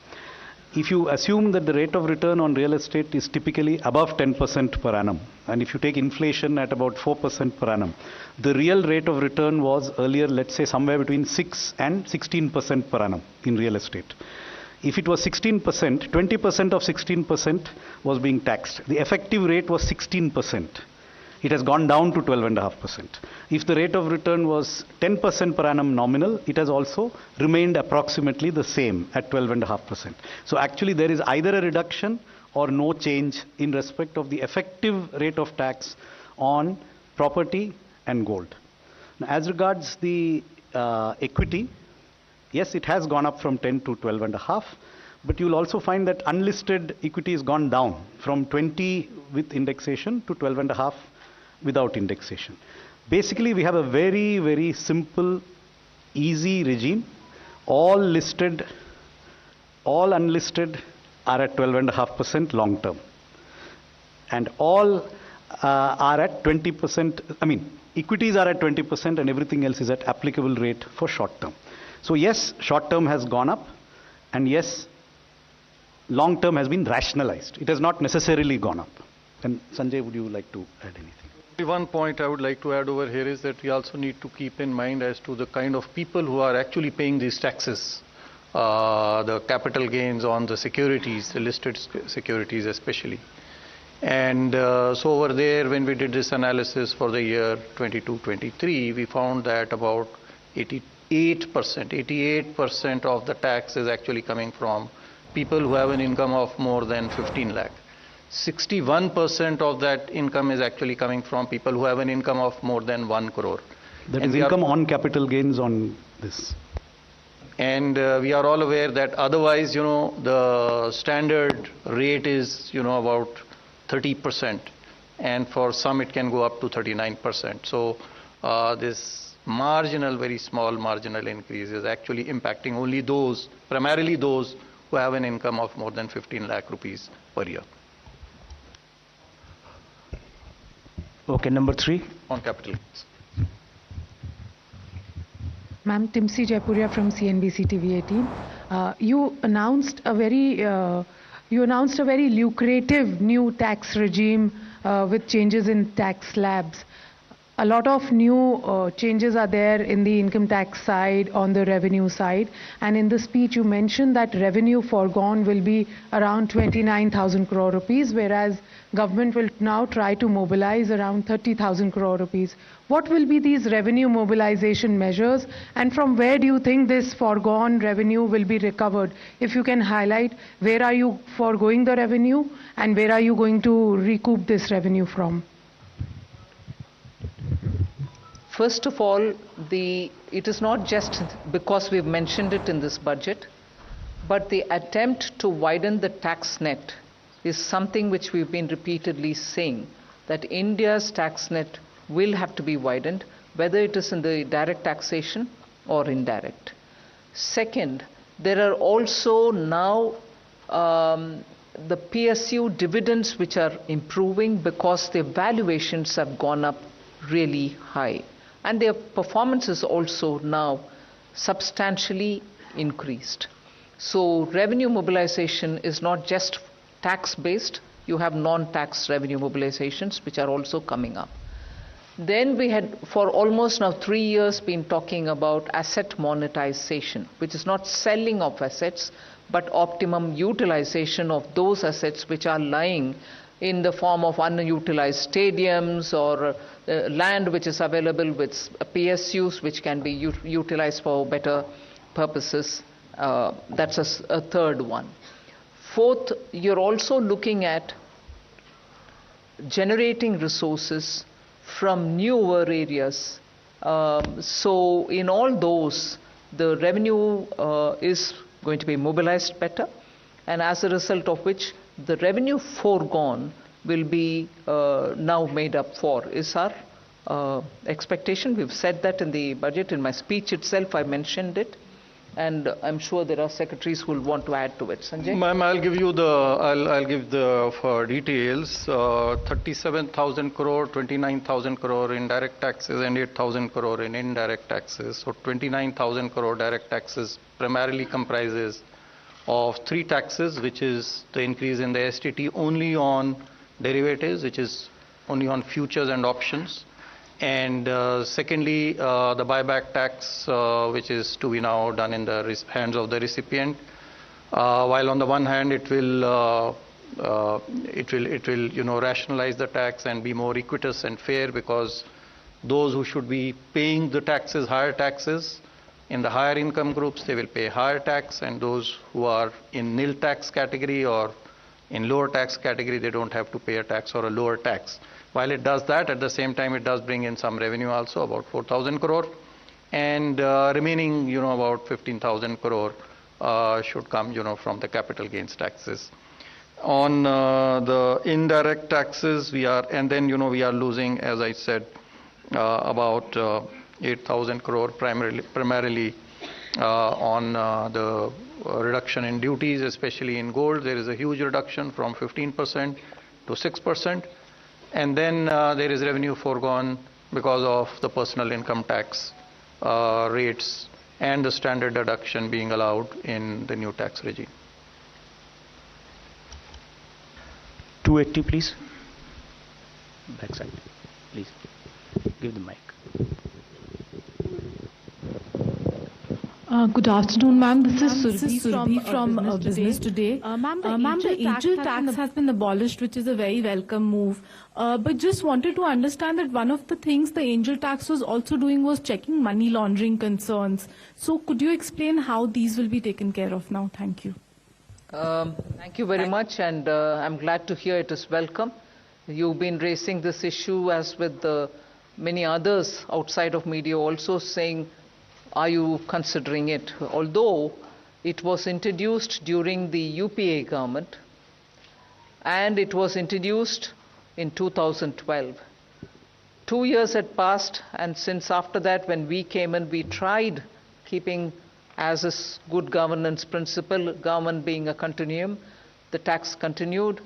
If you assume that the rate of return on real estate is typically above 10% per annum, and if you take inflation at about 4% per annum, the real rate of return was earlier, let's say, somewhere between 6 and 16% per annum in real estate. If it was 16%, 20% of 16% was being taxed. The effective rate was 16%. It has gone down to 12.5%. If the rate of return was 10% per annum nominal, it has also remained approximately the same at 12.5%. So actually there is either a reduction or no change in respect of the effective rate of tax on property and gold. Now, as regards the equity, yes, it has gone up from 10 to 12.5, but you'll also find that unlisted equity has gone down from 20 with indexation to 12.5 without indexation. Basically, we have a very, very simple, easy regime. All listed, all unlisted are at 12.5% long term. And all are at 20%, equities are at 20% and everything else is at applicable rate for short term. So yes, short term has gone up, and yes, long term has been rationalized. It has not necessarily gone up. And Sanjay, would you like to add anything? One point I would like to add over here is that we also need to keep in mind as to the kind of people who are actually paying these taxes, the capital gains on the securities, the listed securities especially. And so over there, when we did this analysis for the year 22-23, we found that about 88% of the tax is actually coming from people who have an income of more than 15 lakh. 61% of that income is actually coming from people who have an income of more than 1 crore. That is income on capital gains on this. And we are all aware that otherwise, the standard rate is, about 30%. And for some, it can go up to 39%. So this marginal, very small marginal increase is actually impacting only those, primarily those who have an income of more than 15 lakh rupees per year. Okay, number 3. On capital gains. Ma'am, Timsi Jaipuria from CNBC TV 18. You announced a very lucrative new tax regime with changes in tax slabs. A lot of new changes are there in the income tax side, on the revenue side. And in the speech, you mentioned that revenue foregone will be around 29,000 crore rupees, whereas government will now try to mobilize around 30,000 crore rupees. What will be these revenue mobilization measures, and from where do you think this foregone revenue will be recovered? If you can highlight, where are you foregoing the revenue and where are you going to recoup this revenue from? First of all, it is not just because we've mentioned it in this budget, but the attempt to widen the tax net is something which we've been repeatedly saying, that India's tax net will have to be widened, whether it is in the direct taxation or indirect. Second, there are also now the PSU dividends which are improving because their valuations have gone up really high. And their performance is also now substantially increased. So revenue mobilization is not just tax-based, you have non-tax revenue mobilizations which are also coming up. Then we had, for almost now 3 years, been talking about asset monetization, which is not selling of assets, but optimum utilization of those assets which are lying in the form of unutilized stadiums or land which is available with PSUs which can be utilized for better purposes. That's a third one. Fourth, you're also looking at generating resources from newer areas. So in all those, the revenue is going to be mobilized better, and as a result of which the revenue foregone will be now made up for, is our expectation. We've said that in the budget. In my speech itself, I mentioned it, And I'm sure there are secretaries who will want to add to it. Sanjay? Ma'am, I'll give the details. 37,000 crore, 29,000 crore in direct taxes and 8,000 crore in indirect taxes. So 29,000 crore direct taxes primarily comprises of three taxes, which is the increase in the STT only on derivatives, which is only on futures and options. And secondly, the buyback tax, which is to be now done in the hands of the recipient. While on the one hand, it will rationalize the tax and be more equitous and fair, because those who should be paying the taxes, higher taxes, in the higher income groups, they will pay higher tax, and those who are in nil tax category or in lower tax category, they don't have to pay a tax or a lower tax. While it does that, at the same time, it does bring in some revenue also, about 4,000 crore, and remaining, about 15,000 crore should come, from the capital gains taxes. On the indirect taxes, we are losing, as I said, about 8,000 crore primarily on the reduction in duties, especially in gold. There is a huge reduction from 15% to 6%. And then there is revenue foregone because of the personal income tax rates and the standard deduction being allowed in the new tax regime. 280, please. Backside, please. Give the mic. Good afternoon, ma'am. This is Surbhi from Business Today. Ma'am, the angel tax has been abolished, which is a very welcome move. But just wanted to understand that one of the things the angel tax was also doing was checking money laundering concerns. So could you explain how these will be taken care of now? Thank you. Thank you very much, and I'm glad to hear it is welcome. You've been raising this issue, as with many others outside of media also, saying, are you considering it? Although it was introduced during the UPA government, and it was introduced in 2012. 2 years had passed, and since after that, when we came in, we tried keeping as a good governance principle, government being a continuum, the tax continued.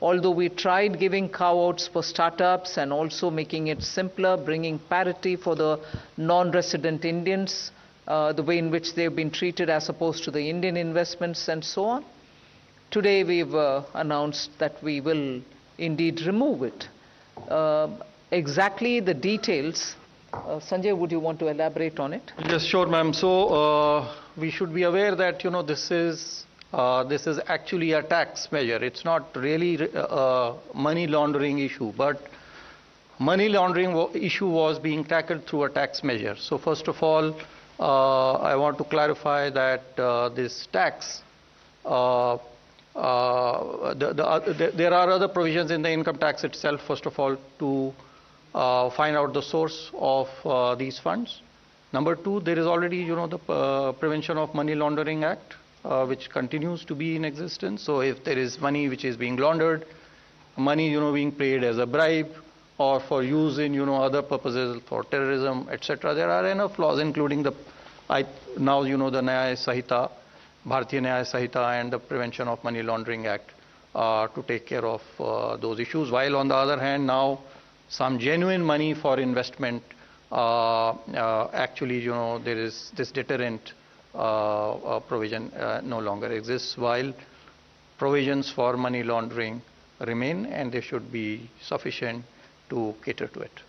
Although we tried giving carve-outs for startups and also making it simpler, bringing parity for the non-resident Indians, the way in which they've been treated as opposed to the Indian investments and so on. Today we've announced that we will indeed remove it. Exactly the details, Sanjay, would you want to elaborate on it? Yes, sure, ma'am. So we should be aware that this is actually a tax measure. It's not really a money laundering issue, but money laundering issue was being tackled through a tax measure. So first of all, I want to clarify that this tax, there are other provisions in the income tax itself, first of all, to find out the source of these funds. Number two, there is already, the Prevention of Money Laundering Act, which continues to be in existence. So if there is money which is being laundered, money, being paid as a bribe or for use in, other purposes for terrorism, etc., there are enough laws, including the Nyaya Sahita, Bharatiya Nyaya Sahita, and the Prevention of Money Laundering Act to take care of those issues. While on the other hand, now some genuine money for investment, actually, there is this deterrent provision no longer exists, while provisions for money laundering remain, and they should be sufficient to cater to it.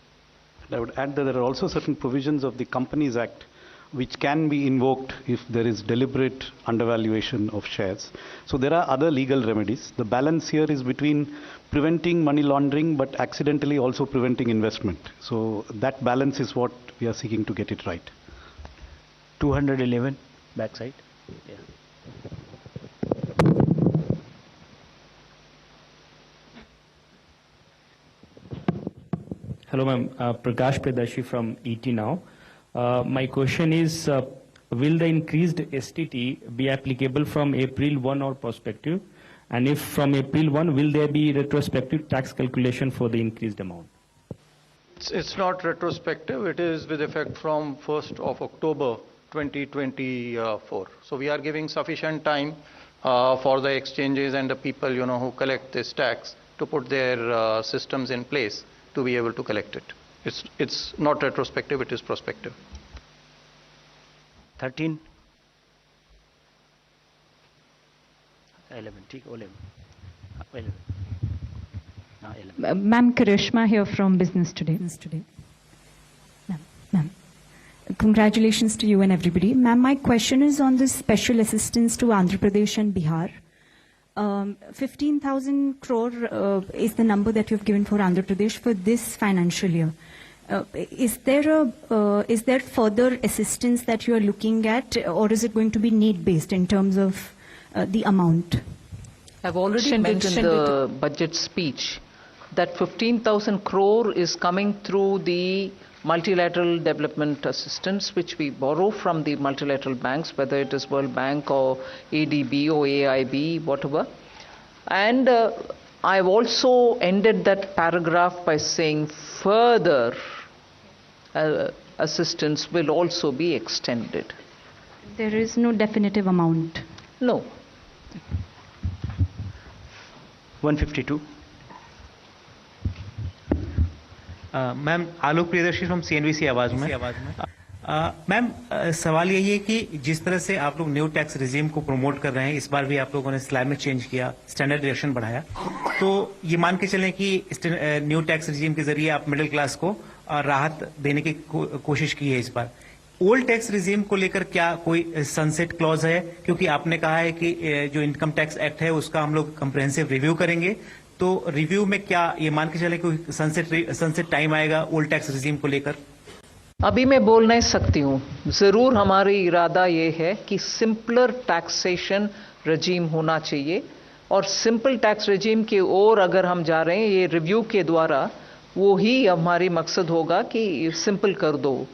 I would add that there are also certain provisions of the Companies Act which can be invoked if there is deliberate undervaluation of shares. So there are other legal remedies. The balance here is between preventing money laundering but accidentally also preventing investment. So that balance is what we are seeking to get it right. 211, backside. Yeah. Hello, ma'am. Prakash Predashi from ET Now. My question is, will the increased STT be applicable from April 1 or prospective? And if from April 1, will there be retrospective tax calculation for the increased amount? It's not retrospective. It is with effect from 1st of October 2024. So we are giving sufficient time for the exchanges and the people, who collect this tax to put their systems in place to be able to collect it. It's not retrospective, it is prospective. 13, 11, 11. 11. Ma'am, Karishma here from Business Today. Ma'am, congratulations to you and everybody. Ma'am, my question is on this special assistance to Andhra Pradesh and Bihar. 15,000 crore is the number that you've given for Andhra Pradesh for this financial year. Is there further assistance that you are looking at, or is it going to be need-based in terms of the amount? I've already mentioned in the budget speech that 15,000 crore is coming through the multilateral development assistance, which we borrow from the multilateral banks, whether it is World Bank or ADB or AIB, whatever. And I've also ended that paragraph by saying further assistance will also be extended. There is no definitive amount? No. 152. Ma'am Alok Priyadarshi from CNBC आवाज में ma'am सवाल यही है कि जिस तरह से आप लोग न्यू टैक्स रिजीम को प्रमोट कर रहे हैं, इस बार भी आप लोगों ने स्लैब में चेंज किया, स्टैंडर्ड डिडक्शन बढ़ाया, तो ये मान के चलें कि न्यू टैक्स रिजीम के जरिए आप मिडिल क्लास को राहत देने की कोशिश की है इस बार। ओल्ड टैक्स रिजीम को लेकर क्या कोई सनसेट क्लॉज है? क्योंकि आपने कहा है कि जो इनकम टैक्स एक्ट है उसका हम लोग कंप्रिहेंसिव रिव्यू करेंगे, तो रिव्यू में क्या ये मान के चले कोई सनसेट टाइम आएगा ओल्ड टैक्स रिजीम को लेकर? अभी मैं बोल नहीं सकती हूँ। जरूर हमारी इरादा ये है कि सिंपलर टैक्सेशन रजीम होना चाहिए, और सिंपल टैक्स रजीम की ओर अगर हम जा रहे हैं ये रिव्यू के द्वारा, वो ही हमारी मकसद होगा कि सिंपल कर दो।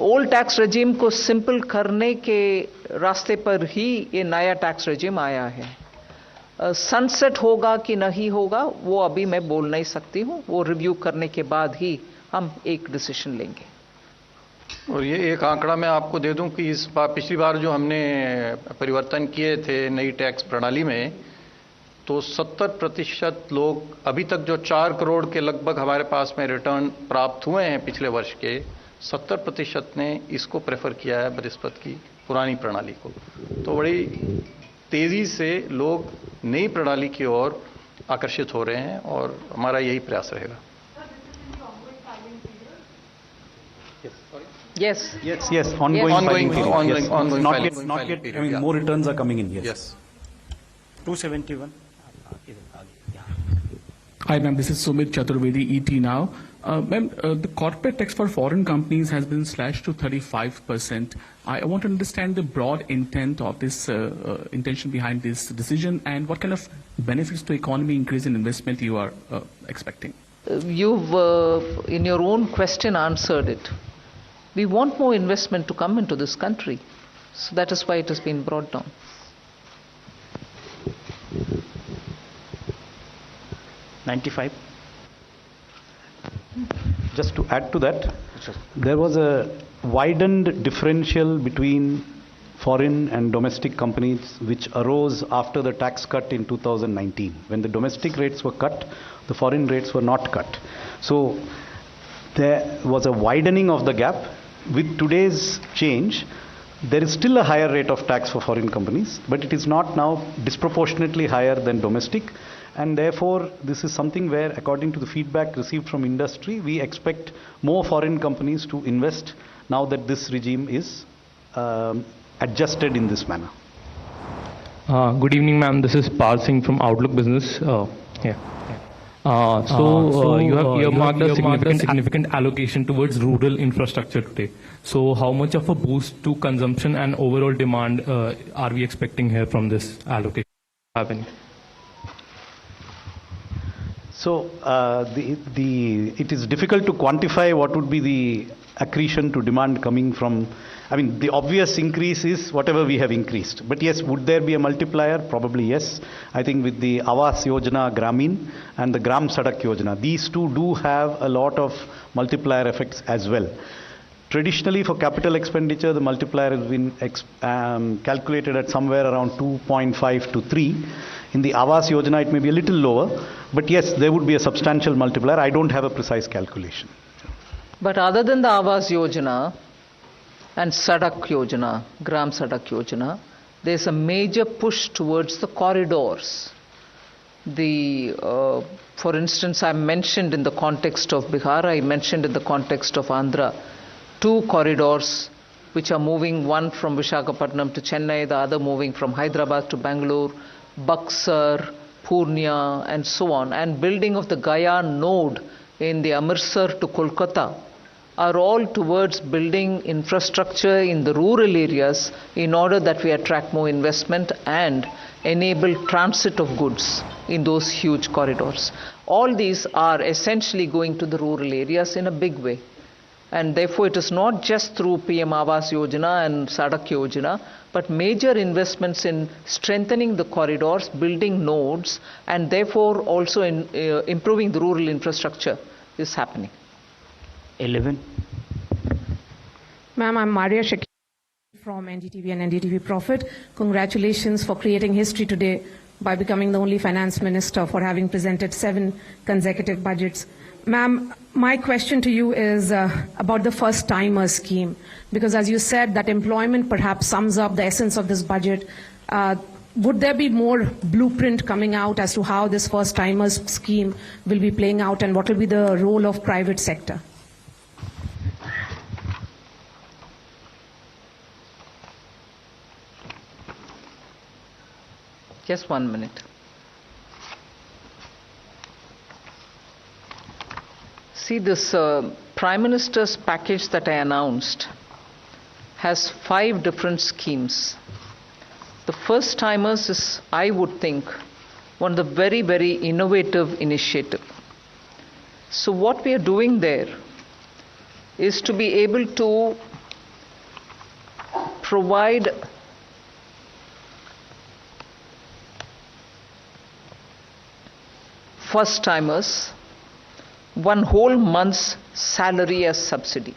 ओल्ड टैक्स रजीम को सिंपल करने के रास्ते पर ही ये नया टैक्स रजीम आया है। सनसेट होगा कि नहीं होगा वो अभी मैं बोल नहीं सकती हूँ, वो रिव्यू करने के बाद ही हम एक डिसीजन लेंगे। और ये एक आंकड़ा मैं आपको दे दूं कि इस बार पिछली बार जो हमने परिवर्तन किए थे नई टैक्स प्रणाली में, तो 70% लोग अभी तक जो 4 करोड़ के लगभग हमारे पास में रिटर्न प्राप्त हुए हैं पिछले वर्ष के, 70% ने इसको प्रेफर किया है बनिस्बत की पुरानी प्रणाली को। तो बड़ी तेज़ी से लोग नई प्रणाली की ओर आकर्षित हो रहे हैं और हमारा यही प्रयास रहेगा। Yes. Ongoing filing. Not yet. I mean, more returns are coming in. Yes. 271. Hi, ma'am. This is Sumit Chaturvedi, ET Now. Ma'am, the corporate tax for foreign companies has been slashed to 35%. I want to understand the broad intent of this intention behind this decision, and what kind of benefits to economy increase in investment you are expecting. You've, in your own question, answered it. We want more investment to come into this country. So that is why it has been brought down. $95. Just to add to that, there was a widened differential between foreign and domestic companies which arose after the tax cut in 2019. When the domestic rates were cut, the foreign rates were not cut. So there was a widening of the gap. With today's change, there is still a higher rate of tax for foreign companies, but it is not now disproportionately higher than domestic. And therefore, this is something where, according to the feedback received from industry, we expect more foreign companies to invest now that this regime is adjusted in this manner. Good evening, ma'am. This is Pal Singh from Outlook Business. So you have earmarked a significant allocation towards rural infrastructure today. So how much of a boost to consumption and overall demand are we expecting here from this allocation? So it is difficult to quantify what would be the accretion to demand coming from. I mean, the obvious increase is whatever we have increased. But yes, would there be a multiplier? Probably yes. I think with the Awas Yojana Gramin and the Gram Sadak Yojana, these two do have a lot of multiplier effects as well. Traditionally, for capital expenditure, the multiplier has been calculated at somewhere around 2.5 to 3. In the Awas Yojana, it may be a little lower, but yes, there would be a substantial multiplier. I don't have a precise calculation. But other than the Awas Yojana and Sadak Yojana, Gram Sadak Yojana, there's a major push towards the corridors. For instance, I mentioned in the context of Bihar, I mentioned in the context of Andhra, 2 corridors which are moving, one from Visakhapatnam to Chennai, the other moving from Hyderabad to Bangalore, Buxar, Purnia, and so on, and building of the Gaya node in the Amritsar to Kolkata are all towards building infrastructure in the rural areas in order that we attract more investment and enable transit of goods in those huge corridors. All these are essentially going to the rural areas in a big way. And therefore, it is not just through PM Awas Yojana and Sadak Yojana, but major investments in strengthening the corridors, building nodes, and therefore also in improving the rural infrastructure is happening. 11. Ma'am, I'm Maria Shakir from NDTV and NDTV Profit. Congratulations for creating history today by becoming the only finance minister for having presented 7 consecutive budgets. Ma'am, my question to you is about the first-timer scheme, because as you said, that employment perhaps sums up the essence of this budget. Would there be more blueprint coming out as to how this first-timers scheme will be playing out, and what will be the role of private sector? Just 1 minute. See, this Prime Minister's package that I announced has 5 different schemes. The first timers is, I would think, one of the very, very innovative initiative. So what we are doing there is to be able to provide first timers 1 whole month's salary as subsidy.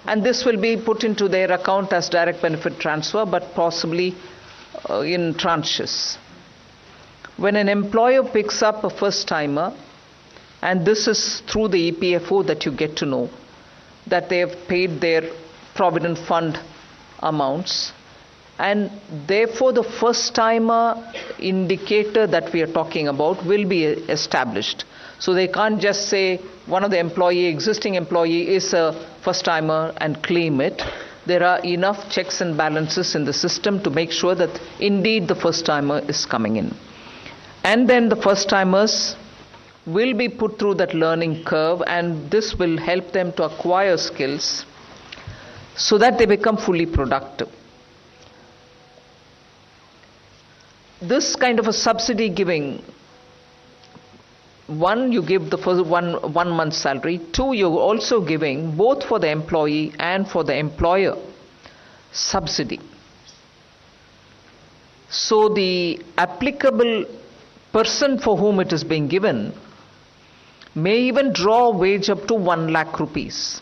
And this will be put into their account as direct benefit transfer, but possibly in tranches. When an employer picks up a first timer, and this is through the EPFO that you get to know that they have paid their provident fund amounts, and therefore the first timer indicator that we are talking about will be established. So they can't just say one of the existing employee is a first timer and claim it. There are enough checks and balances in the system to make sure that indeed the first timer is coming in. And then the first timers will be put through that learning curve, and this will help them to acquire skills so that they become fully productive. This kind of a subsidy giving, 1, you give the first one month's salary. 2, you're also giving both for the employee and for the employer subsidy. So the applicable person for whom it is being given may even draw a wage up to 1 lakh rupees.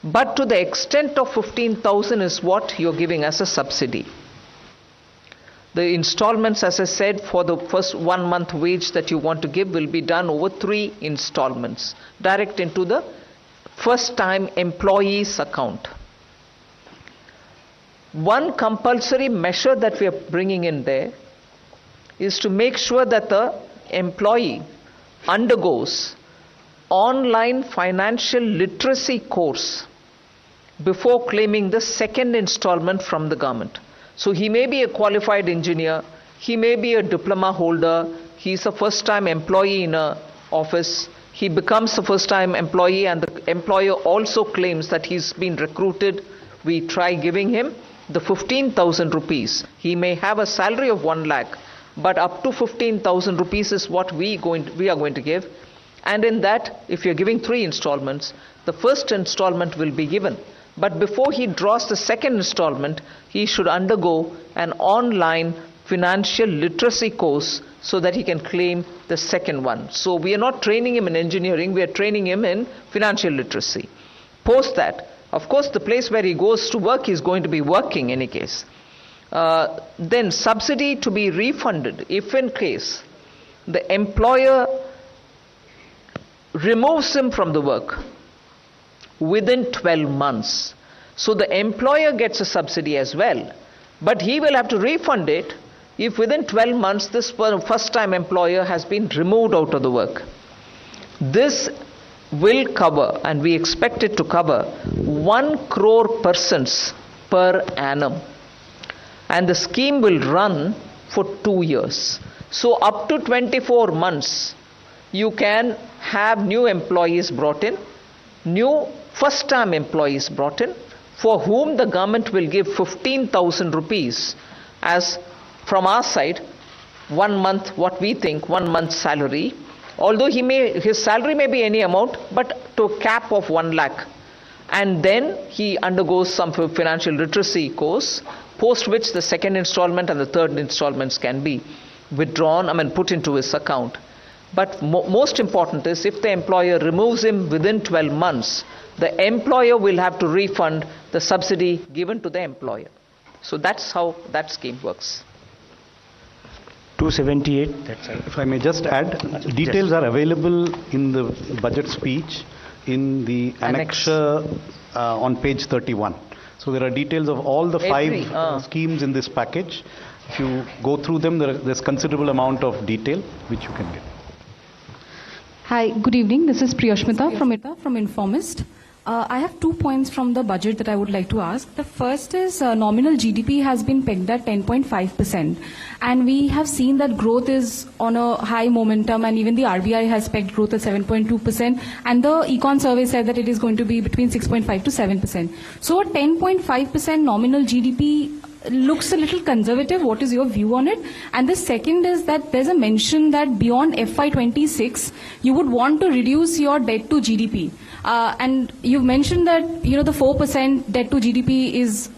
But to the extent of 15,000 is what you're giving as a subsidy. The installments, as I said, for the first 1 month wage that you want to give will be done over 3 installments, direct into the first time employee's account. One compulsory measure that we are bringing in there is to make sure that the employee undergoes online financial literacy course before claiming the second installment from the government. So he may be a qualified engineer, he may be a diploma holder, he's a first time employee in an office, he becomes a first time employee and the employer also claims that he's been recruited. We try giving him the 15,000 rupees. He may have a salary of 1 lakh, but up to 15,000 rupees is what we are going to give. And in that, if you're giving 3 installments, the first installment will be given. But before he draws the second installment, he should undergo an online financial literacy course so that he can claim the second one. So we are not training him in engineering, we are training him in financial literacy. Post that, Of course, the place where he goes to work, he's going to be working in any case. Then subsidy to be refunded if in case the employer removes him from the work within 12 months. So the employer gets a subsidy as well, but he will have to refund it if within 12 months this first time employer has been removed out of the work. This will cover, and we expect it to cover, 1 crore persons per annum. And the scheme will run for 2 years. So up to 24 months, you can have new employees brought in, new first-time employees brought in, for whom the government will give 15,000 rupees as, from our side, 1 month, what we think, 1 month's salary. Although his salary may be any amount, but to a cap of 1 lakh. And then he undergoes some financial literacy course, post which the second installment and the third installments can be withdrawn, put into his account. But most important is, if the employer removes him within 12 months, the employer will have to refund the subsidy given to the employer. So that's how that scheme works. 278. That's it. If I may just add, details are available in the budget speech in the annexure on page 31. So there are details of all the 5 schemes in this package. If you go through them, there's considerable amount of detail which you can get. Hi, good evening. This is Priyashmita from Informist. I have 2 points from the budget that I would like to ask. The first is nominal GDP has been pegged at 10.5%, and we have seen that growth is on a high momentum, and even the RBI has pegged growth at 7.2%, and the Econ survey said that it is going to be between 6.5 to 7%. So a 10.5% nominal GDP looks a little conservative. What is your view on it? And the second is that there's a mention that beyond FY26, you would want to reduce your debt to GDP. And you've mentioned that, the 4% debt to GDP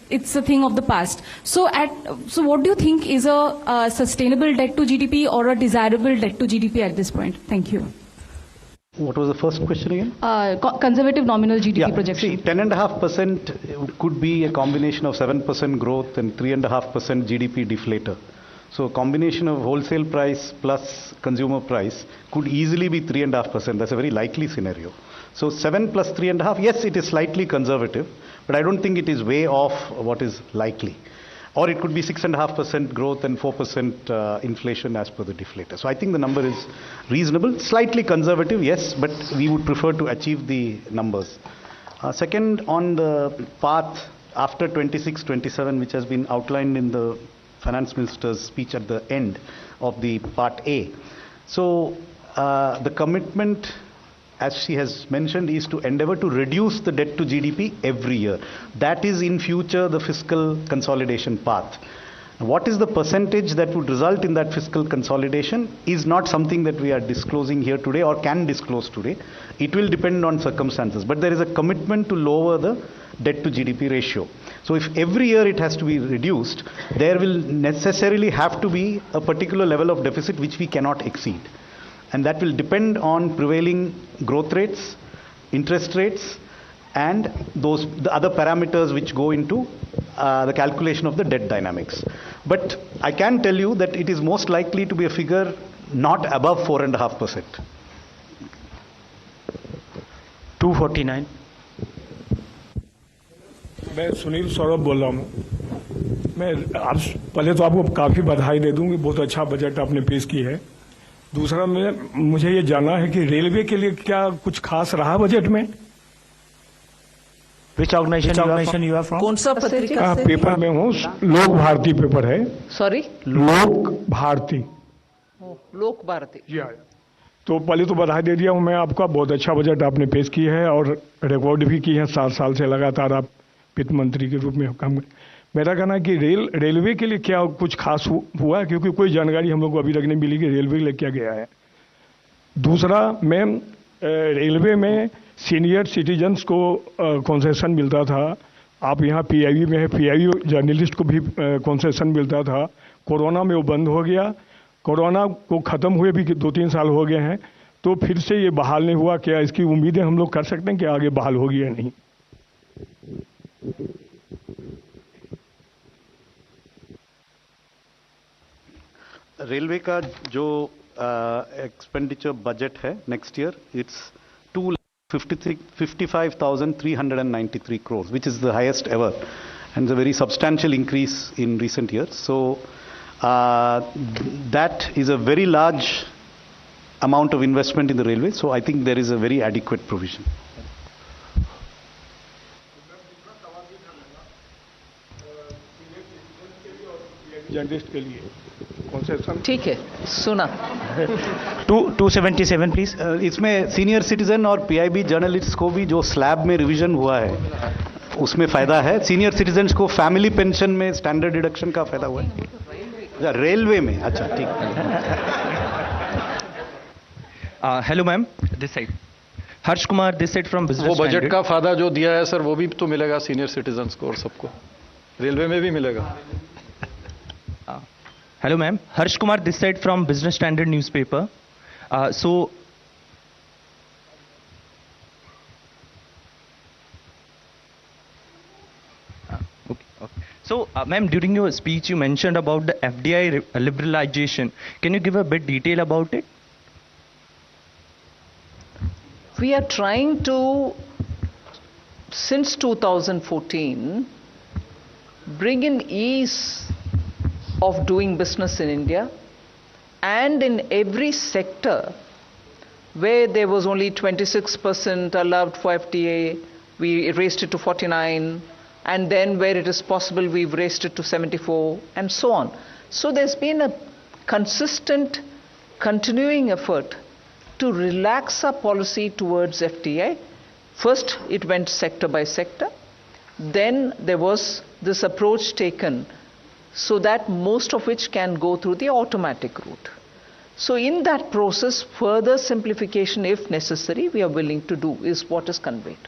it's a thing of the past. So what do you think is a sustainable debt to GDP or a desirable debt to GDP at this point? Thank you. What was the first question again? Conservative nominal GDP projection. See, 10.5% could be a combination of 7% growth and 3.5% GDP deflator. So a combination of wholesale price plus consumer price could easily be 3.5%. That's a very likely scenario. So 7 plus 3.5, yes, it is slightly conservative, but I don't think it is way off what is likely. Or it could be 6.5% growth and 4% inflation as per the deflator. So I think the number is reasonable, slightly conservative, yes, but we would prefer to achieve the numbers. Second, on the path after 26-27, which has been outlined in the Finance Minister's speech at the end of the Part A. So the commitment, as she has mentioned, is to endeavor to reduce the debt to GDP every year. That is in future the fiscal consolidation path. What is the percentage that would result in that fiscal consolidation is not something that we are disclosing here today or can disclose today. It will depend on circumstances. But there is a commitment to lower the debt to GDP ratio. So if every year it has to be reduced, there will necessarily have to be a particular level of deficit which we cannot exceed. And that will depend on prevailing growth rates, interest rates, and the other parameters which go into the calculation of the debt dynamics. But I can tell you that it is most likely to be a figure not above 4.5%. 249. मैं सुनील सौरभ बोल रहा हूँ। मैं आप पहले तो आपको काफ़ी बधाई दे दूँ कि बहुत अच्छा बजट आपने पेश की है। दूसरा मुझे ये जानना है कि रेलवे के लिए क्या कुछ खास रहा बजट में? Which organization you are from? कौन सा पत्रिका से? पेपर में हूँ, लोक भारती पेपर है। सॉरी? लोक भारती। लोक भारती। जी हाँ। तो पहले तो बधाई दे दिया हूँ मैं आपका, बहुत अच्छा बजट आपने पेश की है और रिकॉर्ड भी की है। 7 साल से लगातार आप वित्त मंत्री के रूप में काम। मेरा कहना है कि रेलवे के लिए क्या कुछ खास हुआ है, क्योंकि कोई जानकारी हम लोग को अभी तक नहीं मिली कि रेलवे के लिए क्या गया है। दूसरा, मैं रेलवे में सीनियर सिटीजन्स को कंसेशन मिलता था। आप यहाँ पीआईबी में है, पीआईबी जर्नलिस्ट को भी कंसेशन मिलता था। कोरोना में वो बंद हो गया। कोरोना को ख़त्म हुए भी 2-3 साल हो गए हैं, तो फिर से ये बहाल नहीं हुआ। क्या इसकी उम्मीदें हम लोग कर सकते हैं कि आगे बहाल होगी या नहीं? रेलवे का जो एक्सपेंडिचर बजट है next year, it's 2,55,393 crores, which is the highest ever, and a very substantial increase in recent years. So that is a very large amount of investment in the railway. So I think there is a very adequate provision. Journalist के लिए concession ठीक है, सुना। 277 please. इसमें senior citizen और PIB journalist को भी जो स्लैब में रिवीजन हुआ है उसमें फायदा है। सीनियर सिटीजन को फैमिली पेंशन में स्टैंडर्ड डिडक्शन का फायदा हुआ है रेलवे में। अच्छा ठीक। Hello ma'am, this side Harsh Kumar, this side from business. वो बजट का फायदा जो दिया है सर, वो भी तो मिलेगा सीनियर सिटीजन्स को और सबको, रेलवे में भी मिलेगा। Hello ma'am, Harsh Kumar this side from Business Standard newspaper. So ma'am, during your speech you mentioned about the FDI liberalization. Can you give a bit detail about it? We are trying to, since 2014, bring in ease of doing business in India, and in every sector where there was only 26% allowed for FTA, we raised it to 49, and then where it is possible we've raised it to 74, and so on. So there's been a consistent, continuing effort to relax our policy towards FTA. First it went sector by sector, then there was this approach taken so that most of which can go through the automatic route. So in that process, further simplification if necessary, we are willing to do, is what is conveyed.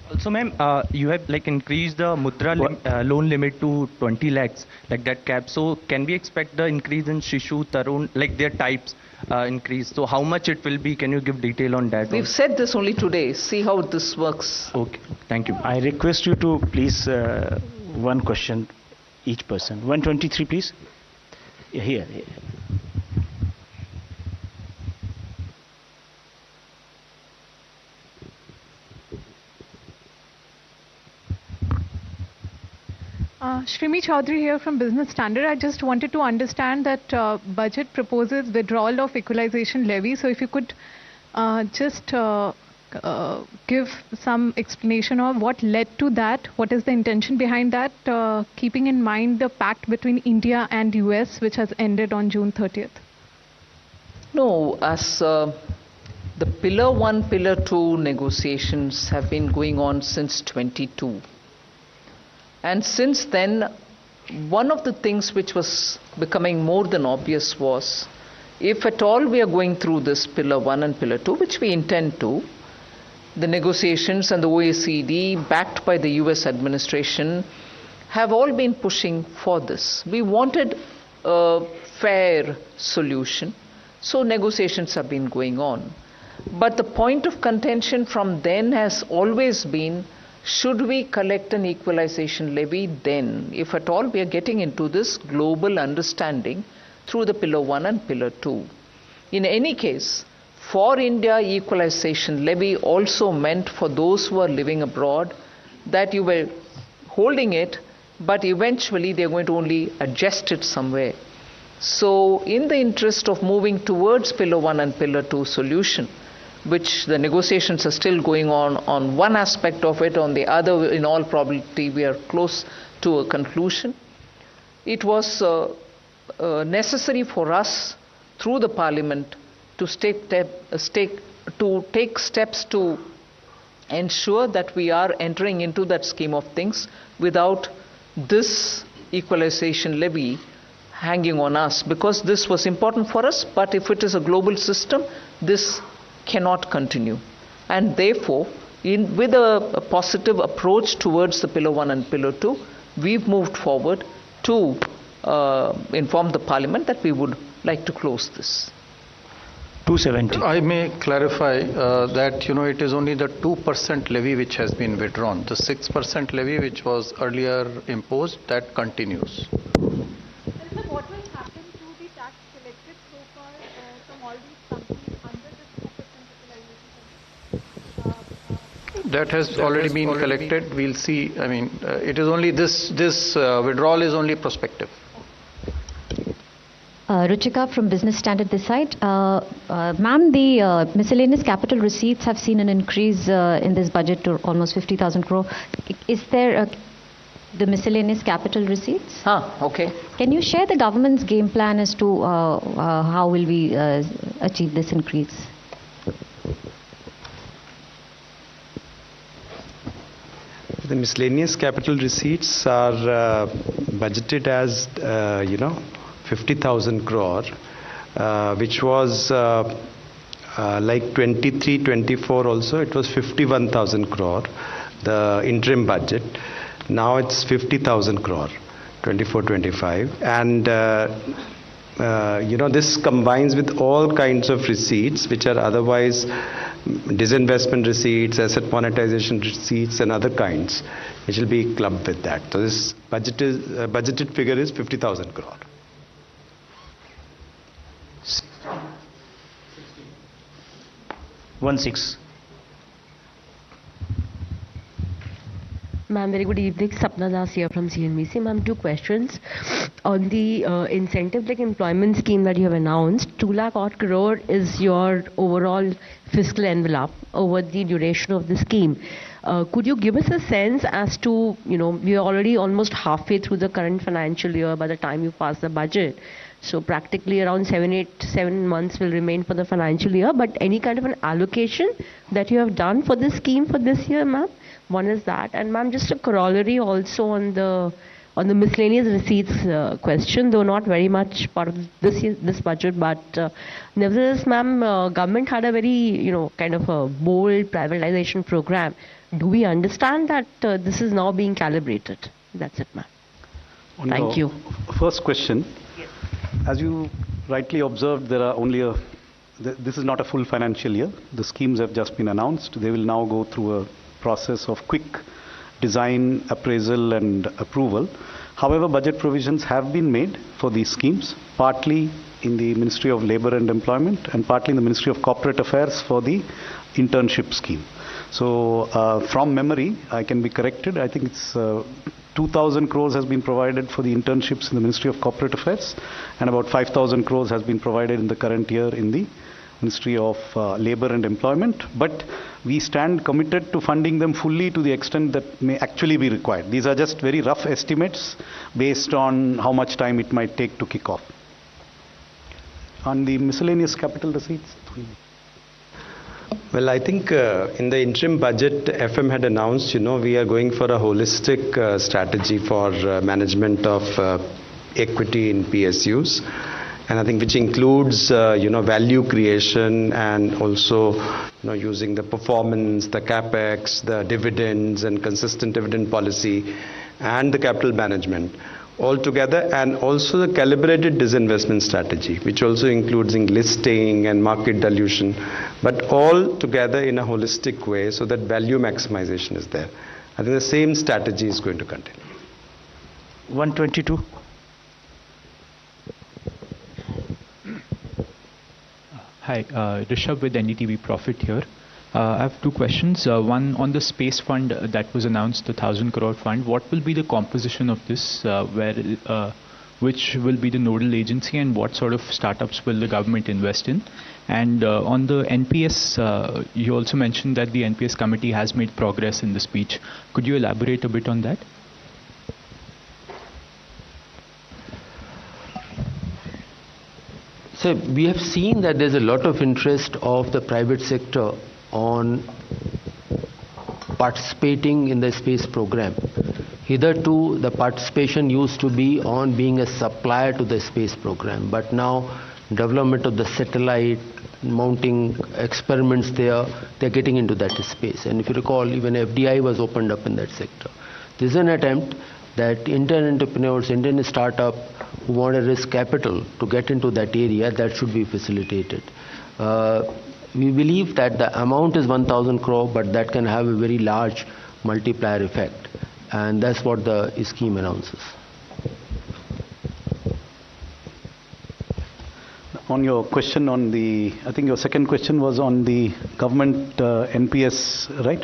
Also ma'am, you have like increased the Mudra loan limit to 20 lakhs, like that cap. So can we expect the increase in Shishu, Tarun, like their types increase? So how much it will be? Can you give detail on that? We've said this only today. See how this works. Okay, thank you. I request you to please one question each person. 123 please. Here. Shrimi Chaudhary here from Business Standard. I just wanted to understand that budget proposes withdrawal of equalization levy. So if you could just give some explanation of what led to that, what is the intention behind that, keeping in mind the pact between India and US which has ended on June 30th. No, as the Pillar 1, Pillar 2 negotiations have been going on since 22. And since then, one of the things which was becoming more than obvious was, if at all we are going through this Pillar 1 and Pillar 2, which we intend to, the negotiations and the OECD, backed by the US administration, have all been pushing for this. We wanted a fair solution, so negotiations have been going on. But the point of contention from then has always been, should we collect an equalization levy then, if at all we are getting into this global understanding through the Pillar 1 and Pillar 2. In any case, for India, equalization levy also meant for those who are living abroad that you were holding it, but eventually they're going to only adjust it somewhere. So in the interest of moving towards Pillar 1 and Pillar 2 solution, which the negotiations are still going on one aspect of it, on the other, in all probability, we are close to a conclusion. It was necessary for us, through the Parliament, to take steps to ensure that we are entering into that scheme of things without this equalization levy hanging on us, because this was important for us, but if it is a global system, this cannot continue. And therefore, with a positive approach towards the Pillar 1 and Pillar 2, we've moved forward to inform the Parliament that we would like to close this. 270. I may clarify that it is only the 2% levy which has been withdrawn. The 6% levy which was earlier imposed, that continues. What will happen to the tax collected so far from all these companies under this 2% That has already been collected. We'll see. I mean, it is only this withdrawal is only prospective. Ruchika from Business Standard this side. Ma'am, the miscellaneous capital receipts have seen an increase in this budget to almost 50,000 crore. Is there the miscellaneous capital receipts? Okay. Can you share the government's game plan as to how will we achieve this increase? The miscellaneous capital receipts are budgeted as 50,000 crore, which was like 23-24 also. It was 51,000 crore, the interim budget. Now it's 50,000 crore, 24-25, and this combines with all kinds of receipts which are otherwise disinvestment receipts, asset monetization receipts, and other kinds, which will be clubbed with that. So this budgeted figure is 50,000 crore. Ma'am, very good evening. Sapna Das here from CNBC. Ma'am, two questions. On the incentive-like employment scheme that you have announced, 2 lakh odd crore is your overall fiscal envelope over the duration of the scheme. Could you give us a sense as to, we are already almost halfway through the current financial year by the time you pass the budget. So practically around 7 months will remain for the financial year. But any kind of an allocation that you have done for this scheme for this year, ma'am? One is that. And ma'am, just a corollary also on the miscellaneous receipts question, though not very much part of this budget, but nevertheless, ma'am, government had a very, kind of a bold privatization program. Do we understand that this is now being calibrated? That's it, ma'am. Thank you. First question. Yes. As you rightly observed, there are only this is not a full financial year. The schemes have just been announced. They will now go through a process of quick design, appraisal, and approval. However, budget provisions have been made for these schemes, partly in the Ministry of Labour and Employment and partly in the Ministry of Corporate Affairs for the internship scheme. So from memory, I can be corrected. I think it's 2,000 crores has been provided for the internships in the Ministry of Corporate Affairs, and about 5,000 crores has been provided in the current year in the Ministry of Labour and Employment. But we stand committed to funding them fully to the extent that may actually be required. These are just very rough estimates based on how much time it might take to kick off. On the miscellaneous capital receipts? Well, I think in the interim budget, FM had announced, we are going for a holistic strategy for management of equity in PSUs. And I think which includes, value creation and also, using the performance, the capex, the dividends and consistent dividend policy and the capital management all together, and also the calibrated disinvestment strategy, which also includes listing and market dilution, but all together in a holistic way so that value maximization is there. I think the same strategy is going to continue. 122. Hi, Rishabh with NDTV Profit here. I have two questions. One on the space fund that was announced, the 1,000 crore fund. What will be the composition of this? Which will be the nodal agency, and what sort of startups will the government invest in? And on the NPS, you also mentioned that the NPS committee has made progress in the speech. Could you elaborate a bit on that? So we have seen that there's a lot of interest of the private sector on participating in the space program. Hitherto, the participation used to be on being a supplier to the space program, but now development of the satellite, mounting experiments there, they're getting into that space. And if you recall, even FDI was opened up in that sector. This is an attempt that Indian entrepreneurs, Indian startup who want to risk capital to get into that area, that should be facilitated. We believe that the amount is 1,000 crore, but that can have a very large multiplier effect, and that's what the scheme announces. On your question on the, I think your second question was on the government NPS, right?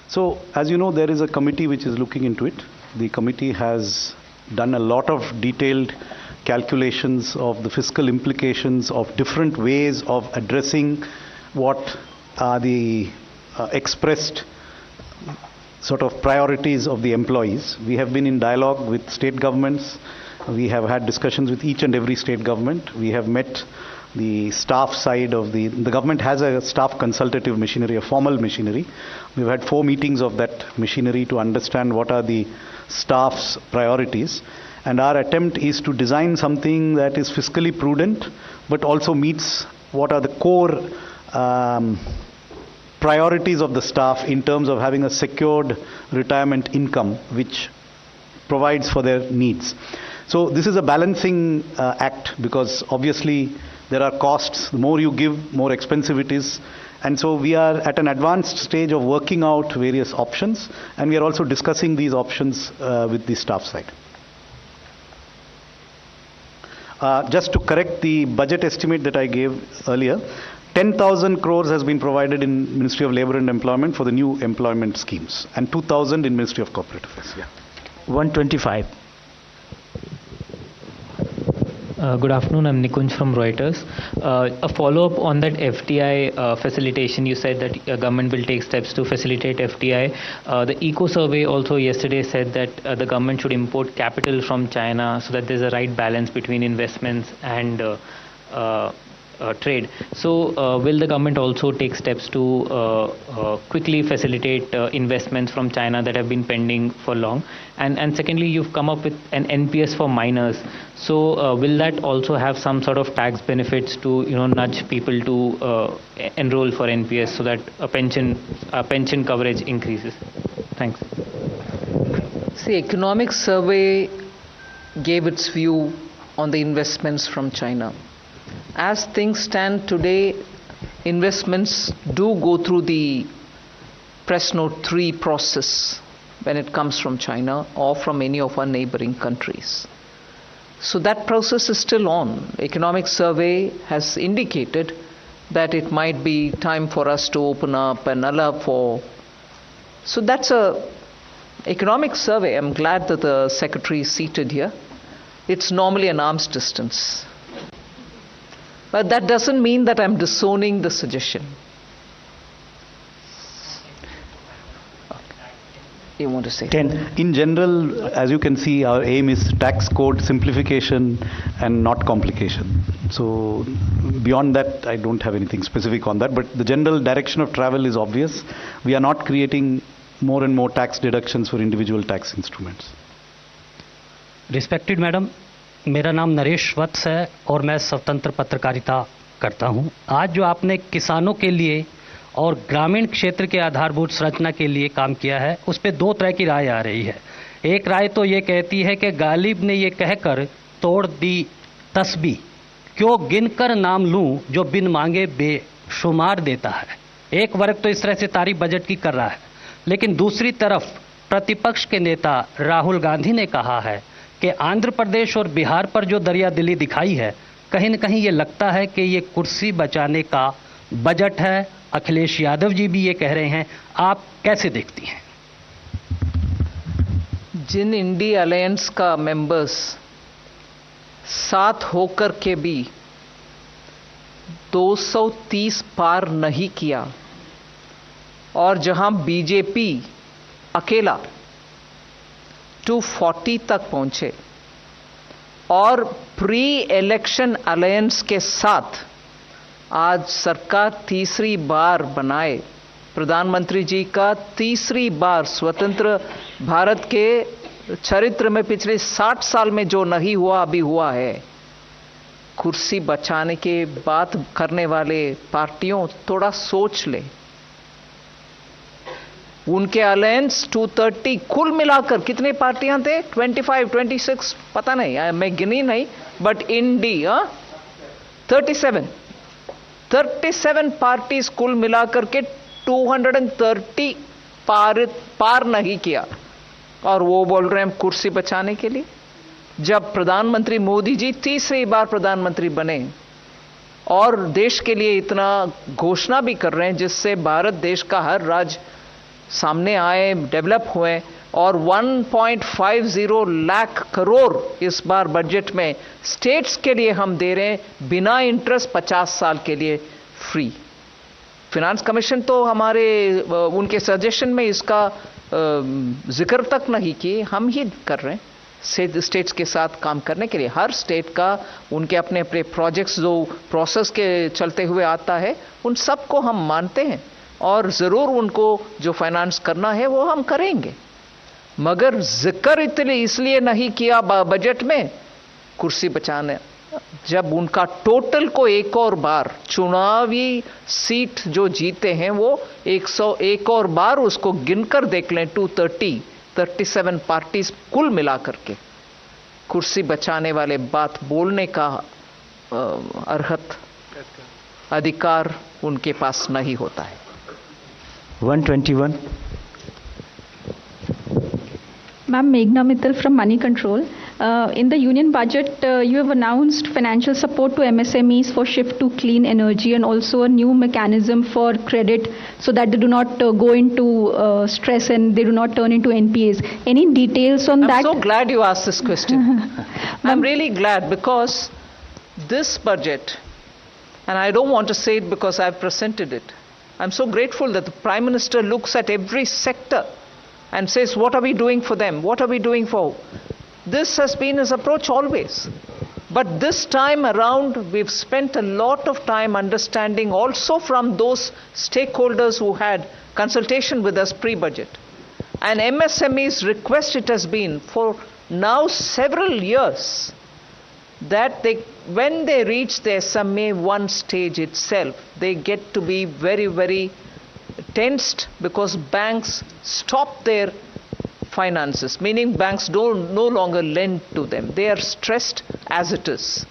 So, as you know, there is a committee which is looking into it. The committee has done a lot of detailed calculations of the fiscal implications of different ways of addressing what are the expressed sort of priorities of the employees. We have been in dialogue with state governments. We have had discussions with each and every state government. We have met the staff side of the government has a staff consultative machinery, a formal machinery. We've had 4 meetings of that machinery to understand what are the staff's priorities. And our attempt is to design something that is fiscally prudent, but also meets what are the core priorities of the staff in terms of having a secured retirement income, which provides for their needs. So this is a balancing act, because obviously there are costs. The more you give, more expensive it is. And so we are at an advanced stage of working out various options, and we are also discussing these options with the staff side. Just to correct the budget estimate that I gave earlier, 10,000 crores has been provided in Ministry of Labour and Employment for the new employment schemes, and 2,000 in Ministry of Corporate Affairs. Yeah. 125. Good afternoon, I'm Nikunj from Reuters. A follow-up on that FDI facilitation, you said that government will take steps to facilitate FDI. The Eco Survey also yesterday said that the government should import capital from China so that there's a right balance between investments and trade. So will the government also take steps to quickly facilitate investments from China that have been pending for long? And secondly, you've come up with an NPS for minors. So will that also have some sort of tax benefits to nudge people to enroll for NPS so that a pension coverage increases? Thanks. See, Economic Survey gave its view on the investments from China. As things stand today, investments do go through the Press Note 3 process when it comes from China or from any of our neighboring countries. So that process is still on. Economic Survey has indicated that it might be time for us to open up and allow for. So that's a Economic Survey. I'm glad that the Secretary is seated here. It's normally an arm's distance. But that doesn't mean that I'm disowning the suggestion. You want to say? In general, as you can see, our aim is tax code simplification and not complication. So beyond that, I don't have anything specific on that. But the general direction of travel is obvious. We are not creating more and more tax deductions for individual tax instruments. Respected Madam, मेरा नाम नरेश वत्स है और मैं स्वतंत्र पत्रकारिता करता हूं। आज जो आपने किसानों के लिए और ग्रामीण क्षेत्र के आधारभूत संरचना के लिए काम किया है, उस पे 2 तरह की राय आ रही है। एक राय तो ये कहती है कि गालिब ने ये कहकर तोड़ दी तस्बीह, क्यों गिनकर नाम लूं जो बिन मांगे बेशुमार देता है। एक वर्ग तो इस तरह से तारीफ बजट की कर रहा है, लेकिन दूसरी तरफ प्रतिपक्ष के नेता राहुल गांधी ने कहा है कि आंध्र प्रदेश और बिहार पर जो दरिया दिली दिखाई है, कहीं न कहीं ये लगता है कि ये कुर्सी बचाने का बजट है। अखिलेश यादव जी भी ये कह रहे हैं, आप कैसे देखती हैं? जिन इंडी अलायंस का मेंबर्स साथ होकर के भी 230 पार नहीं किया, और जहां बीजेपी अकेला 240 तक पहुंचे और प्री इलेक्शन अलायंस के साथ आज सरकार तीसरी बार बनाए, प्रधानमंत्री जी का तीसरी बार स्वतंत्र भारत के चरित्र में पिछले 60 साल में जो नहीं हुआ अभी हुआ है। कुर्सी बचाने के बात करने वाले पार्टियों थोड़ा सोच ले। उनके अलायंस 230 कुल मिलाकर कितने पार्टियां थे? 25, 26 पता नहीं, मैं गिनी नहीं, बट इन डी 37 पार्टीज कुल मिलाकर के 230 पार नहीं किया, और वो बोल रहे हैं कुर्सी बचाने के लिए। जब प्रधानमंत्री मोदी जी तीसरी बार प्रधानमंत्री बने और देश के लिए इतना घोषणा भी कर रहे हैं जिससे भारत देश का हर राज्य सामने आए, डेवलप हुए, और 1.50 लाख करोड़ इस बार बजट में स्टेट्स के लिए हम दे रहे हैं बिना इंटरेस्ट 50 साल के लिए फ्री। फिनांस कमीशन तो हमारे उनके सजेशन में इसका जिक्र तक नहीं किए, हम ही कर रहे हैं स्टेट्स के साथ काम करने के लिए। हर स्टेट का उनके अपने अपने प्रोजेक्ट्स जो प्रोसेस के चलते हुए आता है उन सबको हम मानते हैं, और ज़रूर उनको जो फाइनेंस करना है वो हम करेंगे, मगर जिक्र इसलिए नहीं किया बजट में कुर्सी बचाने। जब उनका टोटल को एक और बार चुनावी सीट जो जीते हैं वो 101 और बार उसको गिनकर देख लें, 37 पार्टीज कुल मिलाकर के कुर्सी बचाने वाले बात बोलने का अर्हत अधिकार उनके पास नहीं होता है। 121. Ma'am, Meghna Mittal from Money Control. In the union budget, you have announced financial support to MSMEs for shift to clean energy and also a new mechanism for credit so that they do not go into stress and they do not turn into NPAs. Any details on that? I'm so glad you asked this question. I'm really glad because this budget, and I don't want to say it because I've presented it, I'm so grateful that the Prime Minister looks at every sector and says, what are we doing for them? What are we doing for? This has been his approach always. But this time around, we've spent a lot of time understanding also from those stakeholders who had consultation with us pre-budget. And MSME's request it has been for now several years that when they reach the SMA 1 stage itself, they get to be very, very tensed because banks stop their finances, meaning banks no longer lend to them. They are stressed as it is.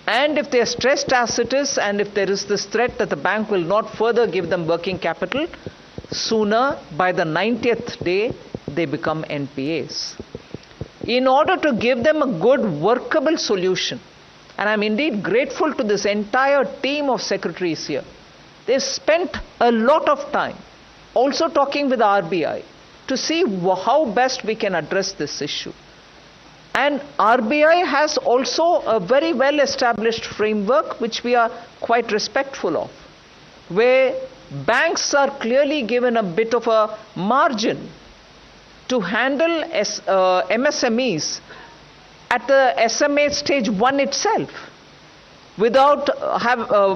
And if they are stressed as it is, and if there is this threat that the bank will not further give them working capital, sooner, by the 90th day, they become NPAs. In order to give them a good workable solution, and I'm indeed grateful to this entire team of secretaries here, they've spent a lot of time also talking with RBI to see how best we can address this issue. And RBI has also a very well established framework which we are quite respectful of, where banks are clearly given a bit of a margin to handle MSMEs at the SMA stage 1 itself without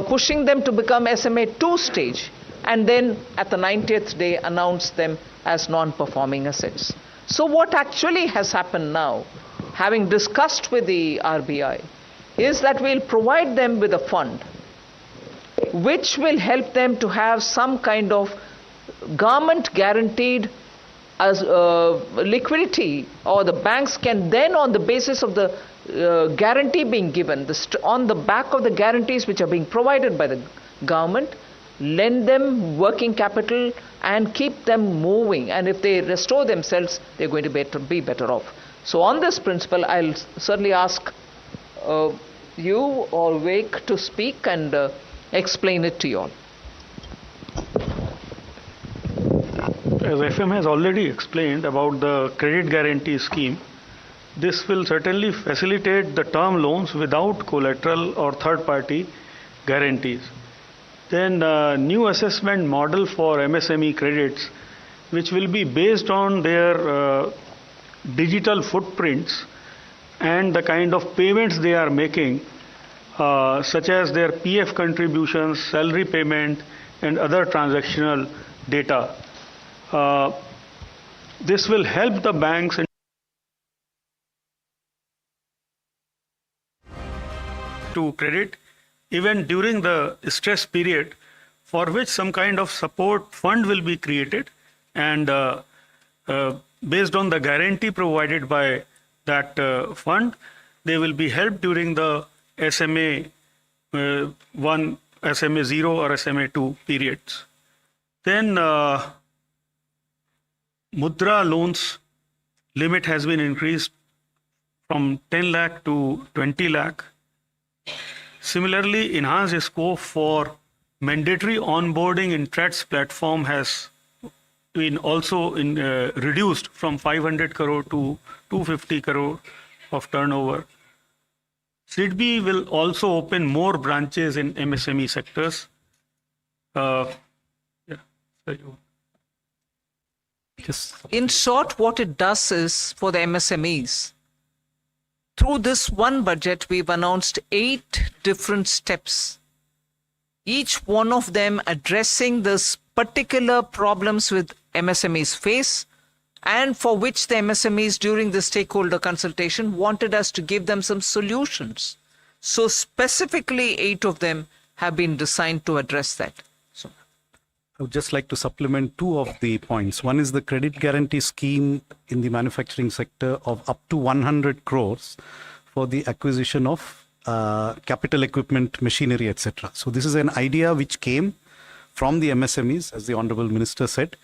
pushing them to become SMA 2 stage and then at the 90th day announce them as non-performing assets. So what actually has happened now, having discussed with the RBI, is that we'll provide them with a fund which will help them to have some kind of government guaranteed as liquidity, or the banks can then, on the basis of the guarantee being given, on the back of the guarantees which are being provided by the government, lend them working capital and keep them moving. And if they restore themselves, they're going to be better off. So on this principle, I'll certainly ask you or Vivek to speak and explain it to you all. As FM has already explained about the credit guarantee scheme, this will certainly facilitate the term loans without collateral or third-party guarantees. Then new assessment model for MSME credits, which will be based on their digital footprints and the kind of payments they are making, such as their PF contributions, salary payment, and other transactional data. This will help the banks to credit even during the stress period, for which some kind of support fund will be created and based on the guarantee provided by that fund, they will be helped during the SMA 1, SMA 0 or SMA 2 periods. Then Mudra loans limit has been increased from 10 lakh to 20 lakh. Similarly, enhanced scope for mandatory onboarding in TREDS platform has been also reduced from 500 crore to 250 crore of turnover. SIDBI will also open more branches in MSME sectors. In short, what it does is for the MSMEs, through this one budget, we've announced 8 different steps, each one of them addressing this particular problems with MSMEs face, and for which the MSMEs during the stakeholder consultation wanted us to give them some solutions. So specifically 8 of them have been designed to address that. I would just like to supplement 2 of the points. One is the credit guarantee scheme in the manufacturing sector of up to 100 crores for the acquisition of capital equipment, machinery, etc. So this is an idea which came from the MSMEs, as the Honorable Minister said,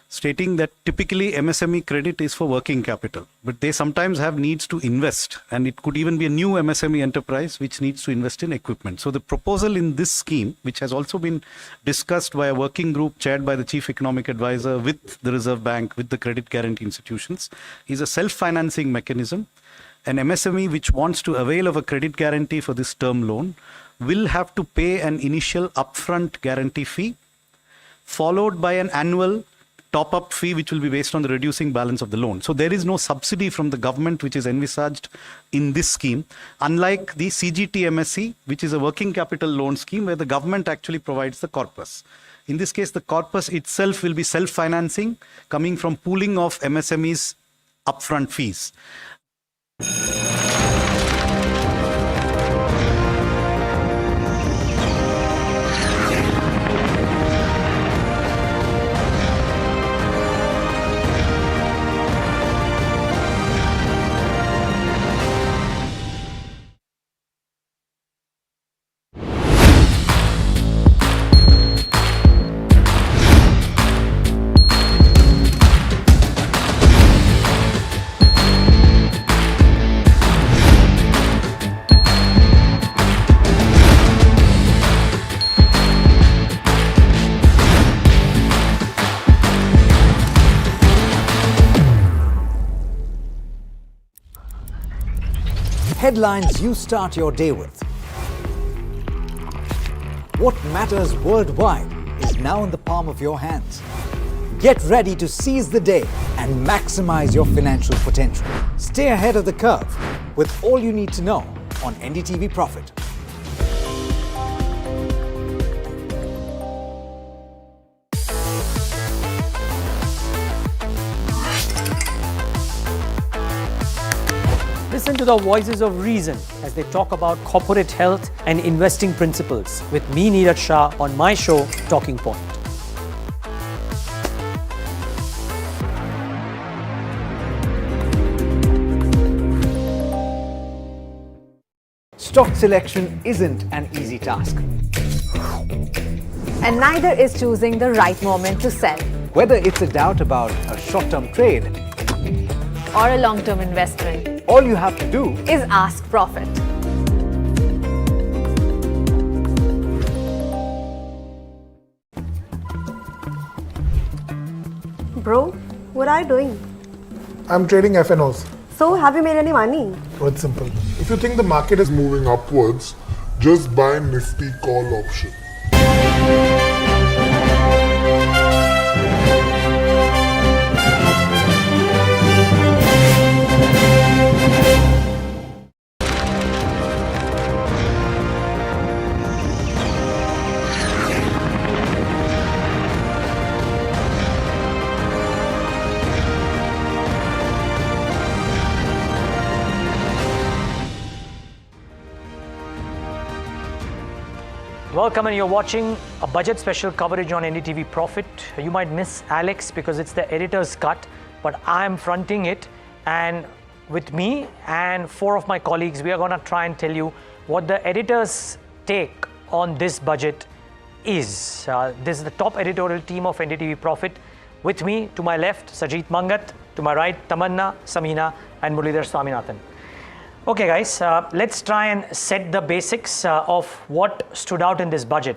stating that typically MSME credit is for working capital, but they sometimes have needs to invest, and it could even be a new MSME enterprise which needs to invest in equipment. So the proposal in this scheme, which has also been discussed by a working group chaired by the Chief Economic Advisor with the Reserve Bank, with the credit guarantee institutions, is a self-financing mechanism. An MSME which wants to avail of a credit guarantee for this term loan will have to pay an initial upfront guarantee fee, followed by an annual top-up fee which will be based on the reducing balance of the loan. So there is no subsidy from the government which is envisaged in this scheme, unlike the CGTMSE, which is a working capital loan scheme where the government actually provides the corpus. In this case, the corpus itself will be self-financing, coming from pooling of MSMEs' upfront fees. Headlines you start your day with. What matters worldwide is now in the palm of your hands. Get ready to seize the day and maximize your financial potential. Stay ahead of the curve with all you need to know on NDTV Profit. Listen to the voices of reason as they talk about corporate health and investing principles with me, Neeraj Shah, on my show, Talking Point. Stock selection isn't an easy task. And neither is choosing the right moment to sell. Whether it's a doubt about a short-term trade or a long-term investment, all you have to do is ask Profit. Bro, what are you doing? I'm trading FNOs. So, have you made any money? Oh, it's simple. If you think the market is moving upwards, just buy Nifty call option. Welcome, and you're watching a budget special coverage on NDTV Profit. You might miss Alex because it's the editor's cut, but I'm fronting it, and with me and 4 of my colleagues, we are going to try and tell you what the editor's take on this budget is. This is the top editorial team of NDTV Profit. With me, to my left, Sajid Mangat, to my right, Tamanna, Samina, and Muralidhar Swaminathan. Okay guys, let's try and set the basics of what stood out in this budget.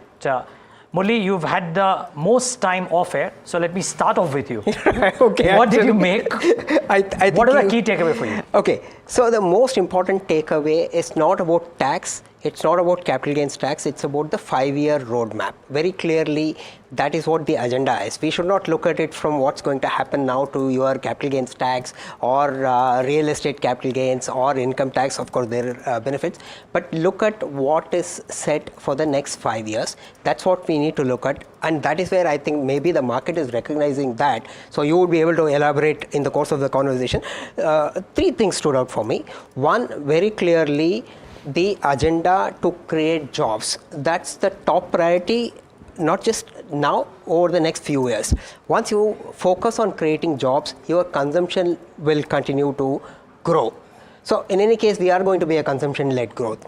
Murli, you've had the most time off air, so let me start off with you. Okay. What did you make? I think what are the key takeaway for you? Okay, so the most important takeaway is not about tax, it's not about capital gains tax, it's about the 5-year roadmap. Very clearly, that is what the agenda is. We should not look at it from what's going to happen now to your capital gains tax or real estate capital gains or income tax. Of course, there are benefits, but look at what is set for the next 5 years. That's what we need to look at, and that is where I think maybe the market is recognizing that. So you would be able to elaborate in the course of the conversation. 3 things stood out for me. One, very clearly, the agenda to create jobs. That's the top priority, not just now, over the next few years. Once you focus on creating jobs, your consumption will continue to grow. So in any case, we are going to be a consumption-led growth.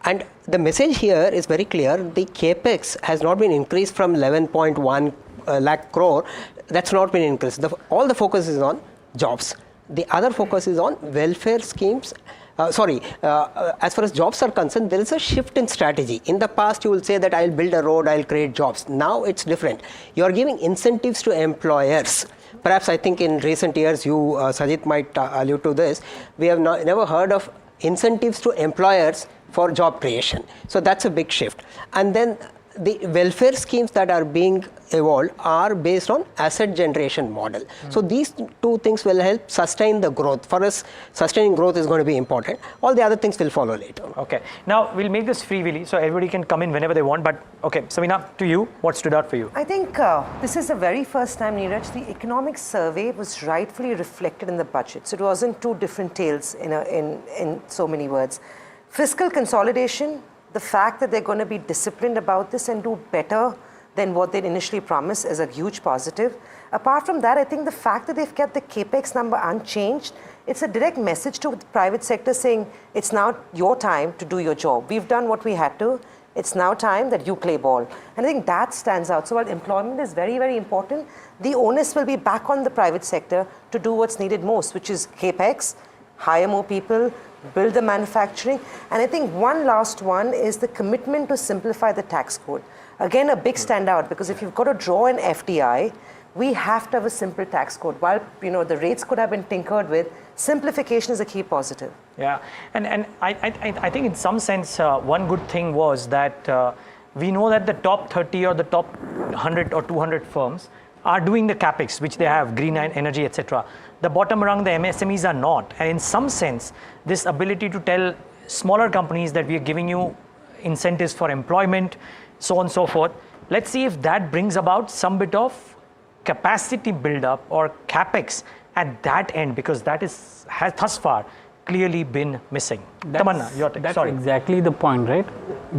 And the message here is very clear. The capex has not been increased from 11.1 lakh crore. That's not been increased. All the focus is on jobs. The other focus is on welfare schemes. As far as jobs are concerned, there is a shift in strategy. In the past, you will say that I'll build a road, I'll create jobs. Now it's different. You are giving incentives to employers. Perhaps I think in recent years, you, Sajid, might allude to this. We have never heard of incentives to employers for job creation. So that's a big shift. And then the welfare schemes that are being evolved are based on asset generation model. So these 2 things will help sustain the growth. For us, sustaining growth is going to be important. All the other things will follow later. Okay. Now, we'll make this freewheeling, so everybody can come in whenever they want. But, okay, Samina, to you, what stood out for you? I think this is the very first time, Neeraj, the economic survey was rightfully reflected in the budget. So it wasn't 2 different tales in so many words. Fiscal consolidation, the fact that they're going to be disciplined about this and do better than what they'd initially promised is a huge positive. Apart from that, I think the fact that they've kept the capex number unchanged, it's a direct message to the private sector saying it's now your time to do your job. We've done what we had to. It's now time that you play ball. And I think that stands out. So while employment is very, very important, the onus will be back on the private sector to do what's needed most, which is capex, hire more people, build the manufacturing. And I think one last one is the commitment to simplify the tax code. Again, a big standout, because if you've got to draw an FDI, we have to have a simple tax code. While the rates could have been tinkered with, simplification is a key positive. Yeah, and I think in some sense, one good thing was that we know that the top 30 or the top 100 or 200 firms are doing the capex, which they have, green energy, etc. The bottom rung, the MSMEs are not. And in some sense, this ability to tell smaller companies that we are giving you incentives for employment, so on and so forth, let's see if that brings about some bit of capacity build-up or capex at that end, because that has thus far clearly been missing. Tamanna, your take. That's Sorry. exactly the point, right?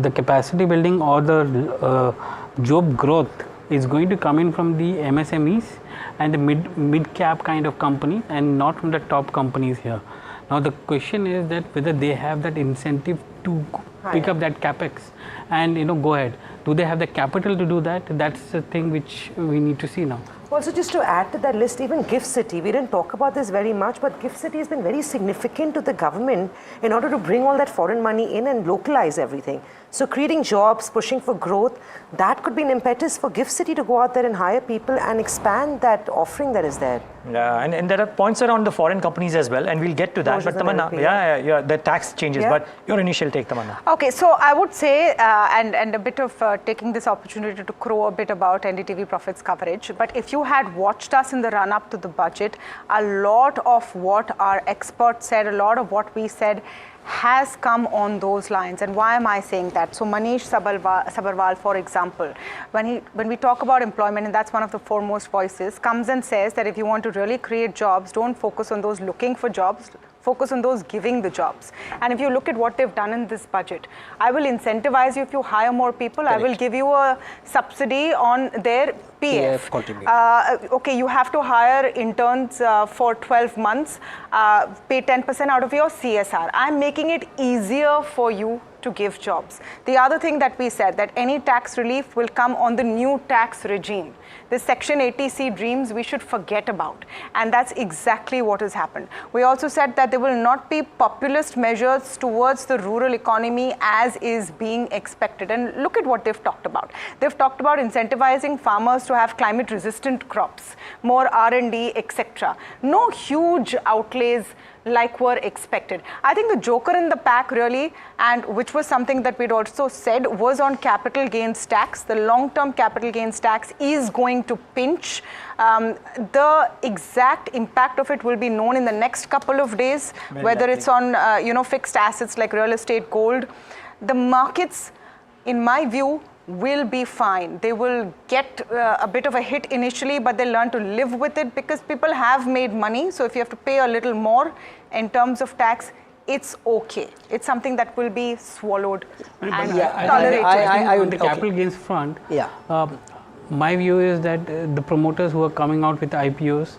The capacity building or the job growth is going to come in from the MSMEs and the mid-cap kind of companies, and not from the top companies here. Now the question is that whether they have that incentive to pick up that capex and go ahead. Do they have the capital to do that? That's the thing which we need to see now. Also, just to add to that list, even Gift City, we didn't talk about this very much, but Gift City has been very significant to the government in order to bring all that foreign money in and localize everything. So creating jobs, pushing for growth, that could be an impetus for Gift City to go out there and hire people and expand that offering that is there. Yeah, and there are points around the foreign companies as well, and we'll get to that. But Tamanna, the tax changes, but your initial take, Tamanna. Okay, so I would say, and a bit of taking this opportunity to crow a bit about NDTV Profit's coverage, but if you had watched us in the run-up to the budget, a lot of what our experts said, a lot of what we said has come on those lines. And why am I saying that? So Manish Sabarwal, for example, when we talk about employment, and that's one of the foremost voices, comes and says that if you want to really create jobs, don't focus on those looking for jobs, Focus on those giving the jobs. And if you look at what they've done in this budget, I will incentivize you if you hire more people. Correct. I will give you a subsidy on their PF. Okay, you have to hire interns for 12 months, pay 10% out of your CSR. I'm making it easier for you to give jobs. The other thing that we said, that any tax relief will come on the new tax regime. The Section 80C dreams we should forget about, and that's exactly what has happened. We also said that there will not be populist measures towards the rural economy as is being expected, and look at what they've talked about. They've talked about incentivizing farmers to have climate resistant crops, more R&D, etc. No huge outlays like were expected. I think the joker in the pack really, and which was something that we'd also said, was on capital gains tax. The long-term capital gains tax is going to pinch. The exact impact of it will be known in the next couple of days, whether it's on fixed assets like real estate, gold. The markets, in my view, will be fine. They will get a bit of a hit initially, but they'll learn to live with it because people have made money. So if you have to pay a little more in terms of tax, it's okay. It's something that will be swallowed and tolerated. On the capital gains front, my view is that the promoters who are coming out with IPOs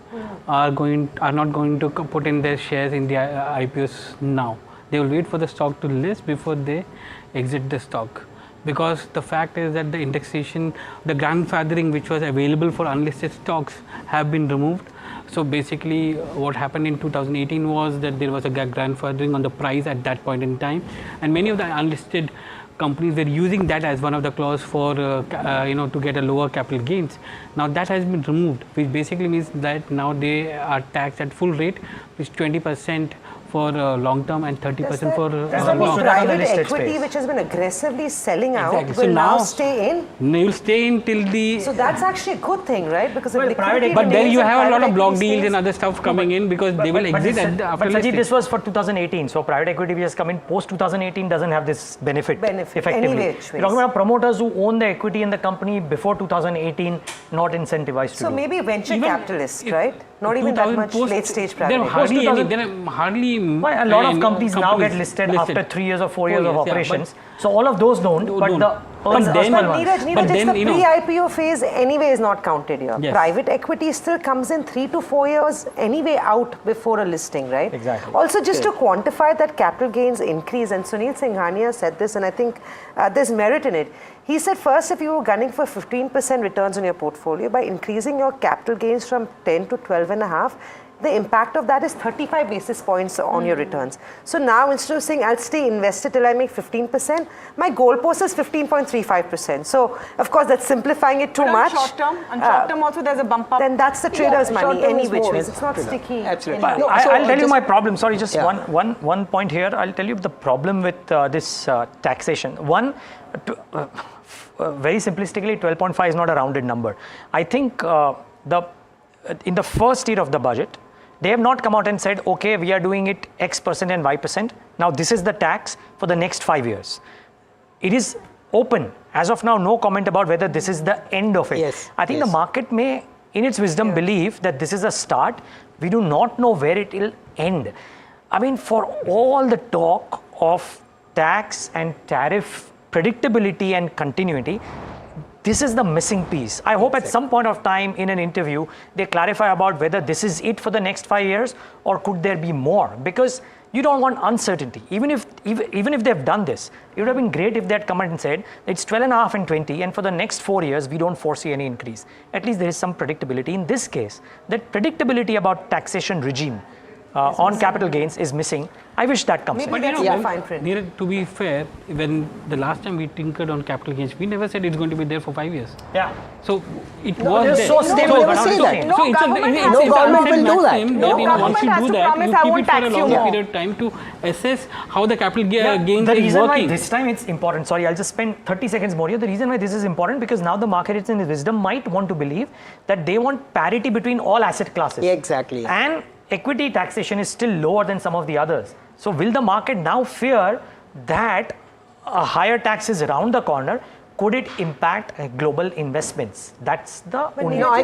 are not going to put in their shares in the IPOs now. They will wait for the stock to list before they exit the stock. Because the fact is that the indexation, the grandfathering which was available for unlisted stocks have been removed. So basically what happened in 2018 was that there was a grandfathering on the price at that point in time, and many of the unlisted companies were using that as one of the clause for to get a lower capital gains. Now that has been removed, which basically means that now they are taxed at full rate, which 20% for long term and 30% for private equity, which has been aggressively selling out, will now stay in. You'll stay in till the. So that's actually a good thing, right? Because but then you have a lot of block deals and other stuff coming in because they will exit after. But Sajid, this was for 2018, so private equity which has come in post 2018 doesn't have this benefit effectively. Anyway, you're talking about promoters who own the equity in the company before 2018, not incentivized to So maybe venture capitalists, right? Not even that much late stage private equity. There are hardly a lot of companies now get listed after 3 years or 4 years of operations. So all of those don't. But Neeraj, just the pre-IPO phase anyway is not counted here. Yes. Private equity still comes in 3 to 4 years anyway out before a listing, right? Exactly. Also, just to quantify that capital gains increase, and Sunil Singhania said this, and I think there's merit in it. He said, first, if you were gunning for 15% returns on your portfolio, by increasing your capital gains from 10 to 12.5, the impact of that is 35 basis points on your returns. So now instead of saying I'll stay invested till I make 15%, my goalpost is 15.35%. So of course that's simplifying it too much. On short term also there's a bump up. Then that's the trader's money any which ways. It's not sticky. Absolutely. I'll tell you my problem. Sorry, just one point here. I'll tell you the problem with this taxation. One, very simplistically, 12.5 is not a rounded number. I think in the first year of the budget, they have not come out and said, okay, we are doing it X% and Y%. Now this is the tax for the next 5 years. It is open. As of now, no comment about whether this is the end of it. Yes. I think the market may, in its wisdom, believe that this is a start. We do not know where it will end. I mean, for all the talk of tax and tariff predictability and continuity, this is the missing piece. I hope at some point of time in an interview, they clarify about whether this is it for the next 5 years or could there be more, because you don't want uncertainty. Even if they've done this, it would have been great if they had come out and said it's 12.5 and 20 and for the next 4 years, we don't foresee any increase. At least there is some predictability. In this case, that predictability about taxation regime on capital gains is missing. I wish that comes in. But fine print. To be fair, when the last time we tinkered on capital gains, we never said it's going to be there for 5 years. Yeah. So it was there. So stable. Never say that. No government will do that. Once you do that, you keep it for a longer period of time to assess how the capital gains the is reason working. why this time it's important, sorry, I'll just spend 30 seconds more here. The reason why this is important because now the market in its wisdom might want to believe that they want parity between all asset classes. Exactly. And equity taxation is still lower than some of the others. So will the market now fear that a higher tax is around the corner, could it impact global investments? That's the only. No, I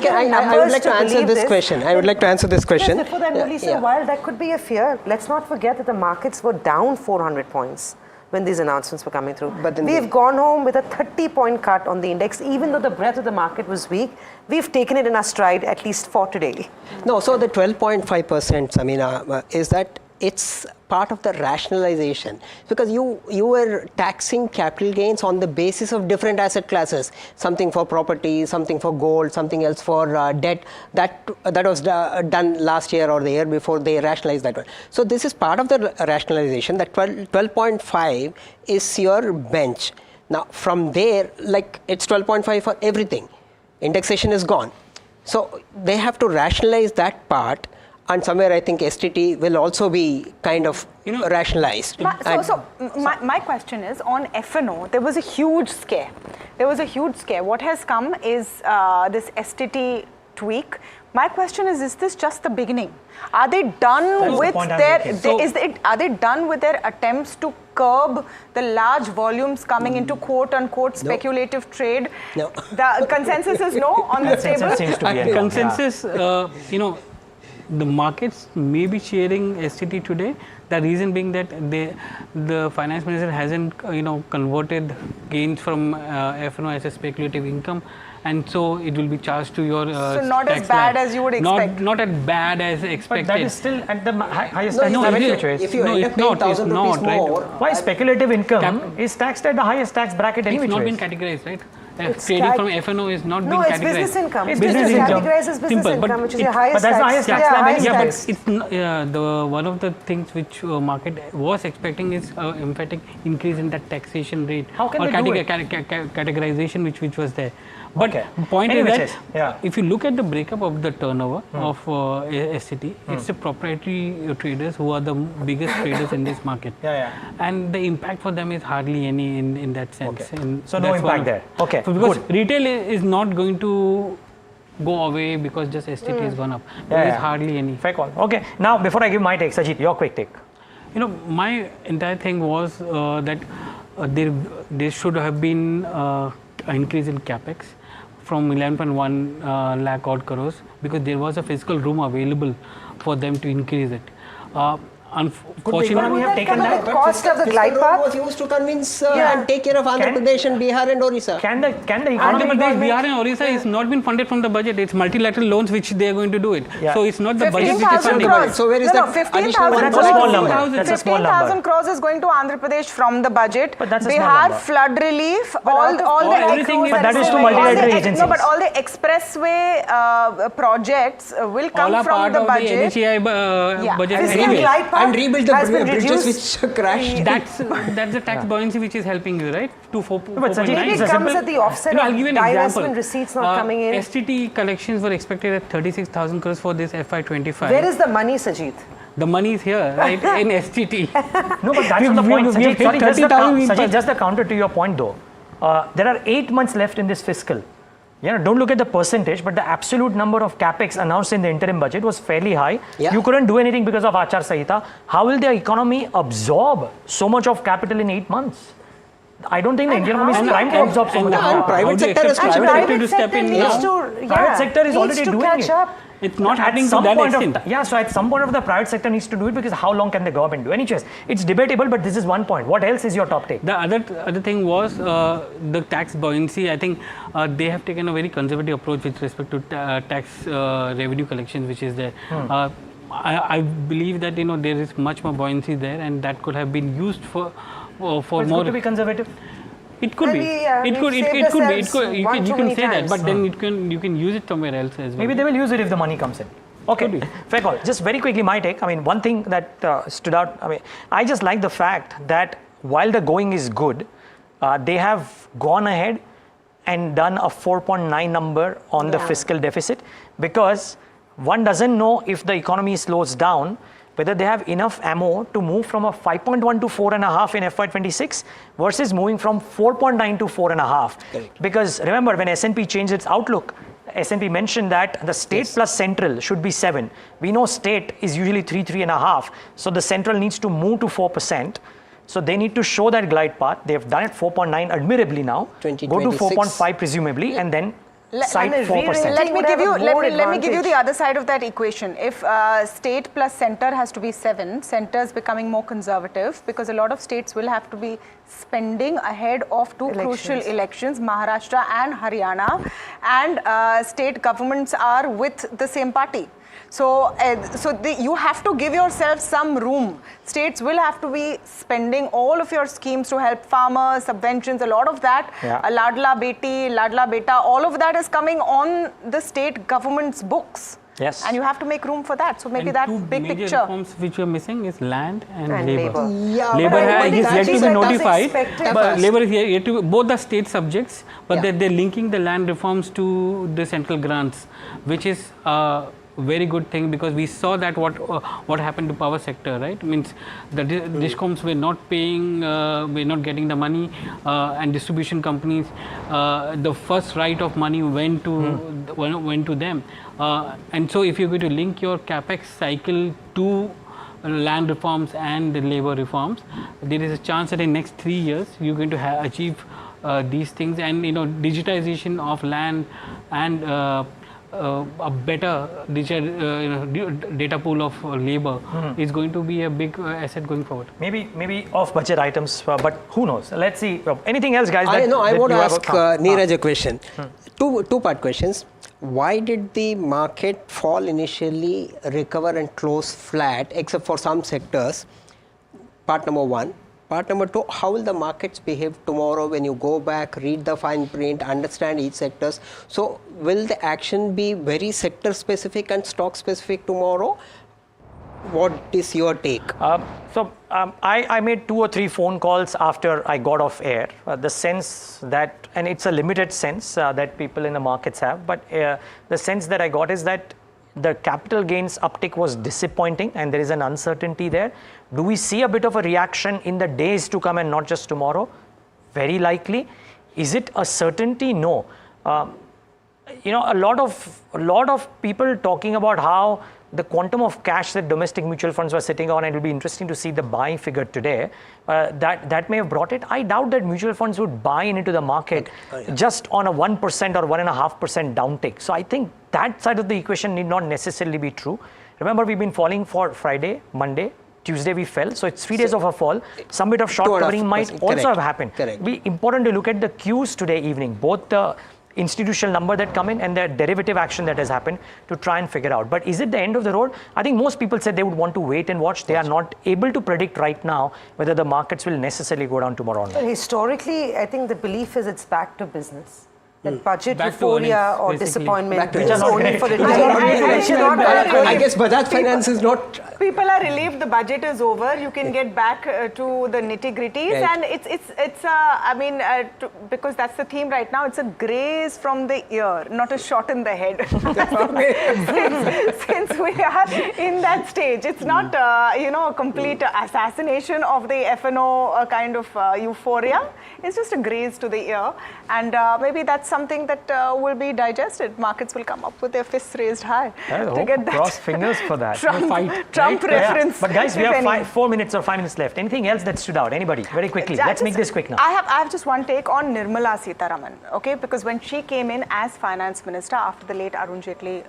would like to answer this question. I would like to answer this question. Yes, before that, while that could be a fear, let's not forget that the markets were down 400 points when these announcements were coming through. But we've gone home with a 30-point cut on the index. Even though the breadth of the market was weak, we've taken it in our stride, at least for today. No, so the 12.5%, Samina, is that it's part of the rationalization, because you were taxing capital gains on the basis of different asset classes, something for property, something for gold, something else for debt. That was done last year or the year before. They rationalized that one. So this is part of the rationalization. That 12.5 is your bench. Now from there, like, it's 12.5 for everything. Indexation is gone. So they have to rationalize that part. And somewhere I think STT will also be kind of rationalized. My question is, on F&O, there was a huge scare. What has come is this STT tweak. My question is this just the beginning? Are they done with are they done with their attempts to curb the large volumes coming into quote-unquote speculative trade? No. The consensus is no on this table? Consensus, the markets may be sharing STT today. The reason being that the finance minister hasn't converted gains from F&O as a speculative income, and so it will be charged to your so not as bad as you would expect. Not as bad as expected. But that is still at the highest tax bracket. If you end up paying 1,000 rupees more, why speculative income is taxed at the highest tax bracket anyway? It's not been categorized, right? Trading from F&O is not being categorized. No, it's business income. It's business income. Categorized as business income, which is your highest tax. But that's the highest tax slab But it's one of the things which market was expecting is emphatic increase in that taxation rate. How can they do it? Categorization which was there. But the point is that if you look at the breakup of the turnover of STT, it's the proprietary traders who are the biggest traders in this market. And the impact for them is hardly any in that sense. So no impact there. Okay. So because retail is not going to go away because just STT has gone up. There is hardly any. Fair call. Okay. Now, before I give my take, Sajid, your quick take. My entire thing was that there should have been an increase in capex from 11.1 lakh odd crores, because there was a fiscal room available for them to increase it. Unfortunately, we have taken that. The cost of the glide path was used to convince and take care of Andhra Pradesh and Bihar and Orissa. Can the economy? Andhra Pradesh, Bihar and Orissa is not been funded from the budget. It's multilateral loans which they are going to do it. So it's not the budget which is funding. So where is that 15,000 That's a small number. That's a small number. 15,000 crores is going to Andhra Pradesh from the budget. But that's a small Bihar number. flood relief, all the But that is to multilateral agencies. No, but all the expressway projects will come from the budget. NHAI budget and rebuild the bridges which crashed. That's the tax buoyancy which is helping you, right? To 4.9. It comes at the offset I'll give you an example. divestment receipts not coming in. STT collections were expected at 36,000 crores for this FY25. Where is the money, Sajid? The money is here, right, in STT. No, but that's not the point, Sajid. Just the counter to your point, though. There are 8 months left in this fiscal. Don't look at the percentage, but the absolute number of capex announced in the interim budget was fairly high. You couldn't do anything because of Achar Sanhita. How will the economy absorb so much of capital in 8 months? I don't think the Indian economy is primed to absorb so much. And private sector is to step in. Private sector is already doing it. It's not happening to that extent. So at some point of the private sector needs to do it, because how long can the government do? Anyways, it's debatable, but this is one point. What else is your top take? The other thing was the tax buoyancy. I think they have taken a very conservative approach with respect to tax revenue collections, which is there. I believe that there is much more buoyancy there, and that could have been used for more. It's good to be conservative. It could be. It could be. You can say that, but then you can use it somewhere else as well. Maybe they will use it if the money comes in. Okay, fair call. Just very quickly, my take. One thing that stood out. I just like the fact that while the going is good, they have gone ahead and done a 4.9 number on the fiscal deficit, because one doesn't know if the economy slows down, whether they have enough ammo to move from a 5.1 to 4.5 in FY26 versus moving from 4.9 to 4.5. Because remember, when S&P changed its outlook, S&P mentioned that the state plus central should be 7. We know state is usually 3.5. So the central needs to move to 4%. So they need to show that glide path. They've done it 4.9 admirably now. Go to 4.5 presumably, and then cite 4%. Let me give you the other side of that equation. If state plus center has to be 7, center is becoming more conservative because a lot of states will have to be spending ahead of two crucial elections, Maharashtra and Haryana, and state governments are with the same party. So, you have to give yourself some room. States will have to be spending all of your schemes to help farmers, subventions, a lot of that. Ladla Beti, Ladla Beta, all of that is coming on the state government's books. Yes. And you have to make room for that. So maybe that big major picture. Reforms which you are missing is land and labor. Yeah, labor is yet to be notified, but labor is yet to be, both are state subjects, but they're linking the land reforms to the central grants, which is very good thing, because we saw that what happened to power sector, right? Means the discoms were not paying, were not getting the money, and distribution companies, the first right of money went to them, and so if you're going to link your capex cycle to land reforms and the labor reforms, there is a chance that in next 3 years you're going to achieve these things, and digitization of land and a better data pool of labor is going to be a big asset going forward. Maybe off budget items, but who knows? Let's see. Anything else, guys? I want to ask Neeraj a question. Two-part questions. Why did the market fall initially, recover and close flat, except for some sectors? Part number one. Part number two, how will the markets behave tomorrow when you go back, read the fine print, understand each sectors? So will the action be very sector specific and stock specific tomorrow? What is your take? I made 2 or 3 phone calls after I got off air. The sense that, and it's a limited sense that people in the markets have, but the sense that I got is that the capital gains uptick was disappointing and there is an uncertainty there. Do we see a bit of a reaction in the days to come and not just tomorrow? Very likely. Is it a certainty? No. A lot of people talking about how the quantum of cash that domestic mutual funds were sitting on, and it will be interesting to see the buying figure today, that may have brought it. I doubt that mutual funds would buy into the market just on a 1% or 1.5% downtick. So I think that side of the equation need not necessarily be true. Remember, we've been falling for Friday, Monday, Tuesday we fell, so it's 3 days of a fall. Some bit of short covering might also have happened. Be important to look at the cues today evening, both the institutional number that come in and the derivative action that has happened, to try and figure out. But is it the end of the road? I think most people said they would want to wait and watch. They are not able to predict right now whether the markets will necessarily go down tomorrow or not. Historically, I think the belief is it's back to business. That budget euphoria or disappointment is only for it. I guess Bajaj Finance is not. People are relieved the budget is over. You can get back to the nitty-gritties, and it's because that's the theme right now. It's a graze from the ear, not a shot in the head. since we are in that stage, it's not a complete assassination of the F&O kind of euphoria. It's just a graze to the ear, and maybe that's something that will be digested. Markets will come up with their fists raised high to get that. Cross fingers for that. Trump reference. Yeah. But guys, we have 4 minutes or 5 minutes left. Anything else that stood out? Anybody? Very quickly. Let's make this quick now. I have just one take on Nirmala Sitharaman. Okay, because when she came in as finance minister after the late Arun Jaitley,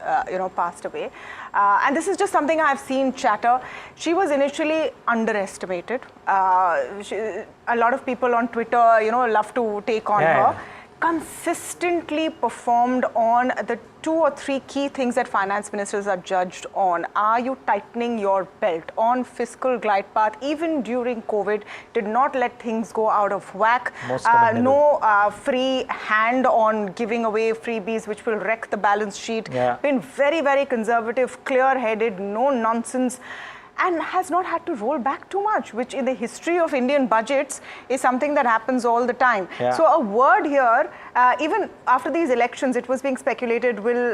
passed away, and this is just something I've seen chatter. She was initially underestimated. A lot of people on Twitter, love to take on her. Yeah. Consistently performed on the 2 or 3 key things that finance ministers are judged on. Are you tightening your belt on fiscal glide path? Even during COVID, did not let things go out of whack. No free hand on giving away freebies, which will wreck the balance sheet. Yeah. Been very, very conservative, clear-headed, no nonsense, and has not had to roll back too much, which in the history of Indian budgets is something that happens all the time. Yeah. So a word here, even after these elections, it was being speculated, will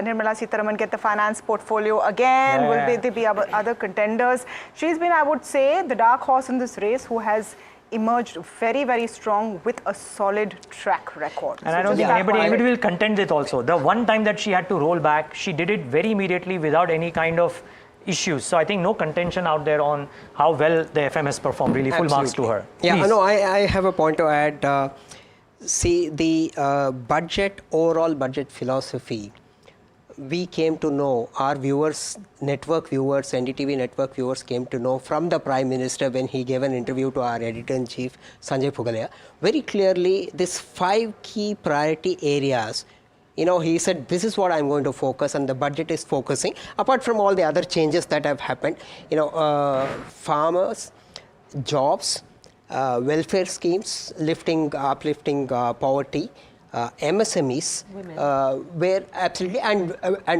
Nirmala Sitharaman get the finance portfolio again? Yeah. Will there be other contenders? She's been, I would say, the dark horse in this race who has emerged very, very strong with a solid track record. And so I don't think anybody will contend with also. The one time that she had to roll back, she did it very immediately without any kind of issues. So I think no contention out there on how well the FM has performed. Really, full marks to her. Yeah, Please. no, I have a point to add. See, the overall budget philosophy, we came to know, our viewers, network viewers, NDTV network viewers came to know from the Prime Minister when he gave an interview to our editor-in-chief, Sanjay Pugalia, very clearly these 5 key priority areas. He said, this is what I'm going to focus, and the budget is focusing, apart from all the other changes that have happened, farmers, jobs, welfare schemes, uplifting poverty, MSMEs, where absolutely, and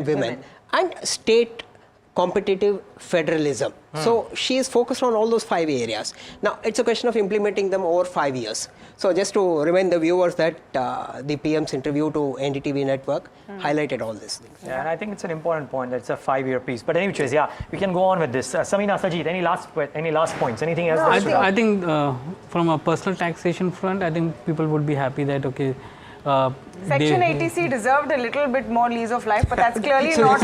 women, and state competitive federalism. So she is focused on all those 5 areas. Now it's a question of implementing them over 5 years. So just to remind the viewers that the PM's interview to NDTV network highlighted all these things. Yeah, and I think it's an important point. It's a 5-year piece. But anyways, yeah, we can go on with this. Samina, Sajid, any last points? Anything else? I think from a personal taxation front, I think people would be happy that Section 80C deserved a little bit more lease of life, but that's clearly not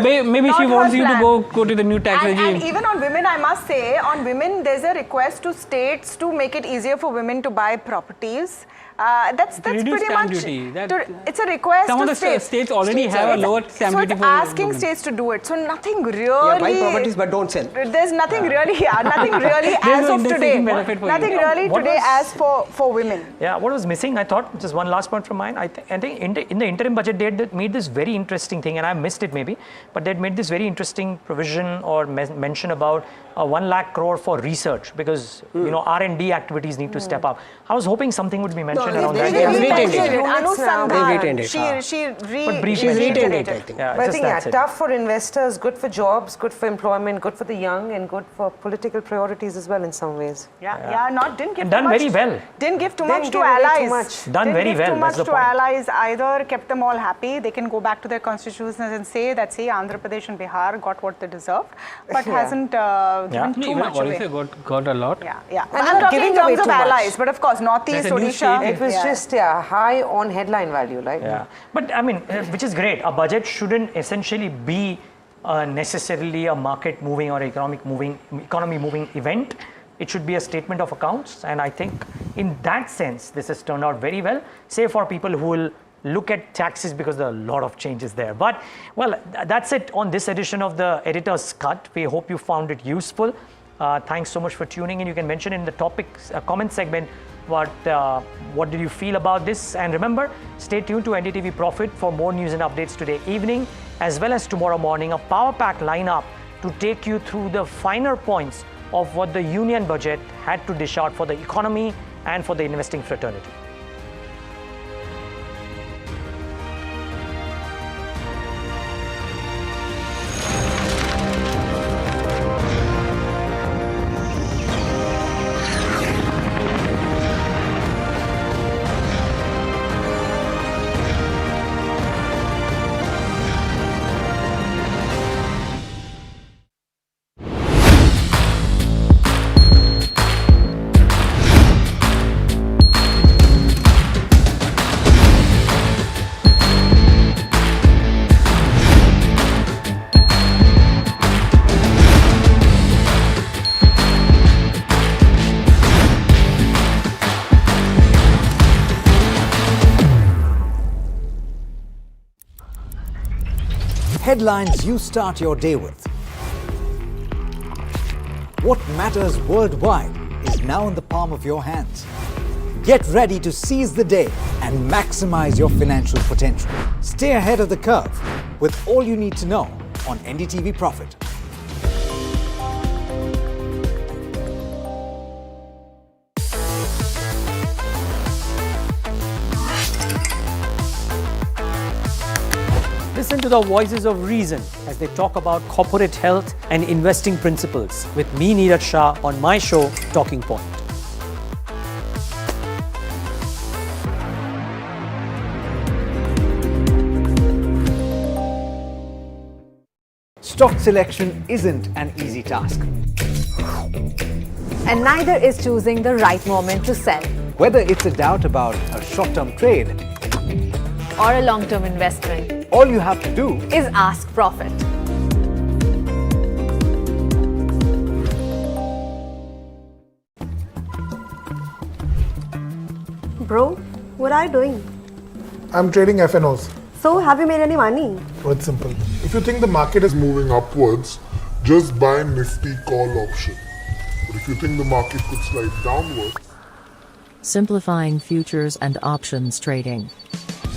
maybe she wants you to go to the new tax regime. And even on women, I must say, on women, there's a request to states to make it easier for women to buy properties. That's pretty much. It's a request some to of the states already have a lower stamp duty. So it's asking states to do it. So nothing really. Yeah, buy properties but don't sell. There's nothing really. Nothing really as of today. Nothing really today as for women. Yeah, what was missing? I thought just one last point from mine. I think in the interim budget they had made this very interesting thing, and I missed it maybe, but they had made this very interesting provision or mention about 1 lakh crore for research, because R&D activities need to step up. I was hoping something would be mentioned around that. She retained it, I think. But I think tough for investors, good for jobs, good for employment, good for the young, and good for political priorities as well in some ways. Didn't give done very well. Didn't give too much to allies. Done very well. Too much to allies either. Kept them all happy. They can go back to their constitutions and say that Andhra Pradesh and Bihar got what they deserved, but hasn't given too much away. Got a lot. And I'm talking in terms of allies, but of course Northeast, Odisha. It was just high on headline value, right? Yeah, but I mean, which is great. A budget shouldn't essentially be necessarily a market moving or economy moving event. It should be a statement of accounts, and I think in that sense this has turned out very well, save for people who will look at taxes, because there are a lot of changes there. But well, that's it on this edition of the Editor's Cut. We hope you found it useful. Thanks so much for tuning in. You can mention in the topics comment segment what did you feel about this, and remember, stay tuned to NDTV Profit for more news and updates today evening as well as tomorrow morning. A power pack lineup to take you through the finer points of what the union budget had to dish out for the economy and for the investing fraternity. Headlines you start your day with. What matters worldwide is now in the palm of your hands. Get ready to seize the day and maximize your financial potential. Stay ahead of the curve with all you need to know on NDTV Profit. Listen to the voices of reason as they talk about corporate health and investing principles with me, Neeraj Shah, on my show, Talking Point. Stock selection isn't an easy task. And neither is choosing the right moment to sell. Whether it's a doubt about a short-term trade or a long-term investment. All you have to do is ask Profit. Bro, what are you doing? I'm trading FNOs. So, have you made any money? Oh, it's simple. If you think the market is moving upwards, just buy Nifty call option. But if you think the market could slide downwards, simplifying futures and options trading.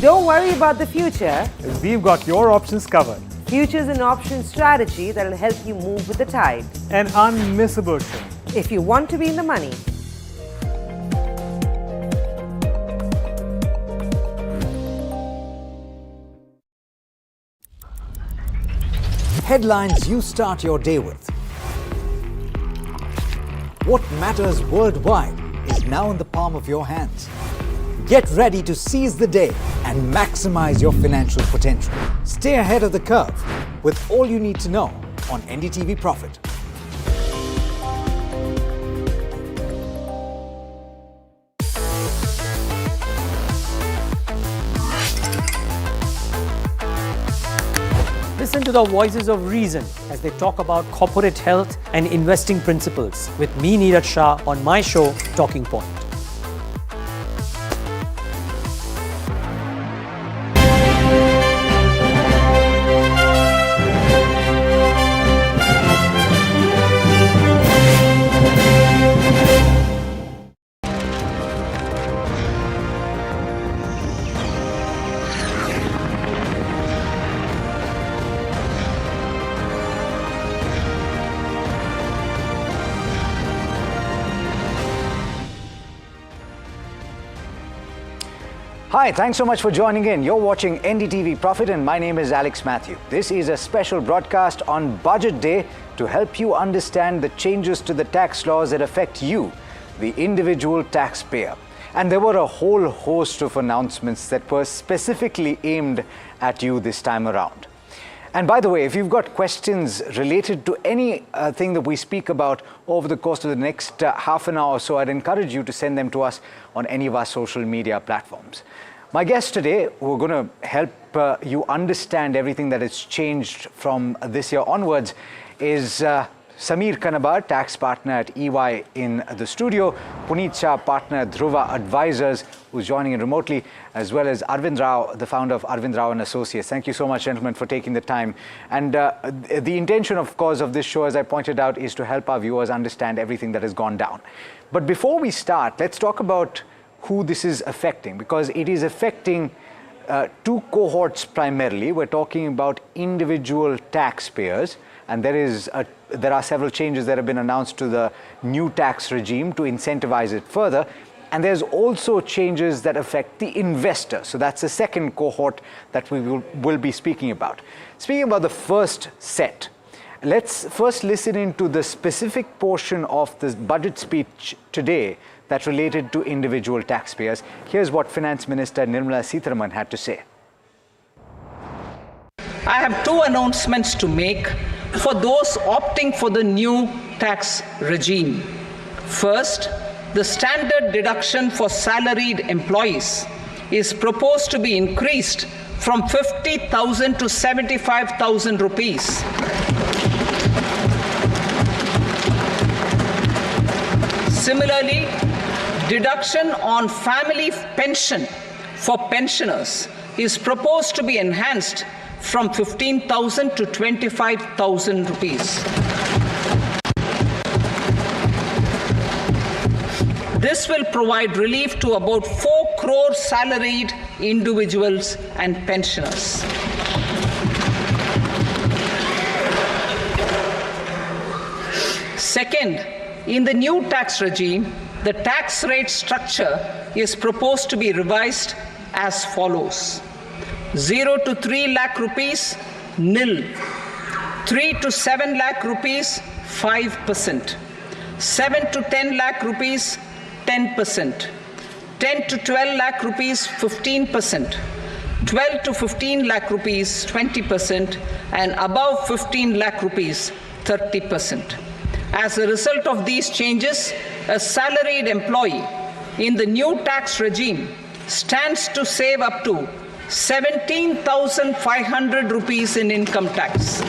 Don't worry about the future. We've got your options covered. Futures and options strategy that will help you move with the tide. An unmissable trade. If you want to be in the money. Headlines you start your day with. What matters worldwide is now in the palm of your hands. Get ready to seize the day and maximize your financial potential. Stay ahead of the curve with all you need to know on NDTV Profit. Listen to the voices of reason as they talk about corporate health and investing principles with me, Neeraj Shah, on my show, Talking Point. Hi, thanks so much for joining in. You're watching NDTV Profit and my name is Alex Matthew. This is a special broadcast on Budget Day to help you understand the changes to the tax laws that affect you, the individual taxpayer. And there were a whole host of announcements that were specifically aimed at you this time around. And by the way, if you've got questions related to anything that we speak about over the course of the next half an hour or so, I'd encourage you to send them to us on any of our social media platforms. My guest today, who are going to help you understand everything that has changed from this year onwards, is Sameer Kanabar, tax partner at EY in the studio, Puneet Shah, partner at Dhruva Advisors, who's joining in remotely, as well as Arvind Rao, the founder of Arvind Rao and Associates. Thank you so much, gentlemen, for taking the time. And the intention, of course, of this show, as I pointed out, is to help our viewers understand everything that has gone down. But before we start, let's talk about who this is affecting, because it is affecting two cohorts primarily. We're talking about individual taxpayers, and there are several changes that have been announced to the new tax regime to incentivize it further. And there's also changes that affect the investor. So that's the second cohort that we will be speaking about. Speaking about the first set, let's first listen into the specific portion of the budget speech today that related to individual taxpayers. Here's what Finance Minister Nirmala Sitharaman had to say. I have two announcements to make for those opting for the new tax regime. First, the standard deduction for salaried employees is proposed to be increased from 50,000 to 75,000 rupees. Similarly, deduction on family pension for pensioners is proposed to be enhanced from 15,000 to 25,000 rupees. This will provide relief to about 4 crore salaried individuals and pensioners. Second, in the new tax regime, the tax rate structure is proposed to be revised as follows. 0 to 3 lakh rupees, nil. 3 to 7 lakh rupees, 5%. 7 to 10 lakh rupees, 10%. 10 to 12 lakh rupees, 15%. 12 to 15 lakh rupees, 20%. And above 15 lakh rupees, 30%. As a result of these changes, a salaried employee in the new tax regime stands to save up to 17,500 rupees in income tax.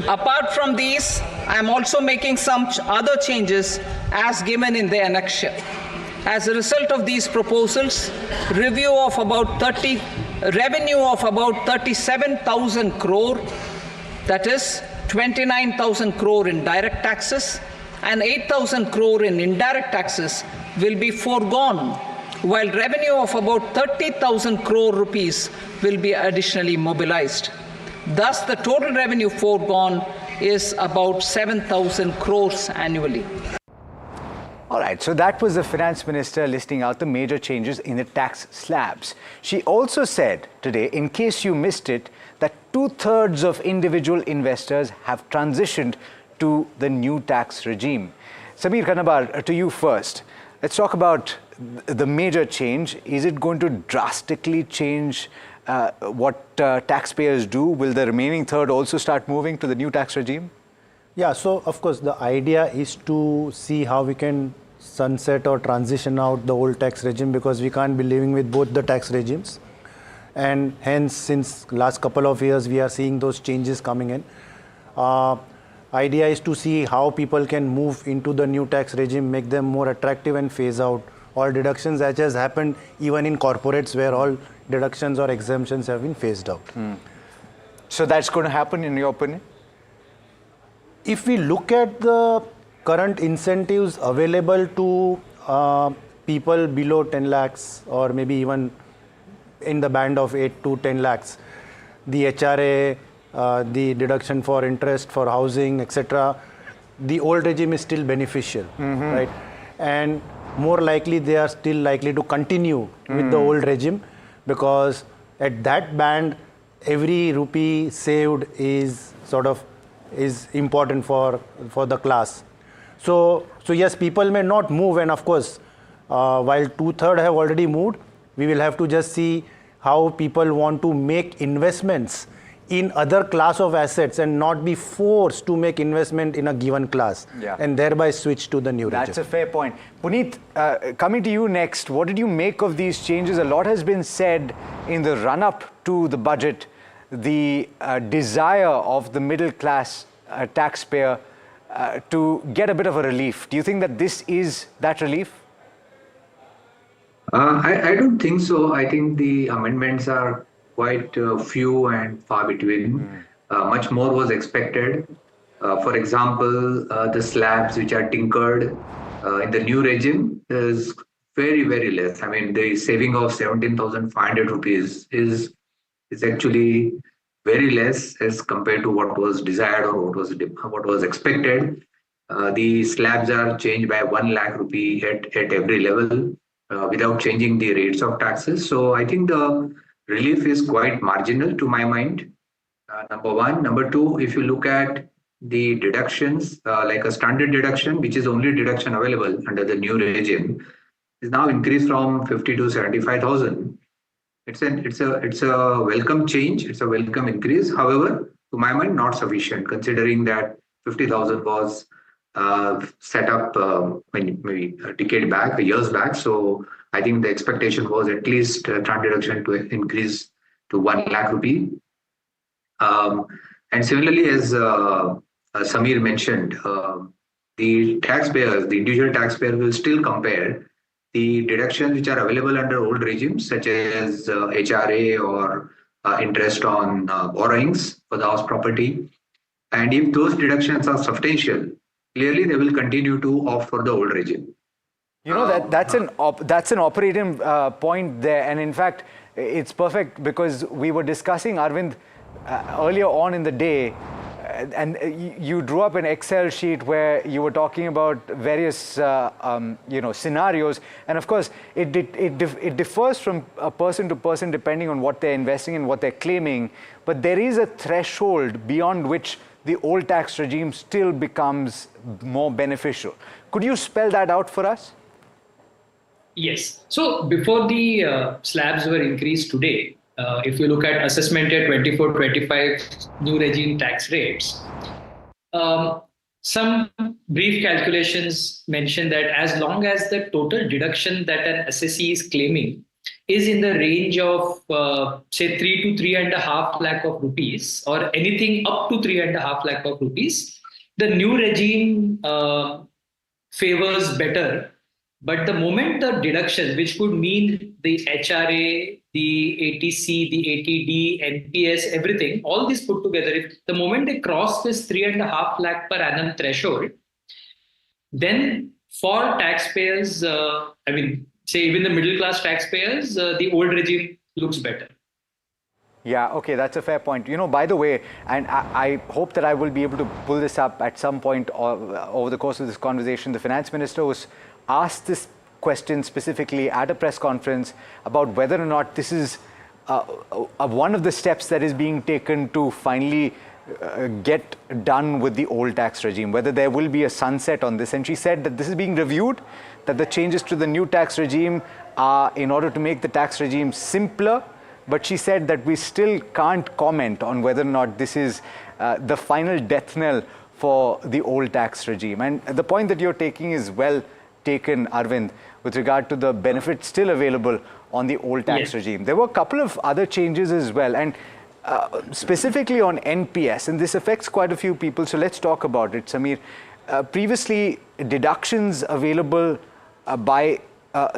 Apart from these, I am also making some other changes as given in the annexure. As a result of these proposals, revenue of about 37,000 crore, that is 29,000 crore in direct taxes and 8,000 crore in indirect taxes will be foregone, while revenue of about 30,000 crore rupees will be additionally mobilized. Thus, the total revenue foregone is about 7,000 crores annually. All right, so that was the finance minister listing out the major changes in the tax slabs. She also said today, in case you missed it, that 2/3 of individual investors have transitioned to the new tax regime. Sameer Kanabar, to you first. Let's talk about the major change. Is it going to drastically change what taxpayers do? Will the remaining third also start moving to the new tax regime? Yeah, so of course the idea is to see how we can sunset or transition out the old tax regime, because we can't be living with both the tax regimes. And hence, since last couple of years, we are seeing those changes coming in. Idea is to see how people can move into the new tax regime, make them more attractive and phase out all deductions, as has happened even in corporates where all deductions or exemptions have been phased out. So that's going to happen in your opinion? If we look at the current incentives available to people below 10 lakhs or maybe even in the band of 8 to 10 lakhs, the HRA, the deduction for interest, for housing, etc., the old regime is still beneficial, right? And more likely they are still likely to continue with the old regime, because at that band, every rupee saved is important for the class. So yes, people may not move, and of course, while 2/3 have already moved, we will have to just see how people want to make investments in other class of assets and not be forced to make investment in a given class, and thereby switch to the new regime. That's a fair point. Puneet, coming to you next, what did you make of these changes? A lot has been said in the run-up to the budget. The desire of the middle class taxpayer to get a bit of a relief. Do you think that this is that relief? I don't think so. I think the amendments are quite few and far between. Much more was expected. For example, the slabs which are tinkered in the new regime is very, very less. I mean, the saving of 17,500 rupees is actually very less as compared to what was desired or what was expected. The slabs are changed by 1 lakh rupee at every level without changing the rates of taxes. So I think the relief is quite marginal to my mind. Number one. Number two, if you look at the deductions, like a standard deduction, which is only deduction available under the new regime, is now increased from 50 to 75,000. It's a welcome change. It's a welcome increase. However, to my mind, not sufficient, considering that 50,000 was set up maybe a decade back, years back. So I think the expectation was at least trans deduction to increase to 1 lakh rupee. And similarly, as Sameer mentioned, the taxpayers, the individual taxpayer will still compare the deductions which are available under old regimes, such as HRA or interest on borrowings for the house property. And if those deductions are substantial, clearly they will continue to opt for the old regime. You know, that's an operating point there. And in fact, it's perfect because we were discussing, Arvind, earlier on in the day, and you drew up an Excel sheet where you were talking about various scenarios, and of course it differs from person to person depending on what they're investing in, what they're claiming, but there is a threshold beyond which the old tax regime still becomes more beneficial. Could you spell that out for us? Yes. So before the slabs were increased today, if you look at assessment year 24-25 new regime tax rates, some brief calculations mention that as long as the total deduction that an assessee is claiming is in the range of say 3 to 3.5 lakh of rupees, or anything up to 3.5 lakh of rupees, the new regime favors better. But the moment the deductions, which could mean the HRA, the ATC, the ATD, NPS, everything, all this put together, if the moment they cross this 3.5 lakh per annum threshold, then for taxpayers, say even the middle class taxpayers, the old regime looks better. Yeah, okay, that's a fair point. By the way, and I hope that I will be able to pull this up at some point over the course of this conversation. The finance minister was asked this question specifically at a press conference about whether or not this is one of the steps that is being taken to finally get done with the old tax regime, whether there will be a sunset on this. And she said that this is being reviewed, that the changes to the new tax regime are in order to make the tax regime simpler. But she said that we still can't comment on whether or not this is the final death knell for the old tax regime. And the point that you're taking is well taken, Arvind, with regard to the benefits still available on the old tax regime. There were a couple of other changes as well, and specifically on NPS, and this affects quite a few people, so let's talk about it. Samir, previously deductions available by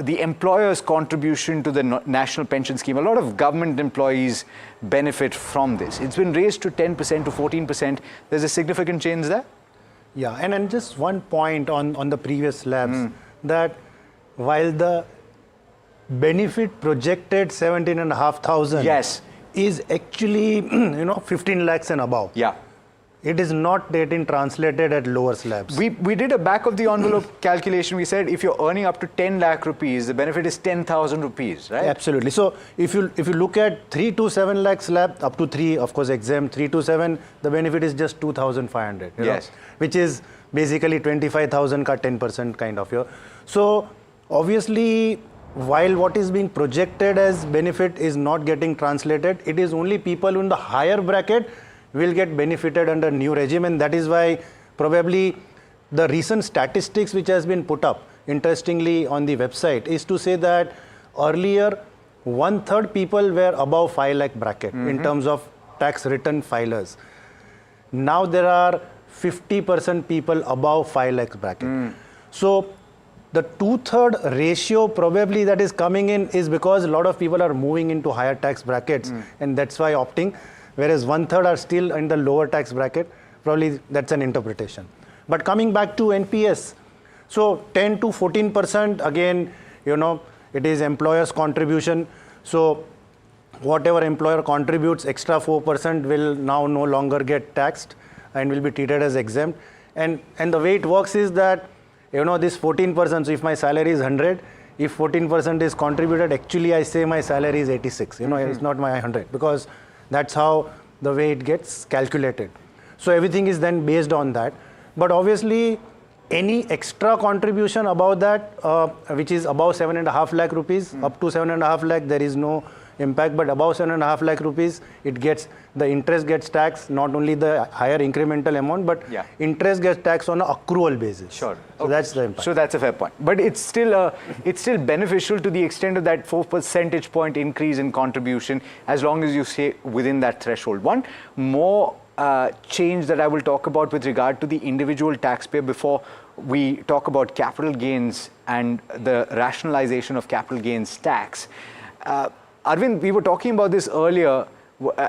the employer's contribution to the national pension scheme. A lot of government employees benefit from this. It's been raised to 10% to 14%. There's a significant change there? Yeah, and just one point on the previous slabs, that while the benefit projected 17,500 is actually 15 lakhs and above. Yeah. It is not getting translated at lower slabs. We did a back of the envelope calculation. We said if you're earning up to 10 lakh rupees, the benefit is 10,000 rupees, right? Absolutely. So if you look at 3 to 7 lakh slab, up to 3, of course, exempt, 3 to 7, the benefit is just 2,500. Yes. Which is basically 25,000 ka 10% kind of. So obviously, while what is being projected as benefit is not getting translated, it is only people in the higher bracket will get benefited under new regime, and that is why probably the recent statistics which has been put up interestingly on the website is to say that earlier 1/3 people were above 5 lakh bracket in terms of tax return filers. Now there are 50% people above 5 lakh bracket. So the 2/3 ratio probably that is coming in is because a lot of people are moving into higher tax brackets, and that's why opting, whereas 1/3 are still in the lower tax bracket. Probably that's an interpretation. But coming back to NPS, so 10 to 14%, again, it is employer's contribution. So whatever employer contributes, extra 4% will now no longer get taxed and will be treated as exempt. And the way it works is that, this 14%, so if my salary is 100, if 14% is contributed, actually I say my salary is 86, it's not my 100, because that's how the way it gets calculated. So everything is then based on that. But obviously, any extra contribution above that, which is above 7.5 lakh rupees, up to 7.5 lakh, there is no impact. But above 7.5 lakh rupees, the interest gets taxed, not only the higher incremental amount, but interest gets taxed on an accrual basis. Sure. So that's the impact. So that's a fair point. But it's still beneficial to the extent of that 4 percentage point increase in contribution, as long as you stay within that threshold. One more change that I will talk about with regard to the individual taxpayer before we talk about capital gains and the rationalization of capital gains tax. Arvind, we were talking about this earlier,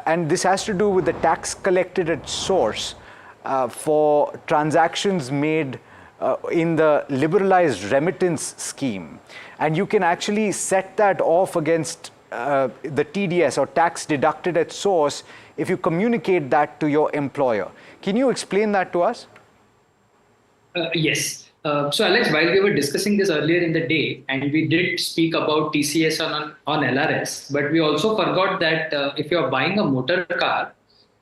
and this has to do with the tax collected at source for transactions made in the liberalized remittance scheme. And you can actually set that off against the TDS, or tax deducted at source, if you communicate that to your employer. Can you explain that to us? Yes. So Alex, while we were discussing this earlier in the day, and we did speak about TCS on LRS, but we also forgot that if you are buying a motor car,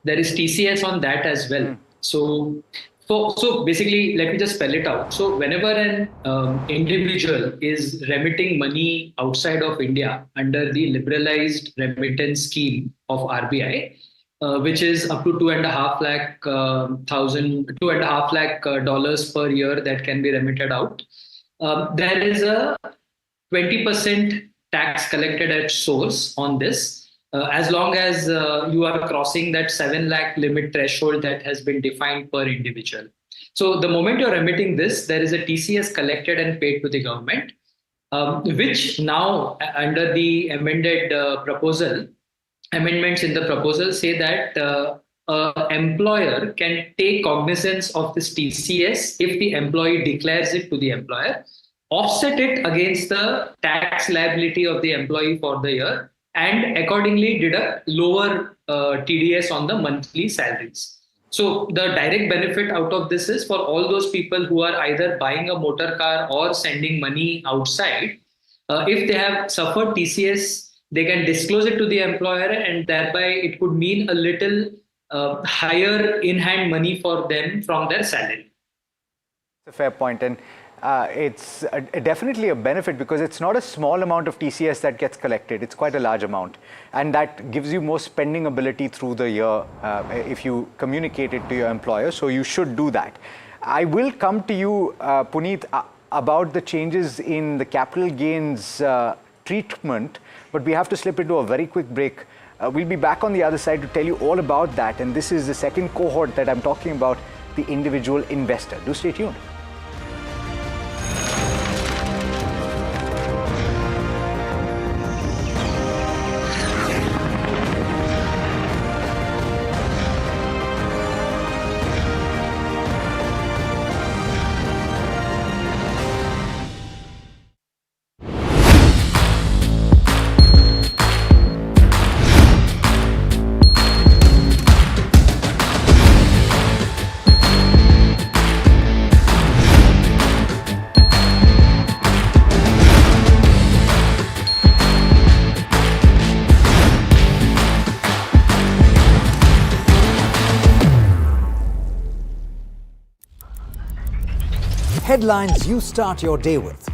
there is TCS on that as well. So basically, let me just spell it out. So whenever an individual is remitting money outside of India under the liberalized remittance scheme of RBI, which is up to $2.5 lakh dollars per year that can be remitted out. There is a 20% tax collected at source on this, as long as you are crossing that 7 lakh limit threshold that has been defined per individual. So the moment you're remitting this, there is a TCS collected and paid to the government, which now under the amendments in the proposal say that an employer can take cognizance of this TCS if the employee declares it to the employer, offset it against the tax liability of the employee for the year, and accordingly deduct lower TDS on the monthly salaries. So the direct benefit out of this is for all those people who are either buying a motor car or sending money outside. If they have suffered TCS, they can disclose it to the employer, and thereby it could mean a little higher in-hand money for them from their salary. It's a fair point, and it's definitely a benefit because it's not a small amount of TCS that gets collected. It's quite a large amount, and that gives you more spending ability through the year if you communicate it to your employer. So you should do that. I will come to you, Puneet, about the changes in the capital gains treatment, but we have to slip into a very quick break. We'll be back on the other side to tell you all about that, and this is the second cohort that I'm talking about, the individual investor. Do stay tuned. Headlines you start your day with.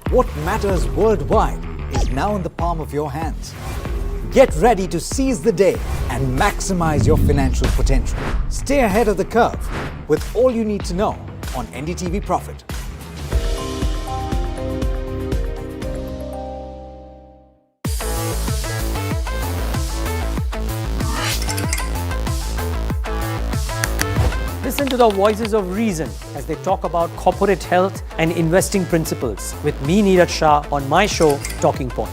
What matters worldwide is now in the palm of your hands. Get ready to seize the day and maximize your financial potential. Stay ahead of the curve with all you need to know on NDTV Profit. Listen to the voices of reason as they talk about corporate health and investing principles with me, Neeraj Shah, on my show, Talking Point.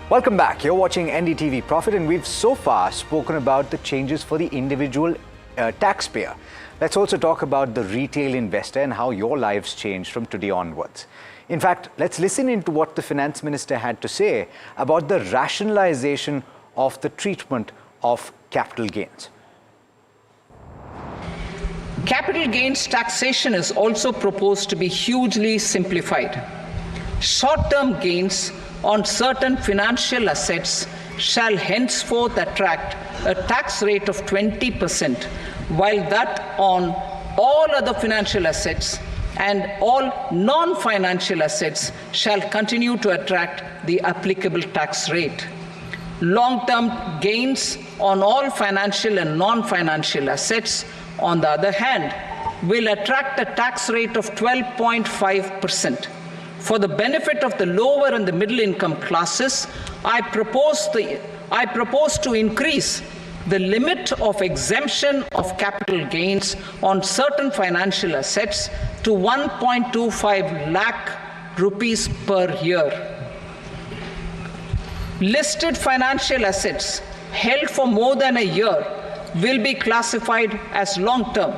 Welcome back. You're watching NDTV Profit, and we've so far spoken about the changes for the individual taxpayer. Let's also talk about the retail investor and how your lives change from today onwards. In fact, let's listen into what the Finance Minister had to say about the rationalization of the treatment of capital gains. Capital gains taxation is also proposed to be hugely simplified. Short-term gains on certain financial assets shall henceforth attract a tax rate of 20%, while that on all other financial assets and all non-financial assets shall continue to attract the applicable tax rate. Long-term gains on all financial and non-financial assets, on the other hand, will attract a tax rate of 12.5%. For the benefit of the lower and the middle income classes, I propose to increase the limit of exemption of capital gains on certain financial assets to 1.25 lakh rupees per year. Listed financial assets held for more than a year will be classified as long-term,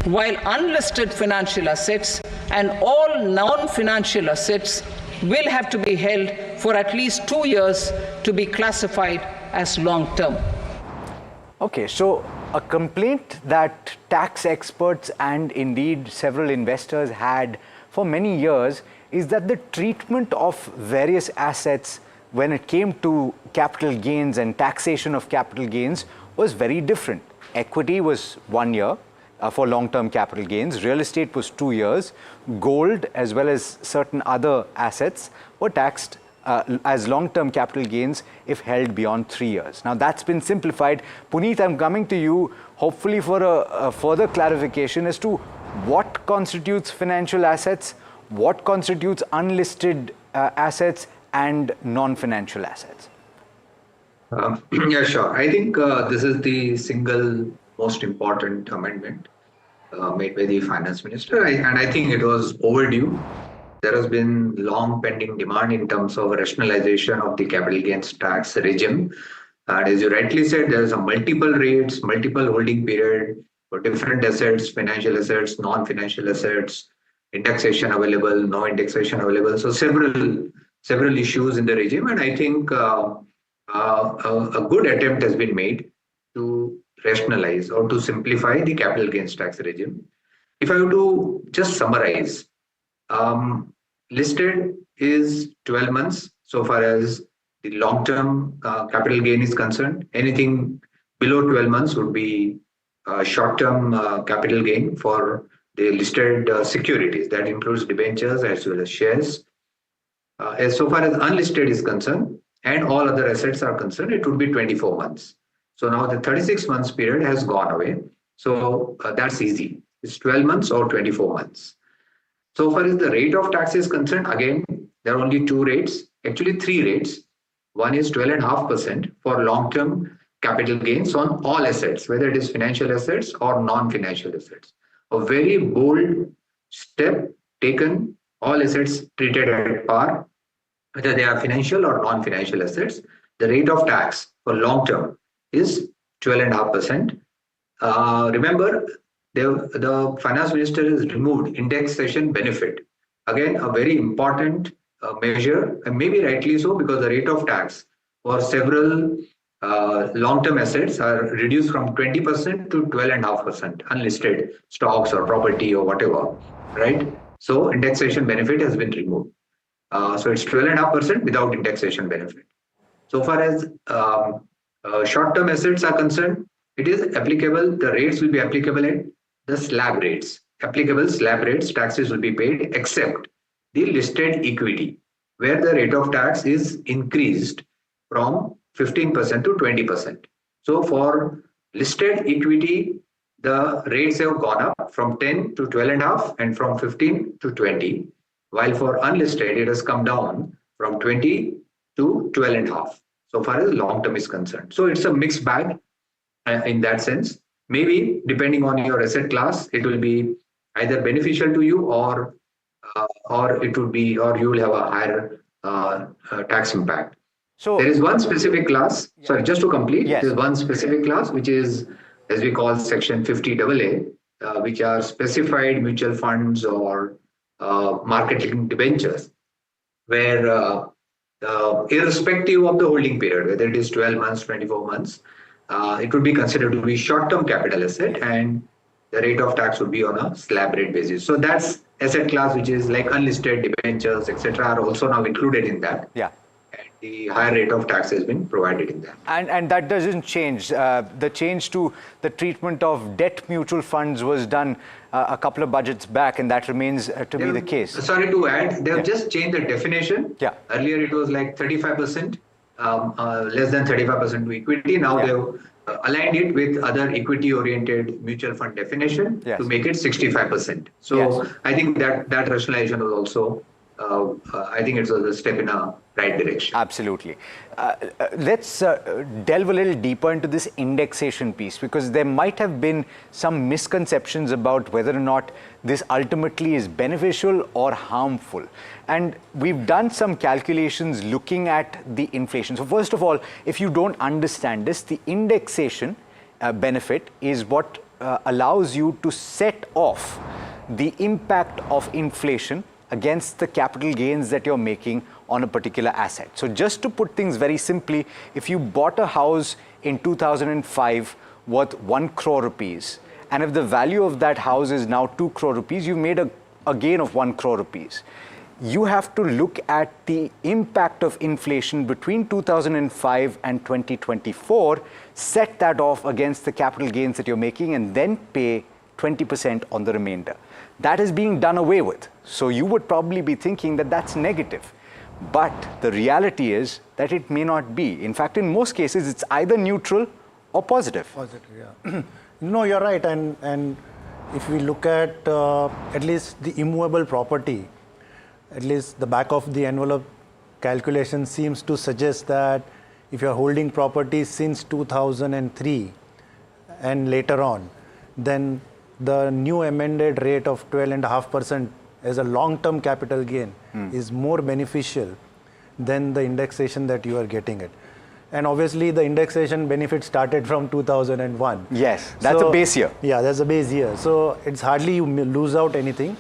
while unlisted financial assets and all non-financial assets will have to be held for at least 2 years to be classified as long-term. Okay, so a complaint that tax experts and indeed several investors had for many years is that the treatment of various assets when it came to capital gains and taxation of capital gains was very different. Equity was 1 year for long-term capital gains, real estate was 2 years, gold as well as certain other assets were taxed as long-term capital gains if held beyond 3 years. Now that's been simplified. Puneet, I'm coming to you hopefully for a further clarification as to what constitutes financial assets, what constitutes unlisted assets and non-financial assets. Yeah, sure. I think this is the single most important amendment made by the finance minister, and I think it was overdue. There has been long pending demand in terms of rationalization of the capital gains tax regime. And as you rightly said, there are multiple rates, multiple holding period for different assets, financial assets, non-financial assets, indexation available, no indexation available. So several issues in the regime, and I think a good attempt has been made to rationalize or to simplify the capital gains tax regime. If I were to just summarize, listed is 12 months so far as the long-term capital gain is concerned. Anything below 12 months would be short-term capital gain for the listed securities. That includes debentures as well as shares. As so far as unlisted is concerned and all other assets are concerned, it would be 24 months. So now the 36 months period has gone away. So that's easy. It's 12 months or 24 months. So far as the rate of tax is concerned, again, there are only two rates, actually three rates. One is 12.5% for long-term capital gains on all assets, whether it is financial assets or non-financial assets. A very bold step taken, all assets treated at par, whether they are financial or non-financial assets. The rate of tax for long-term is 12.5%. Remember, the finance minister has removed indexation benefit. Again, a very important measure, and maybe rightly so, because the rate of tax for several long-term assets are reduced from 20% to 12.5%, unlisted stocks or property or whatever, right? So indexation benefit has been removed. So it's 12.5% without indexation benefit. So far as short-term assets are concerned, it is applicable, the rates will be applicable at the slab rates. Applicable slab rates, taxes will be paid except the listed equity, where the rate of tax is increased from 15% to 20%. So for listed equity, the rates have gone up from 10 to 12.5 and from 15 to 20, while for unlisted, it has come down from 20 to 12.5, so far as long-term is concerned. So it's a mixed bag in that sense. Maybe depending on your asset class, it will be either beneficial to you or it would be, or you will have a higher tax impact. So there is one specific class, sorry, just to complete, there is one specific class, which is, as we call section 50AA, which are specified mutual funds or market-linked debentures, where irrespective of the holding period, whether it is 12 months, 24 months, it would be considered to be short-term capital asset, and the rate of tax would be on a slab rate basis. So that's asset class which is like unlisted debentures, etc., are also now included in that. Yeah. And the higher rate of tax has been provided in that. And that doesn't change. The change to the treatment of debt mutual funds was done a couple of budgets back, and that remains to be the case. Sorry to add, they have just changed the definition. Yeah. Earlier it was like 35%, less than 35% to equity. Now they've aligned it with other equity-oriented mutual fund definition to make it 65%. So I think that rationalization was also, I think it was a step in a right direction. Absolutely. Let's delve a little deeper into this indexation piece, because there might have been some misconceptions about whether or not this ultimately is beneficial or harmful. And we've done some calculations looking at the inflation. So first of all, if you don't understand this, the indexation benefit is what allows you to set off the impact of inflation against the capital gains that you're making on a particular asset. So just to put things very simply, if you bought a house in 2005 worth 1 crore rupees, and if the value of that house is now 2 crore rupees, you made a gain of 1 crore rupees. You have to look at the impact of inflation between 2005 and 2024, set that off against the capital gains that you're making, and then pay 20% on the remainder. That is being done away with. So you would probably be thinking that that's negative. But the reality is that it may not be. In fact, in most cases, it's either neutral or positive. Positive, yeah. No, you're right. And if we look at least the immovable property, at least the back of the envelope calculation seems to suggest that if you're holding property since 2003 and later on, then the new amended rate of 12.5% as a long-term capital gain is more beneficial than the indexation that you are getting it. And obviously the indexation benefit started from 2001. Yes, that's a base year. Yeah, that's a base year. So it's hardly you lose out anything.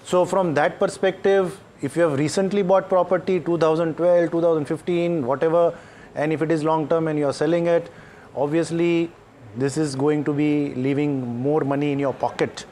So from that perspective, if you have recently bought property 2012, 2015, whatever, and if it is long-term and you're selling it, obviously this is going to be leaving more money in your pocket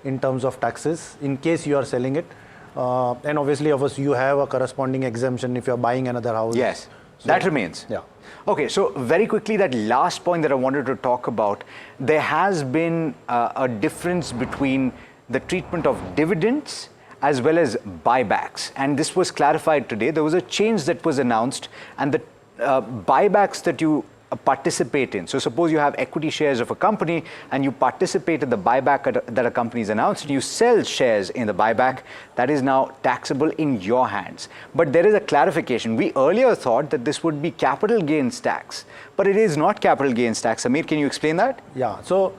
in terms of taxes in case you are selling it. And obviously, of course, you have a corresponding exemption if you're buying another house. Yes, so, that remains. Yeah. Okay, so very quickly, that last point that I wanted to talk about, there has been a difference between the treatment of dividends as well as buybacks. And this was clarified today. There was a change that was announced, and the buybacks that you participate in. So suppose you have equity shares of a company and you participate in the buyback that a company has announced, and you sell shares in the buyback, that is now taxable in your hands. But there is a clarification. We earlier thought that this would be capital gains tax, but it is not capital gains tax. Samir, can you explain that? Yeah, so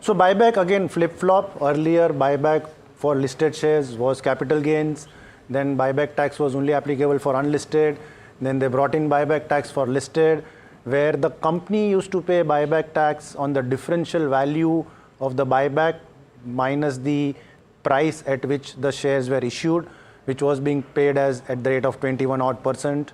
buyback again flip-flop. Earlier buyback for listed shares was capital gains, then buyback tax was only applicable for unlisted, then they brought in buyback tax for listed, where the company used to pay buyback tax on the differential value of the buyback minus the price at which the shares were issued, which was being paid as at the rate of 21%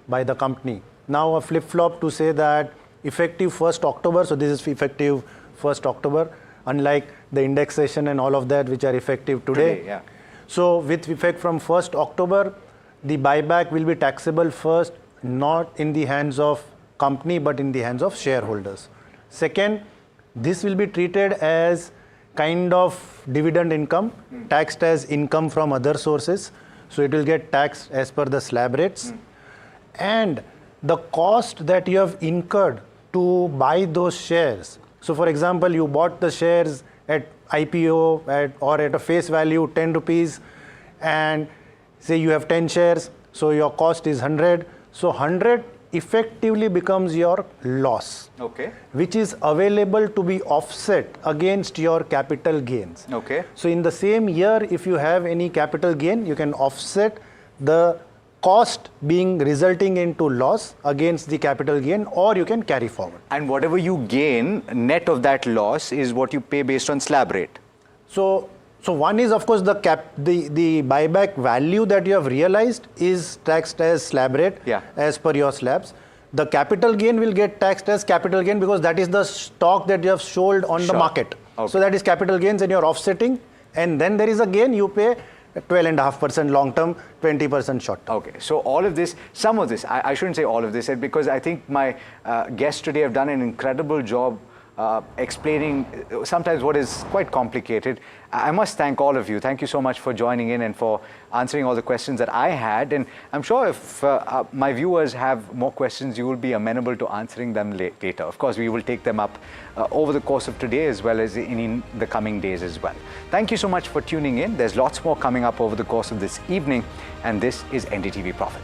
by the company. Now a flip-flop to say that effective 1st October, so this is effective 1st October, unlike the indexation and all of that which are effective today. Yeah. So with effect from 1st October, the buyback will be taxable first, not in the hands of company but in the hands of shareholders. Second, this will be treated as kind of dividend income, taxed as income from other sources. So it will get taxed as per the slab rates. And the cost that you have incurred to buy those shares. So for example, you bought the shares at IPO or at a face value 10 rupees, and say you have 10 shares, so your cost is 100. So 100 effectively becomes your loss, which is available to be offset against your capital gains. So in the same year, if you have any capital gain, you can offset the cost being resulting into loss against the capital gain, or you can carry forward. And whatever you gain net of that loss is what you pay based on slab rate. So one is, of course, the buyback value that you have realized is taxed as slab rate as per your slabs. The capital gain will get taxed as capital gain because that is the stock that you have sold on the market. So that is capital gains and you're offsetting. And then there is a gain, you pay 12.5% long term, 20% short term. Okay, so all of this, some of this, I shouldn't say all of this, because I think my guests today have done an incredible job explaining sometimes what is quite complicated. I must thank all of you. Thank you so much for joining in and for answering all the questions that I had. And I'm sure if my viewers have more questions, you will be amenable to answering them later. Of course, we will take them up over the course of today as well as in the coming days as well. Thank you so much for tuning in. There's lots more coming up over the course of this evening. And this is NDTV Profit.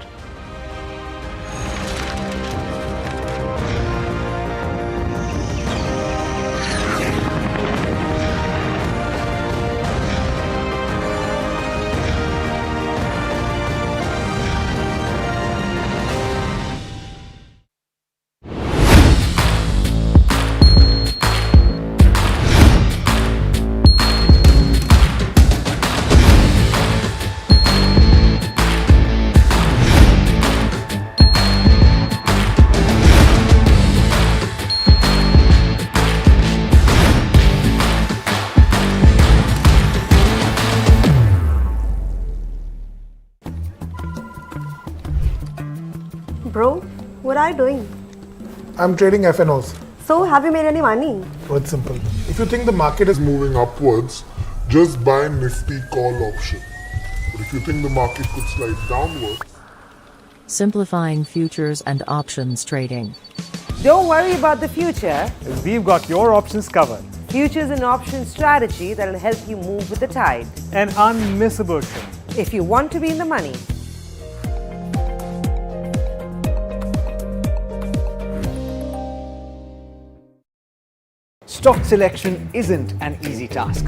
I'm trading FNOs. So, have you made any money? Oh, it's simple. If you think the market is moving upwards, just buy Nifty call option. But if you think the market could slide downwards, Simplifying futures and options trading. Don't worry about the future. We've got your options covered. Futures and options strategy that will help you move with the tide. An unmissable trade. If you want to be in the money. Stock selection isn't an easy task.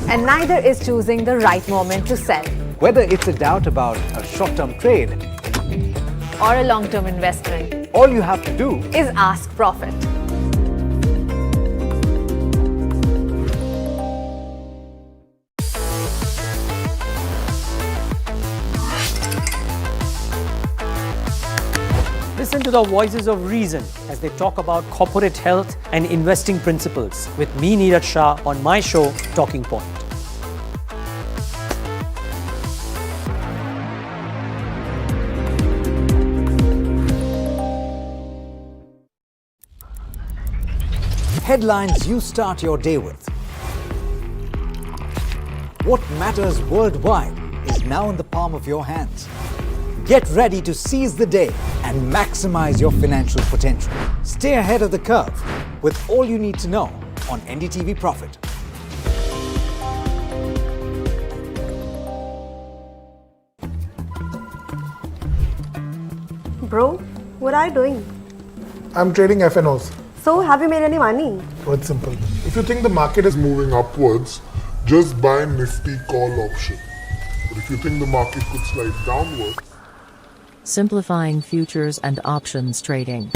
And neither is choosing the right moment to sell Whether it's a doubt about a short-term trade, or a long-term investment, all you have to do is ask Profit. Listen to the voices of reason as they talk about corporate health and investing principles with me, Neeraj Shah, on my show, Talking Point. headlines you start your day with. What matters worldwide is now in the palm of your hands. Get ready to seize the day and maximize your financial potential. Stay ahead of the curve with all you need to know on NDTV Profit. Bro, what are you doing? I'm trading FNOs. So, have you made any money? Oh, it's simple. If you think the market is moving upwards, just buy Nifty call option. But if you think the market could slide downwards, Simplifying futures and options trading.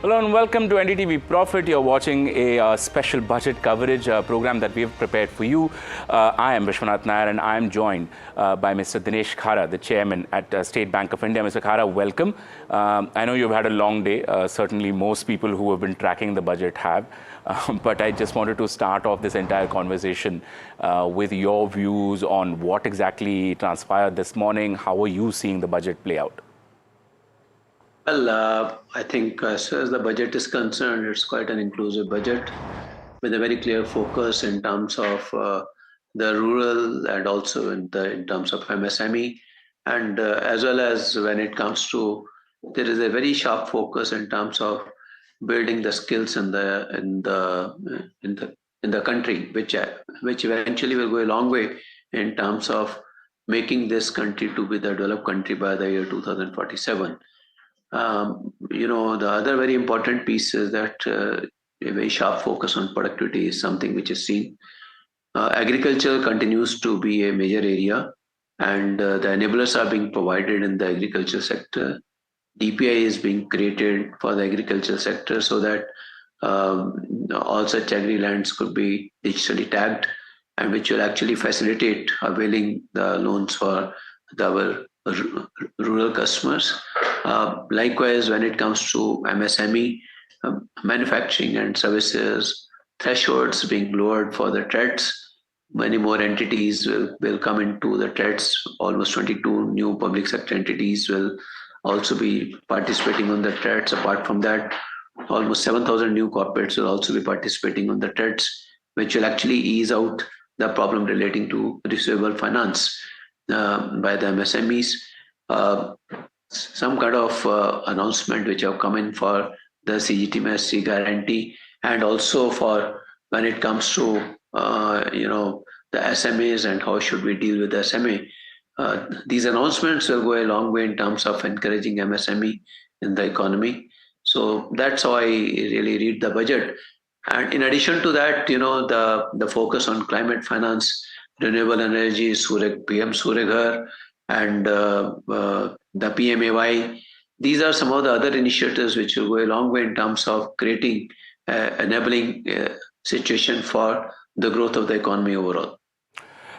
Hello and welcome to NDTV Profit. You're watching a special budget coverage program that we've prepared for you. I am Vishwanath Nair and I'm joined by Mr. Dinesh Khara, the chairman at State Bank of India. Mr. Khara, welcome. I know you've had a long day. Certainly most people who have been tracking the budget have. But I just wanted to start off this entire conversation with your views on what exactly transpired this morning. How are you seeing the budget play out? Well, I think as far as the budget is concerned, it's quite an inclusive budget with a very clear focus in terms of the rural and also in terms of MSME, and as well as when it comes to, there is a very sharp focus in terms of building the skills in the country, which eventually will go a long way in terms of making this country to be the developed country by the year 2047. The other very important piece is that a very sharp focus on productivity is something which is seen. Agriculture continues to be a major area, and the enablers are being provided in the agriculture sector. DPI is being created for the agriculture sector so that all such agri lands could be digitally tagged, and which will actually facilitate availing the loans for our rural customers. Likewise, when it comes to MSME, manufacturing and services, thresholds being lowered for the TREDs. Many more entities will come into the TREDs. Almost 22 new public sector entities will also be participating on the TREDs. Apart from that, almost 7,000 new corporates will also be participating on the TREDs, which will actually ease out the problem relating to receivable finance by the MSMEs. Some kind of announcement which have come in for the CGTMSC guarantee, and also for when it comes to the SMAs and how should we deal with the SMA. These announcements will go a long way in terms of encouraging MSME in the economy. So that's how I really read the budget. And in addition to that, the focus on climate finance, renewable energy, PM Surya Ghar, and the PMAY. These are some of the other initiatives which will go a long way in terms of creating enabling situation for the growth of the economy overall.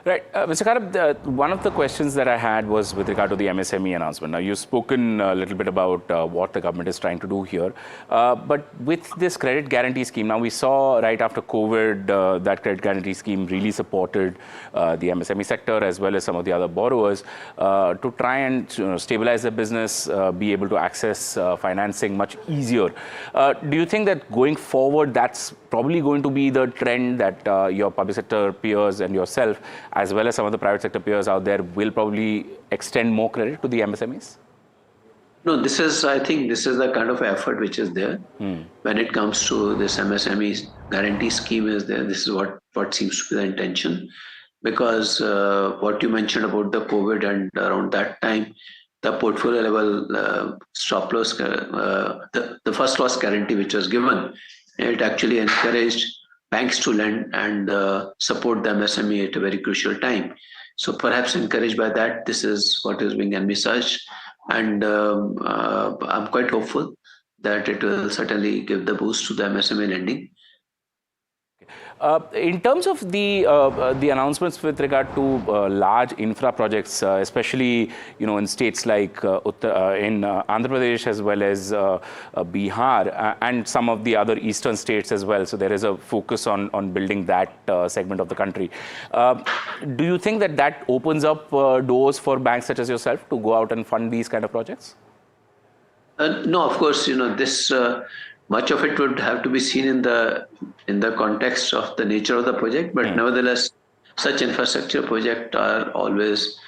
Right. Mr. Khara, one of the questions that I had was with regard to the MSME announcement. Now, you've spoken a little bit about what the government is trying to do here. But with this credit guarantee scheme, now we saw right after COVID that credit guarantee scheme really supported the MSME sector as well as some of the other borrowers to try and stabilize their business, be able to access financing much easier. Do you think that going forward, that's probably going to be the trend that your public sector peers and yourself, as well as some of the private sector peers out there, will probably extend more credit to the MSMEs? No, I think this is the kind of effort which is there. When it comes to this MSME guarantee scheme is there, this is what seems to be the intention. Because what you mentioned about the COVID and around that time, the portfolio level stop loss, the first loss guarantee which was given, it actually encouraged banks to lend and support the MSME at a very crucial time. So perhaps encouraged by that, this is what is being envisaged. And I'm quite hopeful that it will certainly give the boost to the MSME lending. In terms of the announcements with regard to large infra projects, especially in states like in Andhra Pradesh as well as Bihar and some of the other eastern states as well, so there is a focus on building that segment of the country. Do you think that opens up doors for banks such as yourself to go out and fund these kind of projects? No, of course, this much of it would have to be seen in the context of the nature of the project, but nevertheless, such infrastructure projects are always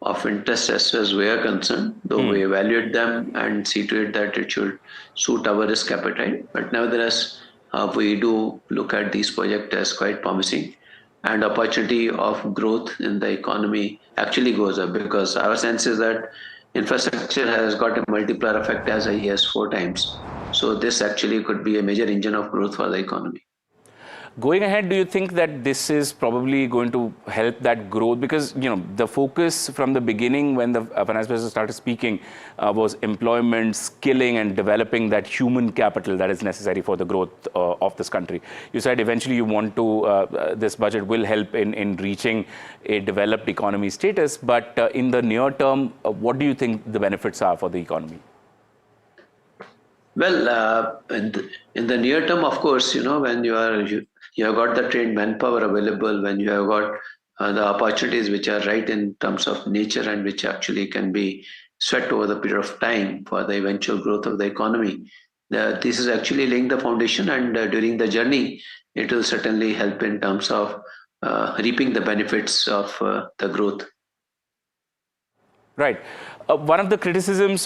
of interest as far as we are concerned, though we evaluate them and see to it that it should suit our risk appetite. But nevertheless, we do look at these projects as quite promising, and opportunity of growth in the economy actually goes up, because our sense is that infrastructure has got a multiplier effect as high as 4 times. So this actually could be a major engine of growth for the economy. Going ahead, do you think that this is probably going to help that growth? Because, the focus from the beginning when the finance minister started speaking was employment, skilling and developing that human capital that is necessary for the growth of this country. You said eventually you want to, this budget will help in reaching a developed economy status. But in the near term, what do you think the benefits are for the economy? Well, in the near term, of course, when you have got the trained manpower available, when you have got the opportunities which are right in terms of nature and which actually can be sweat over the period of time for the eventual growth of the economy, this is actually laying the foundation, and during the journey, it will certainly help in terms of reaping the benefits of the growth. Right. One of the criticisms